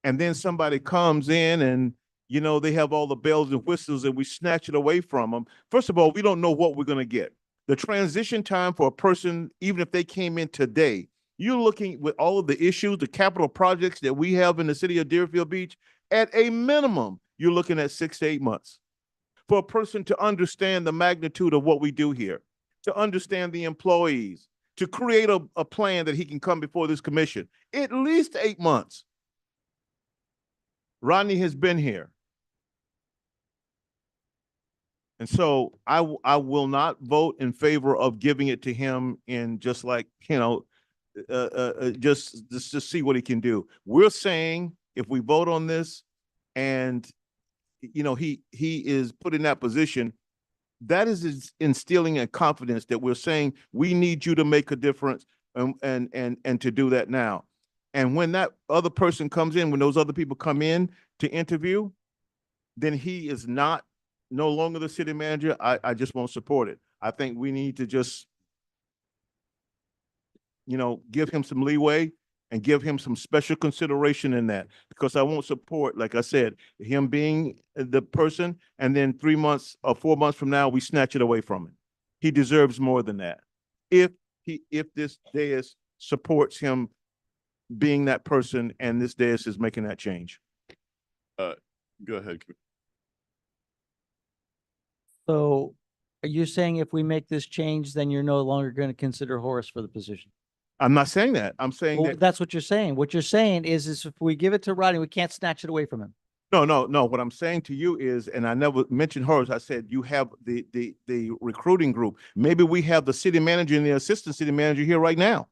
and then somebody comes in and, they have all the bells and whistles and we snatch it away from them, first of all, we don't know what we're going to get. The transition time for a person, even if they came in today, you're looking with all of the issues, the capital projects that we have in the city of Deerfield Beach, at a minimum, you're looking at 6 to 8 months for a person to understand the magnitude of what we do here, to understand the employees, to create a plan that he can come before this commission. At least 8 months. Rodney has been here. And so I will not vote in favor of giving it to him in just like, just to see what he can do. We're saying if we vote on this and, he is put in that position, that is instilling a confidence that we're saying we need you to make a difference and to do that now. And when that other person comes in, when those other people come in to interview, then he is no longer the city manager. I just won't support it. I think we need to just, give him some leeway and give him some special consideration in that, because I won't support, like I said, him being the person and then 3 months or 4 months from now, we snatch it away from him. He deserves more than that. If this dais supports him being that person and this dais is making that change. Go ahead. So are you saying if we make this change, then you're no longer going to consider Horace for the position? I'm not saying that. I'm saying Well, that. that's what you're saying. What you're saying is if we give it to Rodney, we can't snatch it away from him. No. What I'm saying to you is, and I never mentioned Horace, I said you have the recruiting group. Maybe we have the city manager and the assistant city manager here right now.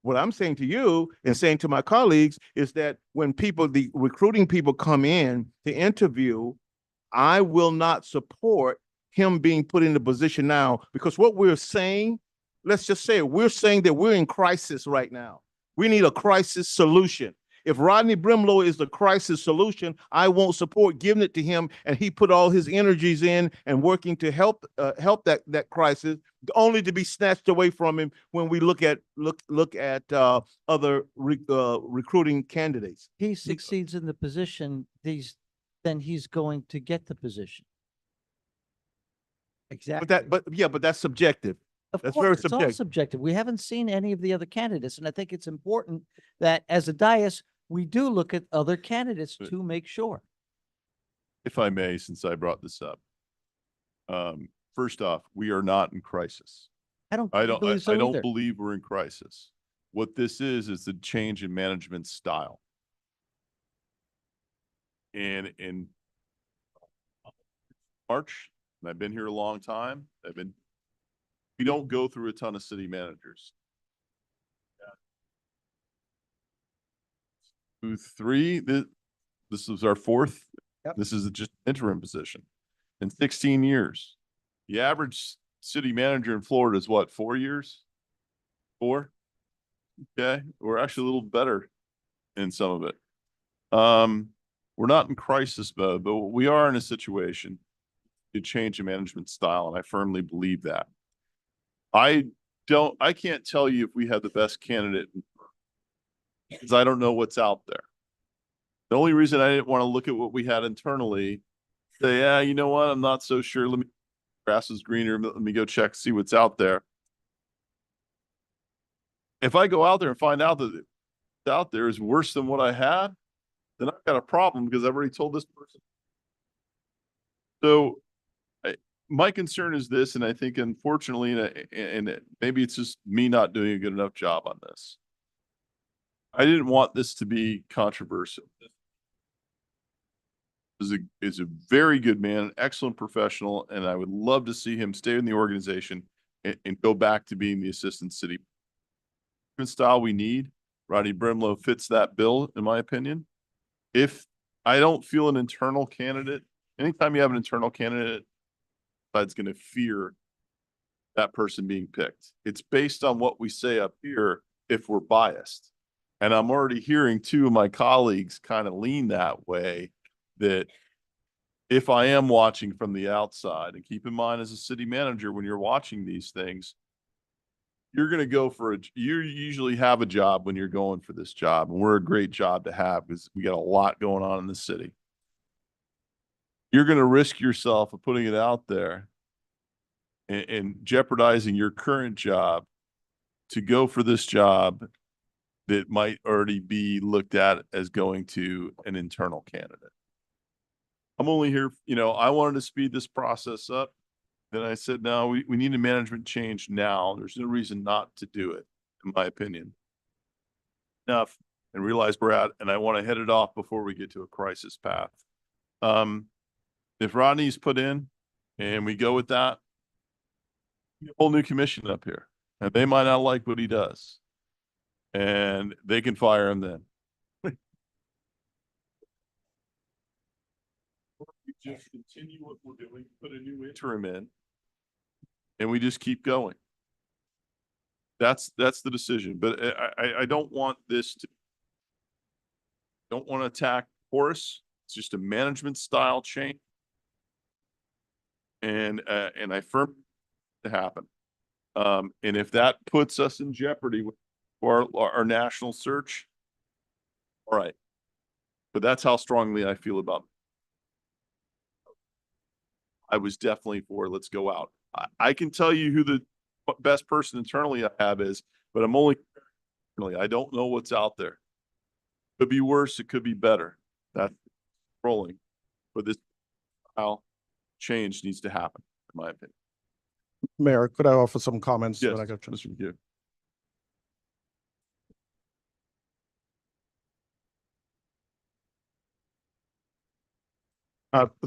What I'm saying to you and saying to my colleagues is that when the recruiting people come in to interview, I will not support him being put in the position now, because what we're saying, let's just say it, we're saying that we're in crisis right now. We need a crisis solution. If Rodney Brimlow is the crisis solution, I won't support giving it to him and he put all his energies in and working to help that crisis, only to be snatched away from him when we look at other recruiting candidates. He succeeds in the position, then he's going to get the position. Exactly. But that's subjective. Of That's course, very it's all subjective. subjective. We haven't seen any of the other candidates, and I think it's important that as a dais, we do look at other candidates to make sure. If I may, since I brought this up. First off, we are not in crisis. I don't I believe so don't either. believe we're in crisis. What this is the change in management style. And in March, and I've been here a long time, we don't go through a ton of city managers. Three, this is our fourth. Yep. This is just interim position in 16 years. The average city manager in Florida is what, 4 years? 4? Okay, we're actually a little better in some of it. We're not in crisis mode, but we are in a situation to change the management style, and I firmly believe that. I can't tell you if we have the best candidate because I don't know what's out there. The only reason I didn't want to look at what we had internally, say, yeah, you know what, I'm not so sure. Grass is greener. Let me go check, see what's out there. If I go out there and find out that what's out there is worse than what I had, then I've got a problem because I've already told this person. So my concern is this, and I think unfortunately, and maybe it's just me not doing a good enough job on this. I didn't want this to be controversial. Is a very good man, an excellent professional, and I would love to see him stay in the organization and go back to being the assistant city style we need. Rodney Brimlow fits that bill, in my opinion. If I don't feel an internal candidate, anytime you have an internal candidate, side's going to fear that person being picked. It's based on what we say up here if we're biased. And I'm already hearing two of my colleagues kind of lean that way, that if I am watching from the outside, and keep in mind as a city manager, when you're watching these things, you're going to go for you usually have a job when you're going for this job. And we're a great job to have because we got a lot going on in the city. You're going to risk yourself of putting it out there and jeopardizing your current job to go for this job that might already be looked at as going to an internal candidate. I'm only here, I wanted to speed this process up. Then I said, no, we need a management change now. There's no reason not to do it, in my opinion. Enough, and realize we're at, and I want to head it off before we get to a crisis path. If Rodney's put in and we go with that, a whole new commission up here, and they might not like what he does, and they can fire him then. We just continue what we're doing, put a new interim in, and we just keep going. That's the decision. But I don't want this to, don't want to attack Horace. It's just a management style change. And I firmly to happen. And if that puts us in jeopardy for our national search, all right. But that's how strongly I feel about it. I was definitely for let's go out. I can tell you who the best person internally I have is, but I'm only I don't know what's out there. Could be worse. It could be better. That's rolling. But this change needs to happen, in my opinion. Mayor, could I offer some comments? Yes, when I get to- Mr. McHugh.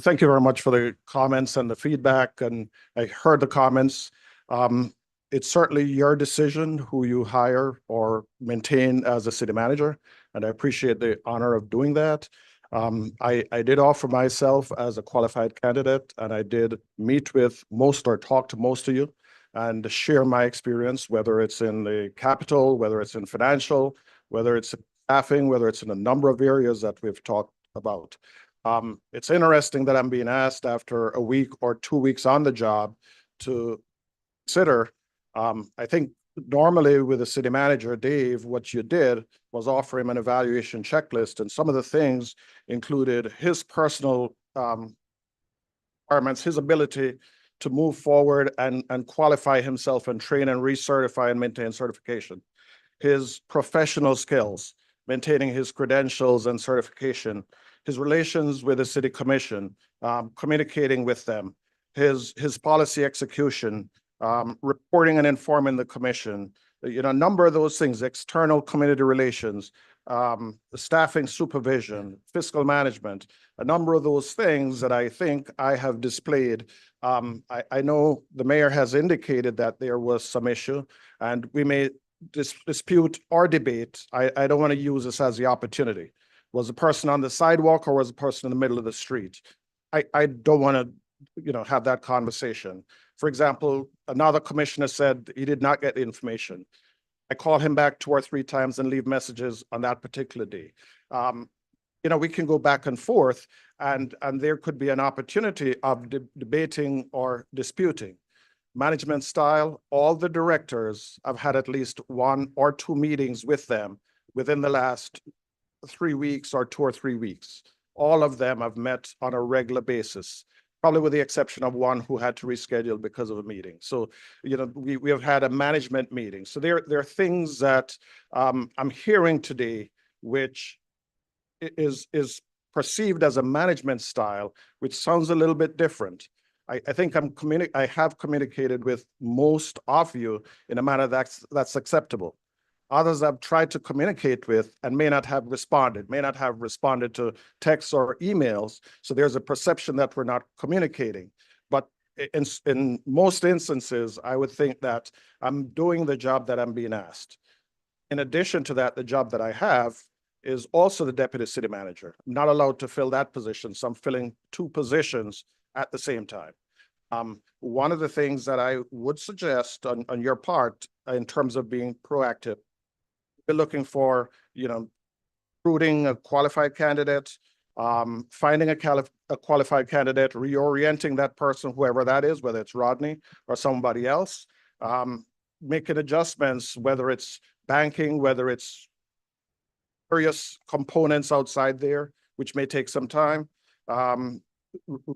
Thank you very much for the comments and the feedback, and I heard the comments. It's certainly your decision who you hire or maintain as a city manager, and I appreciate the honor of doing that. I did offer myself as a qualified candidate, and I did meet with most or talk to most of you and share my experience, whether it's in the capital, whether it's in financial, whether it's in staffing, whether it's in a number of areas that we've talked about. It's interesting that I'm being asked after a week or 2 weeks on the job to consider. I think normally with a city manager, Dave, what you did was offer him an evaluation checklist, and some of the things included his personal requirements, his ability to move forward and qualify himself and train and recertify and maintain certification, his professional skills, maintaining his credentials and certification, his relations with the city commission, communicating with them, his policy execution, reporting and informing the commission, a number of those things, external community relations, staffing supervision, fiscal management, a number of those things that I think I have displayed. I know the mayor has indicated that there was some issue, and we may dispute or debate. I don't want to use this as the opportunity. Was the person on the sidewalk or was the person in the middle of the street? I don't want to, have that conversation. For example, another commissioner said he did not get the information. I called him back 2 or 3 times and leave messages on that particular day. We can go back and forth, and there could be an opportunity of debating or disputing. management style, all the directors, I've had at least 1 or 2 meetings with them within the last 3 weeks or 2 or 3 weeks. All of them I've met on a regular basis, probably with the exception of one who had to reschedule because of a meeting. So, we have had a management meeting. So there are things that I'm hearing today, which is perceived as a management style, which sounds a little bit different. I think I have communicated with most of you in a manner that's acceptable. Others I've tried to communicate with and may not have responded to texts or emails. So there's a perception that we're not communicating. But in most instances, I would think that I'm doing the job that I'm being asked. In addition to that, the job that I have is also the deputy city manager. I'm not allowed to fill that position, so I'm filling 2 positions at the same time. One of the things that I would suggest on your part in terms of being proactive, we're looking for, recruiting a qualified candidate, finding a qualified candidate, reorienting that person, whoever that is, whether it's Rodney or somebody else, making adjustments, whether it's banking, whether it's various components outside there, which may take some time,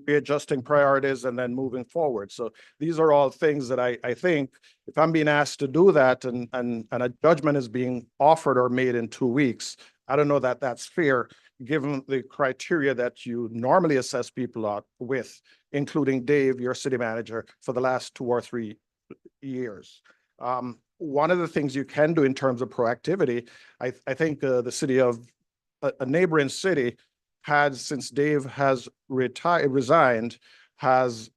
readjusting priorities and then moving forward. So these are all things that I think if I'm being asked to do that and a judgment is being offered or made in 2 weeks, I don't know that that's fair, given the criteria that you normally assess people out with, including Dave, your city manager, for the last 2 or 3 years. One of the things you can do in terms of proactivity, I think the city of a neighboring city had, since Dave has resigned, has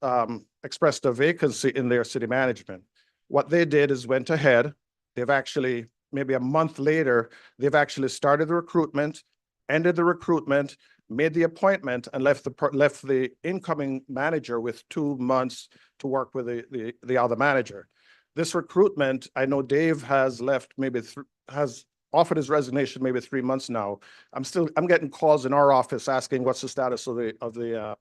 expressed a vacancy in their city management. What they did is went ahead. They've actually, maybe a month later, they've actually started the recruitment, ended the recruitment, made the appointment, and left the incoming manager with 2 months to work with the other manager. This recruitment, I know Dave has left, has offered his resignation maybe 3 months now. I'm getting calls in our office asking what's the status of the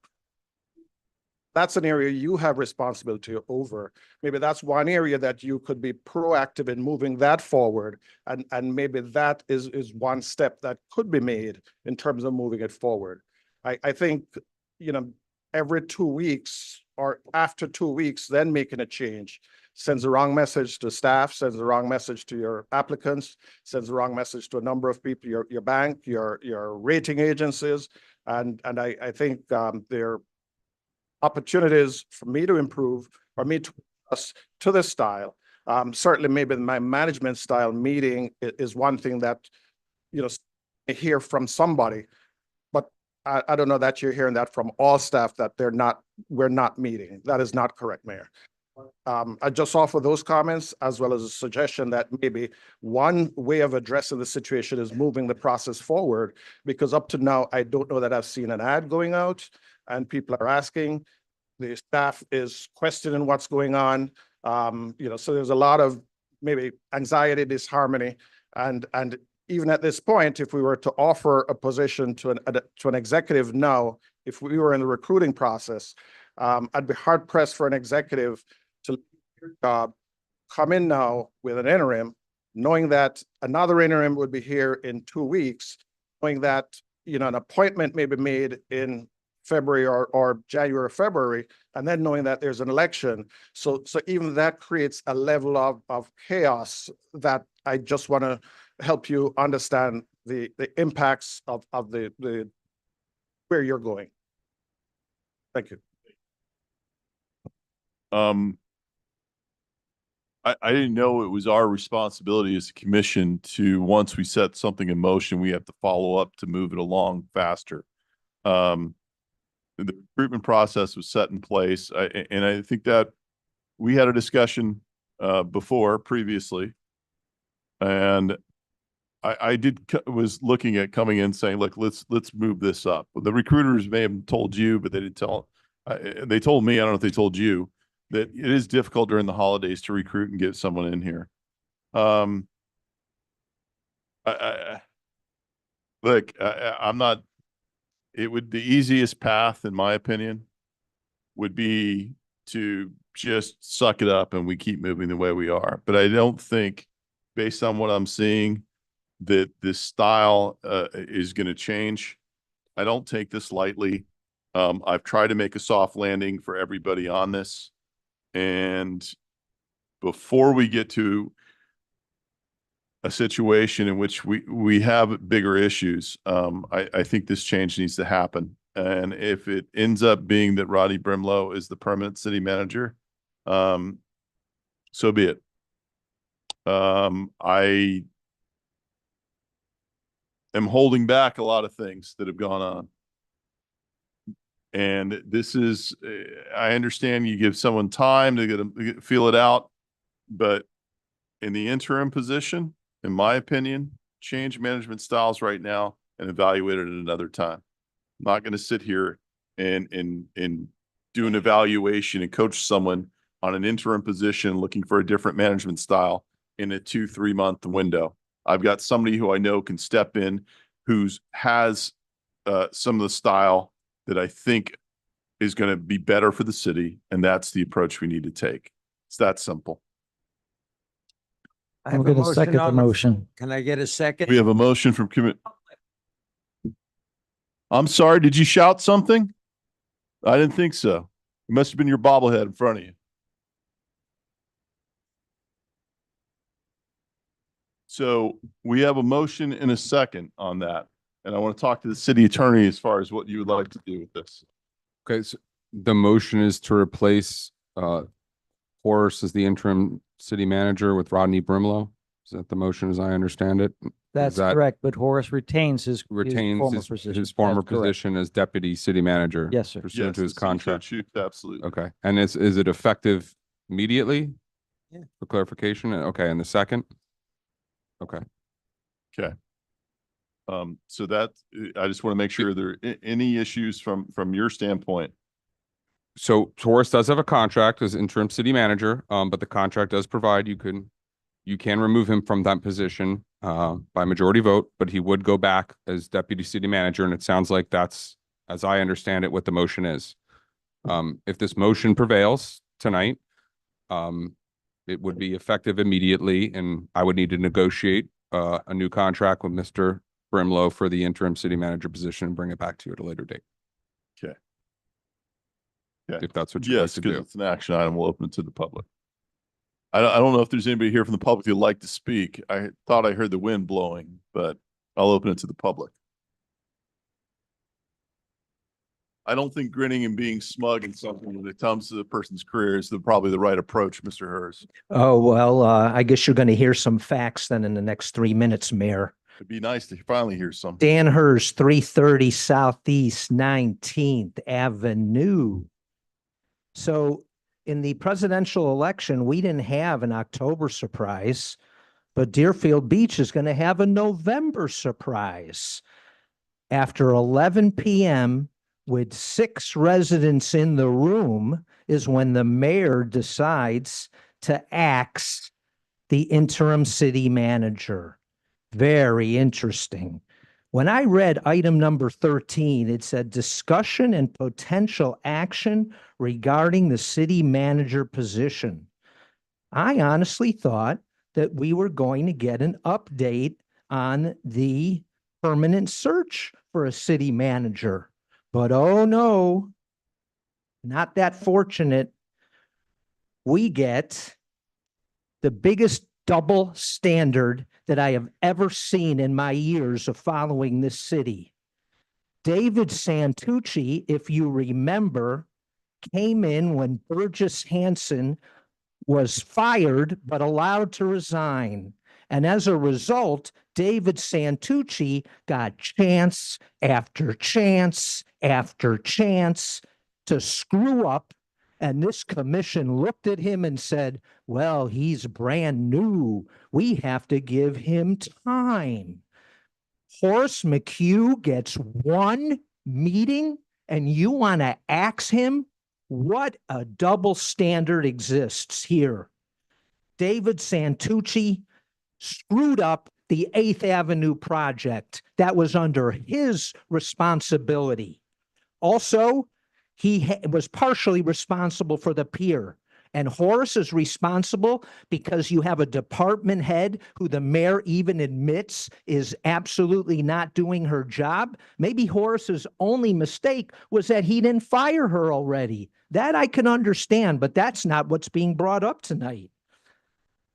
that's an area you have responsibility over. Maybe that's one area that you could be proactive in moving that forward. And maybe that is one step that could be made in terms of moving it forward. I think, every 2 weeks or after 2 weeks, then making a change sends the wrong message to staff, sends the wrong message to your applicants, sends the wrong message to a number of people, your bank, your rating agencies. And I think there are opportunities for me to improve, or me to us to this style. Certainly maybe my management style meeting is one thing that, I hear from somebody, but I don't know that you're hearing that from all staff, that we're not meeting. That is not correct, Mayor. I just offer those comments as well as a suggestion that maybe one way of addressing the situation is moving the process forward, because up to now, I don't know that I've seen an ad going out and people are asking. The staff is questioning what's going on. So there's a lot of maybe anxiety, disharmony, and even at this point, if we were to offer a position to an executive now, if we were in the recruiting process, I'd be hard pressed for an executive to come in now with an interim, knowing that another interim would be here in 2 weeks, knowing that, an appointment may be made in February or January or February, and then knowing that there's an election. So even that creates a level of chaos that I just want to help you understand the impacts of the where you're going. Thank you. I didn't know it was our responsibility as a commission to, once we set something in motion, we have to follow up to move it along faster. The recruitment process was set in place, and I think that we had a discussion previously, and I was looking at coming in saying, look, let's move this up. The recruiters may have told you, but they didn't tell. They told me, I don't know if they told you, that it is difficult during the holidays to recruit and get someone in here. Look, I'm not. The easiest path, in my opinion, would be to just suck it up and we keep moving the way we are. But I don't think, based on what I'm seeing, that this style is going to change. I don't take this lightly. I've tried to make a soft landing for everybody on this. And before we get to a situation in which we have bigger issues, I think this change needs to happen. And if it ends up being that Rodney Brimlow is the permanent city manager, so be it. I am holding back a lot of things that have gone on. And this is, I understand you give someone time to feel it out, but in the interim position, in my opinion, change management styles right now and evaluate it at another time. I'm not going to sit here and do an evaluation and coach someone on an interim position looking for a different management style in a 2-3 month window. I've got somebody who I know can step in, has some of the style that I think is going to be better for the city, and that's the approach we need to take. It's that simple. I'm going to second the motion. Can I get a second? We have a motion from I'm sorry, did you shout something? I didn't think so. It must have been your bobblehead in front of you. So we have a motion and a second on that. And I want to talk to the city attorney as far as what you would like to do with this. Okay, so the motion is to replace Horace as the interim city manager with Rodney Brimlow. Is that the motion as I understand it? That's correct, but Horace retains his former position. His former That's correct. position as deputy city manager. Yes, sir. Pursuant to his contract. Absolutely. Okay, and is it effective immediately? Yeah. For clarification, okay, and the second? Okay. Okay. So that, I just want to make sure there are any issues from your standpoint. So Horace does have a contract as interim city manager, but the contract does provide you can remove him from that position by majority vote, but he would go back as deputy city manager, and it sounds like that's, as I understand it, what the motion is. If this motion prevails tonight, it would be effective immediately, and I would need to negotiate a new contract with Mr. Brimlow for the interim city manager position and bring it back to you at a later date. Okay. Okay. If that's what you'd like Yes, to because do. it's an action item. We'll open it to the public. I don't know if there's anybody here from the public who'd like to speak. I thought I heard the wind blowing, but I'll open it to the public. I don't think grinning and being smug and something when it comes to the person's career is probably the right approach, Mr. Hers. Oh, well, I guess you're going to hear some facts then in the next 3 minutes, Mayor. It'd be nice to finally hear some. Dan Hers, 330 Southeast 19th Avenue. So in the presidential election, we didn't have an October surprise, but Deerfield Beach is going to have a November surprise. After 11 p.m., with 6 residents in the room, is when the mayor decides to axe the interim city manager. Very interesting. When I read item number 13, it said discussion and potential action regarding the city manager position. I honestly thought that we were going to get an update on the permanent search for a city manager. But oh no, not that fortunate. We get the biggest double standard that I have ever seen in my years of following this city. David Santucci, if you remember, came in when Burgess Hanson was fired but allowed to resign. And as a result, David Santucci got chance after chance after chance to screw up. And this commission looked at him and said, well, he's brand new. We have to give him time. Horace McHugh gets 1 meeting and you want to axe him? What a double standard exists here. David Santucci screwed up the 8th Avenue project that was under his responsibility. Also, he was partially responsible for the pier. And Horace is responsible because you have a department head who the mayor even admits is absolutely not doing her job. Maybe Horace's only mistake was that he didn't fire her already. That I can understand, but that's not what's being brought up tonight.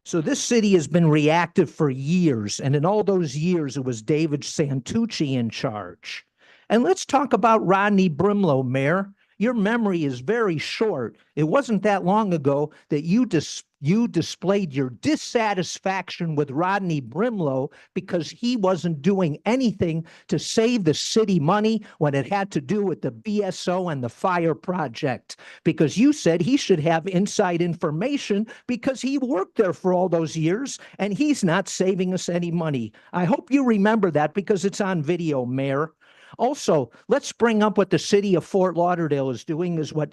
So this city has been reactive for years, and in all those years, it was David Santucci in charge. And let's talk about Rodney Brimlow, Mayor. Your memory is very short. It wasn't that long ago that you displayed your dissatisfaction with Rodney Brimlow because he wasn't doing anything to save the city money when it had to do with the BSO and the fire project. Because you said he should have inside information because he worked there for all those years and he's not saving us any money. I hope you remember that because it's on video, Mayor. Also, let's bring up what the city of Fort Lauderdale is doing is what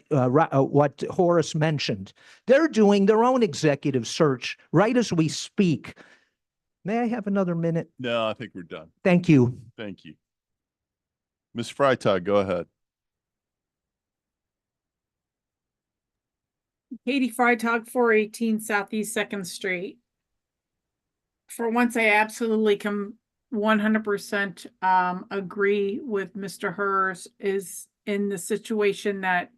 Horace mentioned. They're doing their own executive search right as we speak. May I have another minute? No, I think we're done. Thank you. Thank you. Ms. Freitag, go ahead. Katie Freitag, 418 Southeast Second Street. For once, I absolutely 100% agree with Mr. Hers is in the situation that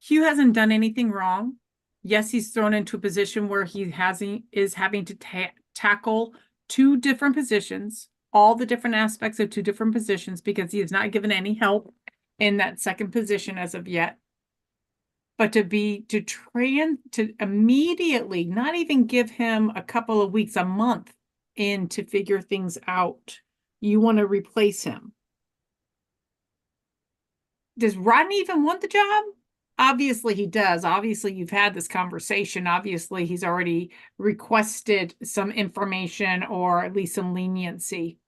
Hugh hasn't done anything wrong. Yes, he's thrown into a position where he is having to tackle two different positions, all the different aspects of two different positions because he has not given any help in that second position as of yet. But to immediately not even give him a couple of weeks, a month in to figure things out, you want to replace him. Does Rodney even want the job? Obviously he does. Obviously you've had this conversation. Obviously he's already requested some information or at least some leniency.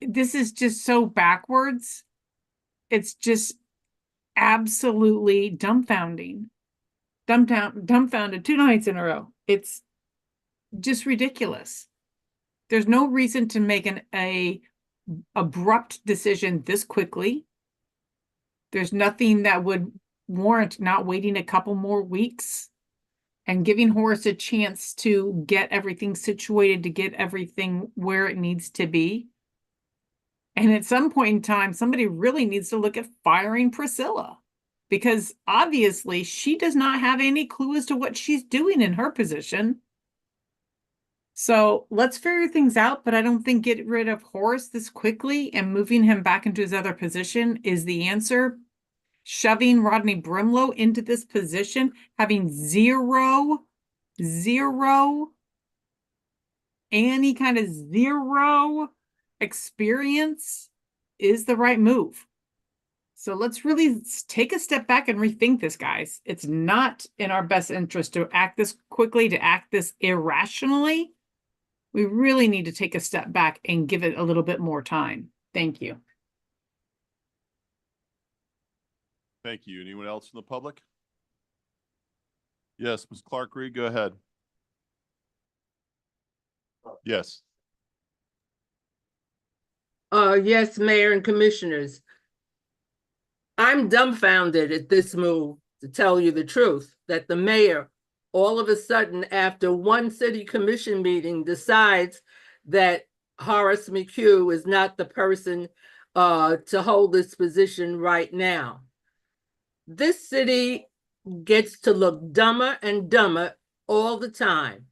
This is just so backwards. It's just absolutely dumbfounding. Dumbfounded 2 nights in a row. It's just ridiculous. There's no reason to make an abrupt decision this quickly. There's nothing that would warrant not waiting a couple more weeks and giving Horace a chance to get everything situated, to get everything where it needs to be. And at some point in time, somebody really needs to look at firing Priscilla because obviously she does not have any clue as to what she's doing in her position. So let's figure things out, but I don't think getting rid of Horace this quickly and moving him back into his other position is the answer. Shoving Rodney Brimlow into this position, having zero, any kind of zero experience is the right move. So let's really take a step back and rethink this, guys. It's not in our best interest to act this quickly, to act this irrationally. We really need to take a step back and give it a little bit more time. Thank you. Thank you. Anyone else in the public? Yes, Ms. Clark Reed, go ahead. Yes. Yes, Mayor and Commissioners. I'm dumbfounded at this move, to tell you the truth, that the mayor all of a sudden, after one city commission meeting, decides that Horace McHugh is not the person to hold this position right now. This city gets to look dumber and dumber all the time.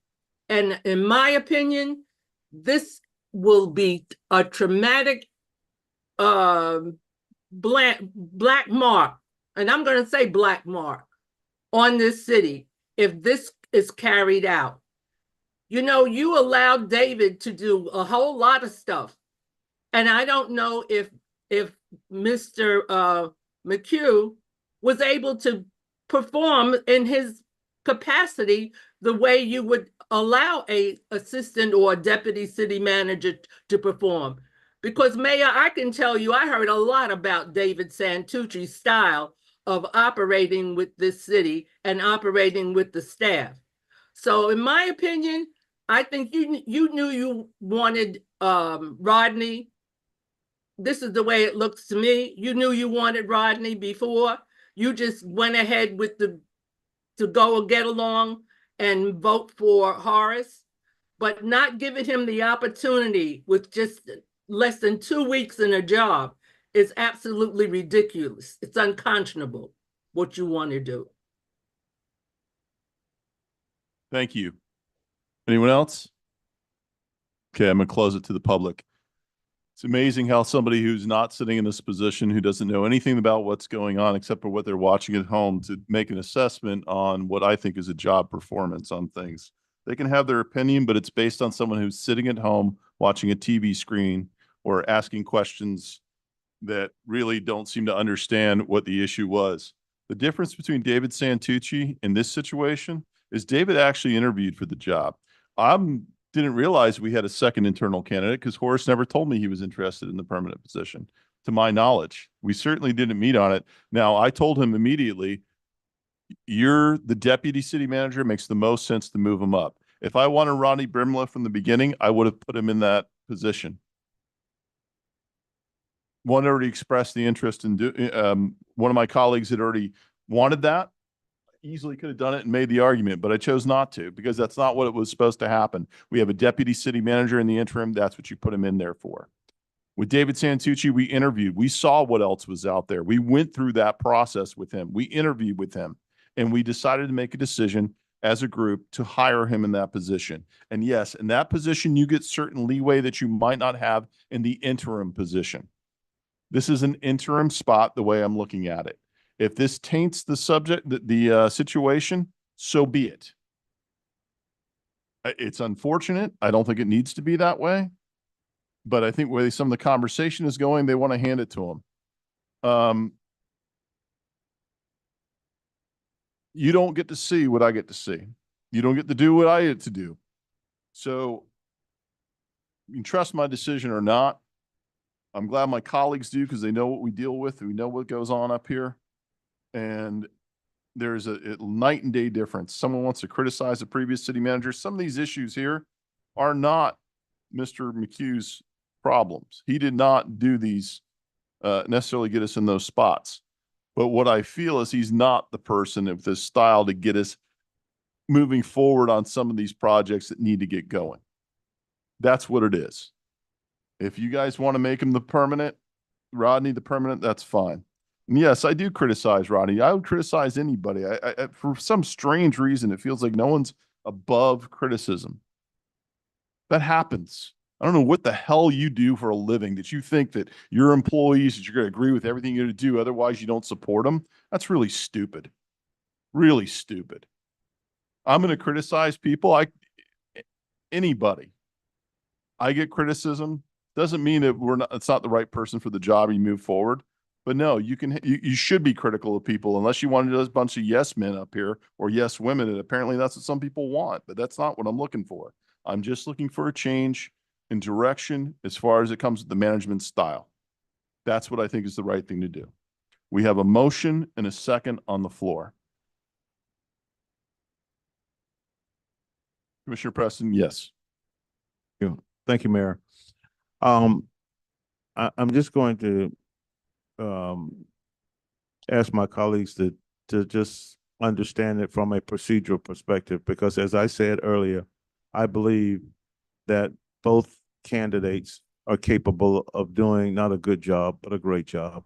And in my opinion, this will be a traumatic black mark, and I'm going to say black mark on this city if this is carried out. You know, you allowed David to do a whole lot of stuff. And I don't know if Mr. McHugh was able to perform in his capacity the way you would allow a assistant or a deputy city manager to perform. Because Mayor, I can tell you, I heard a lot about David Santucci's style of operating with this city and operating with the staff. So in my opinion, I think you knew you wanted Rodney. This is the way it looks to me. You knew you wanted Rodney before. You just went ahead with to go and get along and vote for Horace, but not giving him the opportunity with just less than 2 weeks in a job is absolutely ridiculous. It's unconscionable what you want to do. Thank you. Anyone else? Okay, I'm gonna close it to the public. It's amazing how somebody who's not sitting in this position, who doesn't know anything about what's going on except for what they're watching at home, to make an assessment on what I think is a job performance on things. They can have their opinion, but it's based on someone who's sitting at home watching a TV screen or asking questions that really don't seem to understand what the issue was. The difference between David Santucci in this situation is David actually interviewed for the job. Didn't realize we had a second internal candidate because Horace never told me he was interested in the permanent position. To my knowledge, we certainly didn't meet on it. Now, I told him immediately, you're the deputy city manager. It makes the most sense to move him up. If I wanted Rodney Brimla from the beginning, I would have put him in that position. One already expressed the interest in one of my colleagues had already wanted that. Easily could have done it and made the argument, but I chose not to because that's not what it was supposed to happen. We have a deputy city manager in the interim. That's what you put him in there for. With David Santucci, we interviewed. We saw what else was out there. We went through that process with him. We interviewed with him, and we decided to make a decision as a group to hire him in that position. And yes, in that position, you get certain leeway that you might not have in the interim position. This is an interim spot the way I'm looking at it. If this taints the subject, the situation, so be it. It's unfortunate. I don't think it needs to be that way. But I think where some of the conversation is going, they want to hand it to him. You don't get to see what I get to see. You don't get to do what I get to do. So you can trust my decision or not. I'm glad my colleagues do because they know what we deal with. We know what goes on up here. And there's a night and day difference. Someone wants to criticize the previous city manager. Some of these issues here are not Mr. McHugh's problems. He did not do these necessarily get us in those spots. But what I feel is he's not the person of this style to get us moving forward on some of these projects that need to get going. That's what it is. If you guys want to make him the permanent, Rodney the permanent, that's fine. And yes, I do criticize Rodney. I would criticize anybody. I for some strange reason, it feels like no one's above criticism. That happens. I don't know what the hell you do for a living that you think that your employees, that you're going to agree with everything you're going to do, otherwise you don't support them. That's really stupid. Really stupid. I'm going to criticize people. Anybody. I get criticism. Doesn't mean that it's not the right person for the job and you move forward. But no, you should be critical of people unless you wanted a bunch of yes men up here or yes women. And apparently that's what some people want, but that's not what I'm looking for. I'm just looking for a change in direction as far as it comes to the management style. That's what I think is the right thing to do. We have a motion and a second on the floor. Commissioner Preston, yes. Thank you, Mayor. I'm just going to ask my colleagues to just understand it from a procedural perspective, because as I said earlier, I believe that both candidates are capable of doing not a good job, but a great job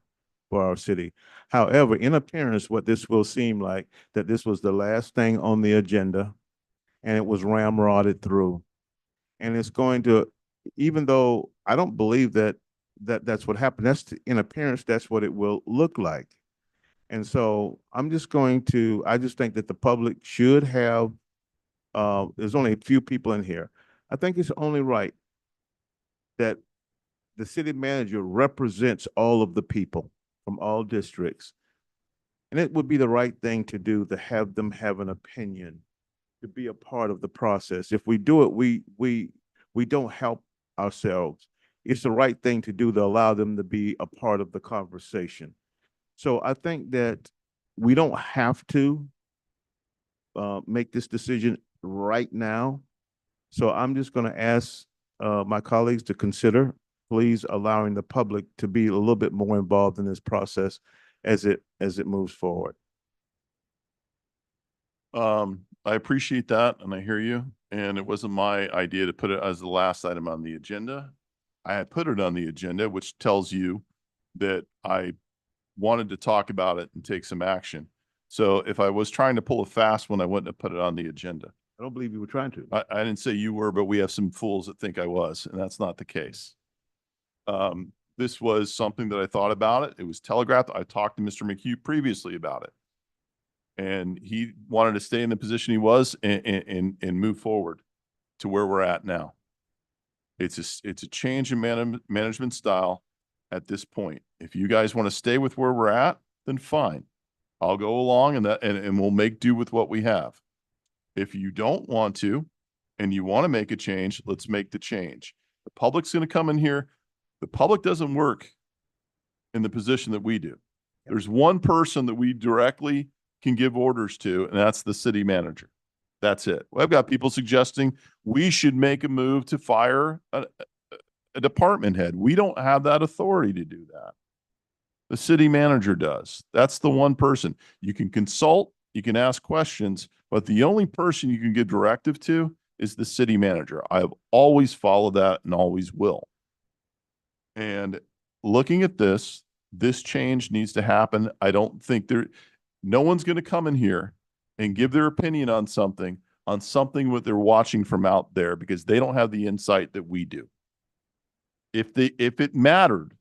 for our city. However, in appearance, what this will seem like, that this was the last thing on the agenda and it was ramrodded through. And it's going to, even though I don't believe that's what happened, in appearance, that's what it will look like. And so I just think that the public should have, there's only a few people in here. I think it's only right that the city manager represents all of the people from all districts. And it would be the right thing to do to have them have an opinion, to be a part of the process. If we do it, we don't help ourselves. It's the right thing to do to allow them to be a part of the conversation. So I think that we don't have to make this decision right now. So I'm just going to ask my colleagues to consider, please, allowing the public to be a little bit more involved in this process as it moves forward. I appreciate that and I hear you. And it wasn't my idea to put it as the last item on the agenda. I had put it on the agenda, which tells you that I wanted to talk about it and take some action. So if I was trying to pull a fast one, I wouldn't have put it on the agenda. I don't believe you were trying to. I didn't say you were, but we have some fools that think I was, and that's not the case. This was something that I thought about it. It was telegraphed. I talked to Mr. McHugh previously about it. And he wanted to stay in the position he was and move forward to where we're at now. It's a change in management style at this point. If you guys want to stay with where we're at, then fine. I'll go along and we'll make do with what we have. If you don't want to, and you want to make a change, let's make the change. The public's going to come in here. The public doesn't work in the position that we do. There's one person that we directly can give orders to, and that's the city manager. That's it. Well, I've got people suggesting we should make a move to fire a department head. We don't have that authority to do that. The city manager does. That's the one person. You can consult, you can ask questions, but the only person you can give directive to is the city manager. I have always followed that and always will. And looking at this change needs to happen. I don't think no one's going to come in here and give their opinion on something what they're watching from out there, because they don't have the insight that we do. If it mattered,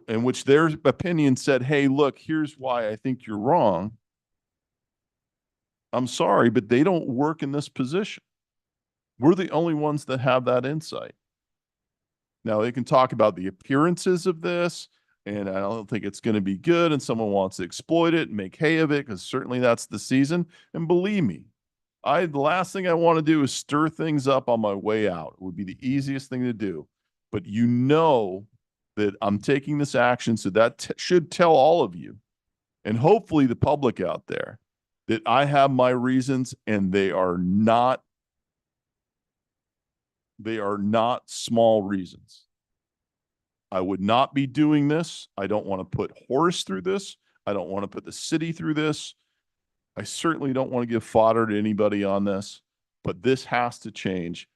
in which their opinion said, hey, look, here's why I think you're wrong. I'm sorry, but they don't work in this position. We're the only ones that have that insight. Now they can talk about the appearances of this, and I don't think it's going to be good, and someone wants to exploit it and make hay of it, because certainly that's the season. And believe me, the last thing I want to do is stir things up on my way out. It would be the easiest thing to do. But you know that I'm taking this action, so that should tell all of you, and hopefully the public out there, that I have my reasons, and they are not small reasons. I would not be doing this. I don't want to put Horace through this. I don't want to put the city through this. I certainly don't want to give fodder to anybody on this, but this has to change,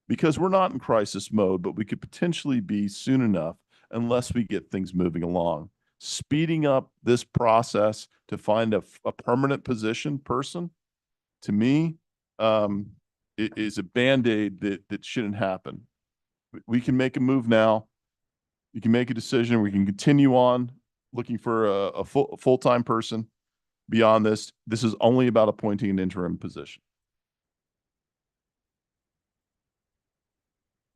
because we're not in crisis mode, but we could potentially be soon enough unless we get things moving along. Speeding up this process to find a permanent person, to me, it is a Band-Aid that shouldn't happen. We can make a move now. You can make a decision. We can continue on looking for a full-time person. Beyond this, this is only about appointing an interim position.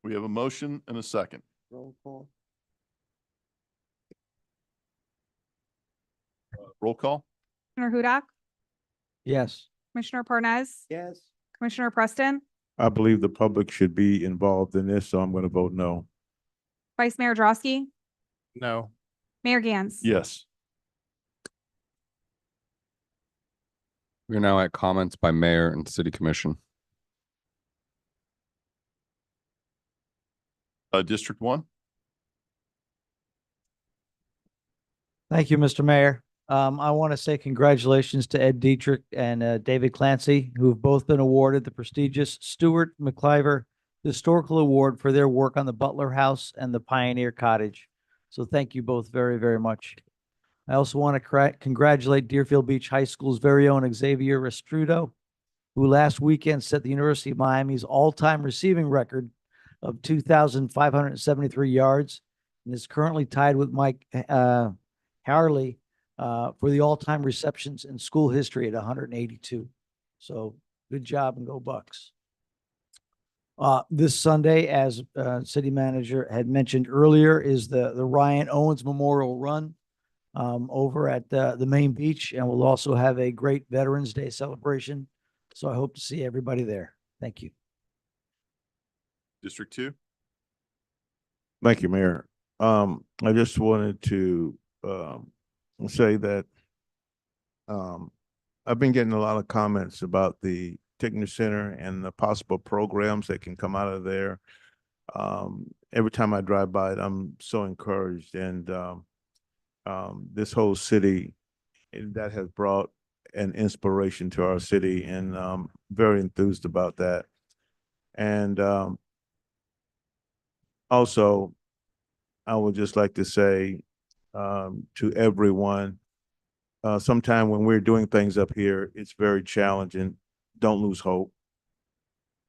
We have a motion and a second. Roll call. Roll call. Commissioner Hudak, Yes. Commissioner Parnas, Yes. Commissioner Preston, I believe the public should be involved in this, so I'm going to vote no. Vice Mayor Drosky, No. Mayor Gans. Yes. We're now at comments by mayor and city commission. District 1. Thank you, Mr. Mayor. I want to say congratulations to Ed Dietrich and David Clancy, who have both been awarded the prestigious Stuart McIver Historical Award for their work on the Butler House and the Pioneer Cottage. So thank you both very, very much. I also want to congratulate Deerfield Beach High School's very own Xavier Restrudo, who last weekend set the University of Miami's all-time receiving record of 2,573 yards and is currently tied with Mike Harley for the all-time receptions in school history at 182. So good job and go Bucks. This Sunday, as city manager had mentioned earlier, is the Ryan Owens Memorial Run over at the main beach, and we'll also have a great Veterans Day celebration. So I hope to see everybody there. Thank you. District 2. Thank you, Mayor. I just wanted to say that I've been getting a lot of comments about the Tickner Center and the possible programs that can come out of there. Every time I drive by it, I'm so encouraged, and this whole city, and that has brought an inspiration to our city, and very enthused about that. And also, I would just like to say to everyone, sometime when we're doing things up here, it's very challenging. Don't lose hope.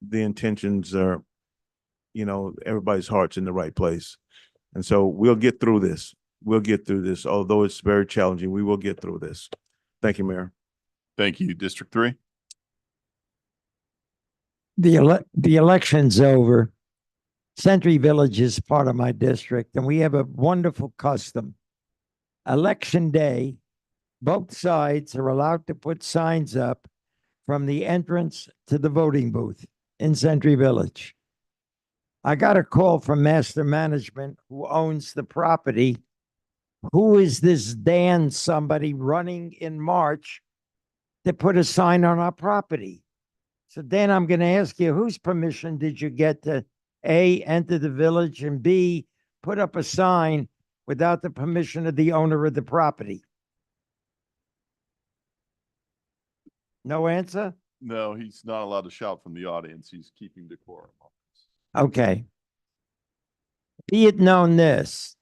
The intentions are, everybody's heart's in the right place. And so we'll get through this. We'll get through this. Although it's very challenging, we will get through this. Thank you, Mayor. Thank you. District 3. The election's over. Century Village is part of my district, and we have a wonderful custom. Election day, both sides are allowed to put signs up from the entrance to the voting booth in Century Village. I got a call from Master Management, who owns the property. Who is this Dan somebody running in March to put a sign on our property? So Dan, I'm going to ask you, whose permission did you get to A, enter the village, and B, put up a sign without the permission of the owner of the property? No answer? No, he's not allowed to shout from the audience. He's keeping decorum. Okay. Be it known this,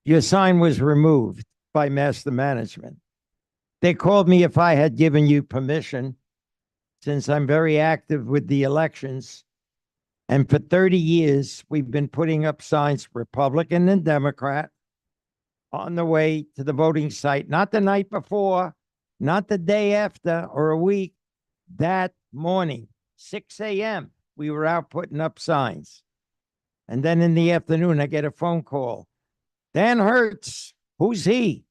your sign was removed by Master Management. They called me if I had given you permission, since I'm very active with the elections. And for 30 years, we've been putting up signs, Republican and Democrat, on the way to the voting site, not the night before, not the day after or a week, that morning, 6 a.m., we were out putting up signs. And then in the afternoon, I get a phone call. Dan Hertz, who's he?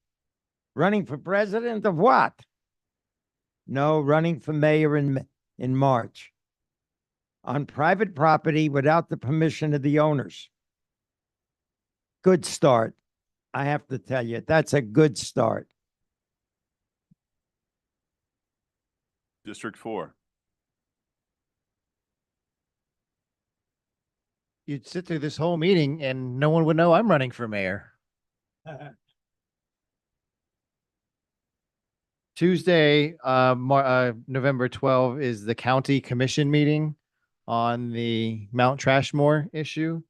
Running for president of what? No, running for mayor in March. On private property without the permission of the owners. Good start. I have to tell you, that's a good start. District 4. You'd sit through this whole meeting and no one would know I'm running for mayor. Tuesday, November 12 is the county commission meeting on the Mount Trashmore issue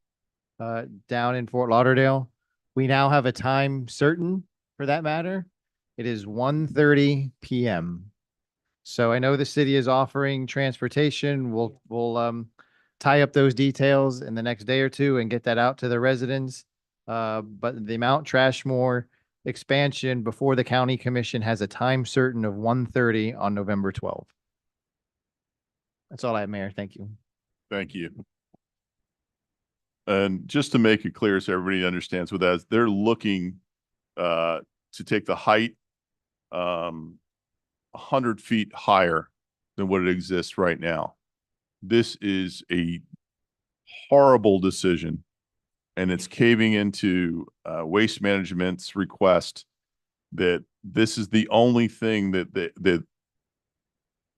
down in Fort Lauderdale. We now have a time certain for that matter. It is 1:30 p.m. So I know the city is offering transportation. We'll tie up those details in the next day or two and get that out to the residents. But the Mount Trashmore expansion before the county commission has a time certain of 1:30 on November 12th. That's all I have, Mayor. Thank you. Thank you. And just to make it clear so everybody understands with that, they're looking to take the height 100 feet higher than what it exists right now. This is a horrible decision, and it's caving into Waste Management's request that this is the only thing that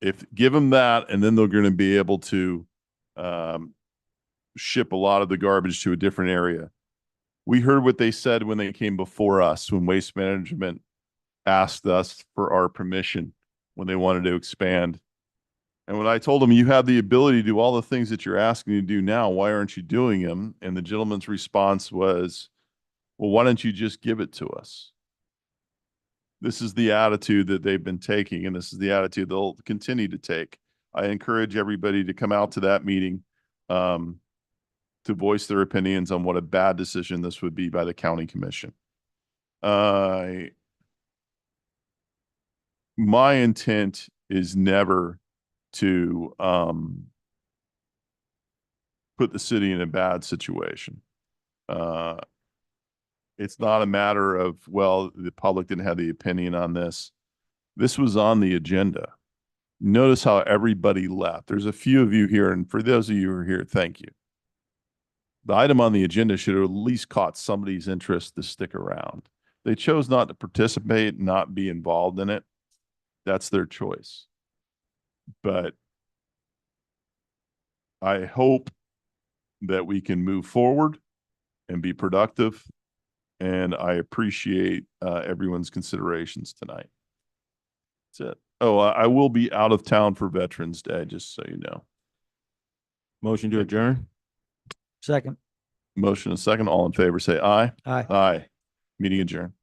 if give them that, and then they're going to be able to ship a lot of the garbage to a different area. We heard what they said when they came before us, when Waste Management asked us for our permission when they wanted to expand. And when I told them, you have the ability to do all the things that you're asking to do now, why aren't you doing them? And the gentleman's response was, well, why don't you just give it to us? This is the attitude that they've been taking, and this is the attitude they'll continue to take. I encourage everybody to come out to that meeting to voice their opinions on what a bad decision this would be by the county commission. My intent is never to put the city in a bad situation. It's not a matter of, well, the public didn't have the opinion on this. This was on the agenda. Notice how everybody left. There's a few of you here, and for those of you who are here, thank you. The item on the agenda should have at least caught somebody's interest to stick around. They chose not to participate, not be involved in it. That's their choice. But I hope that we can move forward and be productive And I appreciate everyone's considerations tonight. That's it. Oh, I will be out of town for Veterans Day, just so you know. Motion to adjourn? Second. Motion and second. All in favor, say aye. Aye. Aye. Meeting adjourned.